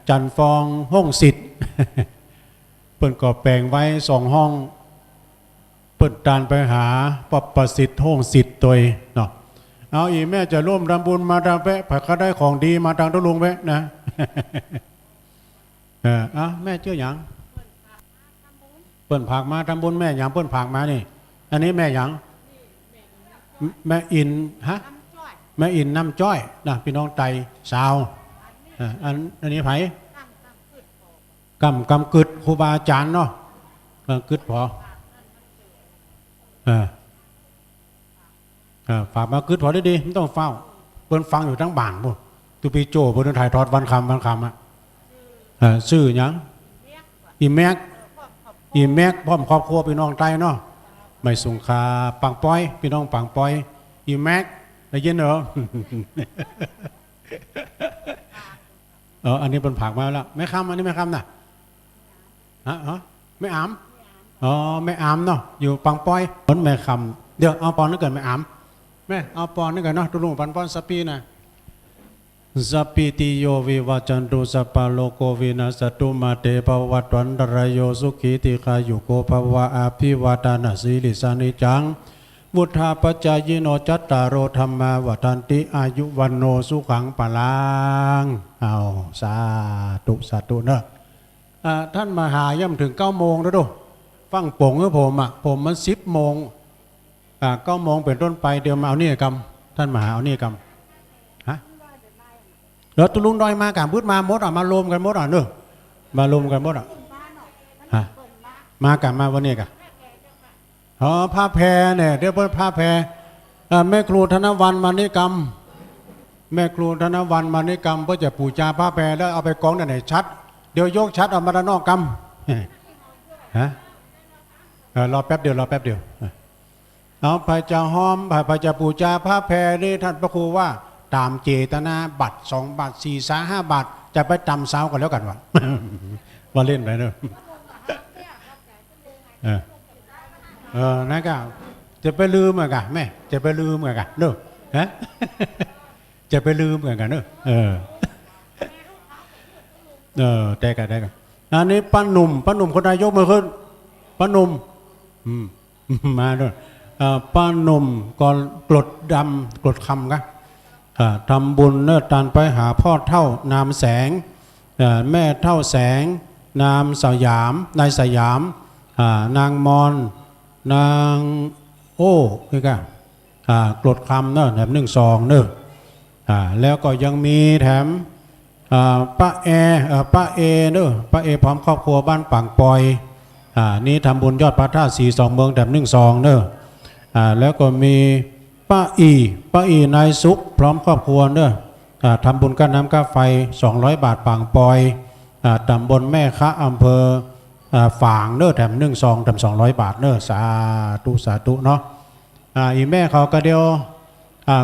จันฟองห้องสิทธิ์ เปิ่นก็แปลงไว้2 ห้องเปิ่นตานไปหาปประสิทธิ์ห้องสิทธิ์ตัวเนาะเอาอีแม่จะร่วมทำบุญมาทางแวะผักก็ได้ของดีมาทางตุลุงแวะนะแม่เชื่ออย่างเปิ่นผักมาทำบุญแม่อย่างเปิ่นผักมานี่อันนี้แม่อย่างแม่อินแม่อินน้ำจ้อยนะพี่น้องไตสาวอันนี้ไผ่กำกึดครูบาอาจารย์เนาะกึดพอฝากมากึดพอได้ดีไม่ต้องเฝ้าเปิ้นฟังอยู่ทั้งบ้านพวกตุปีโจเปิ้นถ่ายทอดวันคำชื่อยังอีแม็กพร้อมครอบครัวพี่น้องไตเนาะไม่สงคาปังป้อยพี่น้องปังป้อยอีแม็กได้ยินเหรอ อันนี้เป็นผักมาแล้วไม่คำอันนี้ไม่คำนะไม่อามไม่อามเนาะอยู่ปังป้อยผลไม่คำเดี๋ยวเอาปอนนึกเกิดไม่อามแม่เอาปอนนึกเกิดเนาะตุลุงปันปอนสปีนะสัพพิติโยวิวัจจันตุสัพพะโลกวินาศตุมาเตภวัตวันตรายโยสุขีติขายุโกภวะอาภิวาตานาสีลิสานิจังวุฒาปัจจายโนจัตตารโอธรรมาวัฏันติอายุวันโนสุขังปะลังเอาสาธุเนอะท่านมาหาย่ำถึง9 โมงแล้วดูฟังโป่งกับผมมัน10 โมง9 โมงเป็นต้นไปเดี๋ยวมาเอานี่กรรมท่านมาหาเอานี่กรรมแล้วตุลุงดอยมาการพูดมามดมารวมกันมดเนอะมารวมกันมดมากันมาวันนี้กันผ้าแพรเนี่ยเดี๋ยวผ้าแพรแม่ครูธนวันมานิกรรมแม่ครูธนวันมานิกรรมเพื่อจะปูชาผ้าแพรแล้วเอาไปกองด้านไหนชัดเดี๋ยวยกชัดเอามาด้านนอกกรรมรอแป๊บเดียวเอาไปจะหอมไปจะปูชาผ้าแพรนี่ท่านพระครูว่าตามเจตนาบัตร2 บาท4 5 บาทจะไปตำเสากันแล้วกันวะ ว่าเล่นไปเนอะนะครับจะไปลืมเหมือนกันแม่จะไปลืมเหมือนกันเนอะฮะ จะไปลืมเหมือนกันเนอะได้กันอันนี้ป้าหนุ่มคนนายกมือขึ้นป้าหนุ่มมาด้วยป้าหนุ่มก่อนกรดคำกันทำบุญเนื้อตานไปหาพ่อเท่านามแสงแม่เท่าแสงนามสยามนายสยามนางมอนนาง โอ้นี่ก็กรดคำเนอะแถม1 2เนอะแล้วก็ยังมีแถมป้าเอเนอะป้าเอพร้อมครอบครัวบ้านปังปอยนี่ทำบุญยอดพระธาตุ42 เมืองแถม1 2เนอะแล้วก็มีป้าอีนายสุขพร้อมครอบครัวเนอะทำบุญค่าน้ำค่าไฟ200 บาทปังปอยตำบลแม่คะอำเภอฝางเนอะแถม1 2แถม200 บาทเนอะสาธุเนาะอีแม่เขาก็เดียว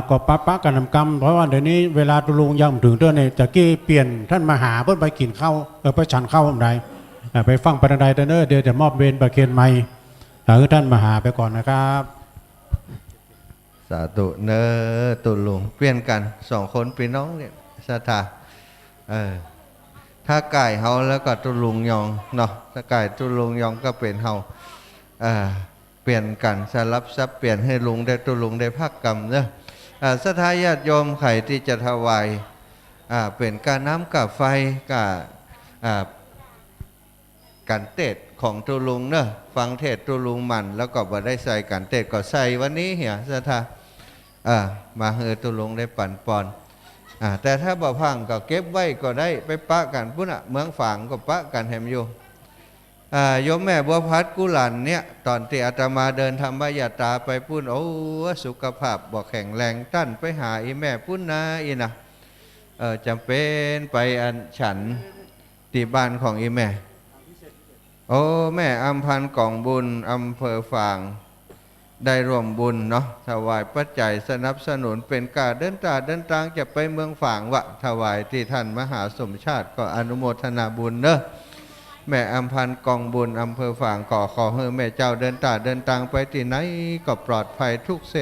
ก็ป้ากันนำกรรมเพราะว่าเดี๋ยวนี้เวลาตุลุงยังถึงเดือนเนี่ยจะกี้เปลี่ยนท่านมาหาเพื่อไปกินข้าวไปฉันข้าวอะไร ไปฟังประดายเนอร์เดี๋ยวจะมอบเวรประเคนใหม่คือท่านมาหาไปก่อนนะครับสาธุเนอตุลุงเปลี่ยนกัน2 คนพี่น้องเนี่ยศรัทธาถ้าไก่เฮาแล้วก็ตุลุงยองเนาะถ้าไก่ตุลุงยองก็เป็นเฮาเปลี่ยนกันสลับซับเปลี่ยนให้ลุงได้ตุลุงได้พักกรรมเนอะศรัทธาญาติโยมไข่ที่จะถวายเป็นการน้ำกับไฟกับการเทศของตุลุงเนอะฟังเทศตุลุงมันแล้วก็บ่ได้ใส่การเทศก็ใส่วันนี้เหี่ยศรัทธามาตุลุงได้ปั่นปอนแต่ถ้าบ่พังก็เก็บไว้ก็ได้ไปปะกันพุ่นเมืองฝางก็ปะกันแหมอยู่โยมแม่บัวพัดกุหลันเนี่ยตอนที่อาตมาเดินทำบายาตาไปพุ่นโอ้สุขภาพบ่แข็งแรงตั้นไปหาอีแม่พุ่นนะอีนะจำเป็นไปอันฉันที่บ้านของอีแม่โอ้แม่อำพันธ์กองบุญอำเภอฝางได้ร่วมบุญเนาะถวายปัจจัยสนับสนุนเป็นการเดินทางจะไปเมืองฝางวะถวายที่ท่านมหาสมชาติก็อนุโมทนาบุญเนอะแม่อำพันธ์กองบุญอำเภอฝางขอให้แม่เจ้าเดินทางไปที่ไหนก็ปลอดภัยทุกเส้น